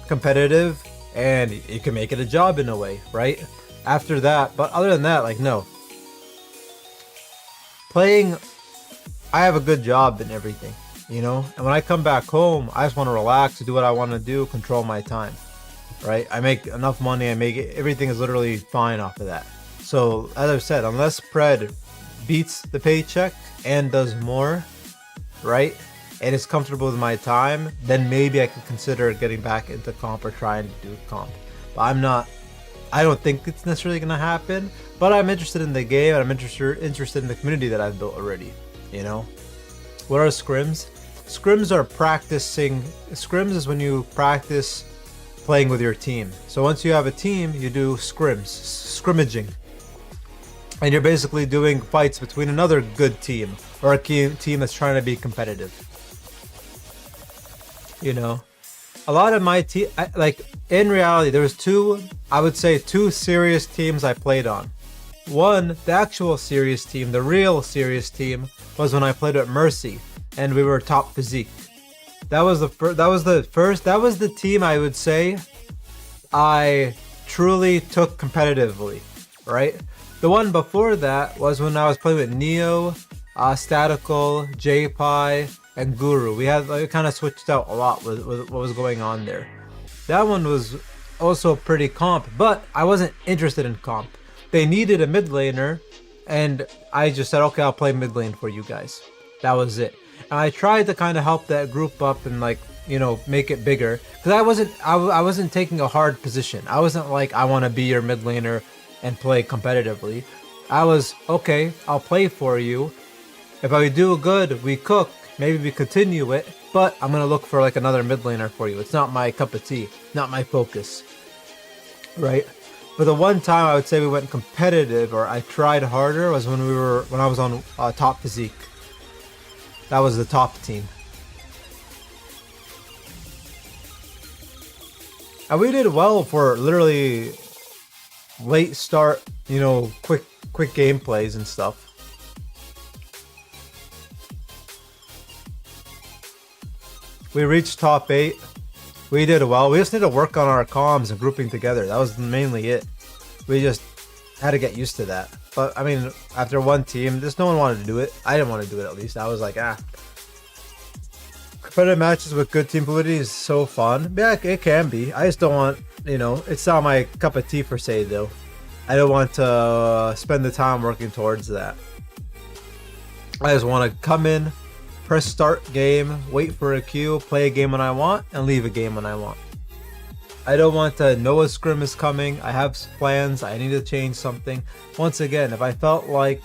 competitive, and you can make it a job in a way, right? After that, but other than that, like, no. Playing, I have a good job and everything, you know? And when I come back home, I just want to relax, do what I want to do, control my time, right? I make enough money, everything is literally fine off of that. So, as I've said, unless Pred beats the paycheck and does more, right? And is comfortable with my time, then maybe I could consider getting back into comp or trying to do comp. But I don't think it's necessarily going to happen, but I'm interested in the game and I'm interested in the community that I've built already, you know? What are scrims? Scrims are practicing. Scrims is when you practice playing with your team. So once you have a team, you do scrimmaging. And you're basically doing fights between another good team or a team that's trying to be competitive. You know? A lot of my team, like, in reality, there was two serious teams I played on. One, the actual serious team, the real serious team, was when I played with Mercy, and we were top physique. That was the first. That was the team I would say I truly took competitively, right? The one before that was when I was playing with Neo, Statical, J-Pie, and Guru. We kind of switched out a lot with what was going on there. That one was also pretty comp, but I wasn't interested in comp. They needed a mid laner, and I just said, okay, I'll play mid lane for you guys. That was it. And I tried to kind of help that group up and like, you know, make it bigger, because I wasn't taking a hard position. I wasn't like, I want to be your mid laner and play competitively. I was, okay, I'll play for you. If I do good, we cook, maybe we continue it, but I'm going to look for like another mid laner for you. It's not my cup of tea, not my focus, right? But the one time I would say we went competitive, or I tried harder, was when I was on Top Physique. That was the top team. And we did well for literally late start, you know, quick gameplays and stuff. We reached top 8. We did well. We just need to work on our comms and grouping together. That was mainly it. We just had to get used to that. But I mean, after one team, no one wanted to do it. I didn't want to do it, at least. I was like, Competitive matches with good team fluidity is so fun. Yeah, it can be. I just don't want, you know, it's not my cup of tea per se, though. I don't want to spend the time working towards that. I just want to come in, press start game, wait for a queue, play a game when I want, and leave a game when I want. I don't want to know a scrim is coming. I have plans. I need to change something. Once again, if I felt like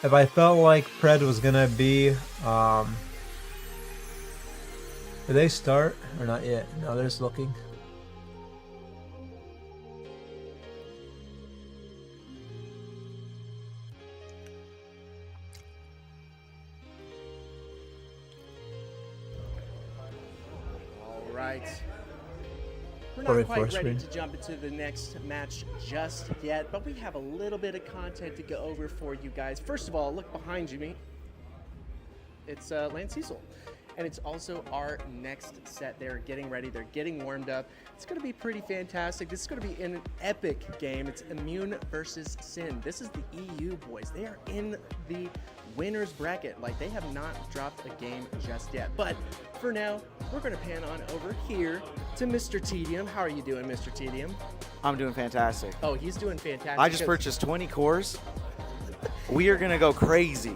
Pred was gonna be, did they start or not yet? No, they're just looking. All right. We're Probably not quite ready screen. to jump into the next match just yet, but we have a little bit of content to go over for you guys. First of all, look behind you, it's Lance Cecil. And it's also our next set. They're getting ready. They're getting warmed up. It's going to be pretty fantastic. This is going to be an epic game. It's Immune versus Sin. This is the EU boys. They are in the winner's bracket. Like, they have not dropped a game just yet. But for now, we're going to pan on over here to Mr. Tedium. How are you doing, Mr. Tedium? I'm doing fantastic. Oh, he's doing fantastic. I just purchased 20 cores. We are going to go crazy.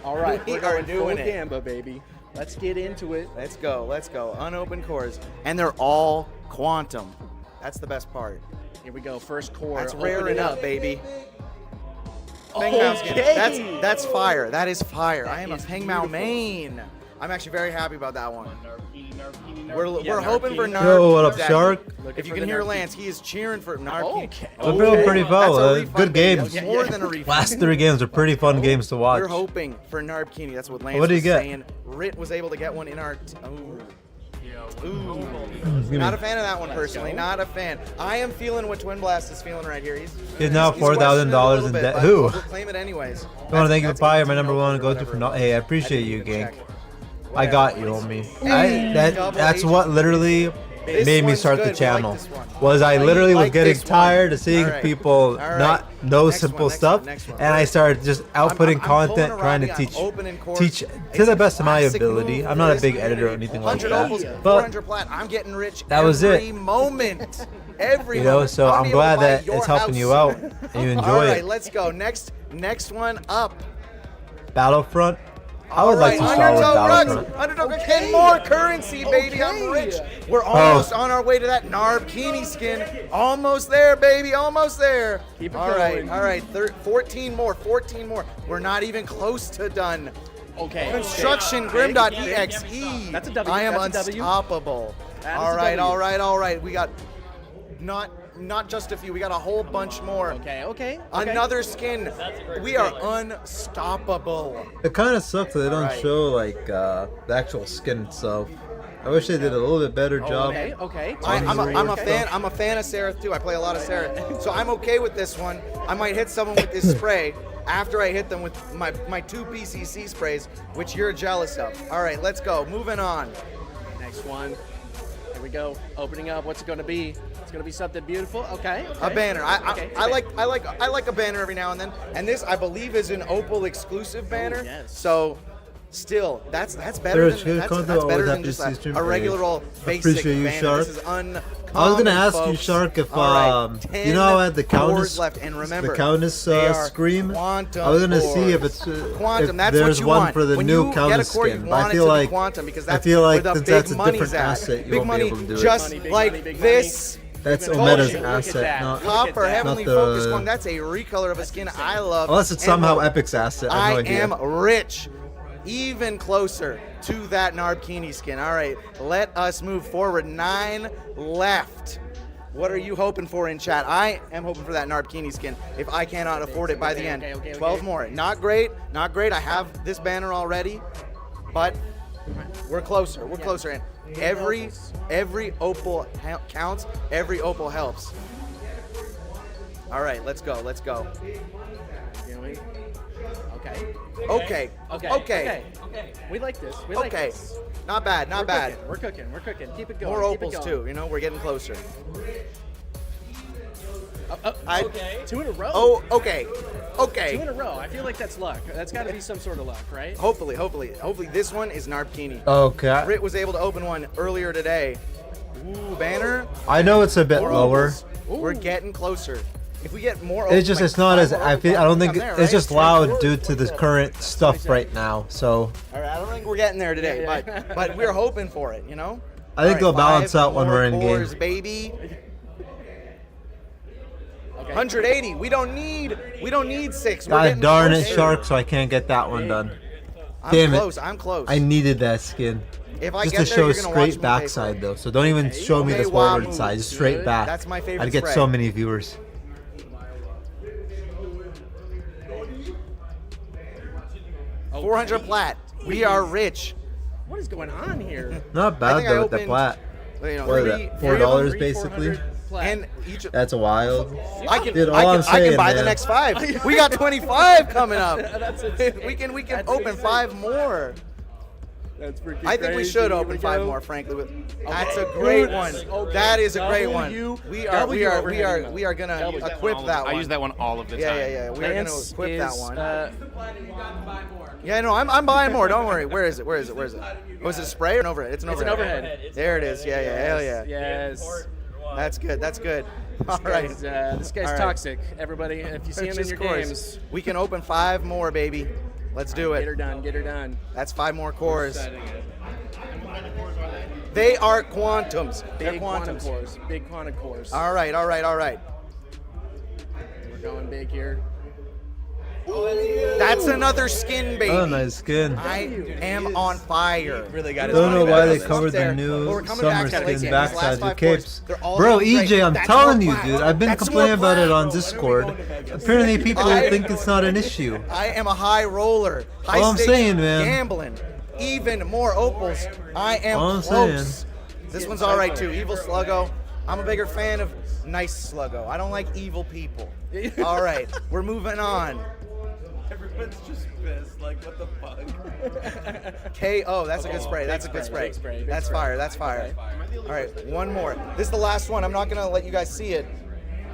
All right, we we're are going doing full it. Gamba, baby. Let's get into it. Let's go. Let's go. Unopened cores. And they're all quantum. That's the best part. Here we go. First core. That's Open raring it up, baby. Feng Mao skin. Okay. That's fire. That is fire. I am a Feng Mao main. I'm actually very happy about that one. We're hoping for Narp. Yo, what up, Exactly. Shark? If you can hear Lance, he is cheering for Narp. Okay. We're doing pretty well. Good games. More than a refund. Last 3 games are pretty fun games to watch. We're hoping for Narpkini. That's what Lance What do you was get? saying. Rit was able to get one in our... Ooh. me. Not a fan of that one, personally. Not a fan. I am feeling what Twin Blast is feeling right here. He's now questioning it a $4,000 little in bit, debt. but Who? We'll claim it anyways. I want to thank you for Fire. My number 1 goes to for Hey, I appreciate you, gang. I got you, homie. That's what literally made me start the channel. Was I literally was getting tired of seeing people not know simple stuff, and I started just outputting content, trying to teach to the best of my ability. I'm not a big editor or anything like that, but I'm getting rich that was every it. moment. Every You know, moment. so I'll I'm be able to glad buy that your it's helping house. you out and you enjoy All right, it. let's go. Next one up. Battlefront. I would like to start with Battlefront. Underdog again, more currency, baby. I'm rich. We're almost on our way to that Narpkini skin. Almost there, baby. Almost there. Keep it all right, going. all right. 14 more. 14 more. We're not even close to done. Okay. Construction Grim.exe. That's a W. I am That's a W. unstoppable. That is All a right, W. all right, all right. We got not just a few. We got a whole bunch more. Okay. Another skin. We are unstoppable. It kind of sucks that they don't show like the actual skin itself. I wish they did a little bit better job. Okay. I'm a fan. I'm a fan of Seraph too. I play a lot of Seraph, so I'm okay with this one. I might hit someone with this spray. after I hit them with my 2 PCC sprays, which you're jealous of. All right, let's go. Moving on. Next one. Here we go. Opening up. What's it going to be? It's going to be something beautiful. Okay. A banner. Okay. I like a banner every now and then. And this, I believe, is an Opal exclusive banner. Yes. So, still, that's better than just a regular old basic banner. This is uncommon. I was gonna ask you, folks. Shark, if All right, you know how I had the 10 cores Countess left, and remember, the Countess they are scream. quantum I was gonna cores. see if it's Quantum, if that's there's what you one want. for the When new you Countess get a core, you skin. But want I it feel to be like quantum because I that's feel like where the since that's big a different money's at. asset, you Big won't money, be able to do just it. like this. That's Bullshit. Omeda's Look at asset, that. not Copper Heavenly not the- Focus one. That's a recolor of a skin I love. Unless it's somehow Emerald. Epic's asset. I have no idea. am rich. Even closer to that Narbkini skin. All right, let us move forward. 9 left. What are you hoping for in chat? I am hoping for that Narbkini skin if I cannot afford it by the end. 12 more. Not great. Not great. I have this banner already, but we're closer. We're closer. And every opal counts. Every opal helps. All right, let's go. Let's go. Okay. Okay. We like this. We like Okay. this. Not bad. Not bad. We're cooking. We're cooking. Keep it going. More Keep it opals going. too. You know, we're getting closer. 2 in a row. Oh, okay. Okay. 2 in a row. I feel like that's luck. That's got to be some sort of luck, right? Hopefully this one is Narbkini. Okay. Rit was able to open one earlier today. Ooh, banner. I know it's a bit More lower. opals. We're getting closer. If we get more opals, It's just like it's not 5 as more I feel. opals, I don't think come there, it's right? just loud due to the current stuff right now. So All right, I don't think we're getting there today, but we're hoping for it. You know. I think All it'll balance 5 out when more we're in cores, game. baby. 180. We don't need 6. We're God getting darn it, closer. Shark! So I can't get that one done. I'm Damn close. it! I'm close. I needed that skin. If I Just get to there, show you're gonna watch me straight pay for backside it. though, so don't even show me the Okay, forward Wamu. side, just straight Good. back. That's my favorite I'd get spray. so many viewers. Okay. 400 plat. We are rich. What is going on here? Not I bad think though I with the opened, plat. you know, What is three- that? three of them, $4 300 basically. And each. That's a wild. I can, Dude, all I I'm can, I saying, can buy the man. next 5. We got 25 coming up. That's we can open 5 more. That's freaking I think we crazy. should Here open we 5 go. more. Frankly, that's a great one. Okay. That is a great one. W, We are W gonna overhead equip that one. I use that one all of the time. Yeah. We are gonna Lance equip that is, one. Yeah, no, I'm buying more. Don't worry. Where is it? Was it a spray or an overhead? It's an overhead. There it is. Yeah. Hell yeah. Yes. That's good. That's good. All right. This guy's All right. toxic. Everybody, if you see him in Purchase your cores. games, We can open 5 more, baby. Let's do it. get her done. Get her done. That's 5 more cores. They are quantums. They're Big quantum quantums. cores. Big quantum cores. All right. We're going big here. That's another skin, baby. Oh, nice skin. I am on fire. Really got Don't know why they covered the new summer skins backsides with capes. Bro, EJ, I'm telling you, dude. I've been complaining about it on Discord. Apparently, people think it's not an issue. I am a high roller. High All I'm stakes saying, man. Gambling. Even more opals. I am All I'm close. saying. This one's all right too. Evil Sluggo. I'm a bigger fan of nice Sluggo. I don't like evil people. All right, we're moving on. Everyone's just pissed. Like, what the fuck? KO. That's a good spray. That's a good spray. That's fire. That's fire. All right, one more. This is the last one. I'm not gonna let you guys see it.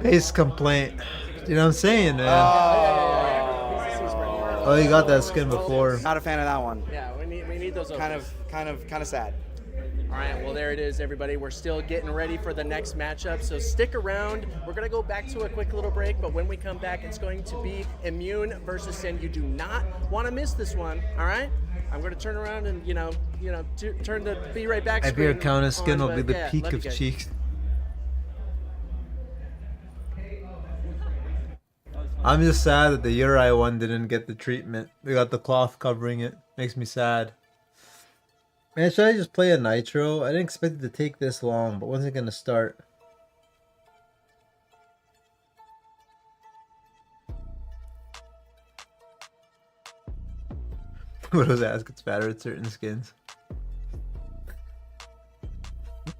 Base complaint. You know what I'm saying, man? Oh, you got that skin before. Not a fan of that one. Yeah, we need those. Kind of sad. All right, well, there it is, everybody. We're still getting ready for the next matchup, so stick around. We're going to go back to a quick little break, but when we come back, it's going to be Immune versus Sin. You do not want to miss this one, all right? I'm going to turn around and, turn the Be Right Back I screen fear Countess skin on, will be but the yeah, peak love you of guys. cheeks. I'm just sad that the Uri one didn't get the treatment. We got the cloth covering it. Makes me sad. Man, should I just play a Nitro? I didn't expect it to take this long, but when's it gonna start? Widow's ass gets fatter at certain skins.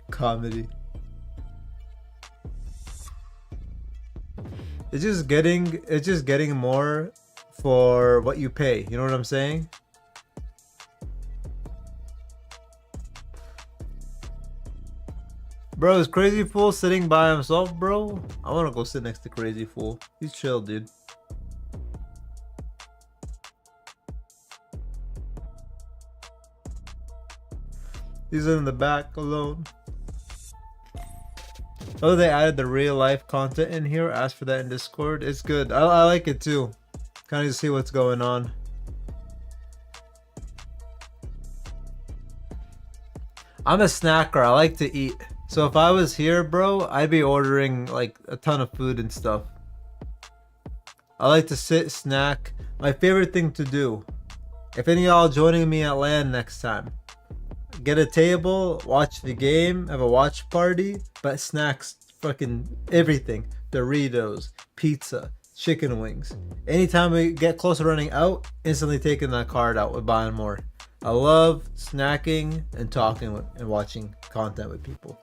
Comedy. It's just getting more for what you pay. You know what I'm saying? Bro, is Crazy Fool sitting by himself, bro? I want to go sit next to Crazy Fool. He's chill, dude. He's in the back alone. Oh, they added the real life content in here. Ask for that in Discord. It's good. I like it too. Kind of see what's going on. I'm a snacker. I like to eat. So if I was here, bro, I'd be ordering like a ton of food and stuff. I like to sit, snack. My favorite thing to do. If any of y'all joining me at LAN next time, get a table, watch the game, have a watch party, but snacks, fucking everything. Doritos, pizza, chicken wings. Anytime we get close to running out, instantly taking that card out with buying more. I love snacking and talking with, and watching content with people.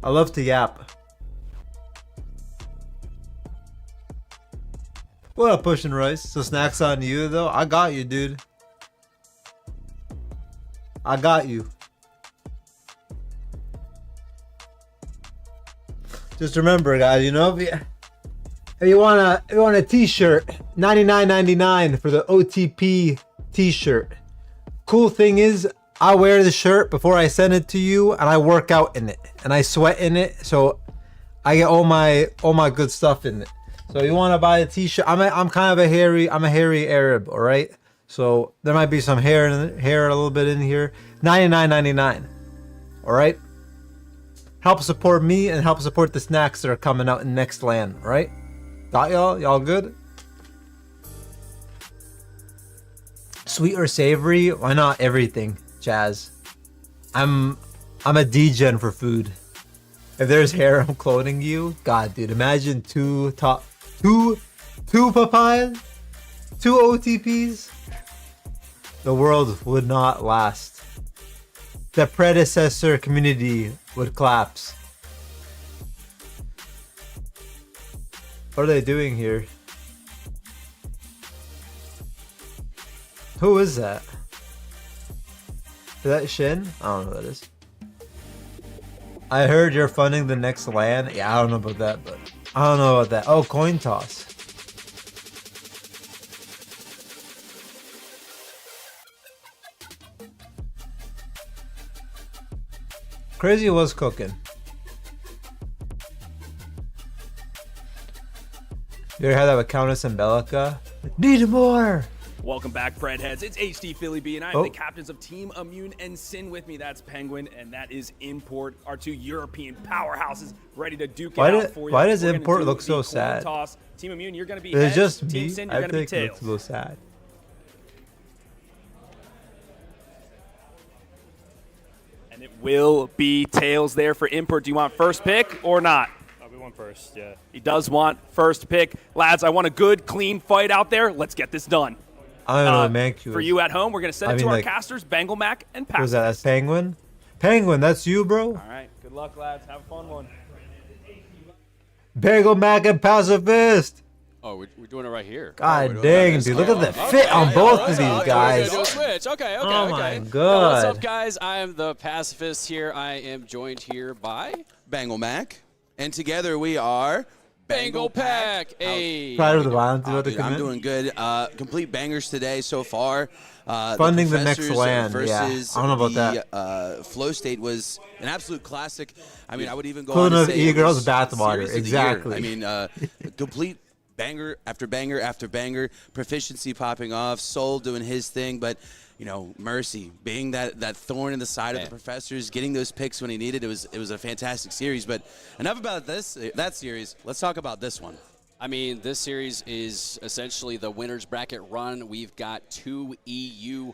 I love to yap. What up, Pushing Rice? So snacks on you though? I got you, dude. I got you. Just remember, guys, you know, if you want a t-shirt, $99.99 for the OTP t-shirt. Cool thing is, I wear the shirt before I send it to you, and I work out in it, and I sweat in it, so I get all my good stuff in it. So you want to buy a t-shirt? I'm kind of a hairy Arab, all right? So there might be some hair a little bit in here. $99.99, all right? Help support me and help support the snacks that are coming out in next LAN, all right? Got y'all? Y'all good? Sweet or savory? Why not everything, Chaz? I'm a degen for food. If there's hair, I'm cloning you. God, dude, imagine two papayas, 2 OTPs. The world would not last. The predecessor community would collapse. What are they doing here? Who is that? Is that Shin? I don't know who that is. I heard you're funding the next LAN. Yeah, I don't know about that, but I don't know about that. Oh, coin toss. Crazy was cooking. You ever had that with Countess and Bellica? Need more! Welcome back, Pred Heads. It's HD Philly B, and I am the captains of Team Immune and Sin with me. That's Penguin, and that is Import, our 2 European powerhouses ready to duke it out for you. Why does Import look so sad? Toss. Team Immune, you're going to be It's heads. just Team me. Sin, you're I going to be think it tails. looks a little sad. And it will be tails there for Import. Do you want first pick or not? We want first, yeah. He does want first pick. Lads, I want a good, clean fight out there. Let's get this done. I don't know what Mancu For is. you at home, we're going to send I it mean, to our like, casters, Bangle Mac and What was Pacifist. that? That's Penguin? Penguin, that's you, bro? All right. Good luck, lads. Have a fun one. Bagel Mac and Pacifist! Oh, we're doing it right here. God dang, dude. Look at the fit on both of these guys. Do a switch. Okay. Oh my What's God. up, guys? I am the pacifist here. I am joined here by Bangle Mac. And together we are Bangle Pack. Hey. Proud of the violence about to Dude, come I'm in. doing good. Complete bangers today so far. Funding the next Professors LAN, yeah. versus I don't know about that. Flow State was an absolute classic. I mean, I would even go Cooling on of to say e-girls, it was bathwater. series of the Exactly. year. I mean, complete banger after banger after banger. Proficiency popping off. Soul doing his thing, but you know, Mercy being that thorn in the side of the Professors, getting those picks when he needed. It was a fantastic series. But enough about that series. Let's talk about this one. I mean, this series is essentially the winner's bracket run. We've got 2 EU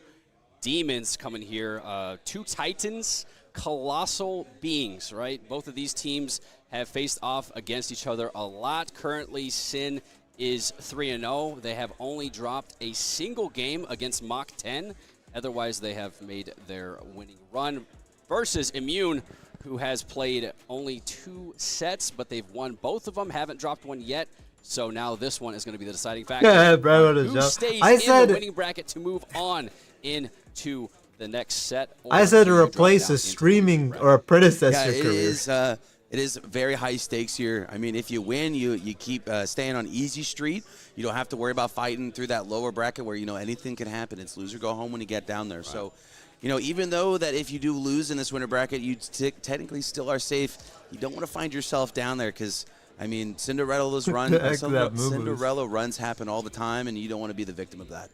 demons coming here, 2 titans, colossal beings, right? Both of these teams have faced off against each other a lot. Currently, Sin is 3-0. They have only dropped a single game against Mach 10. Otherwise, they have made their winning run. Versus Immune, who has played only 2 sets, but they've won both of them, haven't dropped one yet. So now this one is going to be the deciding factor. Yeah, bro, Who stays I in said the winning bracket to move on into the next set? I said to do you drop replace down a streaming or a predecessor Yeah, career. it is very high stakes here. I mean, if you win, you keep staying on easy street. You don't have to worry about fighting through that lower bracket where, anything can happen. It's lose or go home when you get down there. Right. So, even though that if you do lose in this winter bracket, you technically still are safe, you don't want to find yourself down there because, Cinderella's Cinderella runs happen all the time, and you don't want to be the victim of that.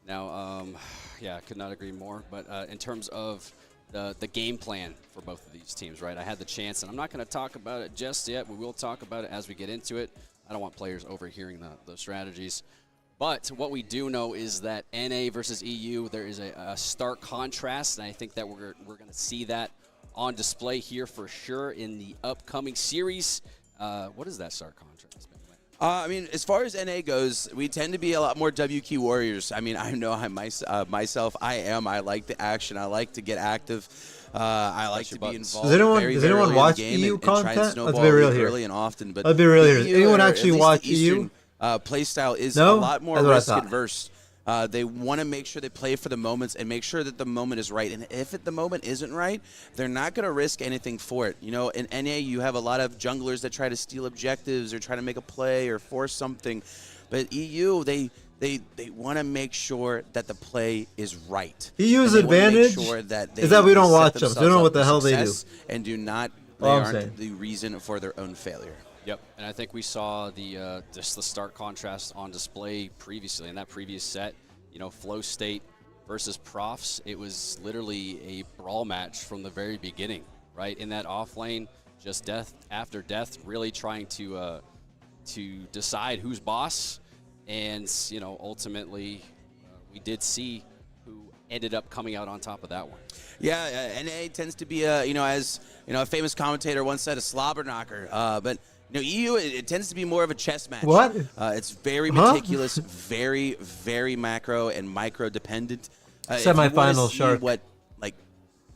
Now, yeah, I could not agree more. But in terms of the game plan for both of these teams, right? I had the chance, and I'm not going to talk about it just yet. We will talk about it as we get into it. I don't want players overhearing the strategies. But what we do know is that NA versus EU, there is a stark contrast, and I think that we're going to see that on display here for sure in the upcoming series. What is that stark contrast? As far as NA goes, we tend to be a lot more WQ warriors. I know myself. I like the action. I like to get active. I like to be involved. Does anyone watch EU content? Let's be real here. Early and often, but let's be real here. Anyone actually watch EU? Play style is a lot more risk adverse. They want to make sure they play for the moments and make sure that the moment is right. And if the moment isn't right, they're not going to risk anything for it. In NA, you have a lot of junglers that try to steal objectives or try to make a play or force something. But EU, they want to make sure that the play is right. EU's advantage is that we don't watch them. So they don't know what the hell they do. And they aren't the reason for their own failure. Yep, and I think we saw just the stark contrast on display previously in that previous set. Flow State versus Profs. It was literally a brawl match from the very beginning, right? In that off lane, just death after death, really trying to decide who's boss. And ultimately, we did see who ended up coming out on top of that one. Yeah, NA tends to be a famous commentator once said, a slobber knocker, but. EU, it tends to be more of a chess match. What? It's very meticulous, very, very macro and micro dependent. Semi-final shark. What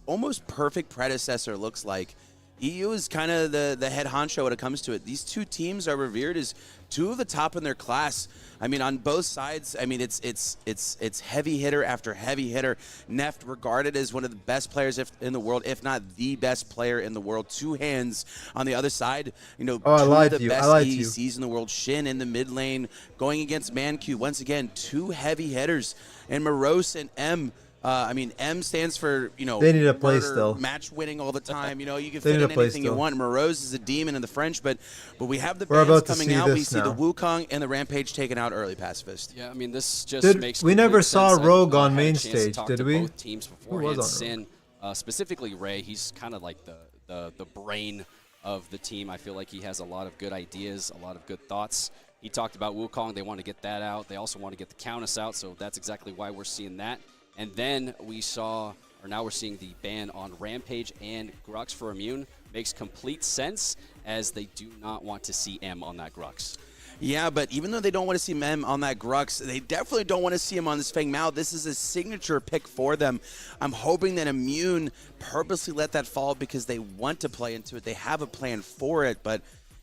almost perfect Predecessor looks like. EU is kind of the head honcho when it comes to it. These two teams are revered as two of the top in their class. On both sides, it's heavy hitter after heavy hitter. Neft regarded as one of the best players in the world, if not the best player in the world. 2 hands on the other side. Two of the best EDCs in the world. Shin in the mid lane going against Manq. Once again, 2 heavy hitters. And Morose and M. M stands for, they need to play still. Match winning all the time. You can fit in anything you want. Morose is a demon in the French, but we have the bans coming out. We see the Wukong and the Rampage taken out early, Pacifist. Yeah, this just makes we never saw sense. Rogue on I main had a chance to stage, talk did to we? Both teams beforehand. Sin, specifically Ray, he's kind of like the brain of the team. I feel like he has a lot of good ideas, a lot of good thoughts. He talked about Wukong. They want to get that out. They also want to get the Countess out, so that's exactly why we're seeing that. And then now we're seeing the ban on Rampage and Grux for Immune. Makes complete sense, as they do not want to see M on that Grux. Yeah, but even though they don't want to see M on that Grux, they definitely don't want to see him on this Feng Mao. This is a signature pick for them. I'm hoping that Immune purposely let that fall because they want to play into it. They have a plan for it, but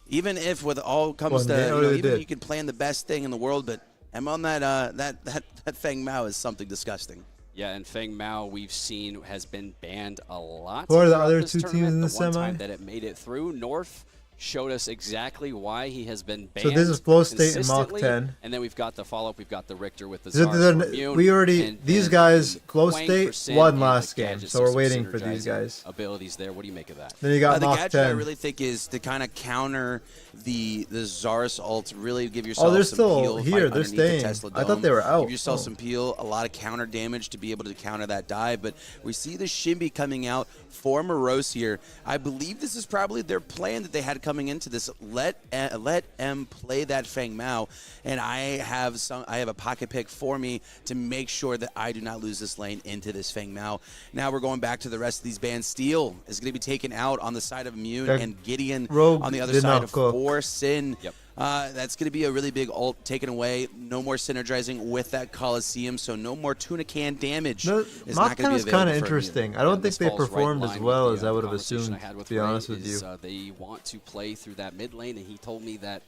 even if with all comes even you can plan the best thing in the world, but M on that Feng Mao is something disgusting. Yeah, and Feng Mao we've seen has been banned a lot. Who are the other 2 teams in the semi? One time that it made it through, North showed us exactly why he has been banned. So this is Flow State and Mach 10. And then we've got the follow-up. We've got the Richter with the Zars. We already, these guys, Flow State won last game, so we're waiting for these guys. Abilities there. What do you make of that? Then you got the Mach gadget 10. I really think is to kind of counter the Zars ult, really give yourself they're some still peel. here. They're staying. The I thought they were out. Give yourself some peel, a lot of counter damage to be able to counter that dive. But we see the Shimby coming out for Morose here. I believe this is probably their plan that they had coming into this. Let M play that Feng Mao, and I have a pocket pick for me to make sure that I do not lose this lane into this Feng Mao. Now we're going back to the rest of these bans. Steel is going to be taken out on the side of Immune, and Gideon Rogue on the other side of For Sin. Yep. That's going to be a really big ult taken away. No more synergizing with that Coliseum, so no more tuna can damage. No, is not going to is be kind available of for interesting. Immune. I don't think they falls right performed in as line well with as the, I would have conversation assumed, I had with to be Ray honest with you. is, they want to play through that mid lane, and he told me that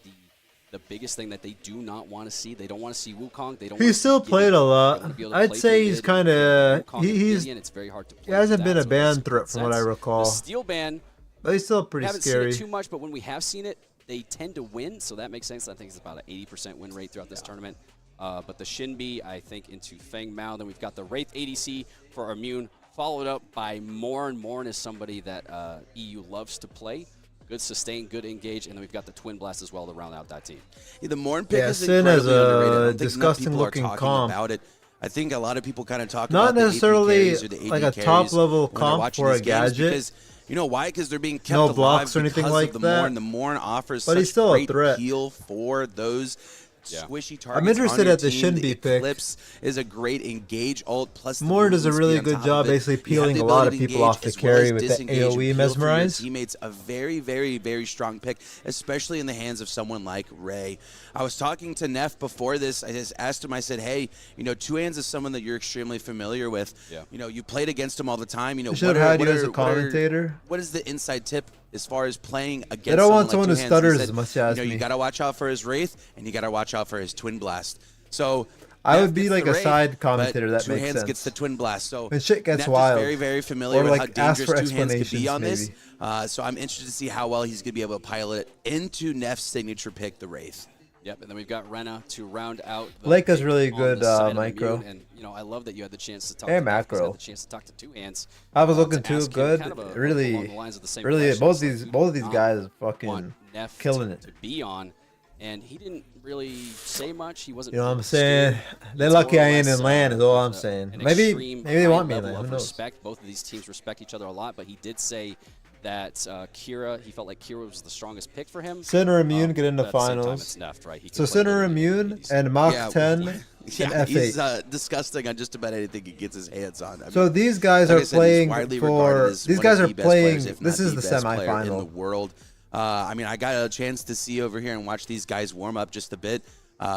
the biggest thing that they do not want to see, they don't want to see Wukong. They don't. He still played a lot. I'd say he's kind of it's very hard to play. he hasn't been a so ban this threat from what I sets. recall. The steal ban, but he's still pretty haven't scary. seen it too much, but when we have seen it, they tend to win, so that makes sense. I think it's about an 80% win rate throughout this tournament. But the Shinbi, I think, into Feng Mao. Then we've got the Wraith ADC for Immune, followed up by Morn. Morn is somebody that EU loves to play. Good sustain, good engage, and then we've got the Twin Blast as well to round out that team. Yeah, the Morn pick is Sin has incredibly underrated. I a don't think enough disgusting people are looking talking comp. about it. I think a lot of people kind of talk Not about necessarily the AP carries or the AD like a carries top level when they're comp watching for a these games gadget. Because, you know why? Because they're being kept No alive blocks or anything because like of the that. Morn. The Morn offers But such he's still a great threat. appeal for those squishy targets. I'm interested on your at the team. Shinbi pick. Eclipse is a great engage ult. Plus, the Moore does a movement really speed on good top job of it. basically You have peeling the a lot of ability to people off engage the as well carry as with the disengage AoE and peel through your mesmerize. Teammates, a very, very, very strong pick, especially in the hands of someone like Ray. I was talking to Neff before this. I just asked him, I said, hey, you know, Two Hands is someone that you're extremely familiar with. Yeah. You know, you played against him all the time. You know, They should have had you as a commentator. what is the inside tip as far as playing against They don't want someone someone like who Two Hands? He stutters said, as much as you know, me. you got to watch out for his Wraith, and you got to watch out for his Twin Blast. So I Neff would be gets like the a Wraith, side commentator. but That Two makes Hands sense. gets the Twin Blast. So When shit gets Neff wild. is very, very familiar Or with like how ask dangerous for Two Hands could be explanations, on this. maybe. So I'm interested to see how well he's going to be able to pilot it into Neff's signature pick, the Wraith. Yep, and then we've got Rena to round out. The Leica's pick really on good, the side of micro. Immune, and you know, I love that you had the chance to talk. Hey, to Neff, 'cause I macro. had the chance to talk to Two Hands. I was to looking too ask him good. kind of along Really, the lines of the same really, questions, both these who guys want fucking Neff killing to, it. to be on, and he didn't really say much. He wasn't. You know what I'm really saying? steering. They're It's lucky more or I ain't less, in land. Is all I'm an saying. Maybe extreme they high want me in level land. Who of knows? respect. Both of these teams respect each other a lot, but he did say that Kira, he felt like Kira was the strongest pick for him. Sin or Immune get into but at the same time, finals. it's Neff, right? He can So play Sin or both Immune and Mach 10 and Yeah, he's F8. disgusting on just about anything he gets his hands on. I So mean, these guys like are I said, he's playing widely for. regarded as These one guys of are the best playing. players, if This not is the best player in the semifinal. world. I mean, I got a chance to see over here and watch these guys warm up just a bit.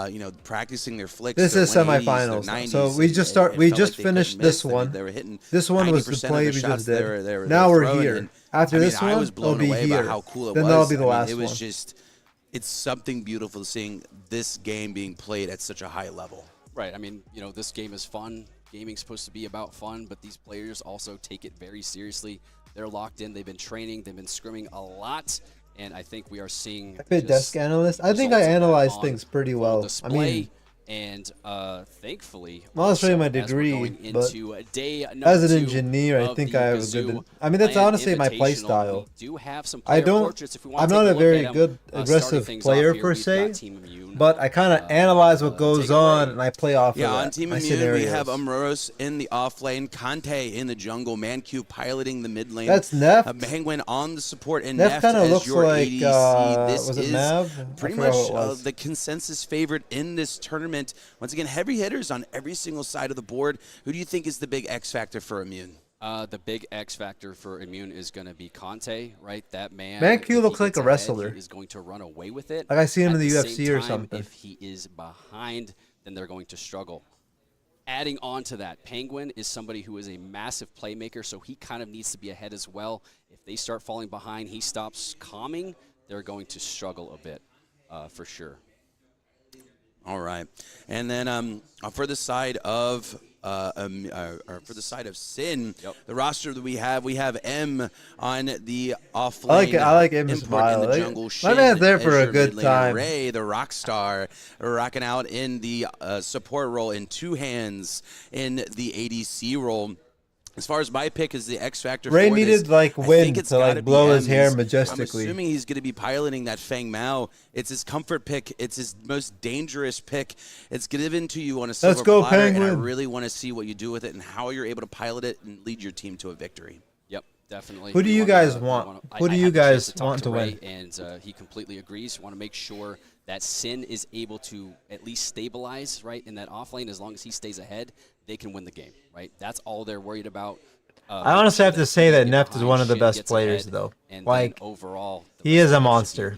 You know, practicing their flicks. This their is 180s, semifinals. their 90s, So we and just it start. We felt just like they couldn't finished miss. this I mean, one. they were hitting This one was the 90% of play their we shots just did. they were Now we're throwing, here. and, After I mean, this I one, was blown it'll be away here. by how cool it Then was. that'll be the I mean, last it was one. just, it's something beautiful seeing this game being played at such a high level. Right. I mean, you know, this game is fun. Gaming's supposed to be about fun, but these players also take it very seriously. They're locked in. They've been training. They've been scrimming a lot, and I think we are seeing. I've been desk analyst. I think I results of that analyze on things pretty full well. I display. mean, And thankfully, well, I'll show you my also, as we're degree, going but into day number as an 2 engineer, I of think the I have a Gazoo good. I mean, that's Land honestly my play Invitational, style. we do have some I player don't. portraits if we want I'm to not take a look very at 'em. good Starting aggressive things player off here, per we've se, got Team Immune. but I kind of analyze what goes on and I play off Yeah, of that. on Team my Immune, we scenarios. have Amuros in the off lane, Kante in the jungle, Mancu piloting the mid lane. That's Neff. Penguin on the support, and Neff Neff kinda as looks your like, ADC. This was it is Nav? I pretty forgot much what it was. the consensus favorite in this tournament. Once again, heavy hitters on every single side of the board. Who do you think is the big X factor for Immune? The big X factor for Immune is going to be Conte, right? That man. Mancu if he looks like gets a ahead, wrestler. He is going to run away with it. Like I see him At in the same UFC or time, something. If he is behind, then they're going to struggle. Adding on to that, Penguin is somebody who is a massive playmaker, so he kind of needs to be ahead as well. If they start falling behind, he stops calming, they're going to struggle a bit, for sure. All right, and then for the side of Sin, the roster that we have M on the offlane. I like M's import smile. in the jungle. My Shin man's there as for a your good mid laner. time. Ray, the rock star, rocking out in the support role in Two Hands in the ADC role. As far as my pick is the X factor. Ray for needed this, like I think wind it's to like gotta be blow his M. hair I'm majestically. assuming he's going to be piloting that Feng Mao. It's his comfort pick. It's his most dangerous pick. It's given to you on a silver go, platter, and I Penguin. really want to see what you do with it and how you're able to pilot it and lead your team to a victory. Yep, definitely. Who do you guys want? Who do you guys want to Ray, win? And he completely agrees. Want to make sure that Sin is able to at least stabilize, right, in that off lane. As long as he stays ahead, they can win the game, right? That's all they're worried about. I honestly have to say that Neff is one of the best players, though. And Like, overall, he is a monster.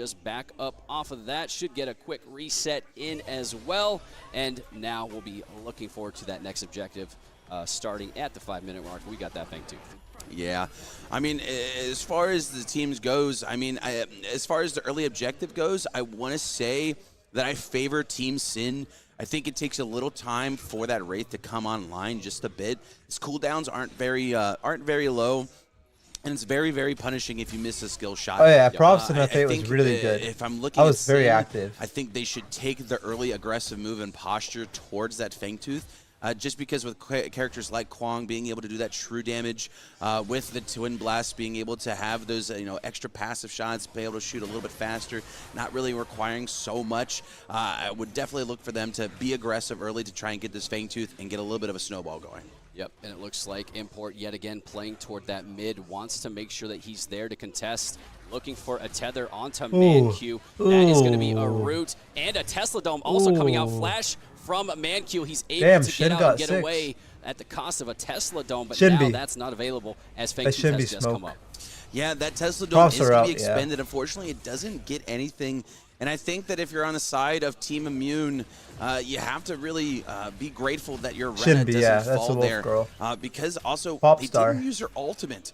just back up off of that. Should get a quick reset in as well. And now we'll be looking forward to that next objective starting at the 5-minute mark. We got that thing too. Yeah, I mean, as far as the teams goes, I mean, as far as the early objective goes, I want to say that I favor Team Sin. I think it takes a little time for that Wraith to come online just a bit. His cooldowns aren't very low. And it's very, very punishing if you miss a skill shot. Oh yeah, props to Fate was really good. If I'm looking I was at very Sin, active. I think they should take the early aggressive move and posture towards that Fangtooth. Just because with characters like Kwong being able to do that true damage, with the Twin Blast being able to have those extra passive shots, be able to shoot a little bit faster, not really requiring so much, I would definitely look for them to be aggressive early to try and get this Fangtooth and get a little bit of a snowball going. Yep, and it looks like Import yet again playing toward that mid, wants to make sure that he's there to contest, looking for a tether onto ManQ. That is going to be a root, and a Tesla Dome also coming out. Flash from ManQ. He's able to get out and get away at the cost of a Tesla Dome, but now that's not available as Fangtooth has just come up. Yeah, that Tesla Dome is going to be expended. Yeah. Unfortunately, it doesn't get anything. And I think that if you're on the side of Team Immune, you have to really be grateful that your Rena doesn't fall there. Because also, they didn't use her ultimate.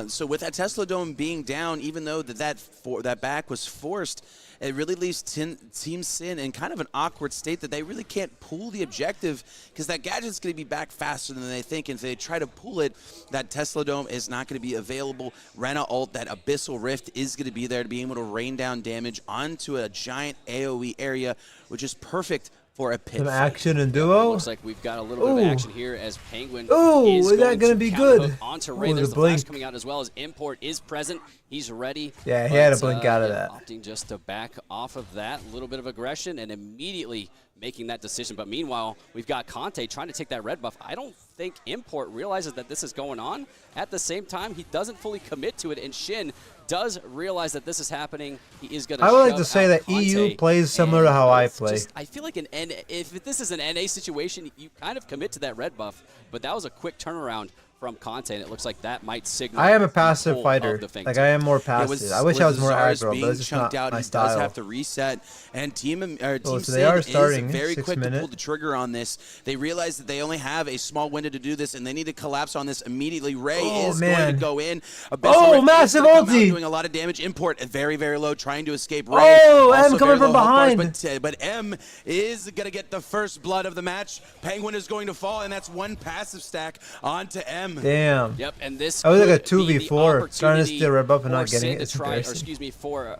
So with that Tesla Dome being down, even though that back was forced, it really leaves Team Sin in kind of an awkward state that they really can't pull the objective because that gadget's going to be back faster than they think. And if they try to pull it, that Tesla Dome is not going to be available. Rena ult, that Abyssal Rift is going to be there to be able to rain down damage onto a giant AoE area, which is perfect for a pit. Some action and duo. Looks like we've got a little bit of action here as Penguin is that going to be good? Onto Ray. There's the flash coming out as well as Import is present. He's ready. Yeah, he had to blink out of that. Opting just to back off of that little bit of aggression and immediately making that decision. But meanwhile, we've got Conte trying to take that red buff. I don't think Import realizes that this is going on. At the same time, he doesn't fully commit to it, and Shin does realize that this is happening. He is going to. I would like to say that EU plays similar to how I play. I feel like if this is an NA situation, you kind of commit to that red buff. But that was a quick turnaround from Conte, and it looks like that might signal. I am a passive fighter. Like I am more passive. I wish I was more aggro, but it's just not my style. Does have to reset, and Team so they are starting. Is very quick to pull minutes. the trigger on this. They realize that they only have a small window to do this, and they need to collapse on this immediately. Ray is going to go in. Massive ulti! Doing a lot of damage. Import very, very low, trying to escape Ray. M coming from behind. But M is going to get the first blood of the match. Penguin is going to fall, and that's one passive stack onto M. Damn. Yep, and this I was like a 2v4, trying to steal red buff and not getting it. For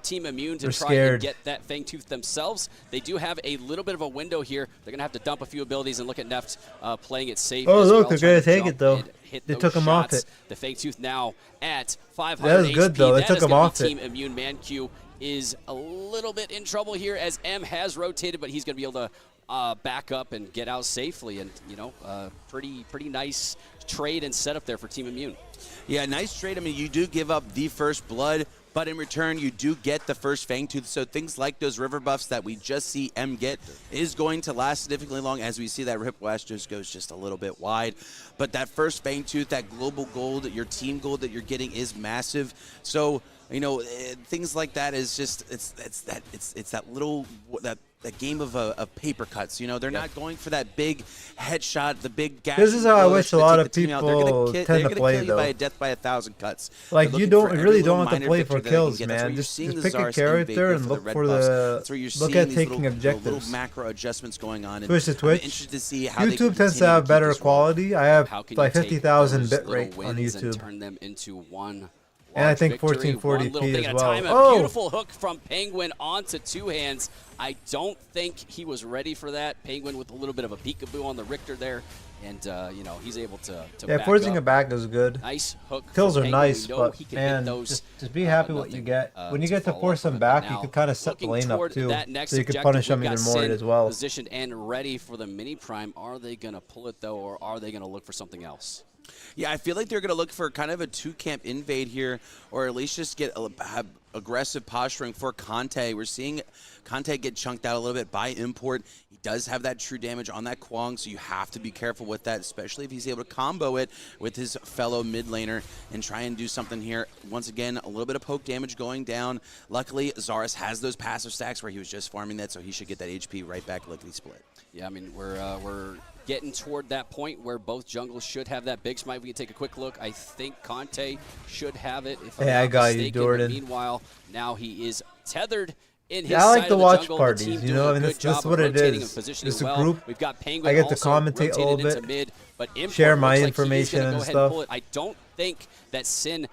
Team Immune to try and get that Fangtooth themselves. They do have a little bit of a window here. They're going to have to dump a few abilities and look at Neft playing it safe. Oh, as look, well, they're going to take it, though. They took him off it. The Fangtooth now at 500 That was good, though. They took him off it. Team Immune. ManQ is a little bit in trouble here as M has rotated, but he's going to be able to back up and get out safely. And, pretty nice trade and setup there for Team Immune. Yeah, nice trade. I mean, you do give up the first blood, but in return, you do get the first Fangtooth. So things like those river buffs that we just see M get is going to last significantly long. As we see that Rip West just goes just a little bit wide. But that first Fangtooth, that global gold, your team gold that you're getting is massive. So, things like that is just, it's that little, that game of paper cuts. They're not going for that big headshot, the big gash. This is how I wish a lot of people they're tend to gonna play, kill you though. by a death by 1,000 cuts. Like, you really don't have to play for victory kills, that man. That's Just where pick a Zars character and invade look red for buffs. the That's where you're look seeing at these taking little objectives. macro adjustments going on. Twitch to Twitch. I'm interested to see how they YouTube can tends to continue have keep better this rolling. quality. I have How can like you take 50,000 those bit little rate on wins and YouTube. turn them into one And I think victory, 1440p as well. A beautiful hook from Penguin onto two hands. I don't think he was ready for that. Penguin with a little bit of a peekaboo on the Richter there. And, he's able to back forcing up. it back is good. Nice hook. Kills are Penguin. nice, We know but he can man, hit those, just be happy what you get. When you get to force them back, you can kind of set the lane up too, so you can punish them even more as well. Positioned and ready for the mini prime. Are they going to pull it though, or are they going to look for something else? Yeah, I feel like they're going to look for kind of a two-camp invade here, or at least just have aggressive posturing for Conte. We're seeing Conte get chunked out a little bit by Import. He does have that true damage on that Kwong, so you have to be careful with that, especially if he's able to combo it with his fellow mid laner and try and do something here. Once again, a little bit of poke damage going down. Luckily, Zaris has those passive stacks where he was just farming that, so he should get that HP right back lickety split. Yeah, I mean, we're getting toward that point where both jungles should have that big smite. We can take a quick look. I think Conte should have it. If I'm not I got you, mistaken. Jordan. But meanwhile, now he is tethered in his Yeah, I like side the of the watch jungle. parties, The team you doing know, a I mean, good that's job what of it rotating is. and positioning It's a well. group. We've got Penguin I get to also commentate a rotated little into bit, mid, but Import share my looks like he is information gonna go and ahead stuff. pull it. I don't think that Sin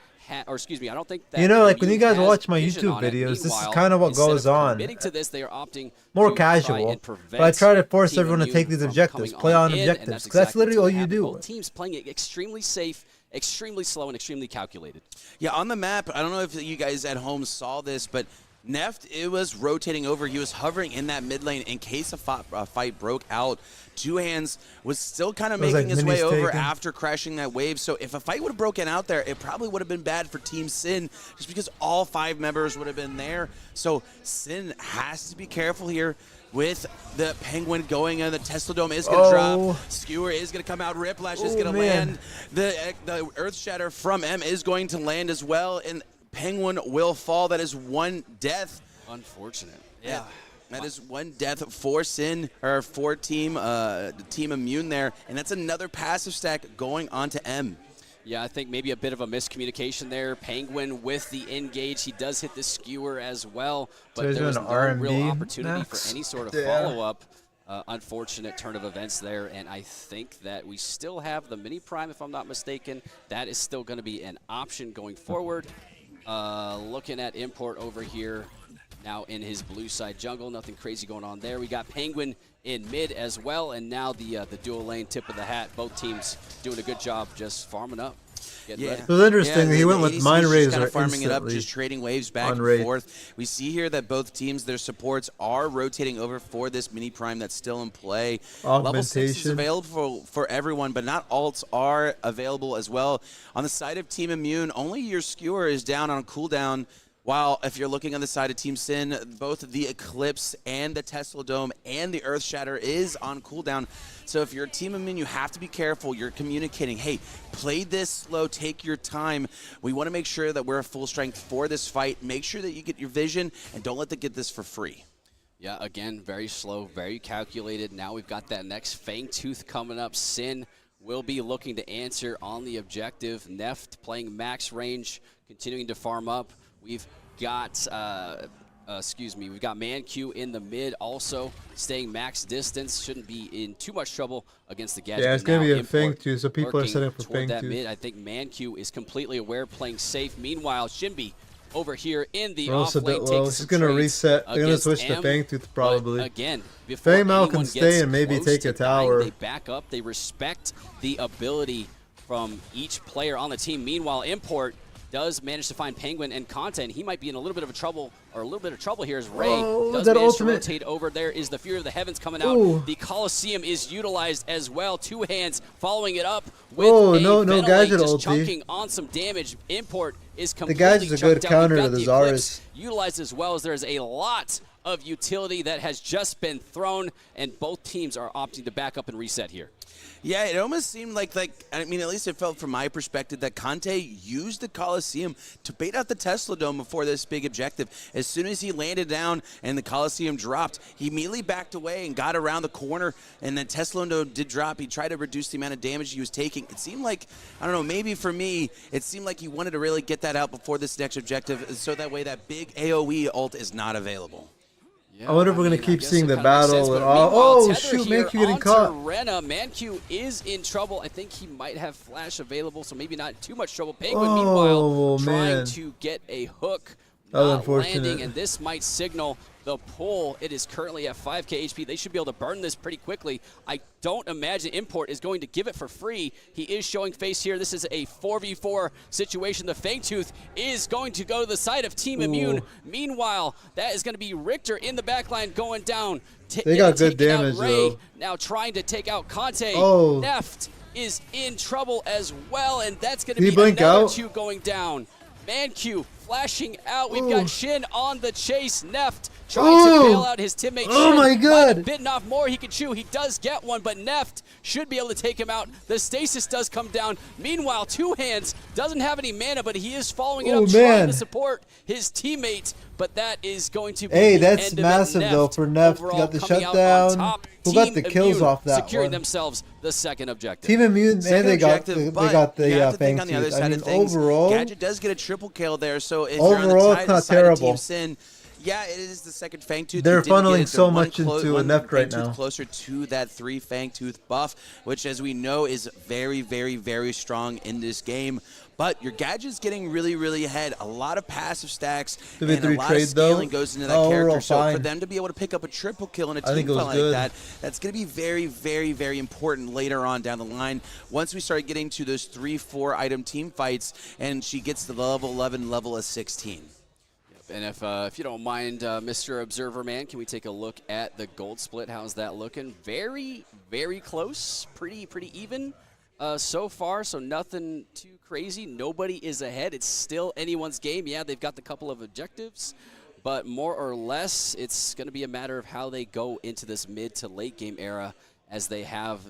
or excuse me, I don't think that You know, like when you guys has watch my vision YouTube on it. videos, this is Meanwhile, kind of what instead goes of on. committing to this, they are opting More to try casual, and but I prevent try to force Team everyone to take Immune these from objectives, coming play on in, and objectives, because that's exactly literally all what's you gonna happen. do. Both teams playing it extremely safe, extremely slow, and extremely calculated. Yeah, on the map, I don't know if you guys at home saw this, but Neft, it was rotating over. He was hovering in that mid lane in case a fight broke out. Two Hands was still kind of making his way over after crashing that wave. So if a fight would have broken out there, it probably would have been bad for Team Sin just because all 5 members would have been there. So Sin has to be careful here with the Penguin going and the Tesla Dome is going to drop. Skewer is going to come out. Riplash is going to land. The Earth Shatter from M is going to land as well. And Penguin will fall. That is 1 death. Unfortunate. Yeah. That is 1 death for Sin, or for Team Immune there. And that's another passive stack going on to M. Yeah, I think maybe a bit of a miscommunication there. Penguin with the engage. He does hit the Skewer as well, but So there's an no R&B real opportunity next. for any sort of Yeah. follow-up. Unfortunate turn of events there, and I think that we still have the mini prime, if I'm not mistaken. That is still going to be an option going forward. Looking at Import over here, now in his blue side jungle. Nothing crazy going on there. We got Penguin in mid as well, and now the dual lane tip of the hat. Both teams doing a good job just farming up. Getting ready. It was interesting. He went with Mind Razor kind of farming it up, instantly just trading waves back on and raid. forth. We see here that both teams, their supports are rotating over for this mini prime that's still in play. Level 6 is Augmentation. available for everyone, but not alts are available as well. On the side of Team Immune, only your Skewer is down on cooldown. While if you're looking on the side of Team Sin, both the Eclipse and the Tesla Dome and the Earth Shatter is on cooldown. So if you're Team Immune, you have to be careful. You're communicating, hey, play this slow, take your time. We want to make sure that we're at full strength for this fight. Make sure that you get your vision and don't let them get this for free. Yeah, again, very slow, very calculated. Now we've got that next Fangtooth coming up. Sin will be looking to answer on the objective. Neft playing max range, continuing to farm up. We've got, we've got ManQ in the mid also, staying max distance. Shouldn't be in too much trouble against the Gadget. Yeah, it's going to be a Fangtooth, so people are setting up for toward that mid. Fangtooth. I think ManQ is completely aware, playing safe. Meanwhile, Shinbi over here in the Roll's a off bit lane low. takes She's some going to trades reset. They're going to against switch to M, Fangtooth but probably. again, before Fangmal can anyone stay gets and maybe close take to a dying, tower. They back up. They respect the ability from each player on the team. Meanwhile, Import does manage to find Penguin and Content. He might be in a little bit of trouble here as Ray does that manage ultimate. to rotate over. There is the Fury of the Heavens coming out. Ooh. The Colosseum is utilized as well. Two Hands following it up with a no Ventilate, Gadget just ulti. chunking on some damage. Import is The completely Gadget's a good chunked out. We've counter got to the Eclipse Zarus. utilized as well, as there's a lot of utility that has just been thrown, and both teams are opting to back up and reset here. Yeah, it almost seemed like I mean, at least it felt from my perspective that Conte used the Coliseum to bait out the Tesla Dome before this big objective. As soon as he landed down and the Coliseum dropped, he immediately backed away and got around the corner, and then Tesla Dome did drop. He tried to reduce the amount of damage he was taking. It seemed like, I don't know, maybe for me, it seemed like he wanted to really get that out before this next objective, so that way that big AoE ult is not available. I wonder if we're going to keep seeing the battle and all. Oh, shoot, ManQ getting caught. ManQ is in trouble. I think he might have flash available, so maybe not too much trouble. Penguin, Oh, meanwhile, trying man. to get a hook. That was Not unfortunate. landing, and this might signal the pull. It is currently at 5k HP. They should be able to burn this pretty quickly. I don't imagine Import is going to give it for free. He is showing face here. This is a 4v4 situation. The Fangtooth is going to go to the side of Team Immune. Meanwhile, that is going to be Richter in the backline going down. They got good taking out damage, Ray, though. now trying to take out Conte. Oh. Neft is in trouble as well, and that's going to Did he be blink another out? 2 going down. ManQ flashing out. We've got Shin on the chase. Neft trying to bail out his teammate. Oh Shin my might God. have bitten off more he could chew. He does get one, but Neft should be able to take him out. The stasis does come down. Meanwhile, Two Hands doesn't have any mana, but he is following it Oh, up, trying man. to support his teammate. But that is going to be Hey, the that's end of it. massive, though, for Neft. Overall, He got the coming out on shutdown. top. Who got Team the kills Immune off that securing one? themselves the second objective. Team Immune, Second and they got objective, the but you have to think on the other Fangtooth. side I mean, of things, overall, Gadget does get a triple kill there. So if you're on overall, the it's not side of terrible. Team Sin, Yeah, it is the second Fang Tooth. They're You didn't get funneling it. so They're much into one Inept right Fang Tooth now. closer to that 3 Fang Tooth buff, which, as we know, is very, very, very strong in this game. But your Gadget's getting really, really ahead. A lot of passive stacks and a lot of scaling goes into that character. So for them to be able to pick up a triple kill in a team fight like that, that's going to be very, very, very important later on down the line. Once we start getting to those 3-4 item team fights, and she gets to the level 11, level of 16. And if you don't mind, Mr. Observer Man, can we take a look at the gold split? How's that looking? Very, very close. Pretty even so far, so nothing too crazy. Nobody is ahead. It's still anyone's game. Yeah, they've got the couple of objectives, but more or less, it's going to be a matter of how they go into this mid to late game era as they have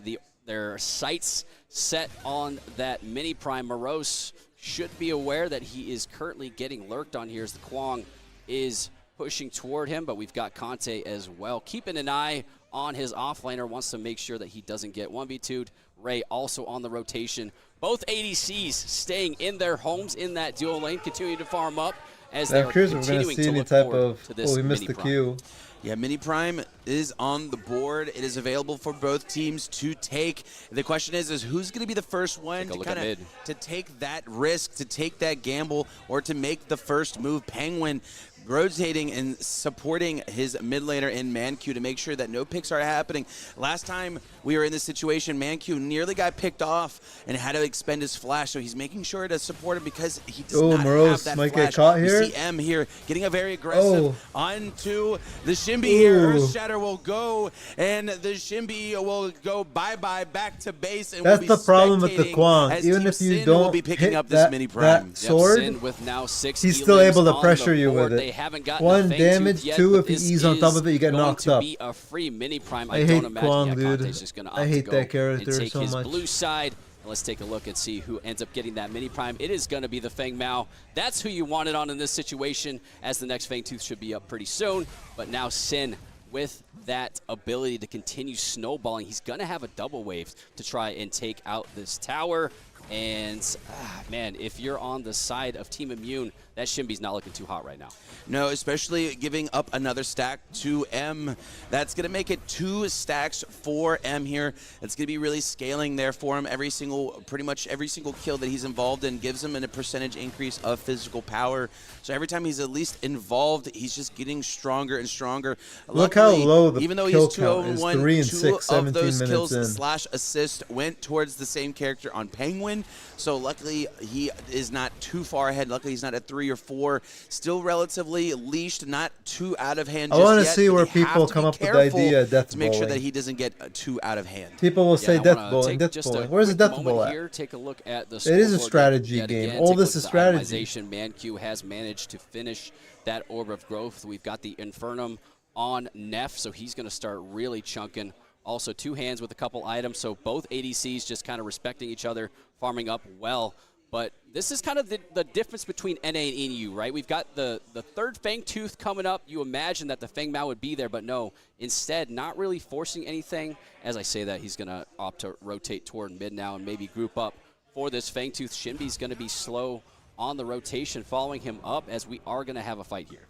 their sights set on that mini prime. Morose should be aware that he is currently getting lurked on here as the Kwong is pushing toward him, but we've got Conte as well. Keeping an eye on his offlaner, wants to make sure that he doesn't get 1v2'd. Ray also on the rotation. Both ADCs staying in their homes in that dual lane, continuing to farm up as they're continuing to look forward to this mini prime. Yeah, Mini Prime is on the board. It is available for both teams to take. The question is who's going to be the first one to take that risk, to take that gamble, or to make the first move? Penguin rotating and supporting his mid laner in Manq to make sure that no picks are happening. Last time we were in this situation, Manq nearly got picked off and had to expend his flash, so he's making sure to support him because he does not have that might flash. Get caught here. You see M here getting a very aggressive onto the Shimby here. Earth Shatter will go, and the Shimby will go bye-bye back to base. And that's the problem with the Kwong. Even if you don't be picking hit up this mini prime. that sword, Sin with now 6 he's still able to pressure you board. with They it. haven't gotten 1 a damage, yet, 2 but if you this ease on top of it, you get going knocked to up. Be a free mini prime. I don't hate imagine Kwong, Conte's dude. just gonna I hate to that go character and take so his much. blue side. Let's take a look and see who ends up getting that mini prime. It is going to be the Feng Mao. That's who you wanted on in this situation, as the next Fang Tooth should be up pretty soon. But now Sin, with that ability to continue snowballing, he's going to have a double wave to try and take out this tower. And, man, if you're on the side of Team Immune, that Shimby's not looking too hot right now. No, especially giving up another stack to M. That's going to make it 2 stacks for M here. It's going to be really scaling there for him. Pretty much every single kill that he's involved in gives him a percentage increase of physical power. So every time he's at least involved, he's just getting stronger and stronger. Look how low the even though kill he's count is, 2-0-1, 3 and 2 6, of 17 those minutes kills in. slash assist went towards the same character on Penguin. So luckily he is not too far ahead. Luckily he's not at 3 or 4. Still relatively leashed, not too out of hand. I want to yet, see but where they have people to come be up with the careful idea of death to make sure bowling. that he doesn't get too out of hand. People will say I death wanna bowling, take death just bowling. a Where's the quick death moment bowl at? here. Take a look at the It is a scoreboard strategy yet game. again. All Take a this look is at the strategy. itemization. Manq has managed to finish that Orb of Growth. We've got the Infernum on Neff, so he's going to start really chunking. Also 2 hands with a couple items, so both ADCs just kind of respecting each other, farming up well. But this is kind of the difference between NA and EU, right? We've got the third Fang Tooth coming up. You imagine that the Feng Mao would be there, but no. Instead, not really forcing anything. As I say that, he's going to opt to rotate toward mid now and maybe group up for this Fang Tooth. Shimby's going to be slow on the rotation, following him up, as we are going to have a fight here.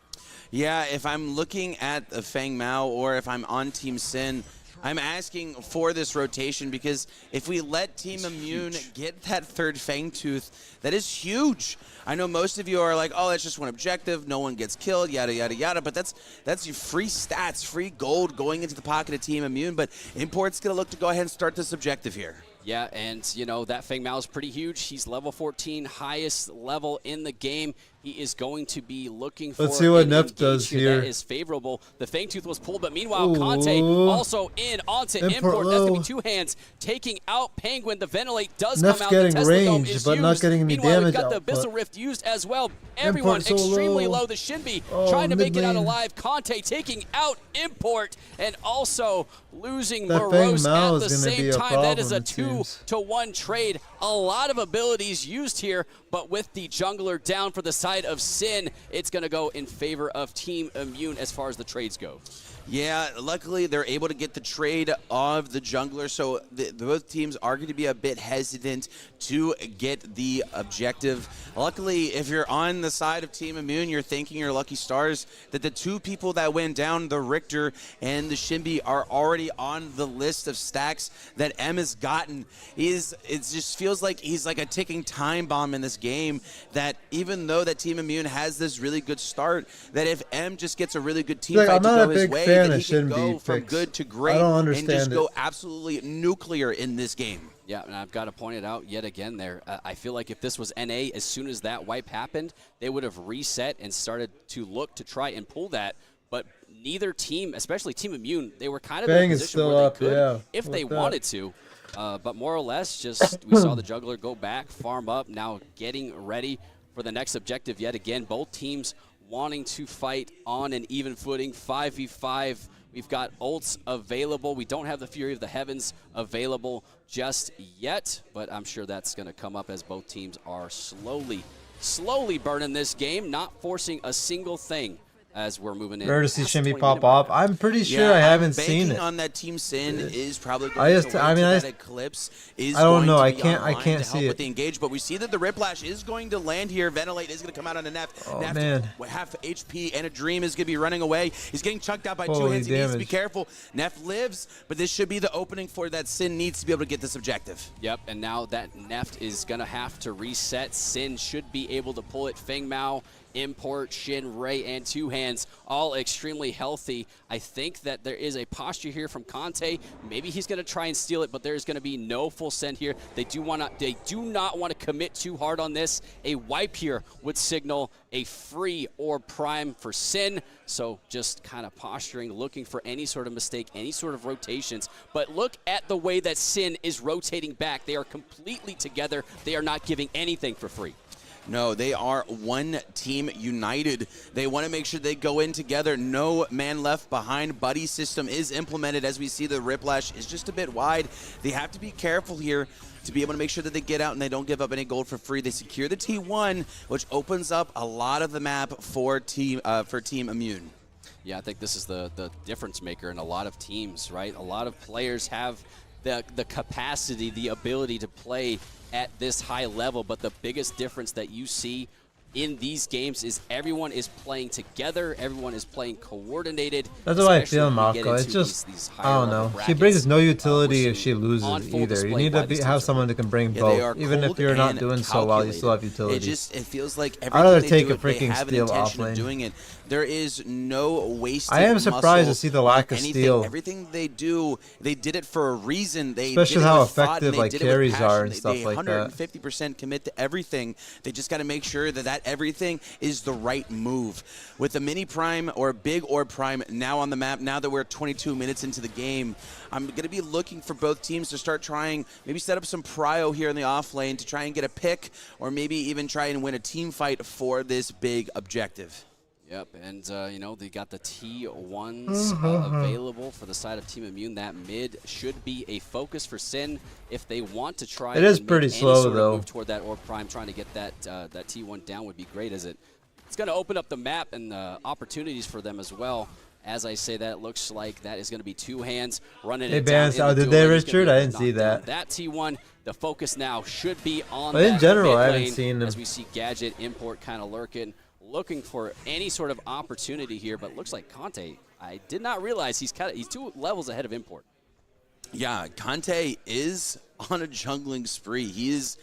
Yeah, if I'm looking at the Feng Mao or if I'm on Team Sin, I'm asking for this rotation because if we let Team Immune get that third Fang Tooth, that is huge. I know most of you are like, oh, that's just one objective, no one gets killed, yada, yada, yada, but that's your free stats, free gold going into the pocket of Team Immune, but Import's going to look to go ahead and start this objective here. Yeah, and, you know, that Feng Mao is pretty huge. He's level 14, highest level in the game. He is going to be looking for Let's see what an Neff engage does here. that is favorable. The Fang Tooth was pulled, but meanwhile, Ooh. Conte also in onto Import Import. That's low. going to be 2 hands taking out Penguin. The Ventilate does Neff's come out. getting The Tesla Dome range, is but used. not getting any Meanwhile, damage we've got output. the Abyssal Rift used as well. Everyone Import so extremely low. low. The Shinbi Oh, trying to mid make it out lane. alive. Conte taking out Import and also losing That Morose Feng Mao at is the gonna be same a time. That is a problem, it seems. 2-to-1 trade. A lot of abilities used here, but with the jungler down for the side of Sin, it's going to go in favor of Team Immune as far as the trades go. Yeah, luckily they're able to get the trade of the jungler, so both teams are going to be a bit hesitant to get the objective. Luckily, if you're on the side of Team Immune, you're thanking your lucky stars that the two people that went down, the Richter and the Shinbi, are already on the list of stacks that M has gotten. It just feels like he's like a ticking time bomb in this game, that even though that Team Immune has this really good start, that if M just gets a really good team fight to go his way, that he can go from good to great and just go absolutely nuclear in this game. Yeah, and I've got to point it out yet again there. I feel like if this was NA, as soon as that wipe happened, they would have reset and started to look to try and pull that. But neither team, especially Team Immune, they were kind of in a position where they could if they wanted to. But more or less, just we saw the jungler go back, farm up, now getting ready for the next objective yet again. Both teams wanting to fight on an even footing, 5v5. We've got ults available. We don't have the Fury of the Heavens available just yet, but I'm sure that's going to come up as both teams are slowly burning this game, not forcing a single thing as we're moving in. Rare to see Shinbi pop off. I'm pretty sure I haven't seen it. On that Team Sin is probably going to that Eclipse is I don't know. I can't see it. With the engage, but we see that the Riplash is going to land here. Ventilate is going to come out on a Neft. Oh, Neft, man. half HP and a Dream is going to be running away. He's getting chunked out by two hands. He needs to be careful. Neft lives, but this should be the opening for that Sin needs to be able to get this objective. Yep, and now that Neft is going to have to reset. Sin should be able to pull it. Feng Mao, Import, Shin, Ray, and Two Hands, all extremely healthy. I think that there is a posture here from Conte. Maybe he's going to try and steal it, but there's going to be no full send here. They do not want to commit too hard on this. A wipe here would signal a free or prime for Sin. So just kind of posturing, looking for any sort of mistake, any sort of rotations. But look at the way that Sin is rotating back. They are completely together. They are not giving anything for free. No, they are one team united. They want to make sure they go in together. No man left behind. Buddy system is implemented. As we see, the Riplash is just a bit wide. They have to be careful here to be able to make sure that they get out and they don't give up any gold for free. They secure the T1, which opens up a lot of the map for Team Immune. Yeah, I think this is the difference maker in a lot of teams, right? A lot of players have the capacity, the ability to play at this high level, but the biggest difference that you see in these games is everyone is playing together, everyone is playing coordinated. That's what I feel, Mako. It's just, I don't know. She brings no utility if she loses either. You need to have someone that can bring both. Even if you're not doing so well, you still have utility. It feels like I'd rather everything take they a do, they freaking have an steal intention off of lane. doing it. There is no wasted I am surprised to muscle see the lack of on steal. Everything they do, they did it for a reason. They Especially did it how with thought, effective, and they like, did it with carries are passion. and stuff like that. 150% commit to everything. They just got to make sure that everything is the right move. With the mini prime or big orb prime now on the map, now that we're 22 minutes into the game, I'm going to be looking for both teams to start trying, maybe set up some prio here in the off lane to try and get a pick, or maybe even try and win a team fight for this big objective. Yep, and they got the T1s available for the side of Team Immune. That mid should be a focus for Sin if they want to try. It is and pretty make any slow, sort of though. move toward that Orb Prime, trying to get that T1 down would be great. As it's going to open up the map and the opportunities for them as well. As I say that, it looks like that is going to be Two Hands running Hey, it down. Vance, did they, Richard? I didn't see that. That T1, the focus now should be on But in that general, mid I haven't lane seen them. as we see Gadget, Import kind of looking for any sort of opportunity here, but looks like Conte, I did not realize he's 2 levels ahead of Import. Yeah, Conte is on a jungling spree. He's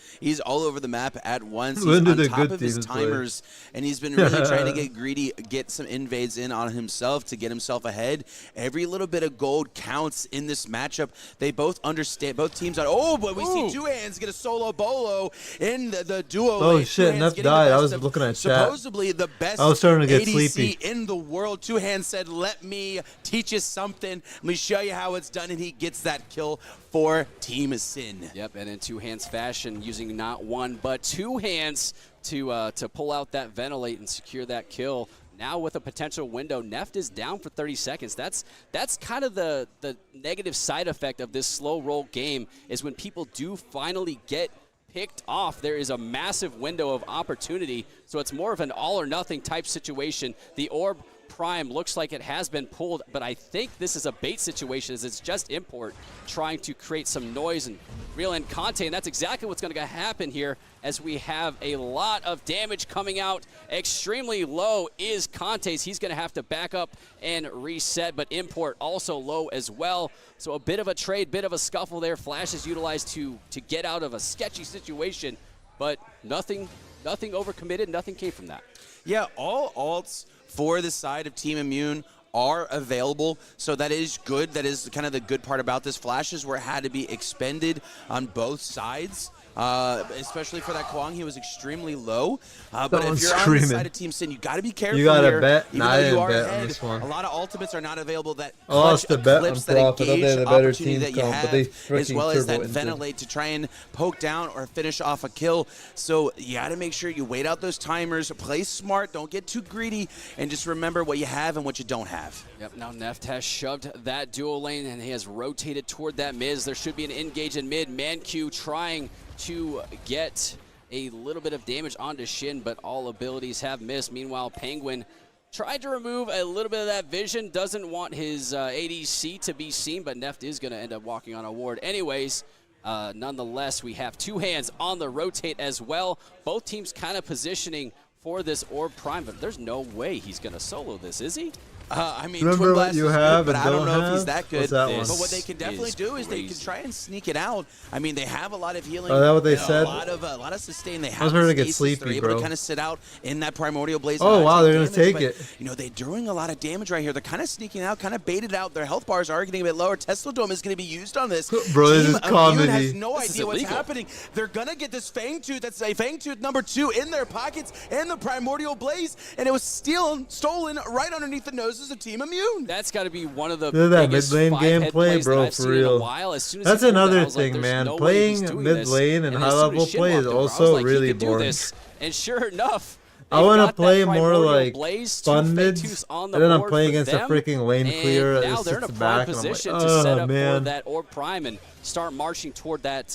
all over the map at once. He's When on did the top good of his teams play? timers, and he's been really trying to get greedy, get some invades in on himself to get himself ahead. Every little bit of gold counts in this matchup. They both understand, both teams are, but we see Two Hands get a solo bolo in the duo Oh lane. shit, Two Hands Neff getting the died. I best was of looking at chat. supposedly the best I was starting to get ADC sleepy. in the world. Two Hands said, let me teach you something. Let me show you how it's done, and he gets that kill for Team Sin. Yep, and in Two Hands fashion, using not one but 2 hands to pull out that ventilate and secure that kill. Now with a potential window, Neft is down for 30 seconds. That's kind of the negative side effect of this slow roll game, is when people do finally get picked off, there is a massive window of opportunity. So it's more of an all or nothing type situation. The orb Prime looks like it has been pulled, but I think this is a bait situation as it's just Import trying to create some noise and reel in Conte, and that's exactly what's going to happen here as we have a lot of damage coming out. Extremely low is Conte's. He's going to have to back up and reset, but Import also low as well. So a bit of a trade, bit of a scuffle there. Flash is utilized to get out of a sketchy situation, but nothing overcommitted, nothing came from that. Yeah, all alts for the side of Team Immune are available, so that is good. That is kind of the good part about this. Flashes were had to be expended on both sides. Especially for that Kwang, he was extremely low. But if you're on the side of Team Sin, you got to be careful. You gotta here. bet. Even Nah, though I you didn't are bet ahead, on this one. a lot of ultimates are not available. That I lost clutch the bet on eclipse, that Profit. I engage think the better opportunity team that you come, have, but they as freaking well as that turbo-inted. ventilate to try and poke down or finish off a kill. So you got to make sure you wait out those timers, play smart, don't get too greedy, and just remember what you have and what you don't have. Yep, now Neft has shoved that dual lane and he has rotated toward that Miz. There should be an engage in mid. Manq trying to get a little bit of damage onto Shin, but all abilities have missed. Meanwhile, Penguin tried to remove a little bit of that vision. Doesn't want his ADC to be seen, but Neft is going to end up walking on a ward. Anyways, nonetheless, we have two hands on the rotate as well. Both teams kind of positioning for this Orb Prime, but there's no way he's going to solo this, is he? I mean, Remember Twin what Blast you is have good, but and I don't don't know if he's have? that good. What's that one? But what they can definitely do is they can try and sneak it out. I mean, they have a lot of healing. Oh, is that what they you know, said? A lot of sustain. They I have was ready to get stasis. sleepy, They're able bro. to kind of sit out in that Primordial Blaze. Oh, and wow, not they're gonna damage, take but, it. You know, they're doing a lot of damage right here. They're kind of sneaking out, kind of baited out. Their health bars are getting a bit lower. Tesla Dome is going to be used on this. Bro, this Team is Immune comedy. has no This is idea what's illegal. happening. They're going to get this Fang Tooth. That's a Fang Tooth number 2 in their pockets and the Primordial Blaze, and it was stolen right underneath the noses of Team Immune. That's got to be one of the Look at that biggest mid lane five-head gameplay, plays that bro, I've for seen in a real. while. As soon as That's he pulled that, I another was like, thing, "There's man. no way he's Playing doing mid this." lane and as high soon as level Shin play is walked over, I was also like, he really could do boring. this. And sure enough, I they've want to got that play more Primordial like Blaze, two fun Fang mids, Tooths on and the then I'm board playing for against a them, freaking lane clear and that now just they're in a sits prime back, and I'm like, position to set up man. for that Orb Prime and start marching toward that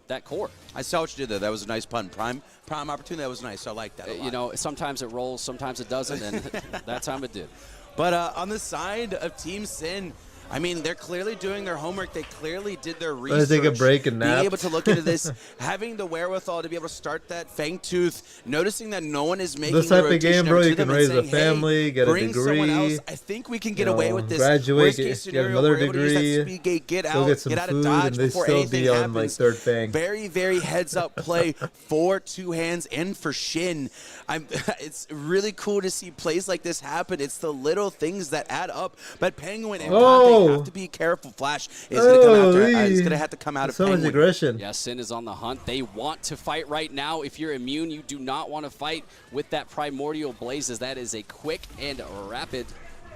that core. I saw what you did there. That was a nice pun. Prime opportunity. That was nice. I like that a lot. You know, sometimes it rolls, sometimes it doesn't, and that time it did. But on the side of Team Sin, I mean, they're clearly doing their homework. They clearly did their research. Let's take a break and nap. Being able to look into this, having the wherewithal to be able to start that Fang Tooth, noticing that no one is making This type the of game, rotation bro, over to you can them and raise a saying, hey, family, get a bring someone degree. else. I think we can get you away know, with this. graduate, Worst get case scenario, another we're able to use degree, that speed gate, get go out, get some get out of food, dodge and they before still anything be on happens. like third Fang. Very, very heads up play for Two Hands and for Shin. It's really cool to see plays like this happen. It's the little things that add up. But Penguin and Dante have to be careful. Flash is going to come after. Is going to have to come out of so Penguin. much aggression. Yeah, Sin is on the hunt. They want to fight right now. If you're immune, you do not want to fight with that Primordial Blaze, as that is a quick and rapid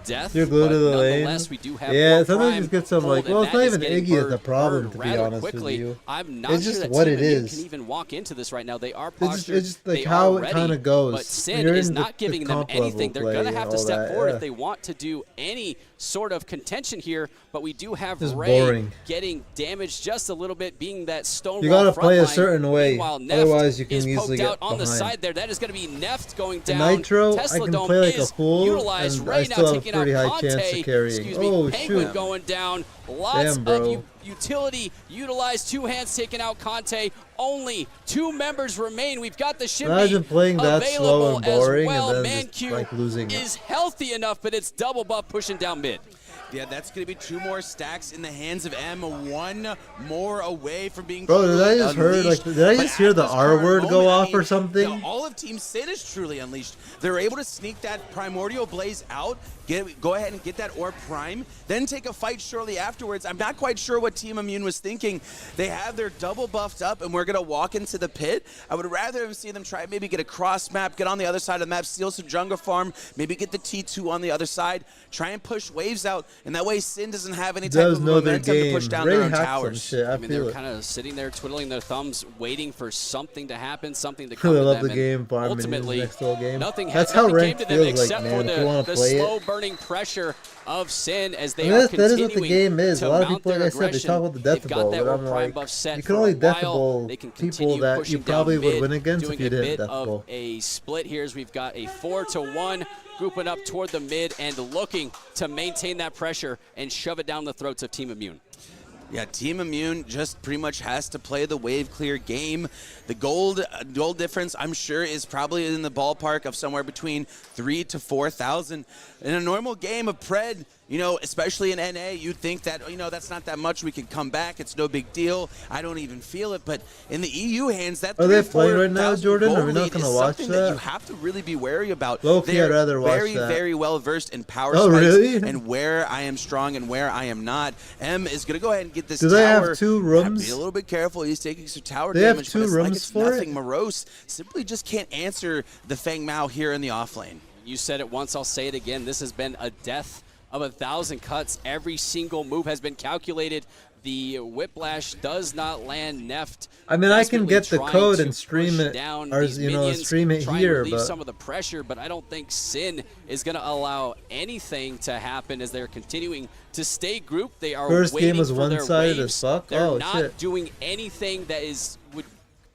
death. You're glued but to the lane. nonetheless, we do have Yeah, more sometimes Prime you get some like, pulled, well, and it's not that is even getting Iggy is the burned problem, to be rather honest quickly. with you. I'm not It's sure just that what Team it Immune is. can even walk into this right now. They are It's postured. just like they how are it ready, kind of goes. But Sin You're is in not the giving them comp level anything. They're play going to and have to all step that, forward yeah. if they want to do any sort of contention here. But we do have Just Ray boring. getting damaged just a little bit, being that Stonewall You gotta play a front line. certain way, Meanwhile, Neft otherwise you can is easily poked get out on the behind. side there. That is going to be Neft going The down. Nitro, I Tesla can Dome play like a is fool, utilized. and Ray I now still have a taking pretty out high chance of Conte. carrying. Excuse me, Oh, Penguin shoot. going down. Lots Damn, bro. of utility utilized. Two Hands taking out Conte. Only 2 members remain. We've got the Imagine Shimby playing that slow available and boring, as well. and then just, Manq like, losing it. is healthy enough, but it's double buff pushing down mid. Yeah, that's going to be 2 more stacks in the hands of M. 1 more away from being Bro, did I truly just heard unleashed. like did I But just hear at the this R current word go moment, I off mean, or something? you know, all of Team Sin is truly unleashed. They're able to sneak that Primordial Blaze out, go ahead and get that Orb Prime, then take a fight shortly afterwards. I'm not quite sure what Team Immune was thinking. They have their double buffed up, and we're going to walk into the pit. I would rather have seen them try maybe get a cross map, get on the other side of the map, steal some jungle farm, maybe get the T2 on the other side, try and push waves out, and that way Sin doesn't have any type of know their momentum to game. push down Ray their own hacked some towers. shit. I mean, feel they're it. kind of sitting there twiddling their thumbs, waiting for something to happen, something to I come to love them. the game, and farm ultimately, next whole game. nothing That's how nothing came ranked to them feels except like, man. for If you want the to play slow it. burning pressure of Sin as they I mean, are that is continuing what the game is. to A lot of mount people, their like I said, they aggression. talk about the They've death got ball, that but Orb I'm Prime like, buff set you can for only a death while. ball They can people continue that pushing you probably down would mid, win against doing if you a didn't bit death of ball. a split here as we've got a 4-to-1 grouping up toward the mid and looking to maintain that pressure and shove it down the throats of Team Immune. Yeah, Team Immune just pretty much has to play the wave clear game. The gold difference, I'm sure, is probably in the ballpark of somewhere between 3,000 to 4,000. In a normal game of Pred, you know, especially in NA, you'd think that, you know, that's not that much. We can come back. It's no big deal. I don't even feel it. But in the EU hands, that Are they playing right now, Jordan? Are we not going to watch that you have to really be wary about. Low-key, I'd rather watch very, that. very well versed in power Oh, spikes really? and where I am strong and where I am not. M is going to go ahead and get this Do tower. they have 2 rooms? Be a little bit careful. He's taking some tower They have damage. 2 but it's rooms like it's for nothing. it? Morose simply just can't answer the Feng Mao here in the off lane. You said it once, I'll say it again. This has been a death of 1,000 cuts. Every single move has been calculated. The Whiplash does not land. Neft. I mean, I can get the trying code to and stream push it, down or these you know, minions, stream it trying here, to relieve but some of the pressure. But I don't think Sin is going to allow anything to happen as they're continuing to stay grouped. They are first waiting game was for their one-sided waves. as fuck. They're Oh not shit! doing anything that would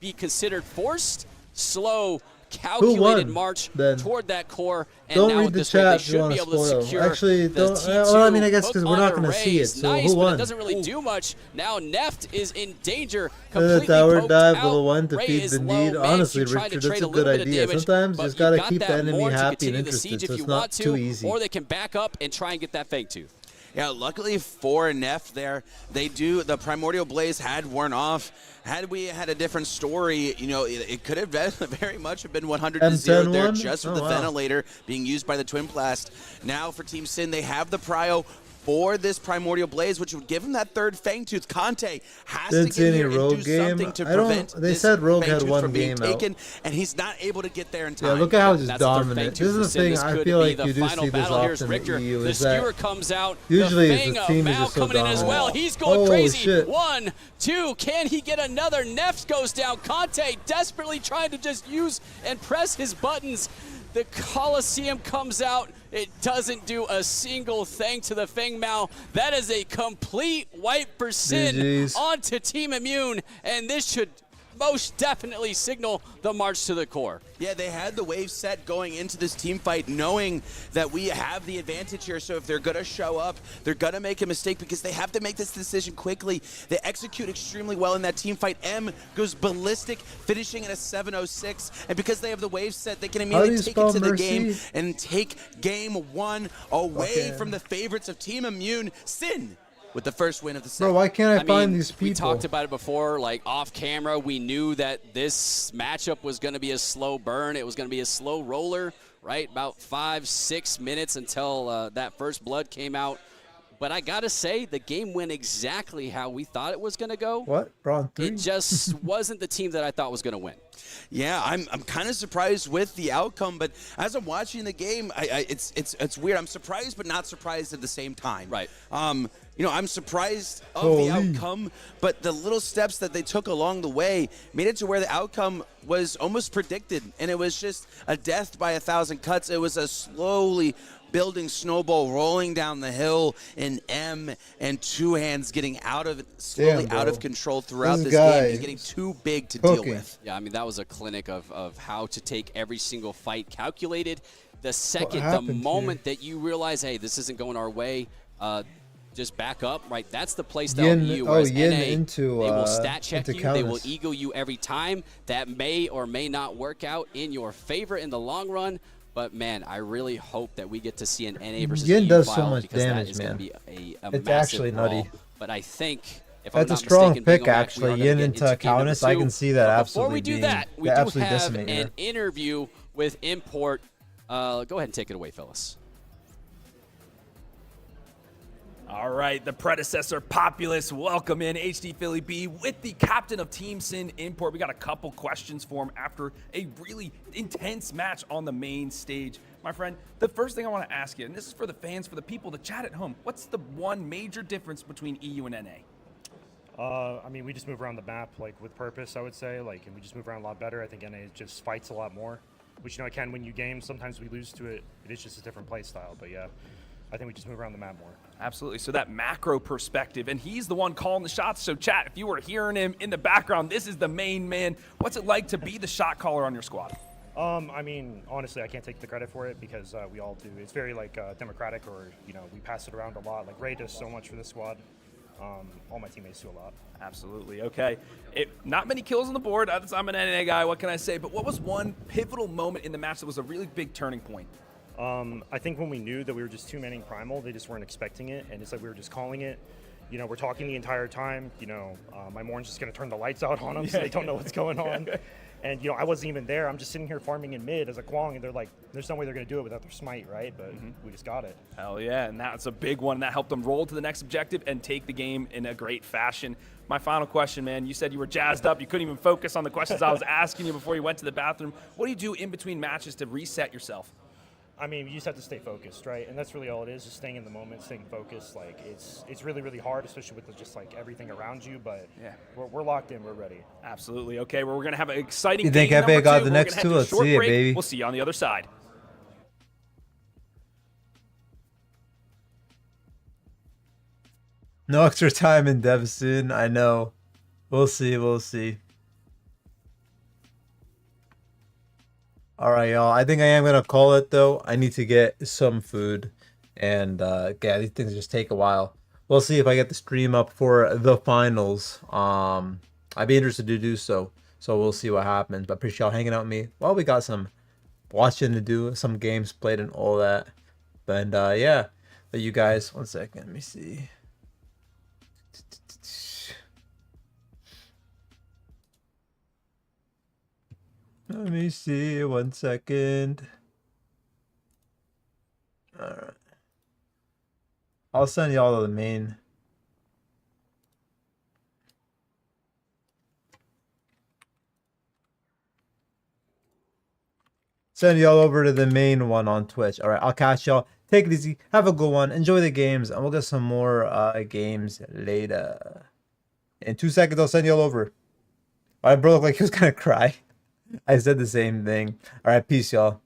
be considered forced, slow, calculated won, march then? toward that core. And Don't now read with the this way, chat they if you should want be to able to spoil. secure Actually, the don't. T2 Well, I mean, I guess hook because we're on not the going to see it. raise. So Nice, who but won? it doesn't really do much. Now Neft is in danger. The Completely tower poked dive out. level 1 to Ray feed is the low. need. Man, Honestly, you tried to Richard, trade that's a little good bit of idea. damage, Sometimes but you just you got to got keep the that enemy more to happy and continue the interested, siege so if it's you want not to, too easy. or they can back up and try and get that Fang Tooth. Yeah, luckily for Neft there, the Primordial Blaze had worn off. Had we had a different story, you know, it could have very much have been 100 to 0 there just with the ventilator being used by the Twin Blast. Now for Team Sin, they have the prio for this Primordial Blaze, which would give him that third Fang Tooth. Conte has to get here and do something to prevent They this said Rogue Fang had Tooth one from being game out. taken, and he's not able to get there in time. Yeah, look at how just That's their dominant. Fang This Tooth is the for Sin. thing This I could feel be like the you do final see this battle. Here's often in Richter. the EU. The Is that skewer comes out. usually the the Fang team is Mao just so coming in as dominant. well. He's going Oh, crazy. shit. 1, 2. Can he get another? Neft goes down. Conte desperately trying to just use and press his buttons. The Coliseum comes out. It doesn't do a single thing to the Feng Mao. That is a complete wipe for Sin GG's. onto Team Immune, and this should most definitely signal the march to the core. Yeah, they had the wave set going into this team fight knowing that we have the advantage here, so if they're going to show up, they're going to make a mistake because they have to make this decision quickly. They execute extremely well in that team fight. M goes ballistic, finishing at a 706, and because they have the wave set, they can immediately take it to the game and take game 1 away from the favorites of Team Immune. Sin with the first win of the set. Bro, why can't I find mean, these people? We talked about it before, like off camera. We knew that this matchup was going to be a slow burn. It was going to be a slow roller, right? About 5-6 minutes until that first blood came out. But I got to say, the game went exactly how we thought it was going to go. What? Braun 3? It just wasn't the team that I thought was going to win. Yeah, I'm kind of surprised with the outcome, but as I'm watching the game, it's weird. I'm surprised, but not surprised at the same time. Right. You know, I'm surprised of the outcome, but the little steps that they took along the way made it to where the outcome was almost predicted, and it was just a death by 1,000 cuts. It was a slowly building snowball rolling down the hill in M, and Two Hands getting slowly out of control throughout this game and getting too big to deal with. Yeah, I mean, that was a clinic of how to take every single fight calculated. The second, the happened moment that you realize, hey, this isn't going our way, just back up, right? That's the play style Yin- EU. oh, Whereas Yin NA, into, they will stat check into you. They will counters. ego you every time. That may or may not work out in your favor in the long run. But, man, I really hope that we get to see an NA versus Yin EU does so final much because damage, that is going man. to be a It's massive actually brawl. nutty. But I think, if That's I'm a not strong mistaken, being pick, on Mac, we actually. are gonna Yin get into game number Countess, I 2. can see that But absolutely Before we do being that, we do absolutely have decimating her. an interview with Import. Go ahead and take it away, Phyllis. All right, the Predecessor Populace, welcome in HD Philly B with the captain of Team Sin Import. We got a couple questions for him after a really intense match on the main stage. My friend, the first thing I want to ask you, and this is for the fans, for the people, the chat at home, what's the one major difference between EU and NA? I mean, we just move around the map, like, with purpose, I would say, like, and we just move around a lot better. I think NA just fights a lot more, which, you know, it can win you games. Sometimes we lose to it. It is just a different play style, but yeah, I think we just move around the map more. Absolutely. So that macro perspective, and he's the one calling the shots. So chat, if you were hearing him in the background, this is the main man. What's it like to be the shot caller on your squad? I mean, honestly, I can't take the credit for it because we all do. It's very like democratic, or we pass it around a lot. Like Ray does so much for this squad. All my teammates do a lot. Absolutely. Okay. Not many kills on the board. I'm an NA guy. What can I say? But what was one pivotal moment in the match that was a really big turning point? I think when we knew that we were just two-manning Primal, they just weren't expecting it, and it's like we were just calling it. We're talking the entire time. My Morn's just going to turn the lights out on them so they don't know what's going on. And, I wasn't even there. I'm just sitting here farming in mid as a Kwong, and they're like, there's no way they're going to do it without their smite, right? But we just got it. Hell yeah, and that's a big one. That helped them roll to the next objective and take the game in a great fashion. My final question, man, you said you were jazzed up. You couldn't even focus on the questions I was asking you before you went to the bathroom. What do you do in between matches to reset yourself? I mean, you just have to stay focused, right? And that's really all it is, just staying in the moment, staying focused. Like, it's really, really hard, especially with just, like, everything around you. But yeah, we're locked in. We're ready. Absolutely. Okay, well, we're going to have an exciting You think game Epic got two. the We're next gonna two? head to a Let's short see it, break. baby. We'll see you on the other side. No extra time in Devastin. I know. We'll see. We'll see. All right, y'all. I think I am gonna call it though. I need to get some food, and yeah, these things just take a while. We'll see if I get the stream up for the finals. I'd be interested to do so. So we'll see what happens. But appreciate y'all hanging out with me. Well, we got some watching to do, some games played, and all that. But yeah, but you guys, 1 second. Let me see. Let me see, 1 second. Alright. I'll send y'all to the main. Send y'all over to the main one on Twitch. Alright, I'll catch y'all. Take it easy. Have a good one. Enjoy the games. And we'll get some more games later. In 2 seconds, I'll send y'all over. Alright, bro, looked like he was gonna cry. I said the same thing. Alright, peace, y'all.